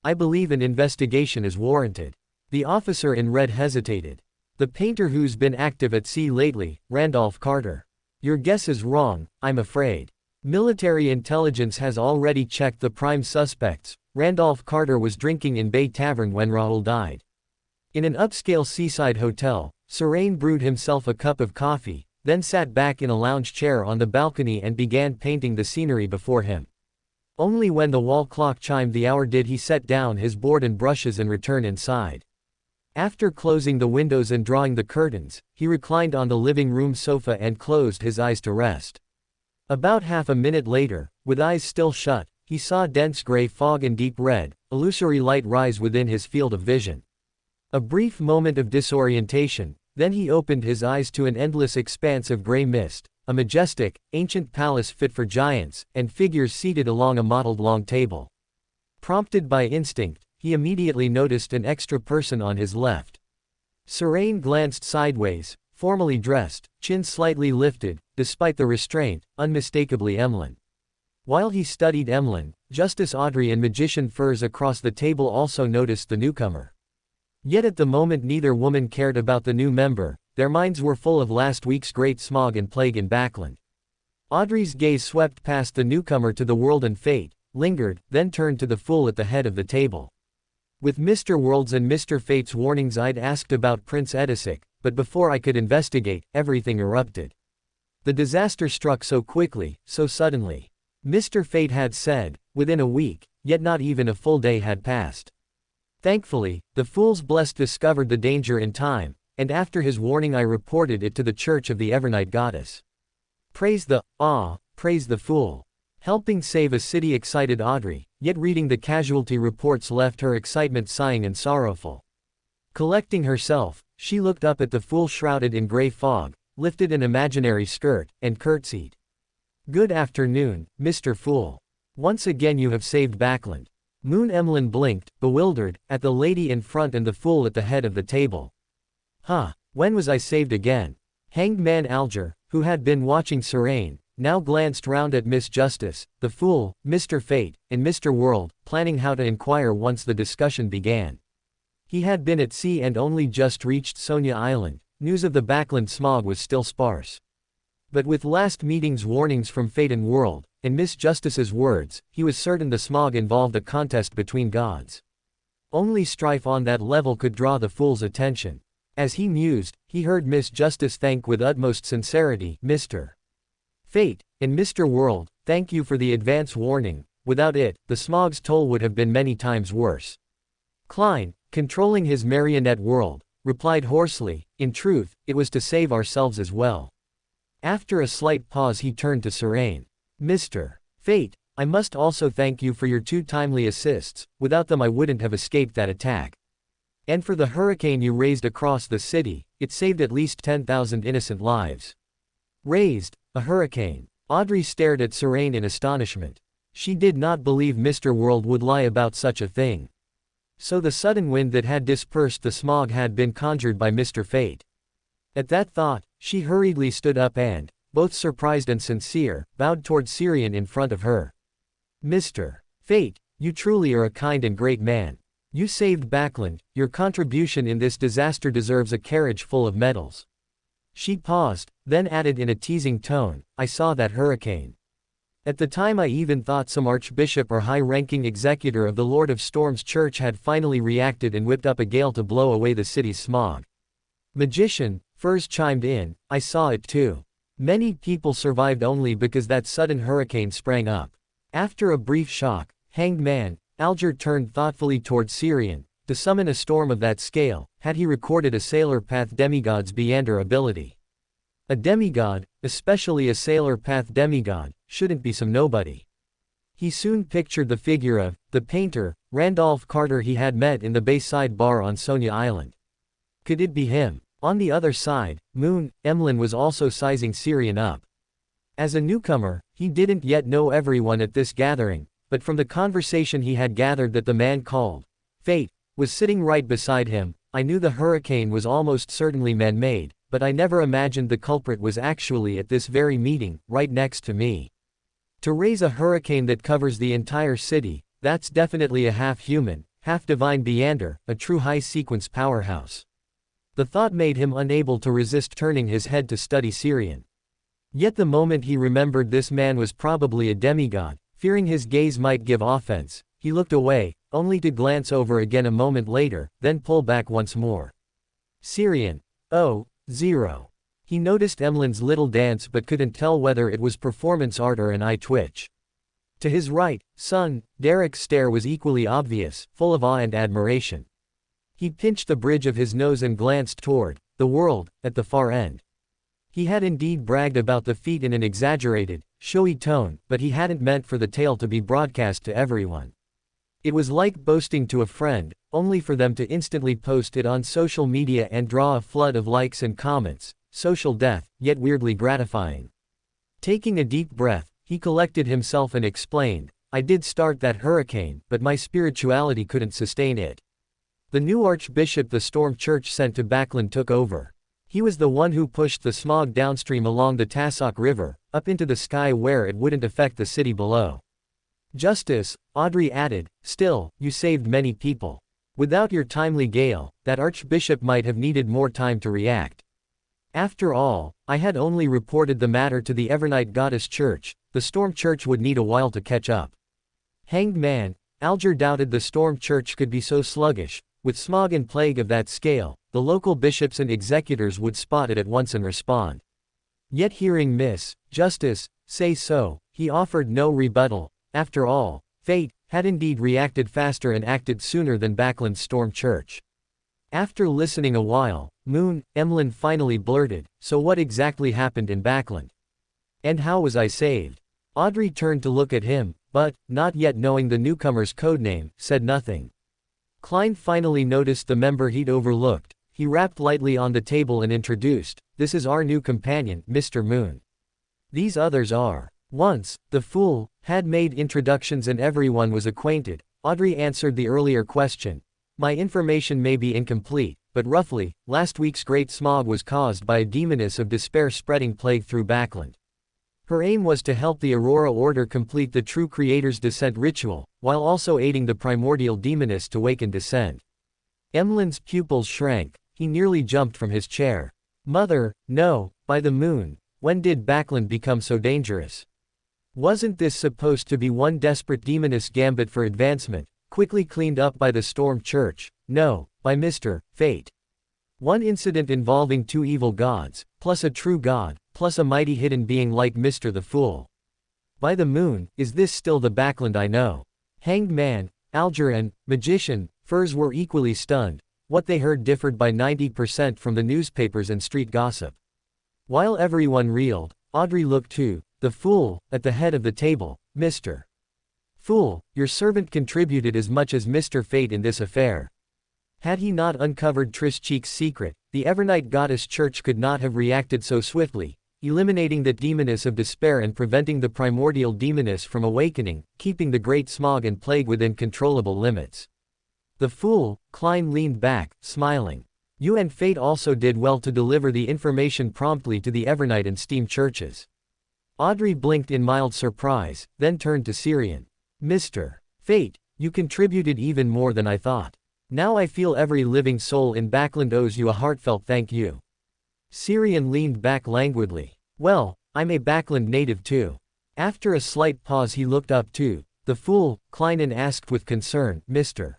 I believe an investigation is warranted. The officer in red hesitated. The painter who's been active at sea lately, Randolph Carter. Your guess is wrong, I'm afraid. Military intelligence has already checked the prime suspects. Randolph Carter was drinking in Bay Tavern when Raoul died. In an upscale seaside hotel, Serene brewed himself a cup of coffee, then sat back in a lounge chair on the balcony and began painting the scenery before him. Only when the wall clock chimed the hour did he set down his board and brushes and return inside. After closing the windows and drawing the curtains, he reclined on the living room sofa and closed his eyes to rest. About half a minute later, with eyes still shut, he saw dense gray fog and deep red, illusory light rise within his field of vision. A brief moment of disorientation, then he opened his eyes to an endless expanse of gray mist, a majestic, ancient palace fit for giants, and figures seated along a mottled long table. Prompted by instinct, he immediately noticed an extra person on his left. Serene glanced sideways, formally dressed, chin slightly lifted, despite the restraint, unmistakably Emlyn. While he studied Emlyn, Justice Audrey and Magician Furs across the table also noticed the newcomer. Yet at the moment neither woman cared about the new member, their minds were full of last week's great smog and plague in Backland. Audrey's gaze swept past the newcomer to the world and fate, lingered, then turned to the fool at the head of the table. With Mr. World's and Mr. Fate's warnings I'd asked about Prince Edisic, but before I could investigate, everything erupted. The disaster struck so quickly, so suddenly. Mr. Fate had said, within a week, yet not even a full day had passed. Thankfully, the fool's blessed discovered the danger in time, and after his warning I reported it to the Church of the Evernight Goddess. Praise the, praise the fool. Helping save a city excited Audrey, yet reading the casualty reports left her excitement sighing and sorrowful. Collecting herself, she looked up at the fool shrouded in gray fog, lifted an imaginary skirt, and curtsied. Good afternoon, Mr. Fool. Once again you have saved Backland. Moon Emlyn blinked, bewildered, at the lady in front and the fool at the head of the table. When was I saved again? Hanged Man Alger, who had been watching Serene, now glanced round at Miss Justice, the fool, Mr. Fate, and Mr. World, planning how to inquire once the discussion began. He had been at sea and only just reached Sonia Island. News of the Backland smog was still sparse. But with last meeting's warnings from Fate and World, and Miss Justice's words, he was certain the smog involved a contest between gods. Only strife on that level could draw the fool's attention. As he mused, he heard Miss Justice thank with utmost sincerity, Mr. Fate, and Mr. World, thank you for the advance warning. Without it, the smog's toll would have been many times worse. Klein, controlling his marionette world, replied hoarsely, in truth, it was to save ourselves as well. After a slight pause he turned to Serene. Mr. Fate, I must also thank you for your two timely assists, without them I wouldn't have escaped that attack. And for the hurricane you raised across the city, it saved at least 10,000 innocent lives. Raised? A hurricane? Audrey stared at Serene in astonishment. She did not believe Mr. World would lie about such a thing. So the sudden wind that had dispersed the smog had been conjured by Mr. Fate. At that thought, she hurriedly stood up and, both surprised and sincere, bowed toward Syrian in front of her. Mr. Fate, you truly are a kind and great man. You saved Backland, your contribution in this disaster deserves a carriage full of medals. She paused, then added in a teasing tone, I saw that hurricane. At the time I even thought some archbishop or high-ranking executor of the Lord of Storms Church had finally reacted and whipped up a gale to blow away the city's smog. Magician, Furs chimed in, I saw it too. Many people survived only because that sudden hurricane sprang up. After a brief shock, Hanged Man, Alger turned thoughtfully toward Syrian. To summon a storm of that scale, had he recorded a Sailor Path demigod's Beander ability? A demigod, especially a Sailor Path demigod, shouldn't be some nobody. He soon pictured the figure of the painter, Randolph Carter he had met in the Bayside bar on Sonia Island. Could it be him? On the other side, Moon, Emlyn was also sizing Syrian up. As a newcomer, he didn't yet know everyone at this gathering, but from the conversation he had gathered that the man called Fate was sitting right beside him. I knew the hurricane was almost certainly man-made, but I never imagined the culprit was actually at this very meeting, right next to me. To raise a hurricane that covers the entire city, that's definitely a half-human, half-divine Beander, a true high-sequence powerhouse. The thought made him unable to resist turning his head to study Syrian. Yet the moment he remembered this man was probably a demigod, fearing his gaze might give offense, he looked away, only to glance over again a moment later, then pull back once more. Syrian. Oh, 0. He noticed Emlyn's little dance but couldn't tell whether it was performance art or an eye twitch. To his right, son, Derek's stare was equally obvious, full of awe and admiration. He pinched the bridge of his nose and glanced toward the world, at the far end. He had indeed bragged about the feat in an exaggerated, showy tone, but he hadn't meant for the tale to be broadcast to everyone. It was like boasting to a friend, only for them to instantly post it on social media and draw a flood of likes and comments. Social death, yet weirdly gratifying. Taking a deep breath, he collected himself and explained, I did start that hurricane, but my spirituality couldn't sustain it. The new archbishop the Storm Church sent to Backland took over. He was the one who pushed the smog downstream along the Tassoc River, up into the sky where it wouldn't affect the city below. Justice, Audrey added, still, you saved many people. Without your timely gale, that archbishop might have needed more time to react. After all, I had only reported the matter to the Evernight Goddess Church. The Storm Church would need a while to catch up. Hanged Man, Alger doubted the Storm Church could be so sluggish. With smog and plague of that scale, the local bishops and executors would spot it at once and respond. Yet hearing Miss Justice say so, he offered no rebuttal. After all, Fate had indeed reacted faster and acted sooner than Backland's Storm Church. After listening a while, Moon, Emlyn finally blurted, so what exactly happened in Backland? And how was I saved? Audrey turned to look at him, but, not yet knowing the newcomer's codename, said nothing. Klein finally noticed the member he'd overlooked. He rapped lightly on the table and introduced, this is our new companion, Mr. Moon. These others are. Once, the fool had made introductions and everyone was acquainted. Audrey answered the earlier question. My information may be incomplete, but roughly, last week's great smog was caused by a demoness of despair spreading plague through Backland. Her aim was to help the Aurora Order complete the True Creator's Descent ritual, while also aiding the primordial demoness to wake and descend. Emlyn's pupils shrank. He nearly jumped from his chair. Mother, no, by the moon, when did Backland become so dangerous? Wasn't this supposed to be one desperate demoness gambit for advancement, quickly cleaned up by the Storm Church? No, by Mr. Fate. One incident involving two evil gods, plus a true god, plus a mighty hidden being like Mr. the Fool. By the moon, is this still the Backland I know? Hanged Man, Alger and Magician, Furs were equally stunned. What they heard differed by 90% from the newspapers and street gossip. While everyone reeled, Audrey looked to the Fool, at the head of the table. Mr. Fool, your servant contributed as much as Mr. Fate in this affair. Had he not uncovered Trish Cheek's secret, the Evernight Goddess Church could not have reacted so swiftly, eliminating the demoness of despair and preventing the primordial demoness from awakening, keeping the great smog and plague within controllable limits. The Fool, Klein leaned back, smiling. You and Fate also did well to deliver the information promptly to the Evernight and Steam churches. Audrey blinked in mild surprise, then turned to Syrian. Mr. Fate, you contributed even more than I thought. Now I feel every living soul in Backland owes you a heartfelt thank you. Syrian leaned back languidly. Well, I'm a Backland native too. After a slight pause he looked up too. The fool, Kleinen asked with concern, Mr.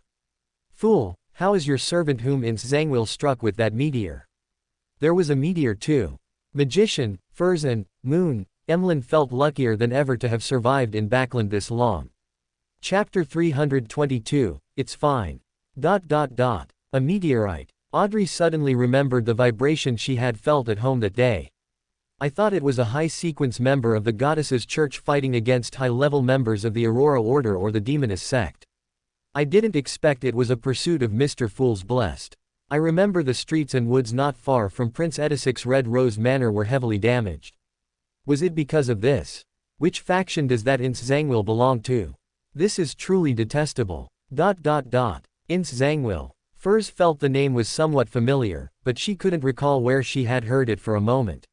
Fool, how is your servant whom in Zangwil struck with that meteor? There was a meteor too. Magician, Furzan, Moon, Emlyn felt luckier than ever to have survived in Backland this long. Chapter 322, It's fine. A meteorite. Audrey suddenly remembered the vibration she had felt at home that day. I thought it was a high-sequence member of the goddess's church fighting against high-level members of the Aurora Order or the Demoness sect. I didn't expect it was a pursuit of Mr. Fool's blessed. I remember the streets and woods not far from Prince Edisic's Red Rose Manor were heavily damaged. Was it because of this? Which faction does that Ince Zangwil belong to? This is truly detestable. Ince Zangwil. Furs felt the name was somewhat familiar, but she couldn't recall where she had heard it for a moment.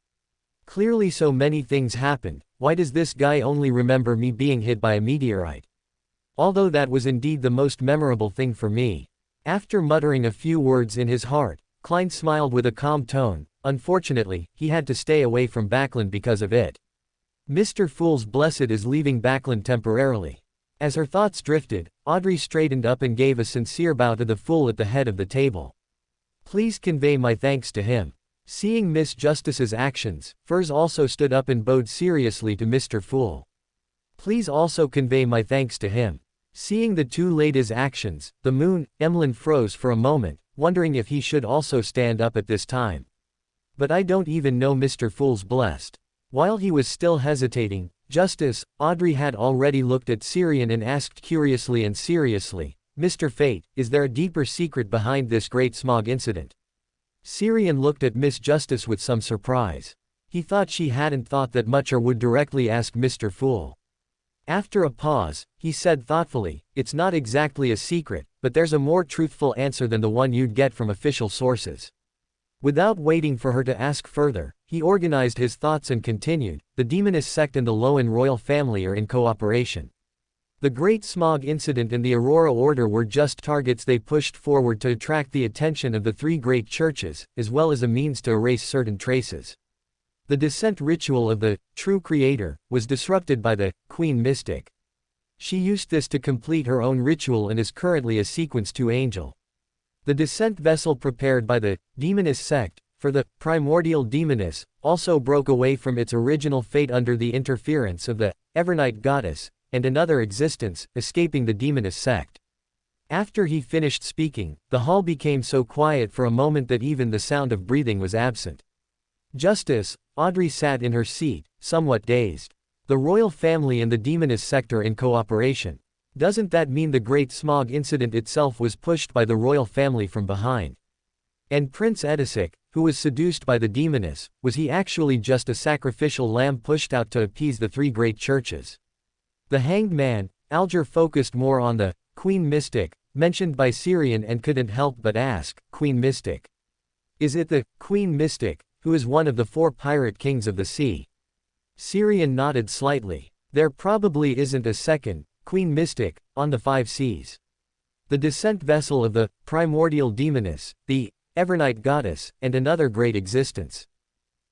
Clearly so many things happened, why does this guy only remember me being hit by a meteorite? Although that was indeed the most memorable thing for me. After muttering a few words in his heart, Klein smiled with a calm tone. Unfortunately, he had to stay away from Backland because of it. Mr. Fool's Blessed is leaving Backland temporarily. As her thoughts drifted, Audrey straightened up and gave a sincere bow to the fool at the head of the table. Please convey my thanks to him. Seeing Miss Justice's actions, Furs also stood up and bowed seriously to Mr. Fool. Please also convey my thanks to him. Seeing the two ladies' actions, the Moon, Emlyn froze for a moment, wondering if he should also stand up at this time. But I don't even know Mr. Fool's blessed. While he was still hesitating, Justice, Audrey had already looked at Syrian and asked curiously and seriously, Mr. Fate, is there a deeper secret behind this great smog incident? Syrian looked at Miss Justice with some surprise. He thought she hadn't thought that much or would directly ask Mr. Fool. After a pause, he said thoughtfully, it's not exactly a secret, but there's a more truthful answer than the one you'd get from official sources. Without waiting for her to ask further, he organized his thoughts and continued, the Demoness sect and the Lowen royal family are in cooperation. The Great Smog incident and the Aurora Order were just targets they pushed forward to attract the attention of the three great churches, as well as a means to erase certain traces. The descent ritual of the true creator was disrupted by the Queen Mystic. She used this to complete her own ritual and is currently a Sequence 2 angel. The descent vessel prepared by the Demoness sect, for the primordial Demoness, also broke away from its original fate under the interference of the Evernight goddess, and another existence, escaping the Demoness sect. After he finished speaking, the hall became so quiet for a moment that even the sound of breathing was absent. Justice, Audrey sat in her seat, somewhat dazed. The royal family and the Demoness sector in cooperation. Doesn't that mean the Great Smog incident itself was pushed by the royal family from behind? And Prince Edisic, who was seduced by the Demoness, was he actually just a sacrificial lamb pushed out to appease the three great churches? The Hanged Man, Alger focused more on the Queen Mystic, mentioned by Syrian and couldn't help but ask, Queen Mystic. Is it the Queen Mystic, who is one of the 4 pirate kings of the sea? Syrian nodded slightly. There probably isn't a second Queen Mystic on the 5 seas. The descent vessel of the primordial Demoness, the Evernight goddess, and another great existence.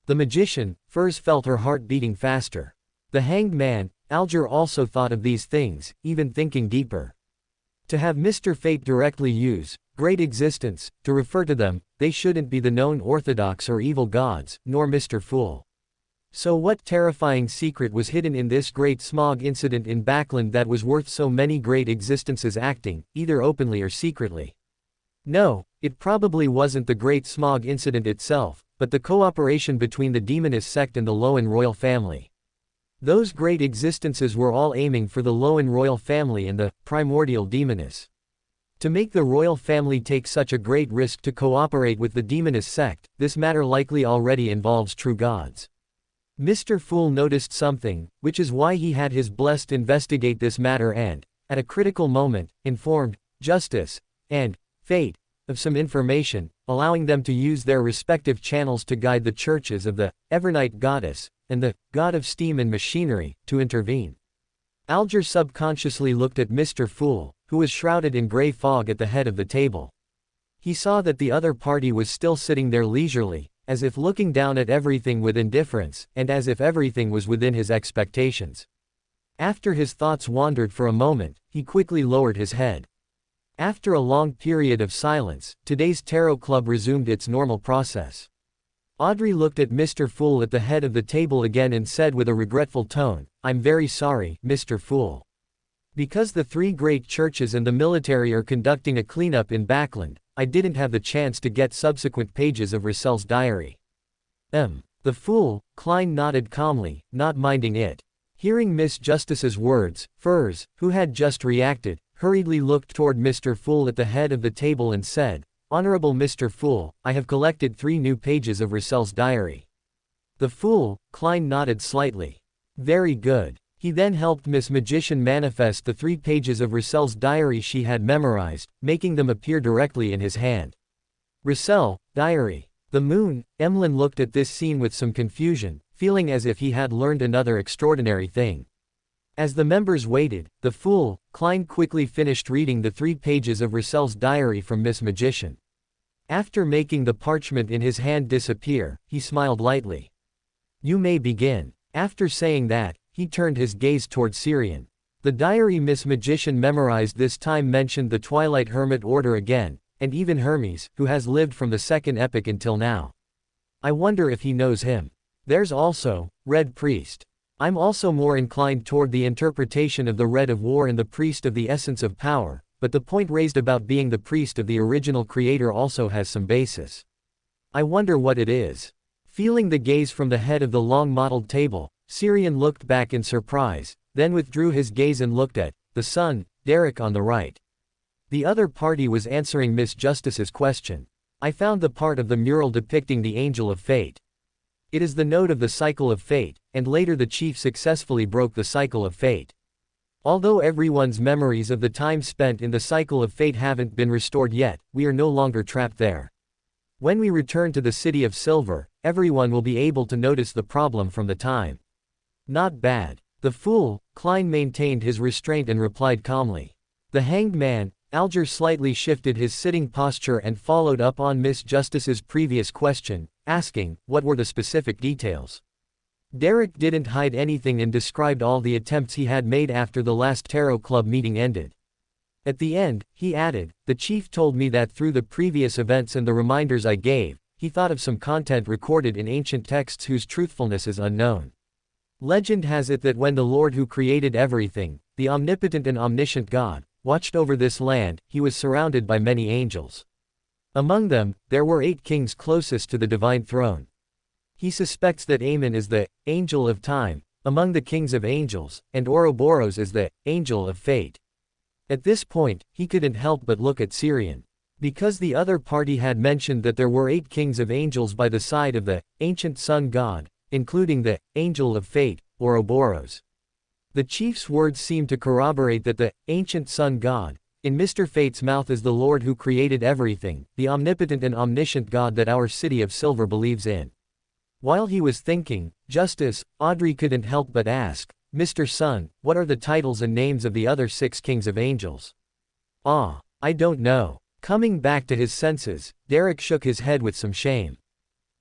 The magician, Furs felt her heart beating faster. The Hanged Man, Alger also thought of these things, even thinking deeper. To have Mr. Fate directly use great existence to refer to them, they shouldn't be the known orthodox or evil gods, nor Mr. Fool. So what terrifying secret was hidden in this Great Smog incident in Backland that was worth so many great existences acting, either openly or secretly? No, it probably wasn't the Great Smog incident itself, but the cooperation between the Demoness sect and the Lowen royal family. Those great existences were all aiming for the Lowen royal family and the primordial Demoness. To make the royal family take such a great risk to cooperate with the Demoness sect, this matter likely already involves true gods. Mr. Fool noticed something, which is why he had his blessed investigate this matter and, at a critical moment, informed Justice and Fate of some information, allowing them to use their respective channels to guide the churches of the Evernight Goddess and the God of Steam and Machinery to intervene. Alger subconsciously looked at Mr. Fool, who was shrouded in gray fog at the head of the table. He saw that the other party was still sitting there leisurely, as if looking down at everything with indifference, and as if everything was within his expectations. After his thoughts wandered for a moment, he quickly lowered his head. After a long period of silence, today's tarot club resumed its normal process. Audrey looked at Mr. Fool at the head of the table again and said with a regretful tone, "I'm very sorry, Mr. Fool. Because the three great churches and the military are conducting a cleanup in Backland, I didn't have the chance to get subsequent pages of Russell's diary." The Fool, Klein nodded calmly, not minding it. Hearing Miss Justice's words, Furs, who had just reacted, hurriedly looked toward Mr. Fool at the head of the table and said, "Honorable Mr. Fool, I have collected 3 new pages of Russell's diary." The Fool, Klein nodded slightly. Very good. He then helped Miss Magician manifest the 3 pages of Russell's diary she had memorized, making them appear directly in his hand. Russell, diary. The Moon, Emlyn looked at this scene with some confusion, feeling as if he had learned another extraordinary thing. As the members waited, the Fool, Klein quickly finished reading the 3 pages of Russell's diary from Miss Magician. After making the parchment in his hand disappear, he smiled lightly. "You may begin." After saying that, he turned his gaze toward Syrian. The diary Miss Magician memorized this time mentioned the Twilight Hermit Order again, and even Hermes, who has lived from the Second Epoch until now. I wonder if he knows him. There's also, Red Priest. I'm also more inclined toward the interpretation of the Red of War and the Priest of the Essence of Power, but the point raised about being the priest of the original creator also has some basis. I wonder what it is. Feeling the gaze from the head of the long-modeled table, Syrian looked back in surprise, then withdrew his gaze and looked at the son, Derek on the right. The other party was answering Miss Justice's question. I found the part of the mural depicting the Angel of Fate. It is the note of the cycle of fate, and later the chief successfully broke the cycle of fate. Although everyone's memories of the time spent in the cycle of fate haven't been restored yet, we are no longer trapped there. When we return to the City of Silver, everyone will be able to notice the problem from the time. Not bad. The Fool, Klein maintained his restraint and replied calmly. The Hanged Man, Alger slightly shifted his sitting posture and followed up on Miss Justice's previous question, asking, what were the specific details? Derek didn't hide anything and described all the attempts he had made after the last Tarot Club meeting ended. At the end, he added, the chief told me that through the previous events and the reminders I gave, he thought of some content recorded in ancient texts whose truthfulness is unknown. Legend has it that when the Lord who created everything, the omnipotent and omniscient God, watched over this land, he was surrounded by many angels. Among them, there were 8 kings closest to the divine throne. He suspects that Amen is the angel of time, among the kings of angels, and Ouroboros is the angel of fate. At this point, he couldn't help but look at Syrian. Because the other party had mentioned that there were 8 kings of angels by the side of the ancient sun god, including the angel of fate, Ouroboros. The chief's words seemed to corroborate that the ancient sun god, in Mr. Fate's mouth, is the Lord who created everything, the omnipotent and omniscient God that our City of Silver believes in. While he was thinking, Justice, Audrey couldn't help but ask, Mr. Sun, what are the titles and names of the other 6 kings of angels? Ah, I don't know. Coming back to his senses, Derek shook his head with some shame.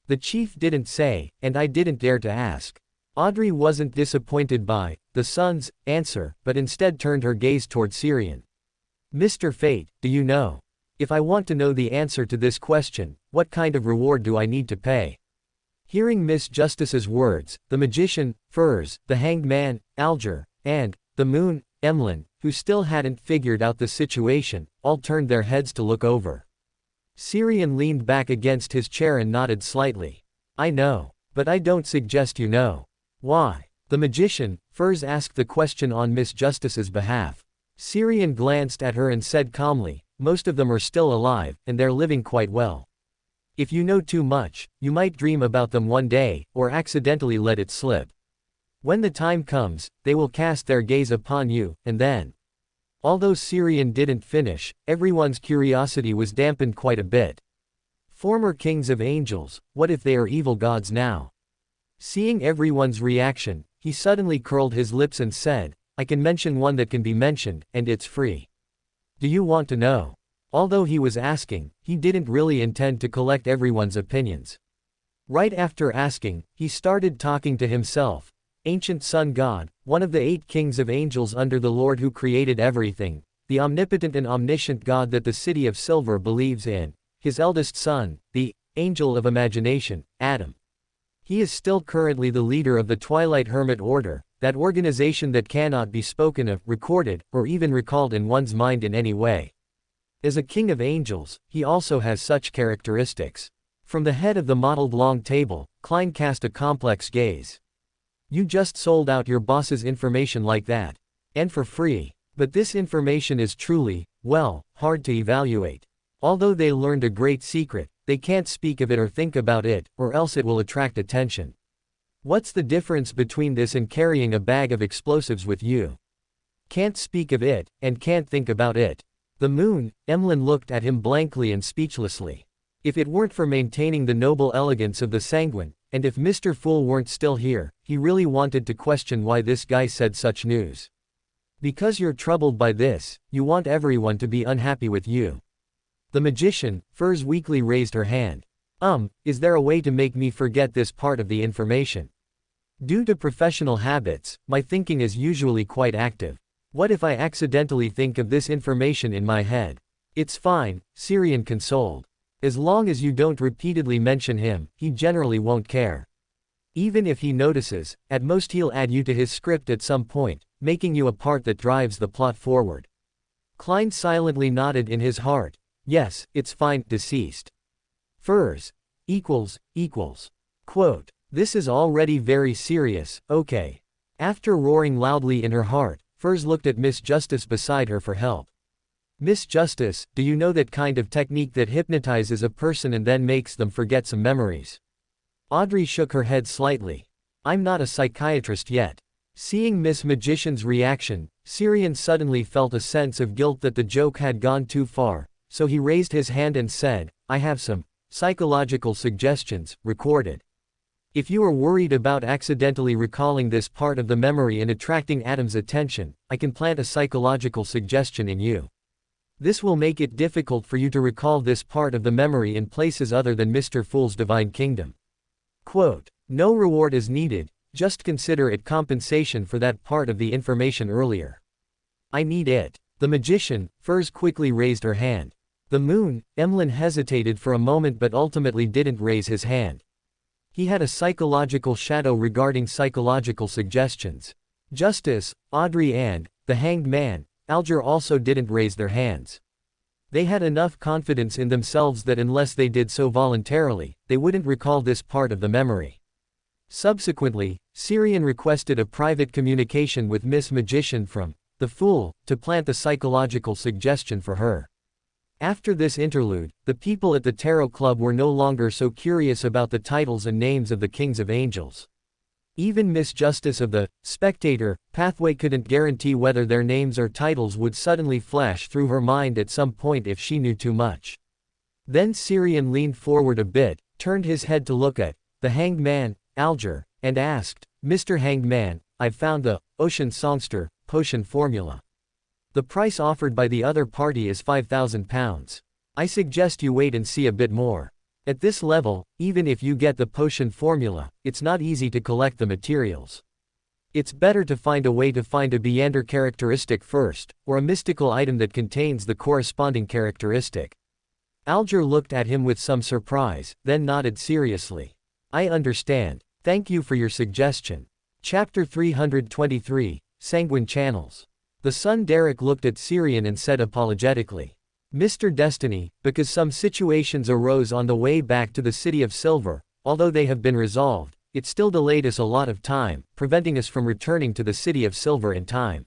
The chief didn't say, and I didn't dare to ask. Audrey wasn't disappointed by the Sun's answer, but instead turned her gaze toward Syrian. Mr. Fate, do you know? If I want to know the answer to this question, what kind of reward do I need to pay? Hearing Miss Justice's words, the magician, Furs, the Hanged Man, Alger, and the Moon, Emlyn, who still hadn't figured out the situation, all turned their heads to look over. Syrian leaned back against his chair and nodded slightly. I know, but I don't suggest you know. Why? The magician, Furs, asked the question on Miss Justice's behalf. Syrian glanced at her and said calmly, most of them are still alive, and they're living quite well. If you know too much, you might dream about them one day, or accidentally let it slip. When the time comes, they will cast their gaze upon you, and then. Although Syrian didn't finish, everyone's curiosity was dampened quite a bit. Former kings of angels, what if they are evil gods now? Seeing everyone's reaction, he suddenly curled his lips and said, I can mention one that can be mentioned, and it's free. Do you want to know? Although he was asking, he didn't really intend to collect everyone's opinions. Right after asking, he started talking to himself. Ancient sun god, one of the 8 kings of angels under the Lord who created everything, the omnipotent and omniscient God that the city of silver believes in, his eldest son, the angel of imagination, Adam. He is still currently the leader of the Twilight Hermit Order, that organization that cannot be spoken of, recorded, or even recalled in one's mind in any way. As a king of angels, he also has such characteristics. From the head of the mottled long table, Klein cast a complex gaze. You just sold out your boss's information like that. And for free. But this information is truly, well, hard to evaluate. Although they learned a great secret, they can't speak of it or think about it, or else it will attract attention. What's the difference between this and carrying a bag of explosives with you? Can't speak of it, and can't think about it. The moon, Emlyn looked at him blankly and speechlessly. If it weren't for maintaining the noble elegance of the sanguine, and if Mr. Fool weren't still here, he really wanted to question why this guy said such news. Because you're troubled by this, you want everyone to be unhappy with you. The magician, Furs weakly raised her hand. Is there a way to make me forget this part of the information? Due to professional habits, my thinking is usually quite active. What if I accidentally think of this information in my head? It's fine, Syrian consoled. As long as you don't repeatedly mention him, he generally won't care. Even if he notices, at most he'll add you to his script at some point, making you a part that drives the plot forward. Klein silently nodded in his heart. Yes, it's fine, deceased. Furs. Quote. This is already very serious, okay. After roaring loudly in her heart, Furs looked at Miss Justice beside her for help. Miss Justice, do you know that kind of technique that hypnotizes a person and then makes them forget some memories? Audrey shook her head slightly. I'm not a psychiatrist yet. Seeing Miss Magician's reaction, Syrian suddenly felt a sense of guilt that the joke had gone too far, so he raised his hand and said, I have some psychological suggestions, recorded. If you are worried about accidentally recalling this part of the memory and attracting Adam's attention, I can plant a psychological suggestion in you. This will make it difficult for you to recall this part of the memory in places other than Mr. Fool's divine kingdom. Quote, no reward is needed, just consider it compensation for that part of the information earlier. I need it. The magician, Furs quickly raised her hand. The moon, Emlyn hesitated for a moment but ultimately didn't raise his hand. He had a psychological shadow regarding psychological suggestions. Justice, Audrey and, the hanged man, Alger also didn't raise their hands. They had enough confidence in themselves that unless they did so voluntarily, they wouldn't recall this part of the memory. Subsequently, Syrian requested a private communication with Miss Magician from the Fool, to plant the psychological suggestion for her. After this interlude, the people at the Tarot Club were no longer so curious about the titles and names of the kings of angels. Even Miss Justice of the Spectator Pathway couldn't guarantee whether their names or titles would suddenly flash through her mind at some point if she knew too much. Then Syrian leaned forward a bit, turned his head to look at the hanged man, Alger, and asked, Mr. Hanged Man, I've found the Ocean Songster potion formula. The price offered by the other party is £5,000. I suggest you wait and see a bit more. At this level, even if you get the potion formula, it's not easy to collect the materials. It's better to find a way to find a Beander characteristic first, or a mystical item that contains the corresponding characteristic. Alger looked at him with some surprise, then nodded seriously. I understand. Thank you for your suggestion. Chapter 323, Sanguine Channels. The son Derek looked at Syrian and said apologetically, Mr. Destiny, because some situations arose on the way back to the City of Silver, although they have been resolved, it still delayed us a lot of time, preventing us from returning to the City of Silver in time.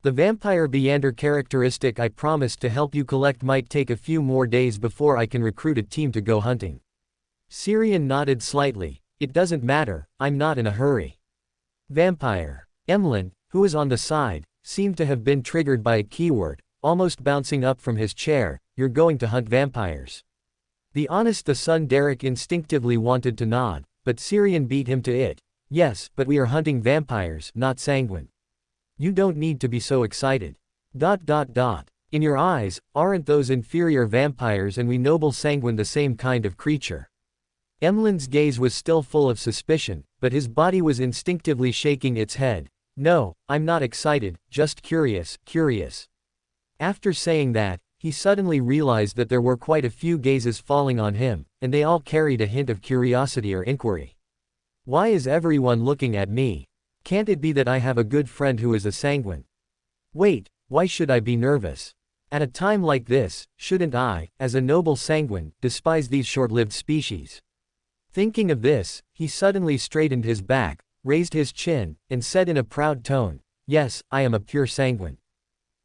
The vampire Beander characteristic I promised to help you collect might take a few more days before I can recruit a team to go hunting. Syrian nodded slightly. It doesn't matter, I'm not in a hurry. Vampire. Emlyn, who was on the side, seemed to have been triggered by a keyword, almost bouncing up from his chair. You're going to hunt vampires. The son Derek instinctively wanted to nod, but Syrian beat him to it. Yes, but we are hunting vampires, not sanguine. You don't need to be so excited. In your eyes, aren't those inferior vampires and we noble sanguine the same kind of creature? Emlyn's gaze was still full of suspicion, but his body was instinctively shaking its head. No, I'm not excited, just curious. After saying that, he suddenly realized that there were quite a few gazes falling on him, and they all carried a hint of curiosity or inquiry. Why is everyone looking at me? Can't it be that I have a good friend who is a sanguine? Wait, why should I be nervous? At a time like this, shouldn't I, as a noble sanguine, despise these short-lived species? Thinking of this, he suddenly straightened his back, raised his chin, and said in a proud tone, yes, I am a pure sanguine.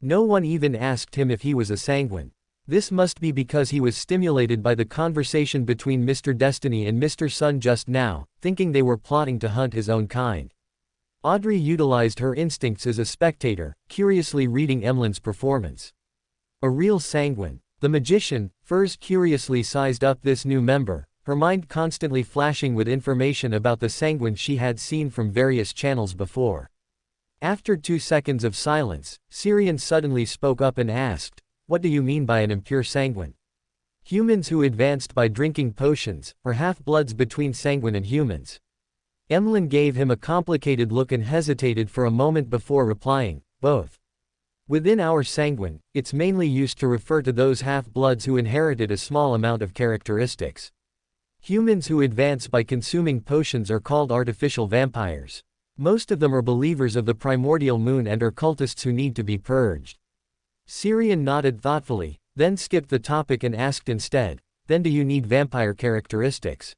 No one even asked him if he was a sanguine. This must be because he was stimulated by the conversation between Mr. Destiny and Mr. Sun just now, thinking they were plotting to hunt his own kind. Audrey utilized her instincts as a spectator, curiously reading Emlyn's performance. A real sanguine. The magician, Furs curiously sized up this new member, her mind constantly flashing with information about the sanguine she had seen from various channels before. After 2 seconds of silence, Syrian suddenly spoke up and asked, what do you mean by an impure sanguine? Humans who advanced by drinking potions, or half-bloods between sanguine and humans. Emlyn gave him a complicated look and hesitated for a moment before replying, both. Within our sanguine, it's mainly used to refer to those half-bloods who inherited a small amount of characteristics. Humans who advance by consuming potions are called artificial vampires. Most of them are believers of the primordial moon and are cultists who need to be purged. Syrian nodded thoughtfully, then skipped the topic and asked instead, then do you need vampire characteristics?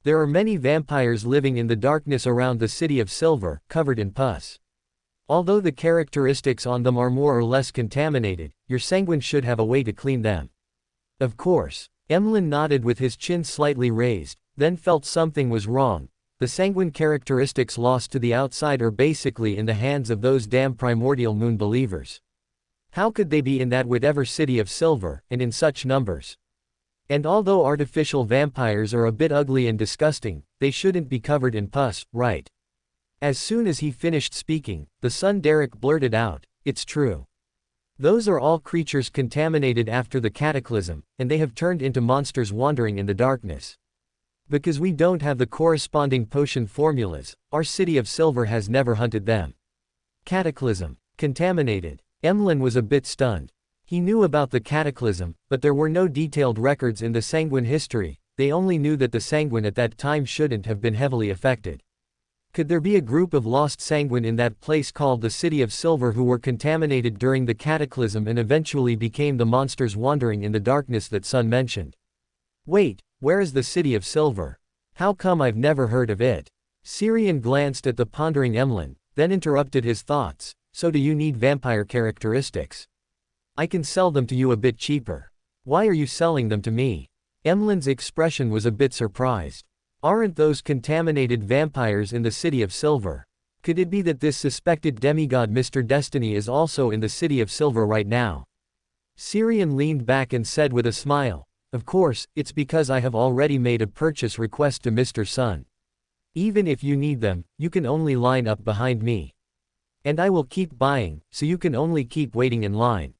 There are many vampires living in the darkness around the city of Silver, covered in pus. Although the characteristics on them are more or less contaminated, your sanguine should have a way to clean them. Of course. Emlyn nodded with his chin slightly raised, then felt something was wrong. The sanguine characteristics lost to the outside are basically in the hands of those damn primordial moon believers. How could they be in that whatever city of Silver, and in such numbers? And although artificial vampires are a bit ugly and disgusting, they shouldn't be covered in pus, right? As soon as he finished speaking, the son Derek blurted out, it's true. Those are all creatures contaminated after the cataclysm, and they have turned into monsters wandering in the darkness. Because we don't have the corresponding potion formulas, our city of Silver has never hunted them. Cataclysm. Contaminated. Emlyn was a bit stunned. He knew about the cataclysm, but there were no detailed records in the sanguine history. They only knew that the sanguine at that time shouldn't have been heavily affected. Could there be a group of lost sanguine in that place called the City of Silver who were contaminated during the cataclysm and eventually became the monsters wandering in the darkness that Sun mentioned? Wait, where is the City of Silver? How come I've never heard of it? Syrian glanced at the pondering Emlyn, then interrupted his thoughts, so do you need vampire characteristics? I can sell them to you a bit cheaper. Why are you selling them to me? Emlyn's expression was a bit surprised. Aren't those contaminated vampires in the City of Silver? Could it be that this suspected demigod Mr. Destiny is also in the City of Silver right now? Syrian leaned back and said with a smile, of course, it's because I have already made a purchase request to Mr. Sun. Even if you need them, you can only line up behind me. And I will keep buying, so you can only keep waiting in line.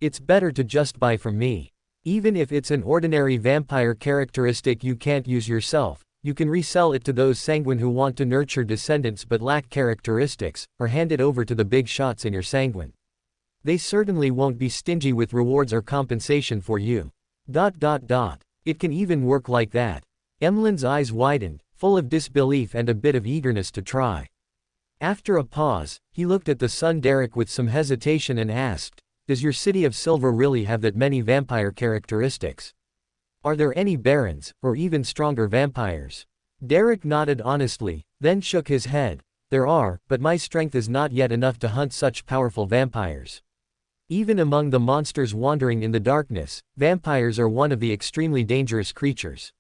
It's better to just buy from me. Even if it's an ordinary vampire characteristic you can't use yourself, you can resell it to those sanguine who want to nurture descendants but lack characteristics, or hand it over to the big shots in your sanguine. They certainly won't be stingy with rewards or compensation for you. It can even work like that. Emlyn's eyes widened, full of disbelief and a bit of eagerness to try. After a pause, he looked at the son Derek with some hesitation and asked, does your City of Silver really have that many vampire characteristics? Are there any barons, or even stronger vampires? Derek nodded honestly, then shook his head. There are, but my strength is not yet enough to hunt such powerful vampires. Even among the monsters wandering in the darkness, vampires are one of the extremely dangerous creatures.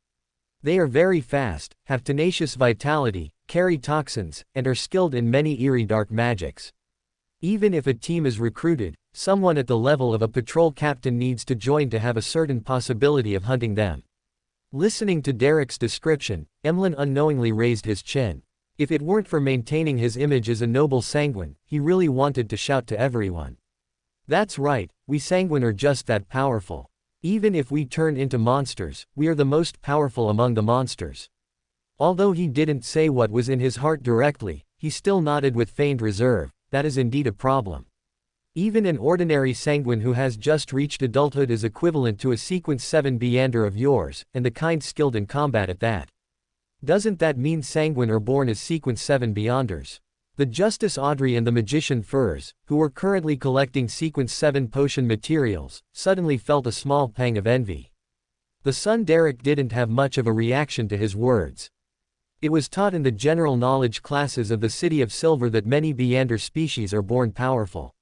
They are very fast, have tenacious vitality, carry toxins, and are skilled in many eerie dark magics. Even if a team is recruited, someone at the level of a patrol captain needs to join to have a certain possibility of hunting them. Listening to Derek's description, Emlyn unknowingly raised his chin. If it weren't for maintaining his image as a noble sanguine, he really wanted to shout to everyone. That's right, we sanguine are just that powerful. Even if we turn into monsters, we are the most powerful among the monsters. Although he didn't say what was in his heart directly, he still nodded with feigned reserve. That is indeed a problem. Even an ordinary sanguine who has just reached adulthood is equivalent to a Sequence 7 Beander of yours, and the kind skilled in combat at that. Doesn't that mean sanguine are born as Sequence 7 Beyonders? The Justice Audrey and the Magician Furs, who were currently collecting Sequence 7 potion materials, suddenly felt a small pang of envy. The son Derek didn't have much of a reaction to his words. It was taught in the general knowledge classes of the City of Silver that many Beander species are born powerful.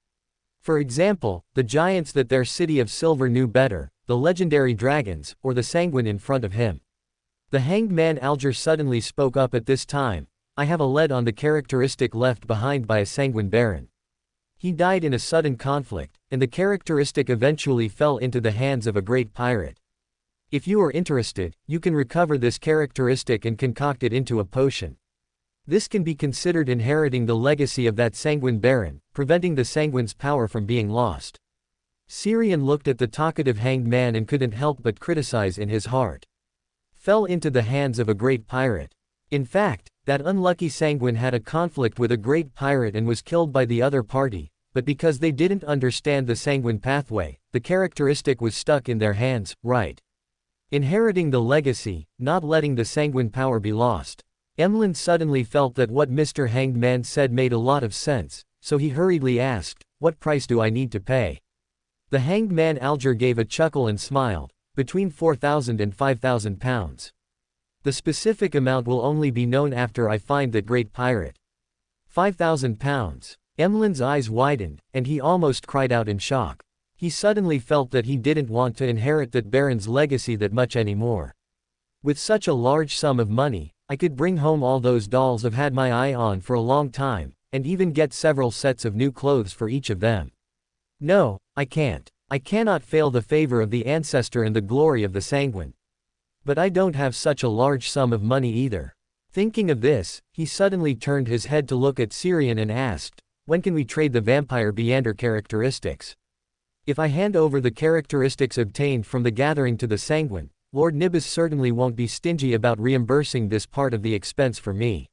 For example, the giants that their City of Silver knew better, the legendary dragons, or the sanguine in front of him. The hanged man Alger suddenly spoke up at this time. I have a lead on the characteristic left behind by a sanguine baron. He died in a sudden conflict, and the characteristic eventually fell into the hands of a great pirate. If you are interested, you can recover this characteristic and concoct it into a potion. This can be considered inheriting the legacy of that sanguine baron, preventing the sanguine's power from being lost. Syrian looked at the talkative hanged man and couldn't help but criticize in his heart. Fell into the hands of a great pirate. In fact, that unlucky sanguine had a conflict with a great pirate and was killed by the other party, but because they didn't understand the sanguine pathway, the characteristic was stuck in their hands, right? Inheriting the legacy, not letting the sanguine power be lost. Emlyn suddenly felt that what Mr. Hanged Man said made a lot of sense, so he hurriedly asked, what price do I need to pay? The hanged man Alger gave a chuckle and smiled, between 4,000 and 5,000 pounds. The specific amount will only be known after I find that great pirate. 5,000 pounds. Emlyn's eyes widened, and he almost cried out in shock. He suddenly felt that he didn't want to inherit that baron's legacy that much anymore. With such a large sum of money, I could bring home all those dolls I've had my eye on for a long time, and even get several sets of new clothes for each of them. No, I can't. I cannot fail the favor of the ancestor and the glory of the sanguine. But I don't have such a large sum of money either. Thinking of this, he suddenly turned his head to look at Syrian and asked, when can we trade the vampire Beander characteristics? If I hand over the characteristics obtained from the gathering to the sanguine, Lord Nibis certainly won't be stingy about reimbursing this part of the expense for me.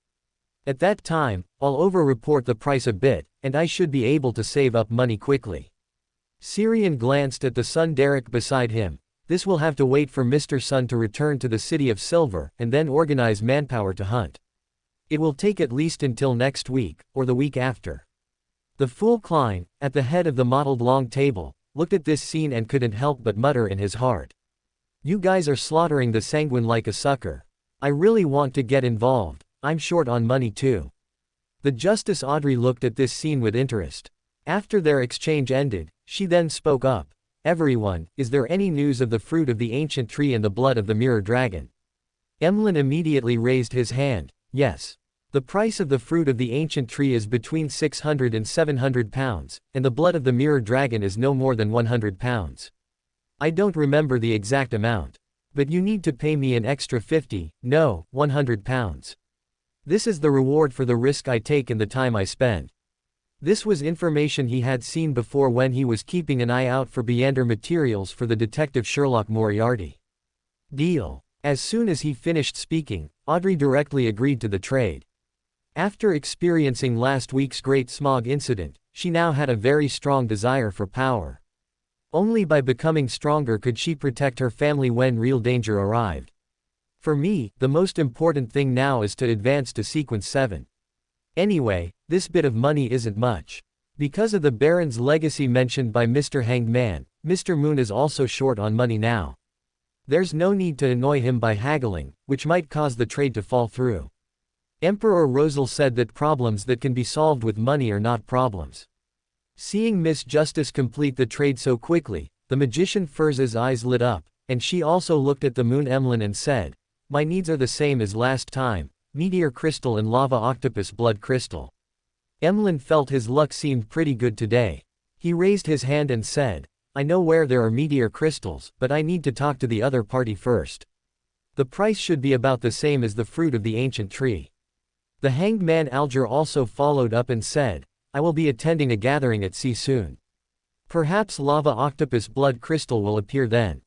At that time, I'll over-report the price a bit, and I should be able to save up money quickly. Syrian glanced at the son Derek beside him. This will have to wait for Mr. Sun to return to the City of Silver, and then organize manpower to hunt. It will take at least until next week, or the week after. The fool Klein, at the head of the mottled long table, looked at this scene and couldn't help but mutter in his heart. You guys are slaughtering the sanguine like a sucker. I really want to get involved, I'm short on money too. The Justice Audrey looked at this scene with interest. After their exchange ended, she then spoke up. Everyone, is there any news of the fruit of the ancient tree and the blood of the mirror dragon? Emlyn immediately raised his hand. Yes. The price of the fruit of the ancient tree is between 600 and 700 pounds, and the blood of the mirror dragon is no more than 100 pounds. I don't remember the exact amount. But you need to pay me an extra 50, no, 100 pounds. This is the reward for the risk I take and the time I spend. This was information he had seen before when he was keeping an eye out for Beander materials for the detective Sherlock Moriarty. Deal. As soon as he finished speaking, Audrey directly agreed to the trade. After experiencing last week's Great Smog incident, she now had a very strong desire for power. Only by becoming stronger could she protect her family when real danger arrived. For me, the most important thing now is to advance to Sequence 7. Anyway, this bit of money isn't much. Because of the Baron's legacy mentioned by Mr. Hanged Man, Mr. Moon is also short on money now. There's no need to annoy him by haggling, which might cause the trade to fall through. Emperor Rosal said that problems that can be solved with money are not problems. Seeing Miss Justice complete the trade so quickly, the magician Furz's eyes lit up, and she also looked at the moon Emlyn and said, my needs are the same as last time, meteor crystal and lava octopus blood crystal. Emlyn felt his luck seemed pretty good today. He raised his hand and said, I know where there are meteor crystals, but I need to talk to the other party first. The price should be about the same as the fruit of the ancient tree. The hanged man Alger also followed up and said, I will be attending a gathering at sea soon. Perhaps lava octopus blood crystal will appear then.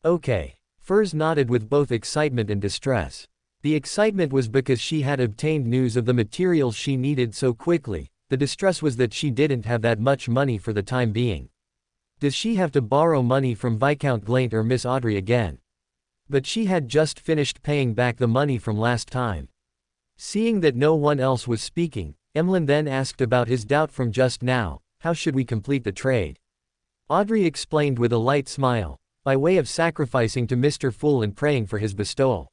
Okay. Furs nodded with both excitement and distress. The excitement was because she had obtained news of the materials she needed so quickly, the distress was that she didn't have that much money for the time being. Does she have to borrow money from Viscount Glaint or Miss Audrey again? But she had just finished paying back the money from last time. Seeing that no one else was speaking, Emlyn then asked about his doubt from just now, how should we complete the trade? Audrey explained with a light smile, by way of sacrificing to Mr. Fool and praying for his bestowal.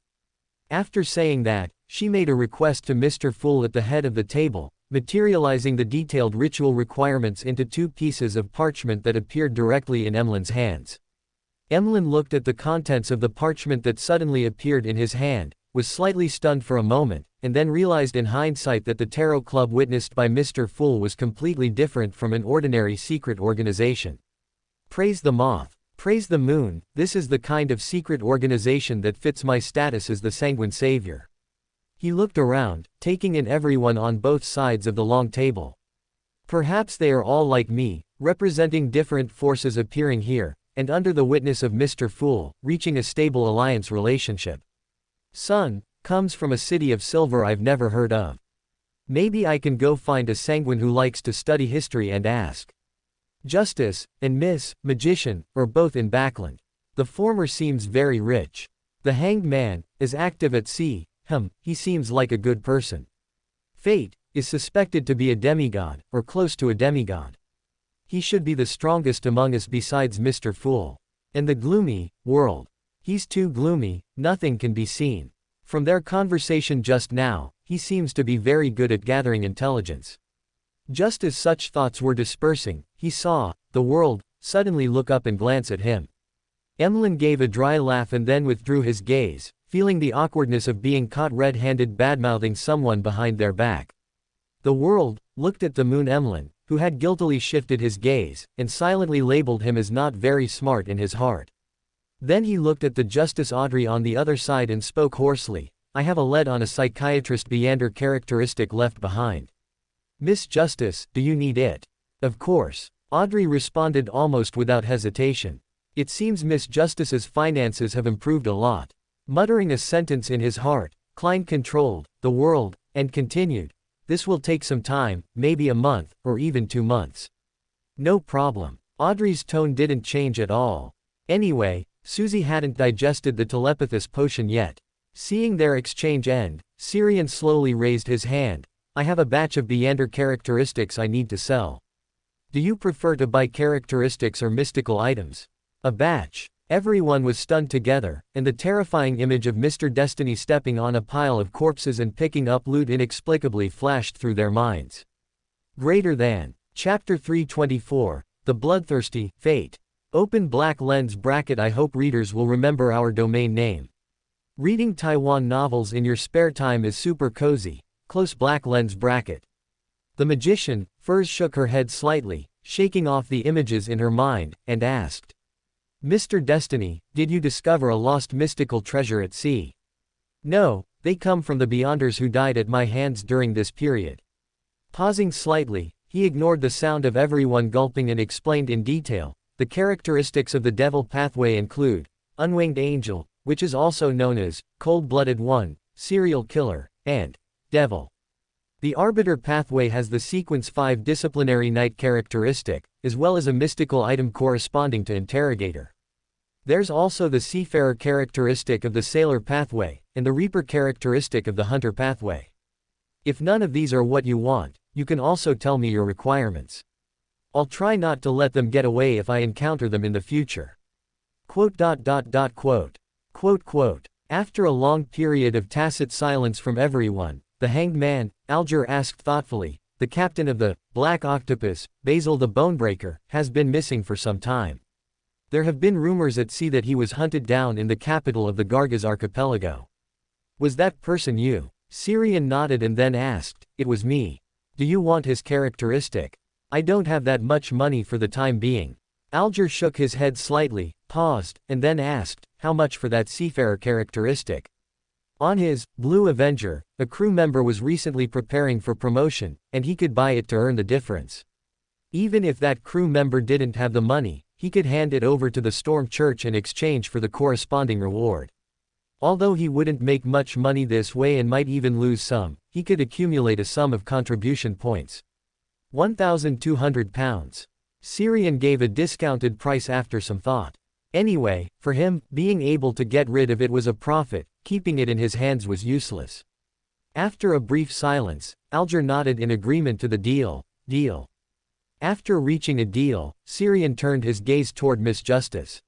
After saying that, she made a request to Mr. Fool at the head of the table, materializing the detailed ritual requirements into 2 pieces of parchment that appeared directly in Emlyn's hands. Emlyn looked at the contents of the parchment that suddenly appeared in his hand, was slightly stunned for a moment, and then realized in hindsight that the tarot club witnessed by Mr. Fool was completely different from an ordinary secret organization. Praise the moth. Praise the moon, this is the kind of secret organization that fits my status as the sanguine savior. He looked around, taking in everyone on both sides of the long table. Perhaps they are all like me, representing different forces appearing here, and under the witness of Mr. Fool, reaching a stable alliance relationship. Son, comes from a city of silver I've never heard of. Maybe I can go find a sanguine who likes to study history and ask. Justice, and Miss, Magician, are both in Backland. The former seems very rich. The hanged man, is active at sea, he seems like a good person. Fate, is suspected to be a demigod, or close to a demigod. He should be the strongest among us besides Mr. Fool. And the gloomy, world. He's too gloomy, nothing can be seen. From their conversation just now, he seems to be very good at gathering intelligence. Just as such thoughts were dispersing, he saw, the world, suddenly look up and glance at him. Emlyn gave a dry laugh and then withdrew his gaze, feeling the awkwardness of being caught red-handed badmouthing someone behind their back. The world, looked at the moon Emlyn, who had guiltily shifted his gaze, and silently labeled him as not very smart in his heart. Then he looked at the Justice Audrey on the other side and spoke hoarsely, I have a lead on a psychiatrist Beander characteristic left behind. Miss Justice, do you need it? Of course. Audrey responded almost without hesitation. It seems Miss Justice's finances have improved a lot. Muttering a sentence in his heart, Klein controlled the world, and continued, this will take some time, maybe a month, or even 2 months. No problem. Audrey's tone didn't change at all. Anyway, Susie hadn't digested the telepathist potion yet. Seeing their exchange end, Syrian slowly raised his hand. I have a batch of Beander characteristics I need to sell. Do you prefer to buy characteristics or mystical items? A batch. Everyone was stunned together, and the terrifying image of Mr. Destiny stepping on a pile of corpses and picking up loot inexplicably flashed through their minds. Greater than. Chapter 324, The Bloodthirsty, Fate. Open black lens bracket. I hope readers will remember our domain name. Reading Taiwan novels in your spare time is super cozy. Close black lens bracket. The magician, Furs shook her head slightly, shaking off the images in her mind, and asked. Mr. Destiny, did you discover a lost mystical treasure at sea? No, they come from the Beyonders who died at my hands during this period. Pausing slightly, he ignored the sound of everyone gulping and explained in detail, the characteristics of the devil pathway include, unwinged angel, which is also known as, cold-blooded one, serial killer, and, devil. The arbiter pathway has the sequence 5 disciplinary knight characteristic, as well as a mystical item corresponding to interrogator. There's also the seafarer characteristic of the sailor pathway, and the reaper characteristic of the hunter pathway. If none of these are what you want, you can also tell me your requirements. I'll try not to let them get away if I encounter them in the future. Quote. After a long period of tacit silence from everyone, the hanged man, Alger asked thoughtfully, the captain of the Black Octopus, Basil the Bonebreaker, has been missing for some time. There have been rumors at sea that he was hunted down in the capital of the Gargas archipelago. Was that person you? Syrian nodded and then asked, it was me. Do you want his characteristic? I don't have that much money for the time being. Alger shook his head slightly, paused, and then asked, how much for that seafarer characteristic? On his Blue Avenger, a crew member was recently preparing for promotion, and he could buy it to earn the difference. Even if that crew member didn't have the money, he could hand it over to the Storm Church in exchange for the corresponding reward. Although he wouldn't make much money this way and might even lose some, he could accumulate a sum of contribution points. 1,200 pounds. Syrian gave a discounted price after some thought. Anyway, for him, being able to get rid of it was a profit, keeping it in his hands was useless. After a brief silence, Alger nodded in agreement to the deal. After reaching a deal, Syrian turned his gaze toward Miss Justice.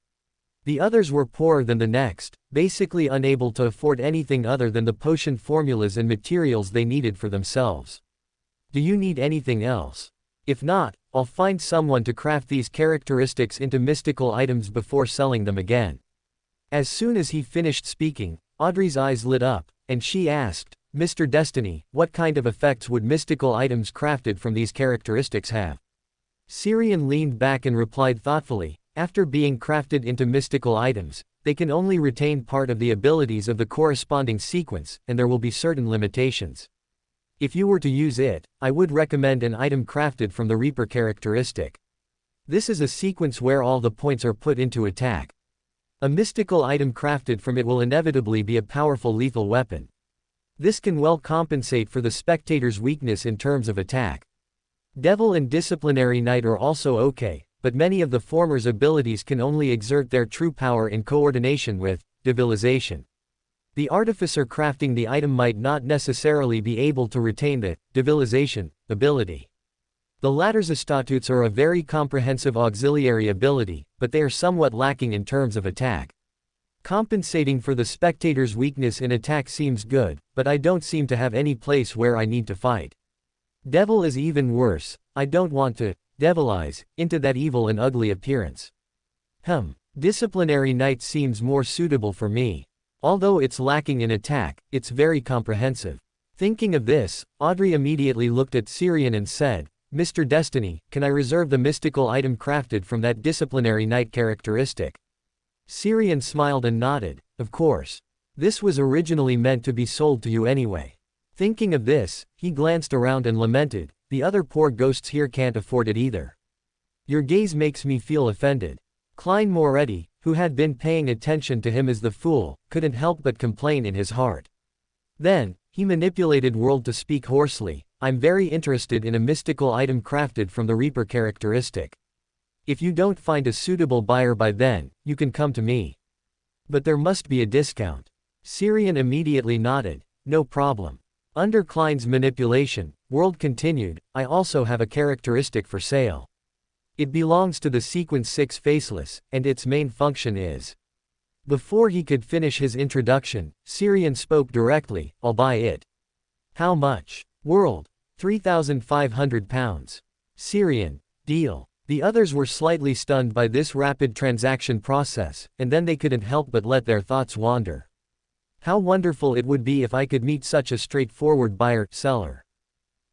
The others were poorer than the next, basically unable to afford anything other than the potion formulas and materials they needed for themselves. Do you need anything else? If not, I'll find someone to craft these characteristics into mystical items before selling them again. As soon as he finished speaking, Audrey's eyes lit up, and she asked, Mr. Destiny, what kind of effects would mystical items crafted from these characteristics have? Syrian leaned back and replied thoughtfully, after being crafted into mystical items, they can only retain part of the abilities of the corresponding sequence, and there will be certain limitations. If you were to use it, I would recommend an item crafted from the Reaper characteristic. This is a sequence where all the points are put into attack. A mystical item crafted from it will inevitably be a powerful lethal weapon. This can well compensate for the spectator's weakness in terms of attack. Devil and Disciplinary Knight are also okay, but many of the former's abilities can only exert their true power in coordination with divilization. The artificer crafting the item might not necessarily be able to retain the divilization ability. The latter's statutes are a very comprehensive auxiliary ability, but they are somewhat lacking in terms of attack. Compensating for the spectator's weakness in attack seems good, but I don't seem to have any place where I need to fight. Devil is even worse. I don't want to devilize into that evil and ugly appearance. Disciplinary Knight seems more suitable for me. Although it's lacking in attack, it's very comprehensive. Thinking of this, Audrey immediately looked at Syrian and said, Mr. Destiny, can I reserve the mystical item crafted from that Disciplinary Knight characteristic? Syrian smiled and nodded, of course. This was originally meant to be sold to you anyway. Thinking of this, he glanced around and lamented, the other poor ghosts here can't afford it either. Your gaze makes me feel offended. Klein Moretti, who had been paying attention to him as the fool, couldn't help but complain in his heart. Then, he manipulated World to speak hoarsely, I'm very interested in a mystical item crafted from the Reaper characteristic. If you don't find a suitable buyer by then, you can come to me. But there must be a discount. Syrian immediately nodded, no problem. Under Klein's manipulation, World continued, I also have a characteristic for sale. It belongs to the Sequence 6 Faceless, and its main function is. Before he could finish his introduction, Syrian spoke directly, I'll buy it. How much? World. 3,500 pounds. Syrian. Deal. The others were slightly stunned by this rapid transaction process, and then they couldn't help but let their thoughts wander. How wonderful it would be if I could meet such a straightforward buyer-seller.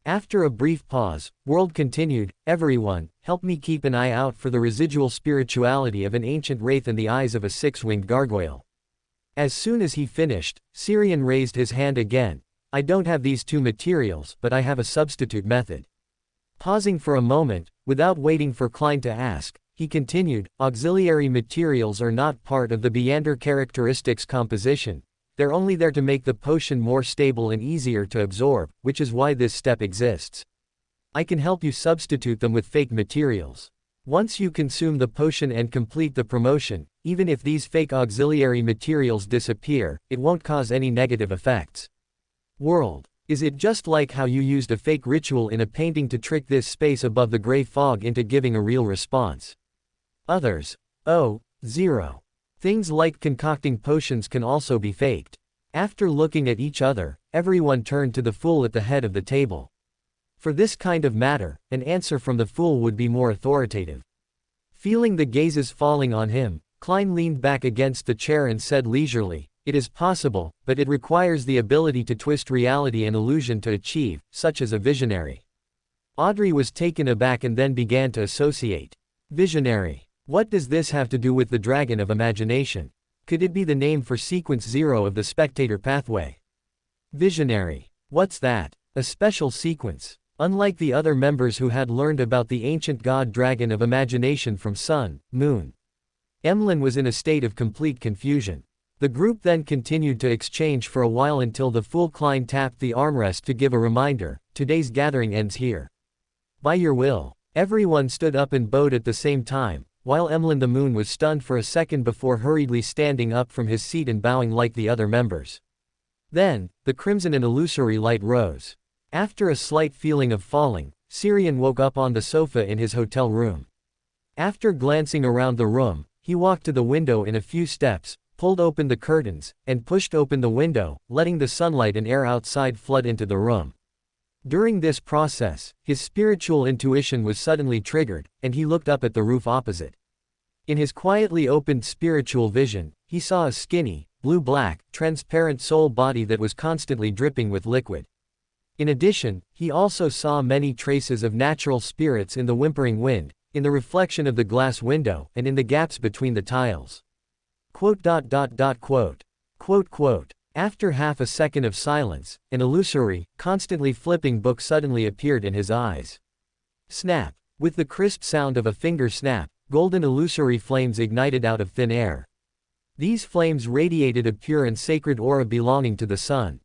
After a brief pause, World continued, everyone, help me keep an eye out for the residual spirituality of an ancient wraith and the eyes of a six-winged gargoyle. As soon as he finished, Syrian raised his hand again, I don't have these two materials, but I have a substitute method. Pausing for a moment, without waiting for Klein to ask, he continued, auxiliary materials are not part of the Beander characteristics composition. They're only there to make the potion more stable and easier to absorb, which is why this step exists. I can help you substitute them with fake materials. Once you consume the potion and complete the promotion, even if these fake auxiliary materials disappear, it won't cause any negative effects. World. Is it just like how you used a fake ritual in a painting to trick this space above the gray fog into giving a real response? Others. Oh, zero. Things like concocting potions can also be faked. After looking at each other, everyone turned to the fool at the head of the table. For this kind of matter, an answer from the fool would be more authoritative. Feeling the gazes falling on him, Klein leaned back against the chair and said leisurely, it is possible, but it requires the ability to twist reality and illusion to achieve, such as a visionary. Audrey was taken aback and then began to associate. Visionary. What does this have to do with the Dragon of Imagination? Could it be the name for Sequence 0 of the Spectator Pathway? Visionary. What's that? A special sequence. Unlike the other members who had learned about the ancient god Dragon of Imagination from Sun, Moon, Emlyn was in a state of complete confusion. The group then continued to exchange for a while until the Fool Klein tapped the armrest to give a reminder, today's gathering ends here. By your will. Everyone stood up and bowed at the same time, while Emlyn the Moon was stunned for a second before hurriedly standing up from his seat and bowing like the other members. Then, the crimson and illusory light rose. After a slight feeling of falling, Syrian woke up on the sofa in his hotel room. After glancing around the room, he walked to the window in a few steps, pulled open the curtains, and pushed open the window, letting the sunlight and air outside flood into the room. During this process, his spiritual intuition was suddenly triggered, and he looked up at the roof opposite. In his quietly opened spiritual vision, he saw a skinny, blue-black, transparent soul body that was constantly dripping with liquid. In addition, he also saw many traces of natural spirits in the whimpering wind, in the reflection of the glass window, and in the gaps between the tiles. After half a second of silence, an illusory, constantly flipping book suddenly appeared in his eyes. Snap! With the crisp sound of a finger snap, golden illusory flames ignited out of thin air. These flames radiated a pure and sacred aura belonging to the sun.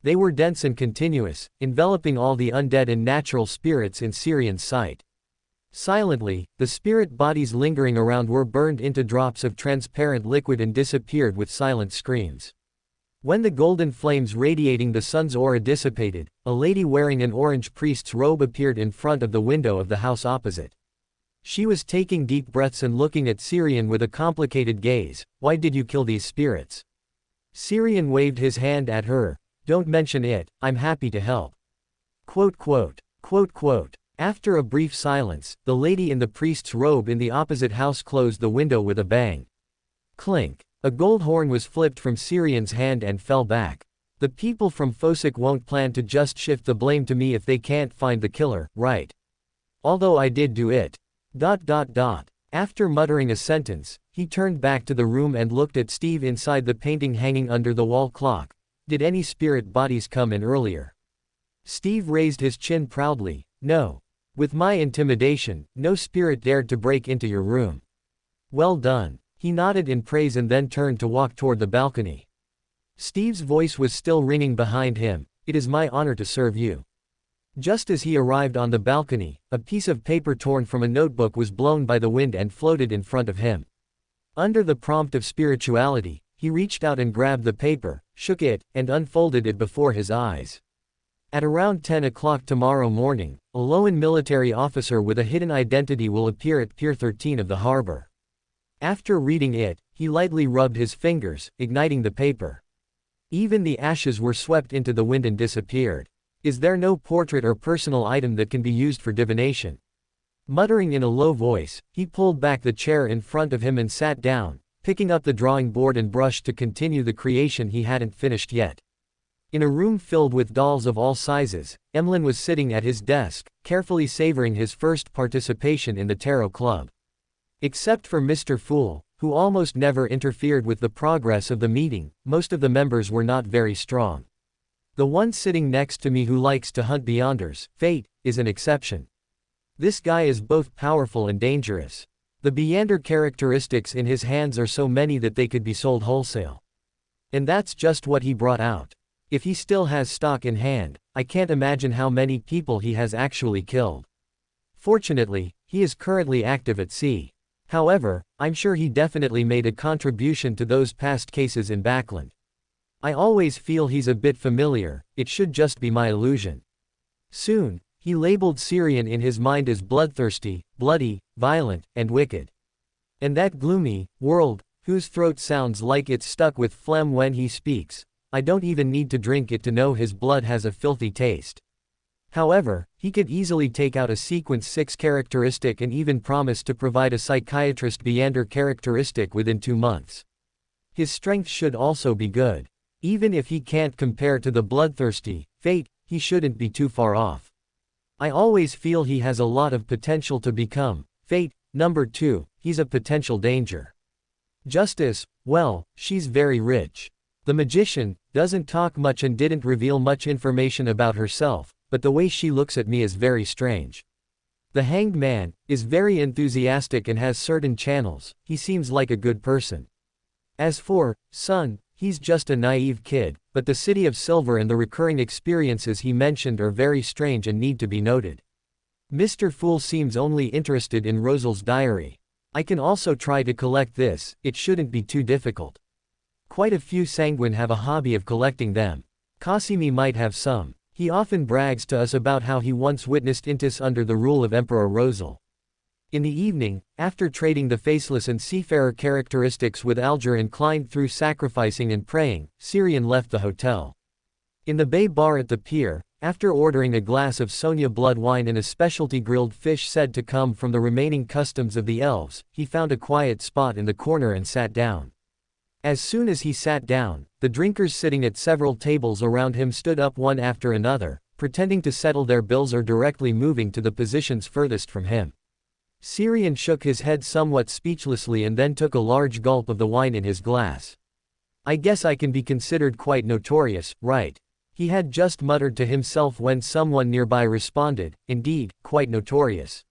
They were dense and continuous, enveloping all the undead and natural spirits in Syrian's sight. Silently, the spirit bodies lingering around were burned into drops of transparent liquid and disappeared with silent screams. When the golden flames radiating the sun's aura dissipated, a lady wearing an orange priest's robe appeared in front of the window of the house opposite. She was taking deep breaths and looking at Syrian with a complicated gaze. Why did you kill these spirits? Syrian waved his hand at her. Don't mention it, I'm happy to help. After a brief silence, the lady in the priest's robe in the opposite house closed the window with a bang. Clink. A gold horn was flipped from Syrian's hand and fell back. The people from Fosik won't plan to just shift the blame to me if they can't find the killer, right? Although I did do it. After muttering a sentence, he turned back to the room and looked at Steve inside the painting hanging under the wall clock. Did any spirit bodies come in earlier? Steve raised his chin proudly. No. With my intimidation, no spirit dared to break into your room. Well done. He nodded in praise and then turned to walk toward the balcony. Steve's voice was still ringing behind him. It is my honor to serve you. Just as he arrived on the balcony, a piece of paper torn from a notebook was blown by the wind and floated in front of him. Under the prompt of spirituality, he reached out and grabbed the paper, shook it, and unfolded it before his eyes. At around 10 o'clock tomorrow morning, a Loan military officer with a hidden identity will appear at Pier 13 of the harbor. After reading it, he lightly rubbed his fingers, igniting the paper. Even the ashes were swept into the wind and disappeared. Is there no portrait or personal item that can be used for divination? Muttering in a low voice, he pulled back the chair in front of him and sat down, picking up the drawing board and brush to continue the creation he hadn't finished yet. In a room filled with dolls of all sizes, Emlyn was sitting at his desk, carefully savoring his first participation in the tarot club. Except for Mr. Fool, who almost never interfered with the progress of the meeting, most of the members were not very strong. The one sitting next to me who likes to hunt beyonders, Fate, is an exception. This guy is both powerful and dangerous. The Beyonder characteristics in his hands are so many that they could be sold wholesale. And that's just what he brought out. If he still has stock in hand, I can't imagine how many people he has actually killed. Fortunately, he is currently active at sea. However, I'm sure he definitely made a contribution to those past cases in Backland. I always feel he's a bit familiar, it should just be my illusion. Soon, he labeled Syrian in his mind as bloodthirsty, bloody, violent, and wicked. And that gloomy world, whose throat sounds like it's stuck with phlegm when he speaks, I don't even need to drink it to know his blood has a filthy taste. However, he could easily take out a sequence 6 characteristic and even promise to provide a psychiatrist Beyonder characteristic within 2 months. His strength should also be good. Even if he can't compare to the bloodthirsty Fate, he shouldn't be too far off. I always feel he has a lot of potential to become Fate, number 2, he's a potential danger. Justice, well, she's very rich. The magician doesn't talk much and didn't reveal much information about herself, but the way she looks at me is very strange. The hanged man is very enthusiastic and has certain channels, he seems like a good person. As for Sun, he's just a naive kid, but the City of Silver and the recurring experiences he mentioned are very strange and need to be noted. Mr. Fool seems only interested in Rosal's diary. I can also try to collect this, it shouldn't be too difficult. Quite a few sanguine have a hobby of collecting them. Kasimi might have some. He often brags to us about how he once witnessed Intis under the rule of Emperor Rosal. In the evening, after trading the faceless and seafarer characteristics with Alger inclined through sacrificing and praying, Syrian left the hotel. In the bay bar at the pier, after ordering a glass of Sonia blood wine and a specialty grilled fish said to come from the remaining customs of the elves, he found a quiet spot in the corner and sat down. As soon as he sat down, the drinkers sitting at several tables around him stood up one after another, pretending to settle their bills or directly moving to the positions furthest from him. Syrian shook his head somewhat speechlessly and then took a large gulp of the wine in his glass. I guess I can be considered quite notorious, right? He had just muttered to himself when someone nearby responded, indeed, quite notorious.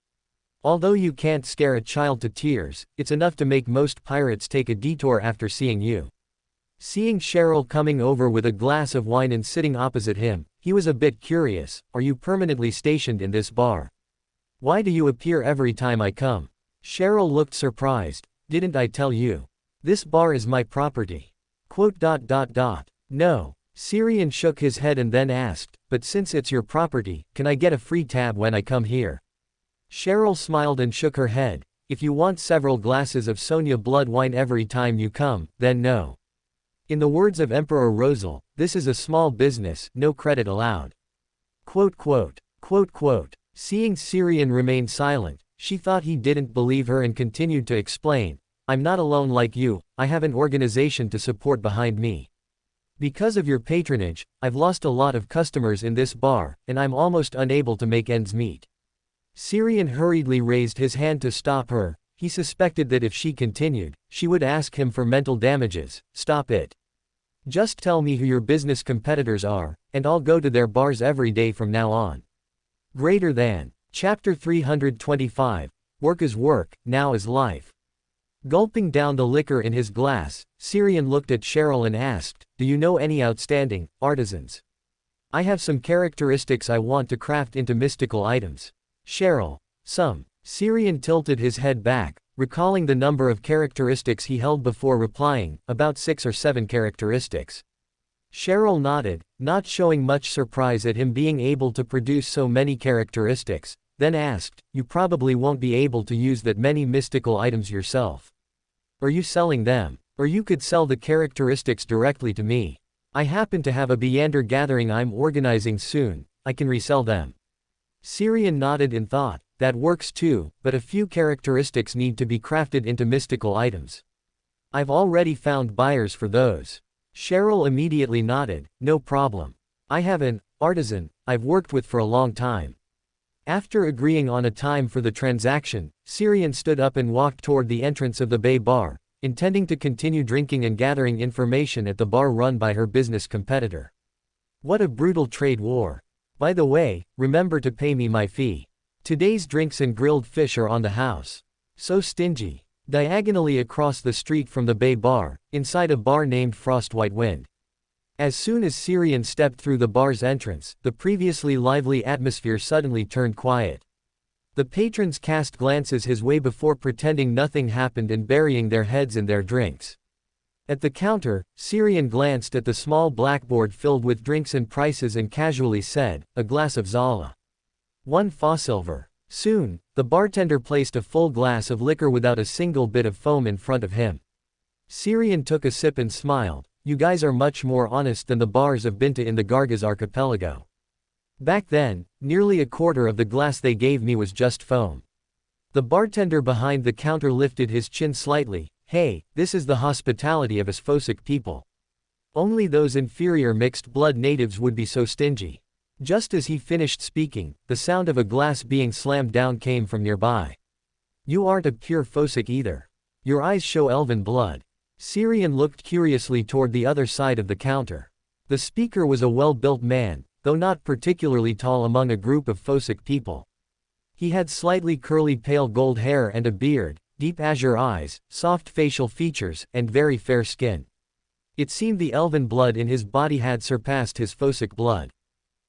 Although you can't scare a child to tears, it's enough to make most pirates take a detour after seeing you. Seeing Cheryl coming over with a glass of wine and sitting opposite him, he was a bit curious. Are you permanently stationed in this bar? Why do you appear every time I come? Cheryl looked surprised. Didn't I tell you? This bar is my property. No. Syrian shook his head and then asked, but since it's your property, can I get a free tab when I come here? Cheryl smiled and shook her head. If you want several glasses of Sonia blood wine every time you come, then no. In the words of Emperor Rosal, this is a small business, no credit allowed. Seeing Syrian remain silent, she thought he didn't believe her and continued to explain, I'm not alone like you, I have an organization to support behind me. Because of your patronage, I've lost a lot of customers in this bar, and I'm almost unable to make ends meet. Syrian hurriedly raised his hand to stop her. He suspected that if she continued, she would ask him for mental damages. Stop it. Just tell me who your business competitors are, and I'll go to their bars every day from now on. Greater than. Chapter 325. Work is work, now is life. Gulping down the liquor in his glass, Syrian looked at Cheryl and asked, do you know any outstanding artisans? I have some characteristics I want to craft into mystical items. Cheryl. Some. Syrian tilted his head back, recalling the number of characteristics he held before replying, about 6 or 7 characteristics. Cheryl nodded, not showing much surprise at him being able to produce so many characteristics, then asked, you probably won't be able to use that many mystical items yourself. Are you selling them? Or you could sell the characteristics directly to me. I happen to have a Beander gathering I'm organizing soon, I can resell them. Syrian nodded in thought, that works too, but a few characteristics need to be crafted into mystical items. I've already found buyers for those. Cheryl immediately nodded, no problem. I have an artisan I've worked with for a long time. After agreeing on a time for the transaction, Syrian stood up and walked toward the entrance of the bay bar, intending to continue drinking and gathering information at the bar run by her business competitor. What a brutal trade war. By the way, remember to pay me my fee. Today's drinks and grilled fish are on the house. So stingy. Diagonally across the street from the bay bar, inside a bar named Frostwhite Wind. As soon as Syrian stepped through the bar's entrance, the previously lively atmosphere suddenly turned quiet. The patrons cast glances his way before pretending nothing happened and burying their heads in their drinks. At the counter, Syrian glanced at the small blackboard filled with drinks and prices and casually said, a glass of Zala. 1 Fossilver. Soon, the bartender placed a full glass of liquor without a single bit of foam in front of him. Syrian took a sip and smiled, you guys are much more honest than the bars of Binta in the Gargaz archipelago. Back then, nearly a quarter of the glass they gave me was just foam. The bartender behind the counter lifted his chin slightly. Hey, this is the hospitality of us Phosic people. Only those inferior mixed-blood natives would be so stingy. Just as he finished speaking, the sound of a glass being slammed down came from nearby. You aren't a pure Fosik either. Your eyes show elven blood. Syrian looked curiously toward the other side of the counter. The speaker was a well-built man, though not particularly tall among a group of Fosik people. He had slightly curly pale gold hair and a beard, deep azure eyes, soft facial features, and very fair skin. It seemed the elven blood in his body had surpassed his Fosik blood.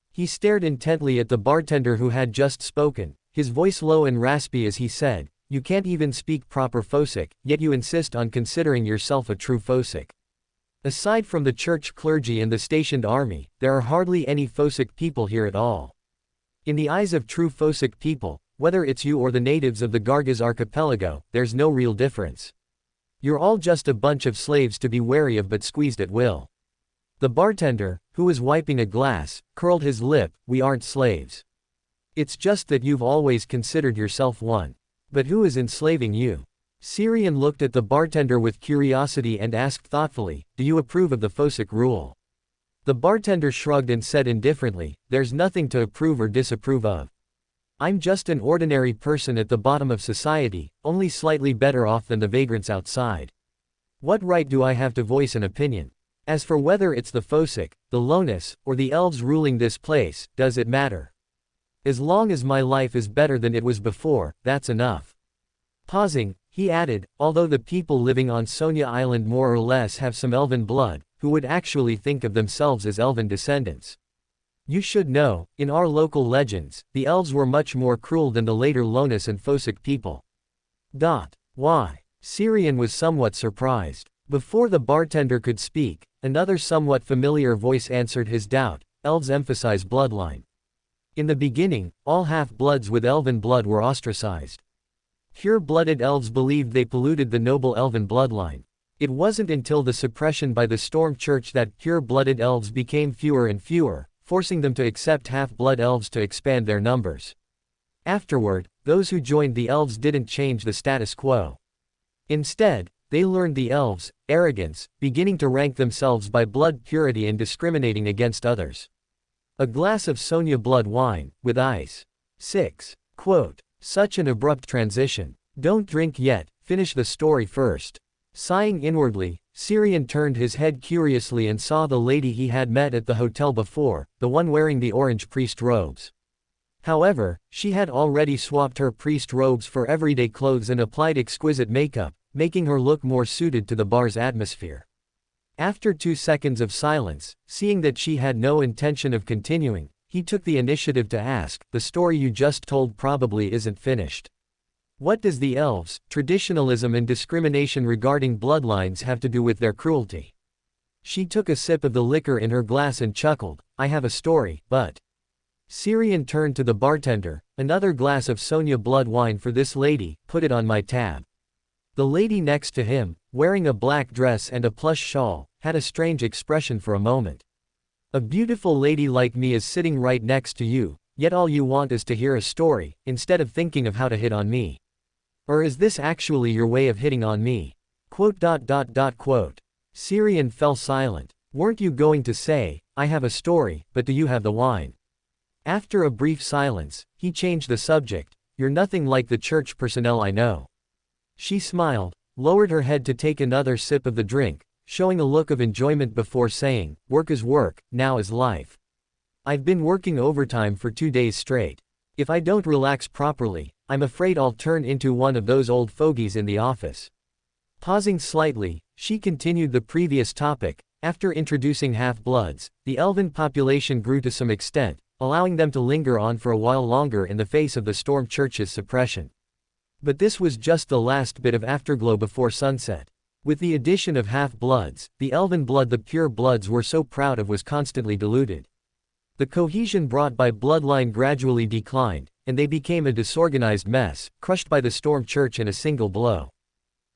He stared intently at the bartender who had just spoken, his voice low and raspy as he said, "You can't even speak proper Fosik, yet you insist on considering yourself a true Fosik. Aside from the church clergy and the stationed army, there are hardly any Fosik people here at all. In the eyes of true Fosik people, whether it's you or the natives of the Gargaz archipelago, there's no real difference. You're all just a bunch of slaves to be wary of but squeezed at will." The bartender, who was wiping a glass, curled his lip. "We aren't slaves. It's just that you've always considered yourself one. But who is enslaving you?" Syrian looked at the bartender with curiosity and asked thoughtfully, "Do you approve of the Fosik rule?" The bartender shrugged and said indifferently, "There's nothing to approve or disapprove of. I'm just an ordinary person at the bottom of society, only slightly better off than the vagrants outside. What right do I have to voice an opinion? As for whether it's the Fosik, the Lonis, or the elves ruling this place, does it matter? As long as my life is better than it was before, that's enough." Pausing, he added, "Although the people living on Sonia Island more or less have some elven blood, who would actually think of themselves as elven descendants? You should know, in our local legends, the elves were much more cruel than the later Lonis and Fosik people." Why? Syrian was somewhat surprised. Before the bartender could speak, another somewhat familiar voice answered his doubt. "Elves emphasize bloodline. In the beginning, all half-bloods with elven blood were ostracized. Pure-blooded elves believed they polluted the noble elven bloodline. It wasn't until the suppression by the Storm Church that pure-blooded elves became fewer and fewer, forcing them to accept half-blood elves to expand their numbers. Afterward, those who joined the elves didn't change the status quo. Instead, they learned the elves' arrogance, beginning to rank themselves by blood purity and discriminating against others. A glass of Sonia blood wine, with ice. 6. Quote. Such an abrupt transition. Don't drink yet, finish the story first. Sighing inwardly, Syrian turned his head curiously and saw the lady he had met at the hotel before, the one wearing the orange priest robes. However, she had already swapped her priest robes for everyday clothes and applied exquisite makeup, making her look more suited to the bar's atmosphere. After 2 seconds of silence, seeing that she had no intention of continuing, he took the initiative to ask, "The story you just told probably isn't finished. What does the elves, traditionalism and discrimination regarding bloodlines have to do with their cruelty?" She took a sip of the liquor in her glass and chuckled, "I have a story, but..." Syrian turned to the bartender, "Another glass of Sonia blood wine for this lady, put it on my tab." The lady next to him, wearing a black dress and a plush shawl, had a strange expression for a moment. "A beautiful lady like me is sitting right next to you, yet all you want is to hear a story, instead of thinking of how to hit on me. Or is this actually your way of hitting on me?" Syrian fell silent. "Weren't you going to say, 'I have a story, but do you have the wine?'" After a brief silence, he changed the subject, "You're nothing like the church personnel I know." She smiled, lowered her head to take another sip of the drink, showing a look of enjoyment before saying, "Work is work, now is life. I've been working overtime for 2 days straight. If I don't relax properly, I'm afraid I'll turn into one of those old fogies in the office." Pausing slightly, she continued the previous topic. After introducing half-bloods, the elven population grew to some extent, allowing them to linger on for a while longer in the face of the Storm Church's suppression. But this was just the last bit of afterglow before sunset. With the addition of half-bloods, the elven blood the pure bloods were so proud of was constantly diluted. The cohesion brought by bloodline gradually declined, and they became a disorganized mess, crushed by the Storm Church in a single blow.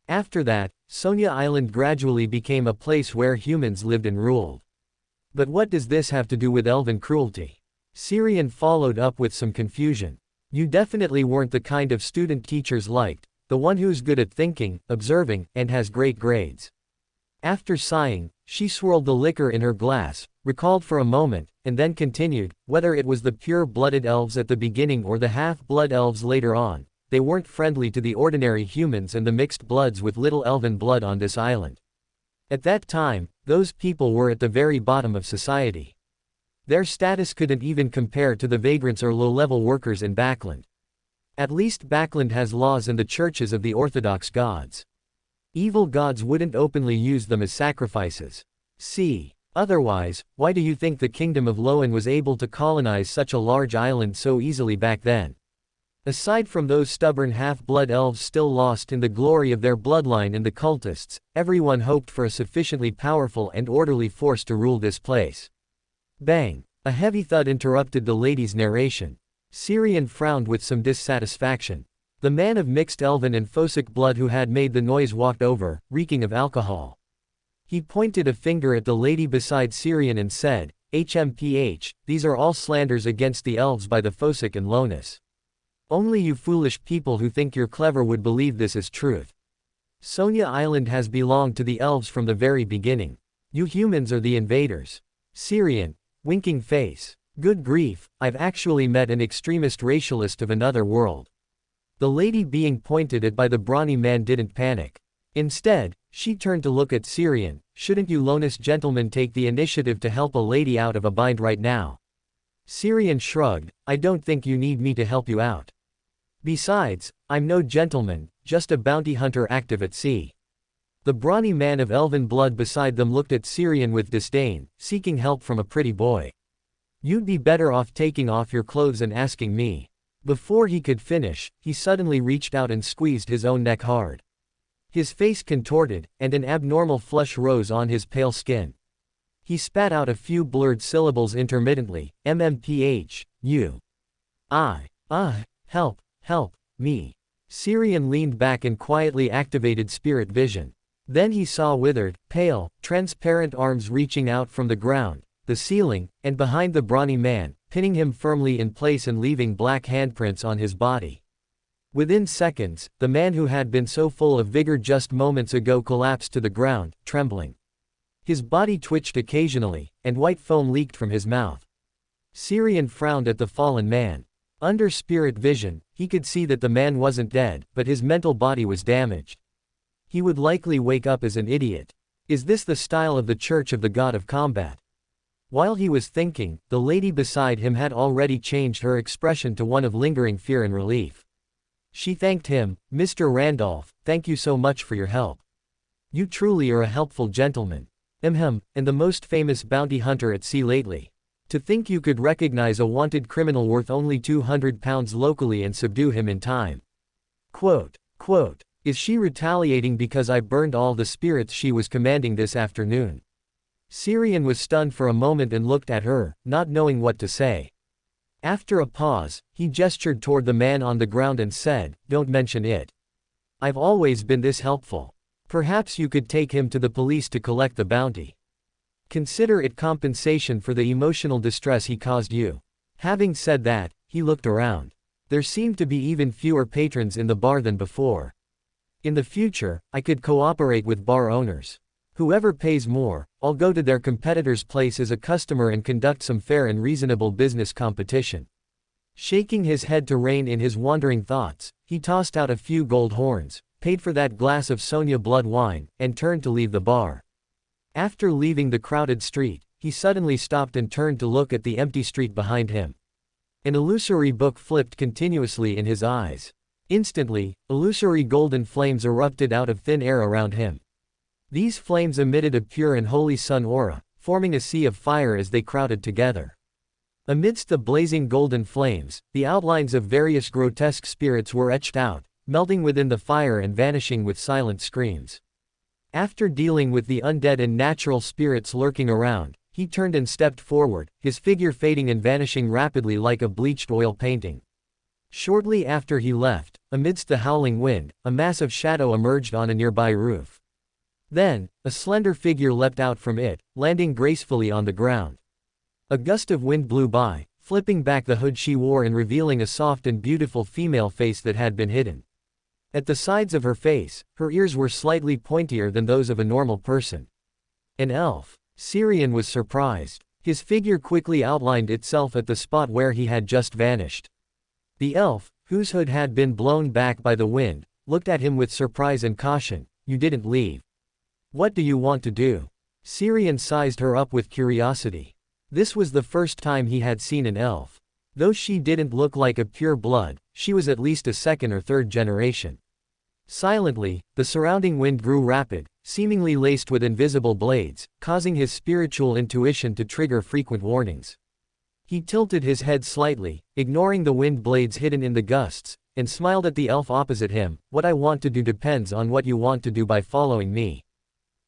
After that, Sonia Island gradually became a place where humans lived and ruled. But what does this have to do with elven cruelty? Syrian followed up with some confusion. "You definitely weren't the kind of student teachers liked, the one who's good at thinking, observing, and has great grades." After sighing, she swirled the liquor in her glass, recalled for a moment, and then continued, "Whether it was the pure-blooded elves at the beginning or the half-blood elves later on, they weren't friendly to the ordinary humans and the mixed bloods with little elven blood on this island. At that time, those people were at the very bottom of society. Their status couldn't even compare to the vagrants or low-level workers in Backland. At least Backland has laws and the churches of the Orthodox gods. Evil gods wouldn't openly use them as sacrifices. See. Otherwise, why do you think the kingdom of Loan was able to colonize such a large island so easily back then? Aside from those stubborn half-blood elves still lost in the glory of their bloodline and the cultists, everyone hoped for a sufficiently powerful and orderly force to rule this place. Bang! A heavy thud interrupted the lady's narration. Syrian frowned with some dissatisfaction. The man of mixed elven and Phosic blood who had made the noise walked over, reeking of alcohol. He pointed a finger at the lady beside Syrian and said, "HMPH, these are all slanders against the elves by the Phosic and Lonus. Only you foolish people who think you're clever would believe this is truth. Sonia Island has belonged to the elves from the very beginning. You humans are the invaders." Syrian, winking face. Good grief, I've actually met an extremist racialist of another world. The lady being pointed at by the brawny man didn't panic. Instead, she turned to look at Syrian. "Shouldn't you Lonus gentlemen take the initiative to help a lady out of a bind right now?" Syrian shrugged, "I don't think you need me to help you out. Besides, I'm no gentleman, just a bounty hunter active at sea." The brawny man of elven blood beside them looked at Syrian with disdain, seeking help from a pretty boy. "You'd be better off taking off your clothes and asking me." Before he could finish, he suddenly reached out and squeezed his own neck hard. His face contorted, and an abnormal flush rose on his pale skin. He spat out a few blurred syllables intermittently, "MMPH, you. Help, me." Syrian leaned back and quietly activated spirit vision. Then he saw withered, pale, transparent arms reaching out from the ground, the ceiling, and behind the brawny man, pinning him firmly in place and leaving black handprints on his body. Within seconds, the man who had been so full of vigor just moments ago collapsed to the ground, trembling. His body twitched occasionally, and white foam leaked from his mouth. Syrian frowned at the fallen man. Under spirit vision, he could see that the man wasn't dead, but his mental body was damaged. He would likely wake up as an idiot. Is this the style of the Church of the God of Combat? While he was thinking, the lady beside him had already changed her expression to one of lingering fear and relief. She thanked him. "Mr. Randolph, thank you so much for your help. You truly are a helpful gentleman. And the most famous bounty hunter at sea lately. To think you could recognize a wanted criminal worth only 200 pounds locally and subdue him in time." Quote, "Is she retaliating because I burned all the spirits she was commanding this afternoon?" Syrian was stunned for a moment and looked at her, not knowing what to say. After a pause, he gestured toward the man on the ground and said, "Don't mention it. I've always been this helpful. Perhaps you could take him to the police to collect the bounty. Consider it compensation for the emotional distress he caused you." Having said that, he looked around. There seemed to be even fewer patrons in the bar than before. "In the future, I could cooperate with bar owners. Whoever pays more, I'll go to their competitor's place as a customer and conduct some fair and reasonable business competition." Shaking his head to rein in his wandering thoughts, he tossed out a few gold horns, paid for that glass of Sonia blood wine, and turned to leave the bar. After leaving the crowded street, he suddenly stopped and turned to look at the empty street behind him. An illusory book flipped continuously in his eyes. Instantly, illusory golden flames erupted out of thin air around him. These flames emitted a pure and holy sun aura, forming a sea of fire as they crowded together. Amidst the blazing golden flames, the outlines of various grotesque spirits were etched out, melting within the fire and vanishing with silent screams. After dealing with the undead and natural spirits lurking around, he turned and stepped forward, his figure fading and vanishing rapidly like a bleached oil painting. Shortly after he left, amidst the howling wind, a massive shadow emerged on a nearby roof. Then, a slender figure leapt out from it, landing gracefully on the ground. A gust of wind blew by, flipping back the hood she wore and revealing a soft and beautiful female face that had been hidden. At the sides of her face, her ears were slightly pointier than those of a normal person. An elf. Syrian was surprised. His figure quickly outlined itself at the spot where he had just vanished. The elf, whose hood had been blown back by the wind, looked at him with surprise and caution. You didn't leave. What do you want to do? Syrian sized her up with curiosity. This was the first time he had seen an elf. Though she didn't look like a pure blood, she was at least a second or third generation. Silently, the surrounding wind grew rapid, seemingly laced with invisible blades, causing his spiritual intuition to trigger frequent warnings. He tilted his head slightly, ignoring the wind blades hidden in the gusts, and smiled at the elf opposite him. What I want to do depends on what you want to do by following me.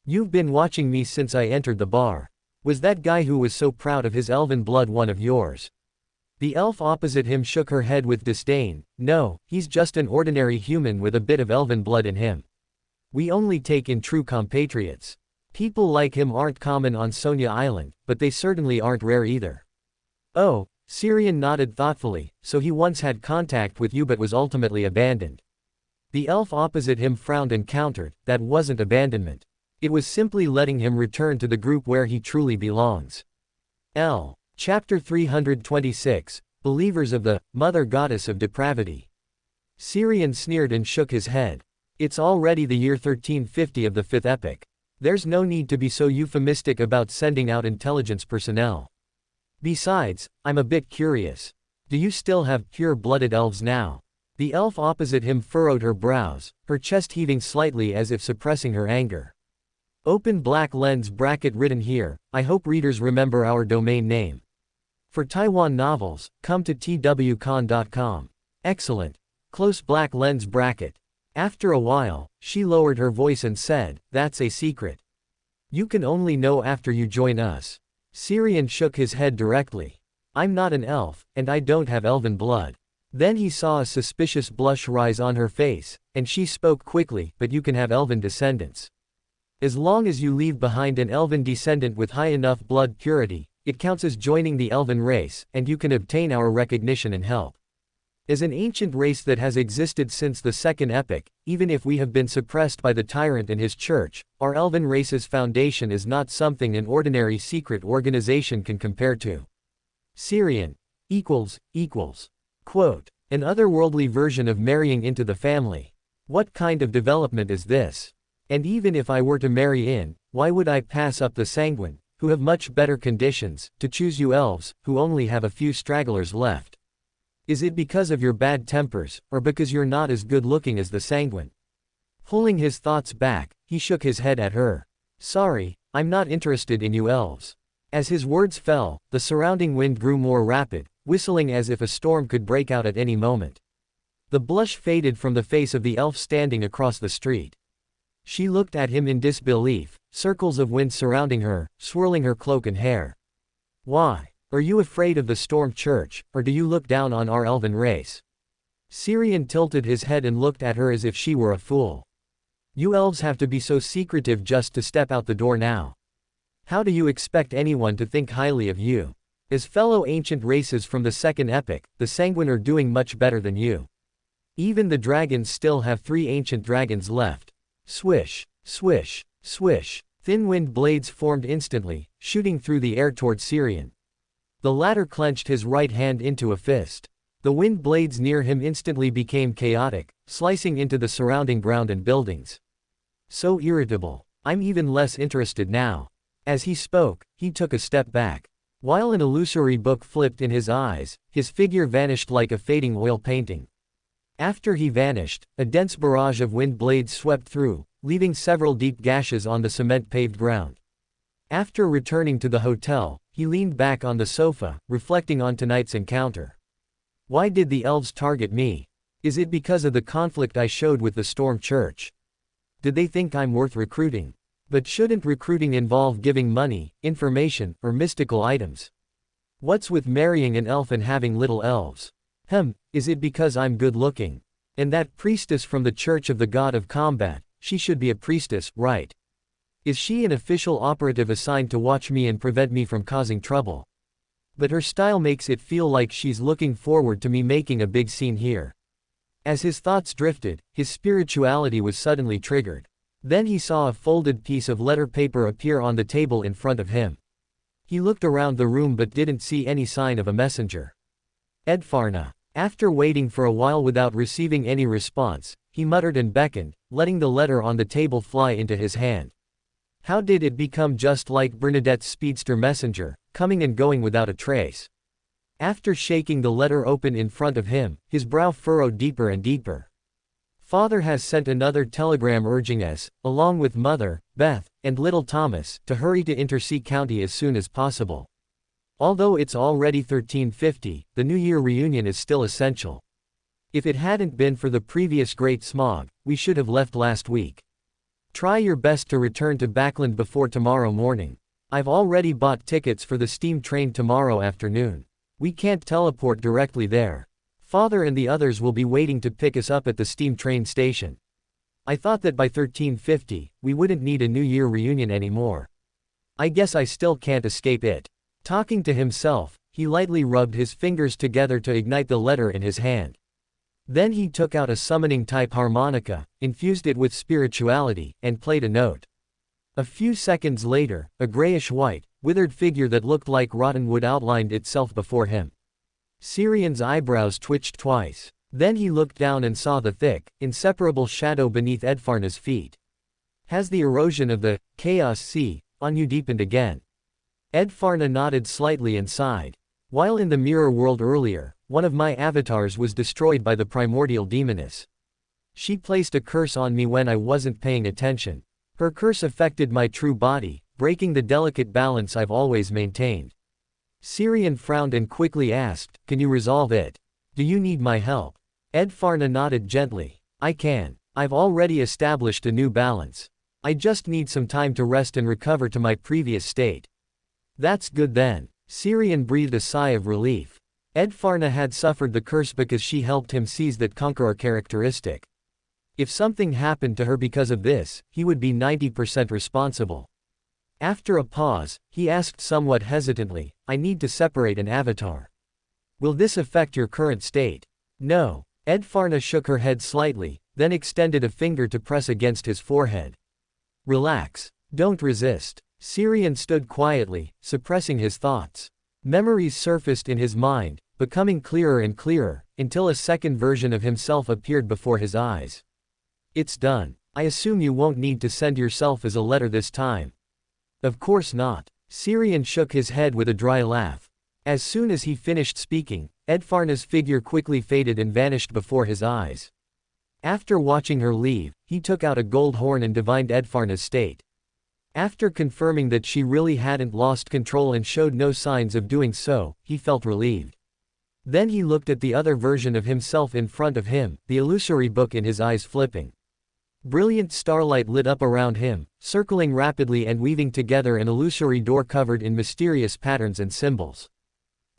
You've been watching me since I entered the bar. Was that guy who was so proud of his elven blood one of yours? The elf opposite him shook her head with disdain. No, he's just an ordinary human with a bit of elven blood in him. We only take in true compatriots. People like him aren't common on Sonia Island, but they certainly aren't rare either. Oh, Syrian nodded thoughtfully, so he once had contact with you but was ultimately abandoned. The elf opposite him frowned and countered, that wasn't abandonment. It was simply letting him return to the group where he truly belongs. Chapter 326, Believers of the Mother Goddess of Depravity. Syrian sneered and shook his head. It's already the year 1350 of the 5th epoch. There's no need to be so euphemistic about sending out intelligence personnel. Besides, I'm a bit curious. Do you still have pure-blooded elves now? The elf opposite him furrowed her brows, her chest heaving slightly as if suppressing her anger. Open black lens bracket written here. I hope readers remember our domain name. For Taiwan novels, come to twcon.com. Excellent. Close black lens bracket. After a while, she lowered her voice and said, that's a secret. You can only know after you join us. Syrian shook his head directly. I'm not an elf, and I don't have elven blood. Then he saw a suspicious blush rise on her face, and she spoke quickly, but you can have elven descendants. As long as you leave behind an elven descendant with high enough blood purity, it counts as joining the elven race, and you can obtain our recognition and help. As an ancient race that has existed since the 2nd epoch, even if we have been suppressed by the tyrant and his church, our elven race's foundation is not something an ordinary secret organization can compare to. Syrian equals. Quote, an otherworldly version of marrying into the family. What kind of development is this? And even if I were to marry in, why would I pass up the sanguine, who have much better conditions, to choose you elves, who only have a few stragglers left? Is it because of your bad tempers, or because you're not as good looking as the sanguine? Pulling his thoughts back, he shook his head at her. Sorry, I'm not interested in you elves. As his words fell, the surrounding wind grew more rapid, whistling as if a storm could break out at any moment. The blush faded from the face of the elf standing across the street. She looked at him in disbelief, circles of wind surrounding her, swirling her cloak and hair. Why? Are you afraid of the Storm Church, or do you look down on our elven race? Syrian tilted his head and looked at her as if she were a fool. You elves have to be so secretive just to step out the door now. How do you expect anyone to think highly of you? As fellow ancient races from the 2nd epoch, the Sanguine are doing much better than you. Even the dragons still have 3 ancient dragons left. Swish, swish, swish. Thin wind blades formed instantly, shooting through the air toward Syrian. The latter clenched his right hand into a fist. The wind blades near him instantly became chaotic, slicing into the surrounding ground and buildings. So irritable. I'm even less interested now. As he spoke, he took a step back. While an illusory book flipped in his eyes, his figure vanished like a fading oil painting. After he vanished, a dense barrage of wind blades swept through, leaving several deep gashes on the cement-paved ground. After returning to the hotel, he leaned back on the sofa, reflecting on tonight's encounter. Why did the elves target me? Is it because of the conflict I showed with the Storm Church? Did they think I'm worth recruiting? But shouldn't recruiting involve giving money, information, or mystical items? What's with marrying an elf and having little elves? Is it because I'm good-looking? And that priestess from the Church of the God of Combat, she should be a priestess, right? Is she an official operative assigned to watch me and prevent me from causing trouble? But her style makes it feel like she's looking forward to me making a big scene here. As his thoughts drifted, his spirituality was suddenly triggered. Then he saw a folded piece of letter paper appear on the table in front of him. He looked around the room but didn't see any sign of a messenger. Edfarna. After waiting for a while without receiving any response, he muttered and beckoned, letting the letter on the table fly into his hand. How did it become just like Bernadette's speedster messenger, coming and going without a trace? After shaking the letter open in front of him, his brow furrowed deeper and deeper. Father has sent another telegram urging us, along with Mother, Beth, and little Thomas, to hurry to Intersea County as soon as possible. Although it's already 1350, the New Year reunion is still essential. If it hadn't been for the previous great smog, we should have left last week. Try your best to return to Backland before tomorrow morning. I've already bought tickets for the steam train tomorrow afternoon. We can't teleport directly there. Father and the others will be waiting to pick us up at the steam train station. I thought that by 1350, we wouldn't need a New Year reunion anymore. I guess I still can't escape it. Talking to himself, he lightly rubbed his fingers together to ignite the letter in his hand. Then he took out a summoning-type harmonica, infused it with spirituality, and played a note. A few seconds later, a grayish-white, withered figure that looked like rotten wood outlined itself before him. Syrian's eyebrows twitched twice. Then he looked down and saw the thick, inseparable shadow beneath Edfarna's feet. Has the erosion of the Chaos Sea on you deepened again? Edfarna nodded slightly and sighed. While in the mirror world earlier, one of my avatars was destroyed by the primordial demoness. She placed a curse on me when I wasn't paying attention. Her curse affected my true body, breaking the delicate balance I've always maintained. Syrian frowned and quickly asked, "Can you resolve it? Do you need my help?" Edfarna nodded gently. "I can. I've already established a new balance. I just need some time to rest and recover to my previous state." "That's good then." Syrian breathed a sigh of relief. Edfarna had suffered the curse because she helped him seize that conqueror characteristic. If something happened to her because of this, he would be 90% responsible. After a pause, he asked somewhat hesitantly, "I need to separate an avatar. Will this affect your current state?" "No." Edfarna shook her head slightly, then extended a finger to press against his forehead. "Relax. Don't resist." Syrian stood quietly, suppressing his thoughts. Memories surfaced in his mind, becoming clearer and clearer, until a second version of himself appeared before his eyes. "It's done. I assume you won't need to send yourself as a letter this time." "Of course not." Syrian shook his head with a dry laugh. As soon as he finished speaking, Edfarna's figure quickly faded and vanished before his eyes. After watching her leave, he took out a gold horn and divined Edfarna's state. After confirming that she really hadn't lost control and showed no signs of doing so, he felt relieved. Then he looked at the other version of himself in front of him, the illusory book in his eyes flipping. Brilliant starlight lit up around him, circling rapidly and weaving together an illusory door covered in mysterious patterns and symbols.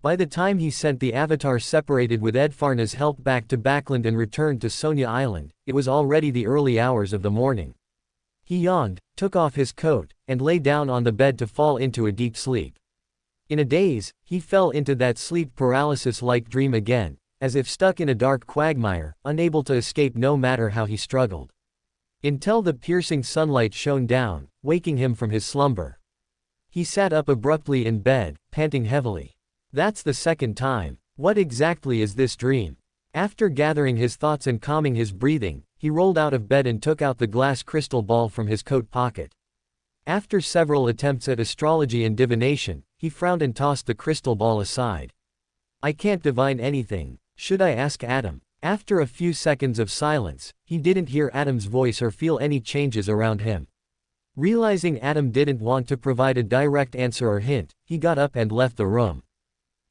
By the time he sent the avatar separated with Edfarna's help back to Backland and returned to Sonia Island, it was already the early hours of the morning. He yawned, took off his coat, and lay down on the bed to fall into a deep sleep. In a daze, he fell into that sleep paralysis-like dream again, as if stuck in a dark quagmire, unable to escape no matter how he struggled. Until the piercing sunlight shone down, waking him from his slumber. He sat up abruptly in bed, panting heavily. That's the second time. What exactly is this dream? After gathering his thoughts and calming his breathing, he rolled out of bed and took out the glass crystal ball from his coat pocket. After several attempts at astrology and divination, he frowned and tossed the crystal ball aside. "I can't divine anything. Should I ask Adam?" After a few seconds of silence, he didn't hear Adam's voice or feel any changes around him. Realizing Adam didn't want to provide a direct answer or hint, he got up and left the room.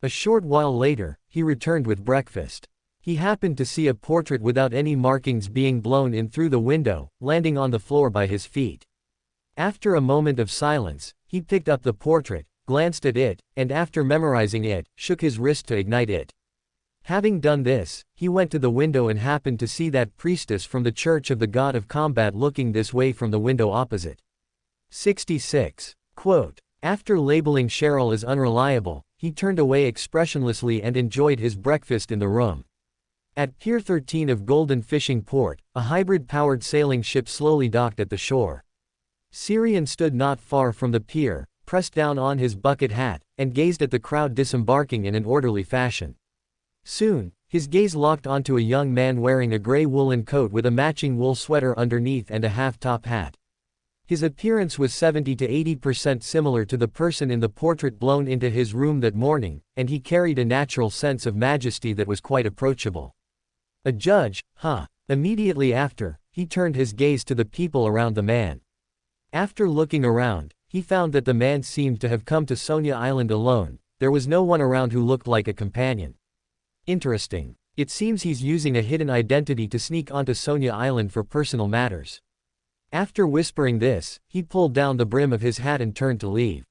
A short while later, he returned with breakfast. He happened to see a portrait without any markings being blown in through the window, landing on the floor by his feet. After a moment of silence, he picked up the portrait, glanced at it, and after memorizing it, shook his wrist to ignite it. Having done this, he went to the window and happened to see that priestess from the Church of the God of Combat looking this way from the window opposite. 66. Quote, after labeling Cheryl as unreliable, he turned away expressionlessly and enjoyed his breakfast in the room. At Pier 13 of Golden Fishing Port, a hybrid-powered sailing ship slowly docked at the shore. Syrian stood not far from the pier, pressed down on his bucket hat, and gazed at the crowd disembarking in an orderly fashion. Soon, his gaze locked onto a young man wearing a gray woolen coat with a matching wool sweater underneath and a half-top hat. His appearance was 70 to 80% similar to the person in the portrait blown into his room that morning, and he carried a natural sense of majesty that was quite approachable. A judge, huh? Immediately after, he turned his gaze to the people around the man. After looking around, he found that the man seemed to have come to Sonia Island alone. There was no one around who looked like a companion. Interesting. It seems he's using a hidden identity to sneak onto Sonia Island for personal matters. After whispering this, he pulled down the brim of his hat and turned to leave.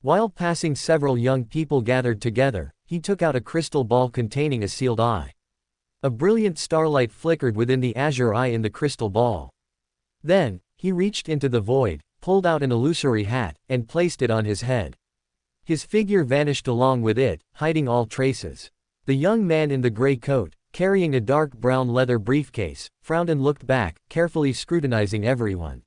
While passing several young people gathered together, he took out a crystal ball containing a sealed eye. A brilliant starlight flickered within the azure eye in the crystal ball. Then, he reached into the void, pulled out an illusory hat, and placed it on his head. His figure vanished along with it, hiding all traces. The young man in the gray coat, carrying a dark brown leather briefcase, frowned and looked back, carefully scrutinizing everyone.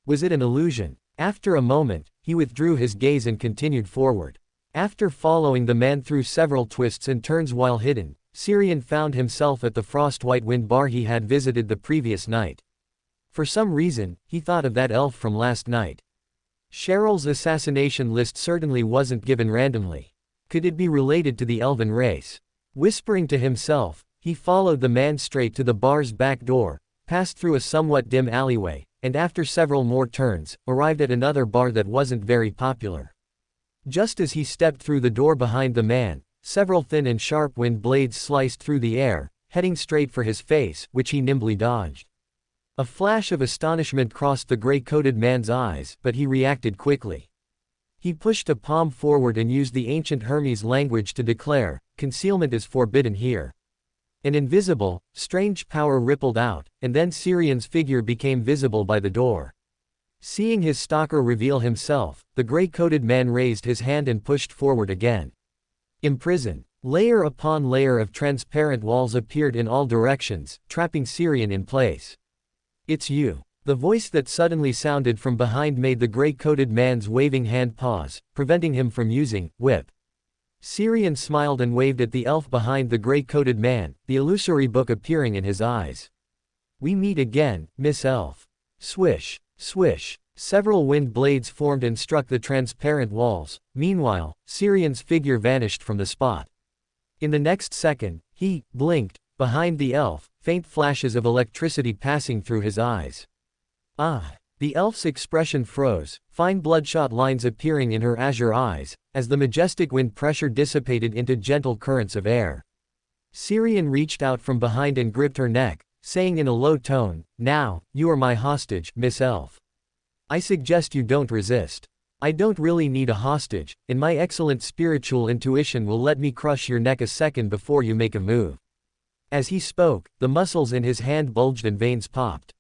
Was it an illusion? After a moment, he withdrew his gaze and continued forward. After following the man through several twists and turns while hidden, Xiang found himself at the Frostwhite Wind bar he had visited the previous night. For some reason, he thought of that elf from last night. Cheryl's assassination list certainly wasn't given randomly. Could it be related to the elven race? Whispering to himself, he followed the man straight to the bar's back door, passed through a somewhat dim alleyway, and after several more turns, arrived at another bar that wasn't very popular. Just as he stepped through the door behind the man, several thin and sharp wind blades sliced through the air, heading straight for his face, which he nimbly dodged. A flash of astonishment crossed the gray-coated man's eyes, but he reacted quickly. He pushed a palm forward and used the ancient Hermes language to declare, "Concealment is forbidden here." An invisible, strange power rippled out, and then Xiang's figure became visible by the door. Seeing his stalker reveal himself, the gray-coated man raised his hand and pushed forward again. Imprisoned. Layer upon layer of transparent walls appeared in all directions, trapping Xiang in place. "It's you." The voice that suddenly sounded from behind made the gray-coated man's waving hand pause, preventing him from using whip. Xiang smiled and waved at the elf behind the gray-coated man, the illusory book appearing in his eyes. "We meet again, Miss Elf." Swish, swish. Several wind blades formed and struck the transparent walls. Meanwhile, Xiang's figure vanished from the spot. In the next second, he blinked, behind the elf, faint flashes of electricity passing through his eyes. Ah! The elf's expression froze, fine bloodshot lines appearing in her azure eyes, as the majestic wind pressure dissipated into gentle currents of air. Xiang reached out from behind and gripped her neck, saying in a low tone, "Now, you are my hostage, Miss Elf. I suggest you don't resist. I don't really need a hostage, and my excellent spiritual intuition will let me crush your neck a second before you make a move." As he spoke, the muscles in his hand bulged and veins popped.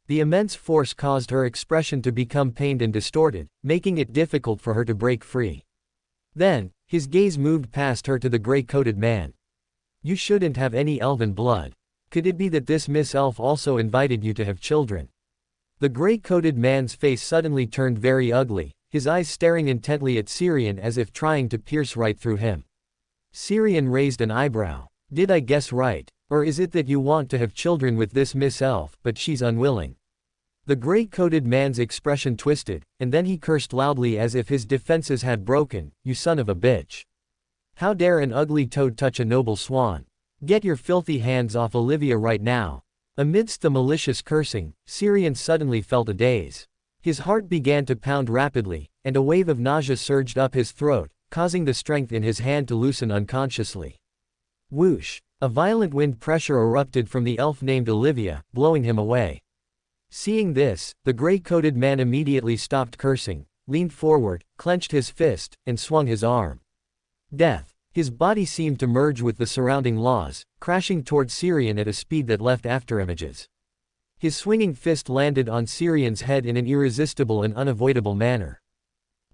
The immense force caused her expression to become pained and distorted, making it difficult for her to break free. Then, his gaze moved past her to the gray-coated man. "You shouldn't have any elven blood. Could it be that this Miss Elf also invited you to have children?" The gray-coated man's face suddenly turned very ugly, his eyes staring intently at Xiang as if trying to pierce right through him. Xiang raised an eyebrow. "Did I guess right? Or is it that you want to have children with this Miss Elf, but she's unwilling?" The gray-coated man's expression twisted, and then he cursed loudly as if his defenses had broken. "You son of a bitch. How dare an ugly toad touch a noble swan? Get your filthy hands off Olivia right now." Amidst the malicious cursing, Xiang suddenly felt a daze. His heart began to pound rapidly, and a wave of nausea surged up his throat, causing the strength in his hand to loosen unconsciously. Whoosh! A violent wind pressure erupted from the elf named Olivia, blowing him away. Seeing this, the gray-coated man immediately stopped cursing, leaned forward, clenched his fist, and swung his arm. Death. His body seemed to merge with the surrounding laws, crashing toward Xiang at a speed that left afterimages. His swinging fist landed on Xiang's head in an irresistible and unavoidable manner.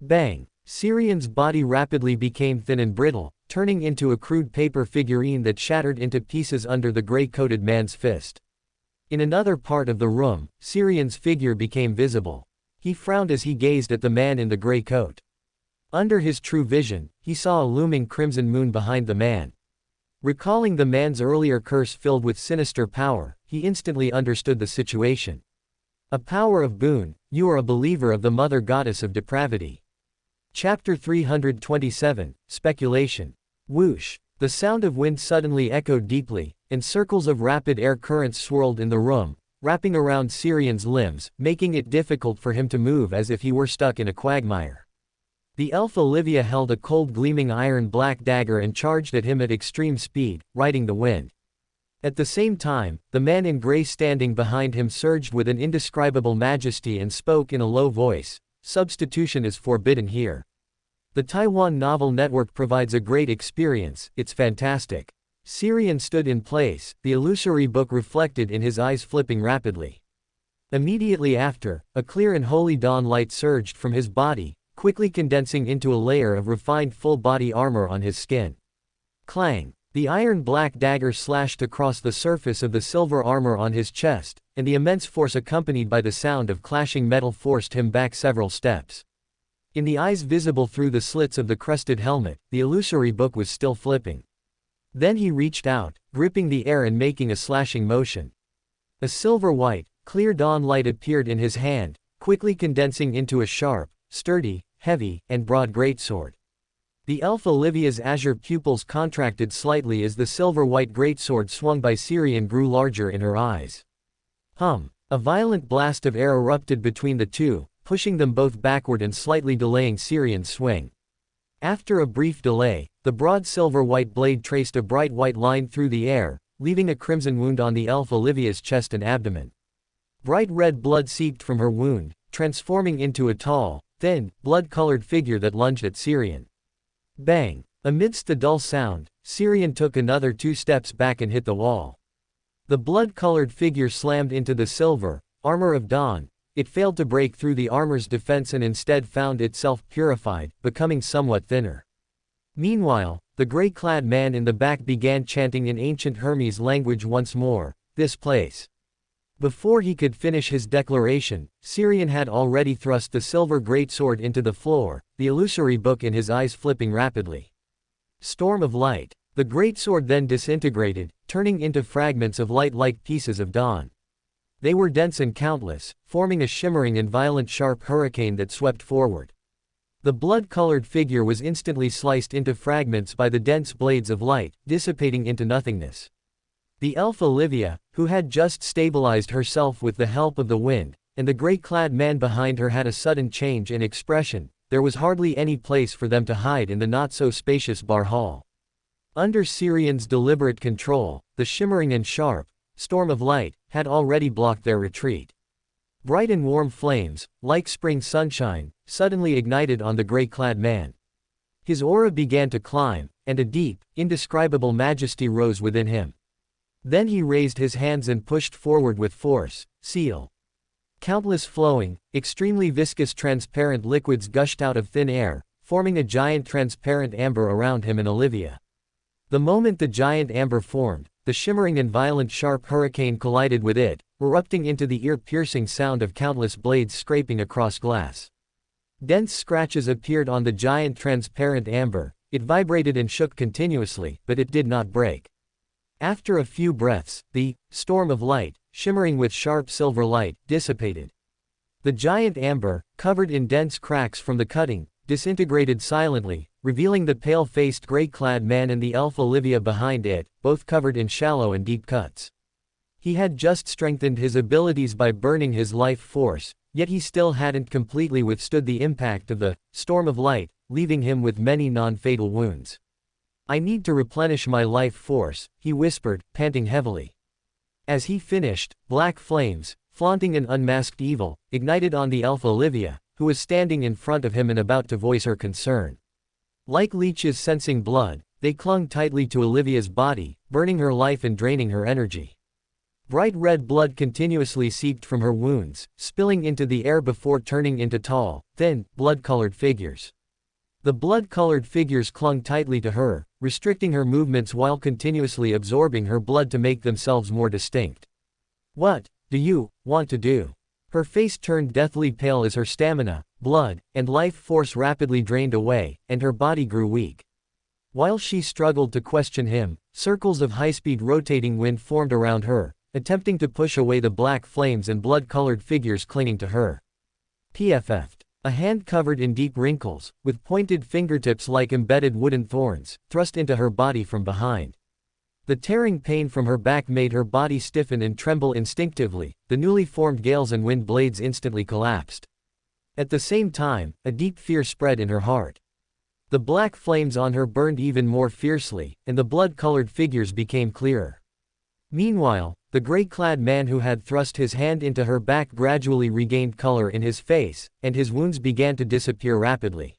Bang! Xiang's body rapidly became thin and brittle, turning into a crude paper figurine that shattered into pieces under the gray-coated man's fist. In another part of the room, Xiang's figure became visible. He frowned as he gazed at the man in the gray coat. Under his true vision, he saw a looming crimson moon behind the man. Recalling the man's earlier curse filled with sinister power, he instantly understood the situation. A power of boon, you are a believer of the mother goddess of depravity. Chapter 327, Speculation. Whoosh. The sound of wind suddenly echoed deeply, and circles of rapid air currents swirled in the room, wrapping around Syrian's limbs, making it difficult for him to move as if he were stuck in a quagmire. The elf Olivia held a cold gleaming iron-black dagger and charged at him at extreme speed, riding the wind. At the same time, the man in gray standing behind him surged with an indescribable majesty and spoke in a low voice, "Substitution is forbidden here. The Taiwan Novel Network provides a great experience, it's fantastic." Syrian stood in place, the illusory book reflected in his eyes flipping rapidly. Immediately after, a clear and holy dawn light surged from his body, quickly condensing into a layer of refined full-body armor on his skin. Clang! The iron-black dagger slashed across the surface of the silver armor on his chest, and the immense force accompanied by the sound of clashing metal forced him back several steps. In the eyes visible through the slits of the crested helmet, the illusory book was still flipping. Then he reached out, gripping the air and making a slashing motion. A silver-white, clear dawn light appeared in his hand, quickly condensing into a sharp, sturdy, heavy, and broad greatsword. The elf Olivia's azure pupils contracted slightly as the silver-white greatsword swung by Syrian grew larger in her eyes. Hum! A violent blast of air erupted between the two, pushing them both backward and slightly delaying Syrian's swing. After a brief delay, the broad silver-white blade traced a bright white line through the air, leaving a crimson wound on the elf Olivia's chest and abdomen. Bright red blood seeped from her wound, transforming into a tall, thin, blood-colored figure that lunged at Syrian. Bang! Amidst the dull sound, Syrian took another 2 steps back and hit the wall. The blood-colored figure slammed into the silver armor of dawn. It failed to break through the armor's defense and instead found itself purified, becoming somewhat thinner. Meanwhile, the gray-clad man in the back began chanting in ancient Hermes language once more, "This place." Before he could finish his declaration, Syrian had already thrust the silver greatsword into the floor, the illusory book in his eyes flipping rapidly. Storm of light. The greatsword then disintegrated, turning into fragments of light like pieces of dawn. They were dense and countless, forming a shimmering and violent sharp hurricane that swept forward. The blood-colored figure was instantly sliced into fragments by the dense blades of light, dissipating into nothingness. The elf Olivia, who had just stabilized herself with the help of the wind, and the gray-clad man behind her had a sudden change in expression. There was hardly any place for them to hide in the not-so-spacious bar hall. Under Syrian's deliberate control, the shimmering and sharp storm of light had already blocked their retreat. Bright and warm flames, like spring sunshine, suddenly ignited on the gray-clad man. His aura began to climb, and a deep, indescribable majesty rose within him. Then he raised his hands and pushed forward with force. Seal. Countless flowing, extremely viscous transparent liquids gushed out of thin air, forming a giant transparent amber around him and Olivia. The moment the giant amber formed, the shimmering and violent sharp hurricane collided with it, erupting into the ear-piercing sound of countless blades scraping across glass. Dense scratches appeared on the giant transparent amber. It vibrated and shook continuously, but it did not break. After a few breaths, the storm of light, shimmering with sharp silver light, dissipated. The giant amber, covered in dense cracks from the cutting, disintegrated silently, revealing the pale-faced gray-clad man and the elf Olivia behind it, both covered in shallow and deep cuts. He had just strengthened his abilities by burning his life force, yet he still hadn't completely withstood the impact of the storm of light, leaving him with many non-fatal wounds. "I need to replenish my life force," he whispered, panting heavily. As he finished, black flames, flaunting an unmasked evil, ignited on the elf Olivia, who was standing in front of him and about to voice her concern. Like leeches sensing blood, they clung tightly to Olivia's body, burning her life and draining her energy. Bright red blood continuously seeped from her wounds, spilling into the air before turning into tall, thin, blood-colored figures. The blood-colored figures clung tightly to her, restricting her movements while continuously absorbing her blood to make themselves more distinct. "What do you want to do?" Her face turned deathly pale as her stamina, blood, and life force rapidly drained away, and her body grew weak. While she struggled to question him, circles of high-speed rotating wind formed around her, attempting to push away the black flames and blood-colored figures clinging to her. PFF'd. A hand covered in deep wrinkles, with pointed fingertips like embedded wooden thorns, thrust into her body from behind. The tearing pain from her back made her body stiffen and tremble instinctively. The newly formed gales and wind blades instantly collapsed. At the same time, a deep fear spread in her heart. The black flames on her burned even more fiercely, and the blood-colored figures became clearer. Meanwhile, the gray-clad man who had thrust his hand into her back gradually regained color in his face, and his wounds began to disappear rapidly.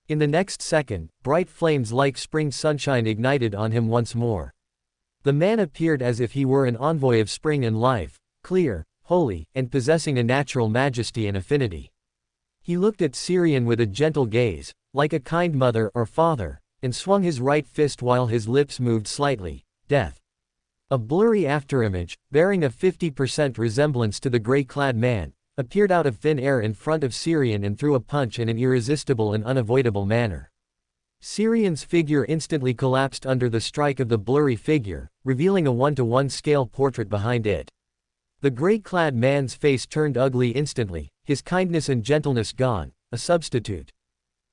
In the next second, bright flames like spring sunshine ignited on him once more. The man appeared as if he were an envoy of spring and life, clear, holy, and possessing a natural majesty and affinity. He looked at Syrian with a gentle gaze, like a kind mother or father, and swung his right fist while his lips moved slightly. Death. A blurry afterimage, bearing a 50% resemblance to the gray-clad man, appeared out of thin air in front of Syrian and threw a punch in an irresistible and unavoidable manner. Syrian's figure instantly collapsed under the strike of the blurry figure, revealing a 1-to-1 scale portrait behind it. The gray-clad man's face turned ugly instantly, his kindness and gentleness gone. A substitute.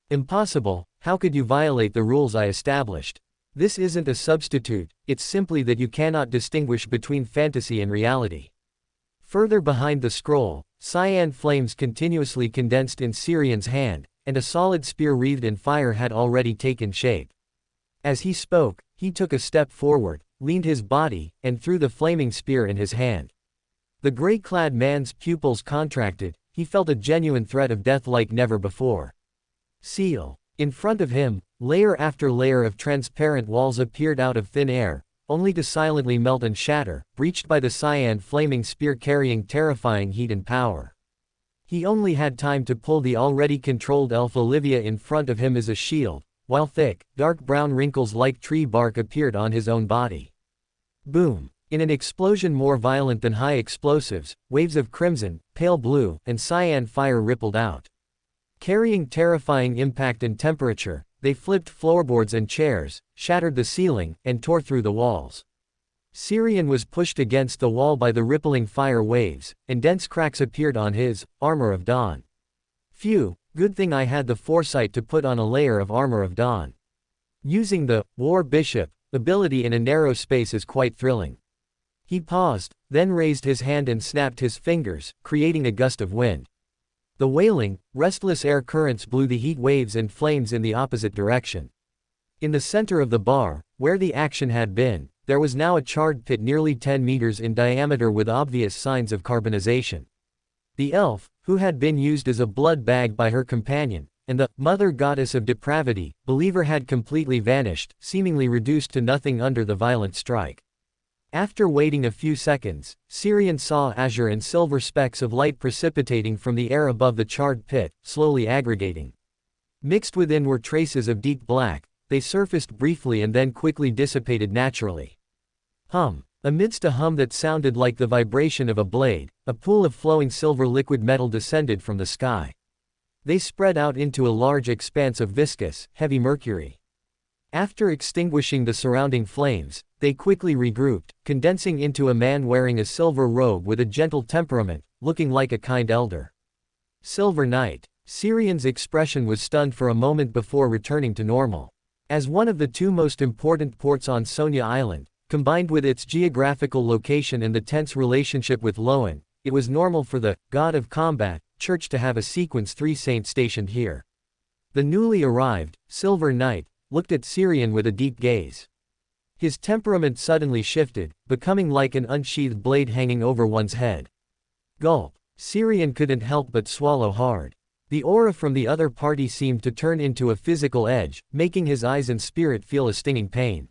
Impossible, how could you violate the rules I established? This isn't a substitute, it's simply that you cannot distinguish between fantasy and reality. Further behind the scroll, cyan flames continuously condensed in Syrian's hand, and a solid spear wreathed in fire had already taken shape. As he spoke, he took a step forward, leaned his body, and threw the flaming spear in his hand. The gray-clad man's pupils contracted, he felt a genuine threat of death like never before. Seal. In front of him, layer after layer of transparent walls appeared out of thin air, only to silently melt and shatter, breached by the cyan flaming spear carrying terrifying heat and power. He only had time to pull the already controlled elf Olivia in front of him as a shield, while thick, dark brown wrinkles like tree bark appeared on his own body. Boom. In an explosion more violent than high explosives, waves of crimson, pale blue, and cyan fire rippled out. Carrying terrifying impact and temperature, they flipped floorboards and chairs, shattered the ceiling, and tore through the walls. Syrian was pushed against the wall by the rippling fire waves, and dense cracks appeared on his armor of dawn. Phew, good thing I had the foresight to put on a layer of armor of dawn. Using the War Bishop ability in a narrow space is quite thrilling. He paused, then raised his hand and snapped his fingers, creating a gust of wind. The wailing, restless air currents blew the heat waves and flames in the opposite direction. In the center of the bar, where the action had been, there was now a charred pit nearly 10 meters in diameter with obvious signs of carbonization. The elf, who had been used as a blood bag by her companion, and the mother goddess of depravity, believer had completely vanished, seemingly reduced to nothing under the violent strike. After waiting a few seconds, Syrian saw azure and silver specks of light precipitating from the air above the charred pit, slowly aggregating. Mixed within were traces of deep black, they surfaced briefly and then quickly dissipated naturally. Hum. Amidst a hum that sounded like the vibration of a blade, a pool of flowing silver liquid metal descended from the sky. They spread out into a large expanse of viscous, heavy mercury. After extinguishing the surrounding flames, they quickly regrouped, condensing into a man wearing a silver robe with a gentle temperament, looking like a kind elder. Silver Knight. Syrian's expression was stunned for a moment before returning to normal. As one of the two most important ports on Sonia Island, combined with its geographical location and the tense relationship with Loan, it was normal for the God of Combat Church to have a Sequence 3 saint stationed here. The newly arrived Silver Knight looked at Syrian with a deep gaze. His temperament suddenly shifted, becoming like an unsheathed blade hanging over one's head. Gulp. Syrian couldn't help but swallow hard. The aura from the other party seemed to turn into a physical edge, making his eyes and spirit feel a stinging pain.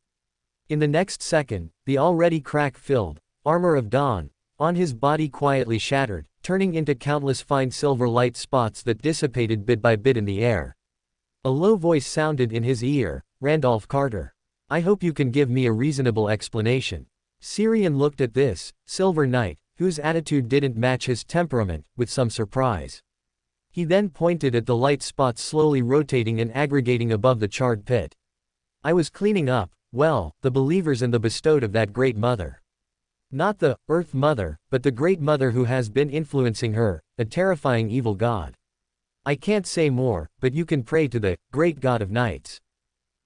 In the next second, the already crack-filled armor of dawn on his body quietly shattered, turning into countless fine silver light spots that dissipated bit by bit in the air. A low voice sounded in his ear, Randolph Carter. I hope you can give me a reasonable explanation. Syrian looked at this Silver Knight, whose attitude didn't match his temperament, with some surprise. He then pointed at the light spots slowly rotating and aggregating above the charred pit. I was cleaning up, well, the believers and the bestowed of that great mother. Not the Earth Mother, but the great mother who has been influencing her, a terrifying evil god. I can't say more, but you can pray to the great god of nights.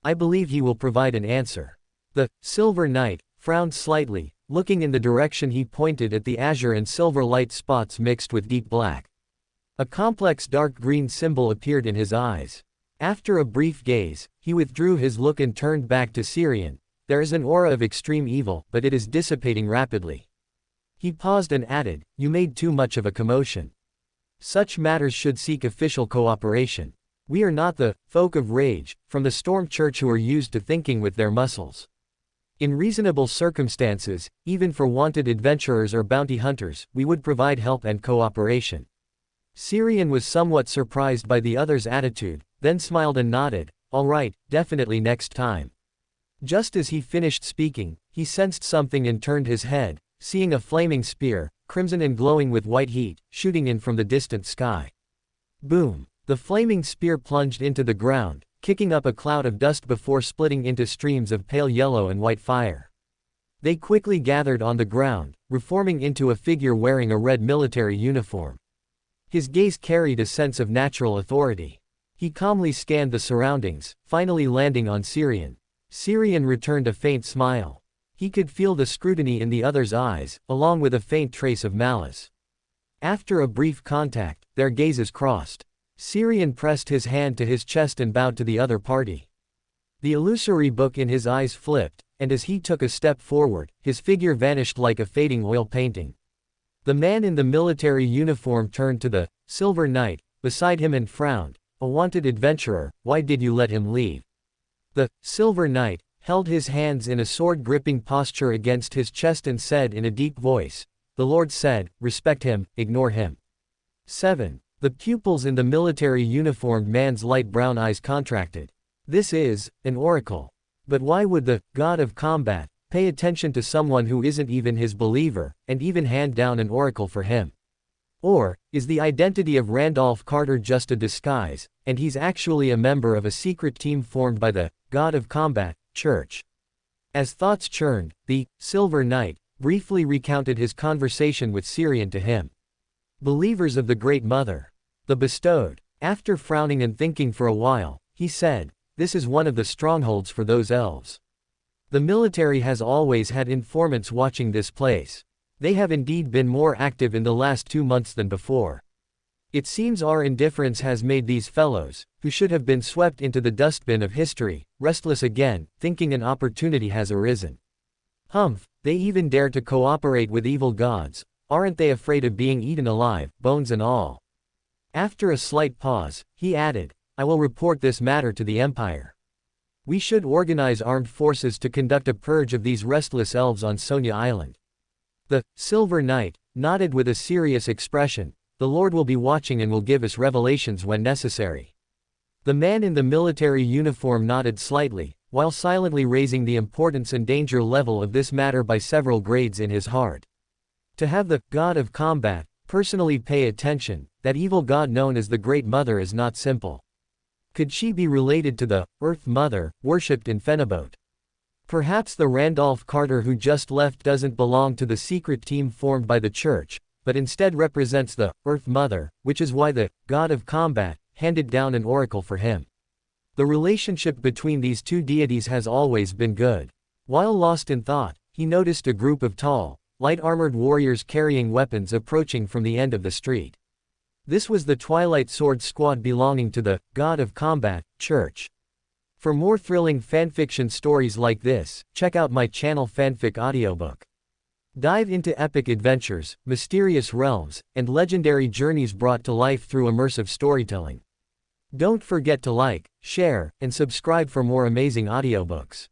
I believe he will provide an answer. The Silver Knight frowned slightly, looking in the direction he pointed at the azure and silver light spots mixed with deep black. A complex dark green symbol appeared in his eyes. After a brief gaze, he withdrew his look and turned back to Syrian. There is an aura of extreme evil, but it is dissipating rapidly. He paused and added, you made too much of a commotion. Such matters should seek official cooperation. We are not the folk of rage, from the Storm Church who are used to thinking with their muscles. In reasonable circumstances, even for wanted adventurers or bounty hunters, we would provide help and cooperation. Syrian was somewhat surprised by the other's attitude, then smiled and nodded, all right, definitely next time. Just as he finished speaking, he sensed something and turned his head, seeing a flaming spear, crimson and glowing with white heat, shooting in from the distant sky. Boom! The flaming spear plunged into the ground, kicking up a cloud of dust before splitting into streams of pale yellow and white fire. They quickly gathered on the ground, reforming into a figure wearing a red military uniform. His gaze carried a sense of natural authority. He calmly scanned the surroundings, finally landing on Syrian. Syrian returned a faint smile. He could feel the scrutiny in the other's eyes, along with a faint trace of malice. After a brief contact, their gazes crossed. Syrian pressed his hand to his chest and bowed to the other party. The illusory book in his eyes flipped, and as he took a step forward, his figure vanished like a fading oil painting. The man in the military uniform turned to the Silver Knight beside him and frowned. A wanted adventurer, why did you let him leave? The Silver Knight held his hands in a sword-gripping posture against his chest and said in a deep voice, the Lord said, respect him, ignore him. 7. The pupils in the military uniformed man's light brown eyes contracted. This is an oracle. But why would the god of combat pay attention to someone who isn't even his believer, and even hand down an oracle for him? Or, is the identity of Randolph Carter just a disguise, and he's actually a member of a secret team formed by the God of Combat Church? As thoughts churned, the Silver Knight briefly recounted his conversation with Syrian to him. Believers of the Great Mother, the bestowed. After frowning and thinking for a while, he said, this is one of the strongholds for those elves. The military has always had informants watching this place. They have indeed been more active in the last 2 months than before. It seems our indifference has made these fellows, who should have been swept into the dustbin of history, restless again, thinking an opportunity has arisen. Humph, they even dare to cooperate with evil gods, aren't they afraid of being eaten alive, bones and all? After a slight pause, he added, I will report this matter to the Empire. We should organize armed forces to conduct a purge of these restless elves on Sonia Island. The Silver Knight nodded with a serious expression. The Lord will be watching and will give us revelations when necessary. The man in the military uniform nodded slightly, while silently raising the importance and danger level of this matter by several grades in his heart. To have the God of Combat personally pay attention, that evil god known as the Great Mother, is not simple. Could she be related to the Earth Mother worshipped in Phenobot? Perhaps the Randolph Carter who just left doesn't belong to the secret team formed by the church, but instead represents the Earth Mother, which is why the God of Combat handed down an oracle for him. The relationship between these two deities has always been good. While lost in thought, he noticed a group of tall, light-armored warriors carrying weapons approaching from the end of the street. This was the Twilight Sword Squad belonging to the God of Combat Church. For more thrilling fanfiction stories like this, check out my channel Fanfic Audiobook. Dive into epic adventures, mysterious realms, and legendary journeys brought to life through immersive storytelling. Don't forget to like, share, and subscribe for more amazing audiobooks.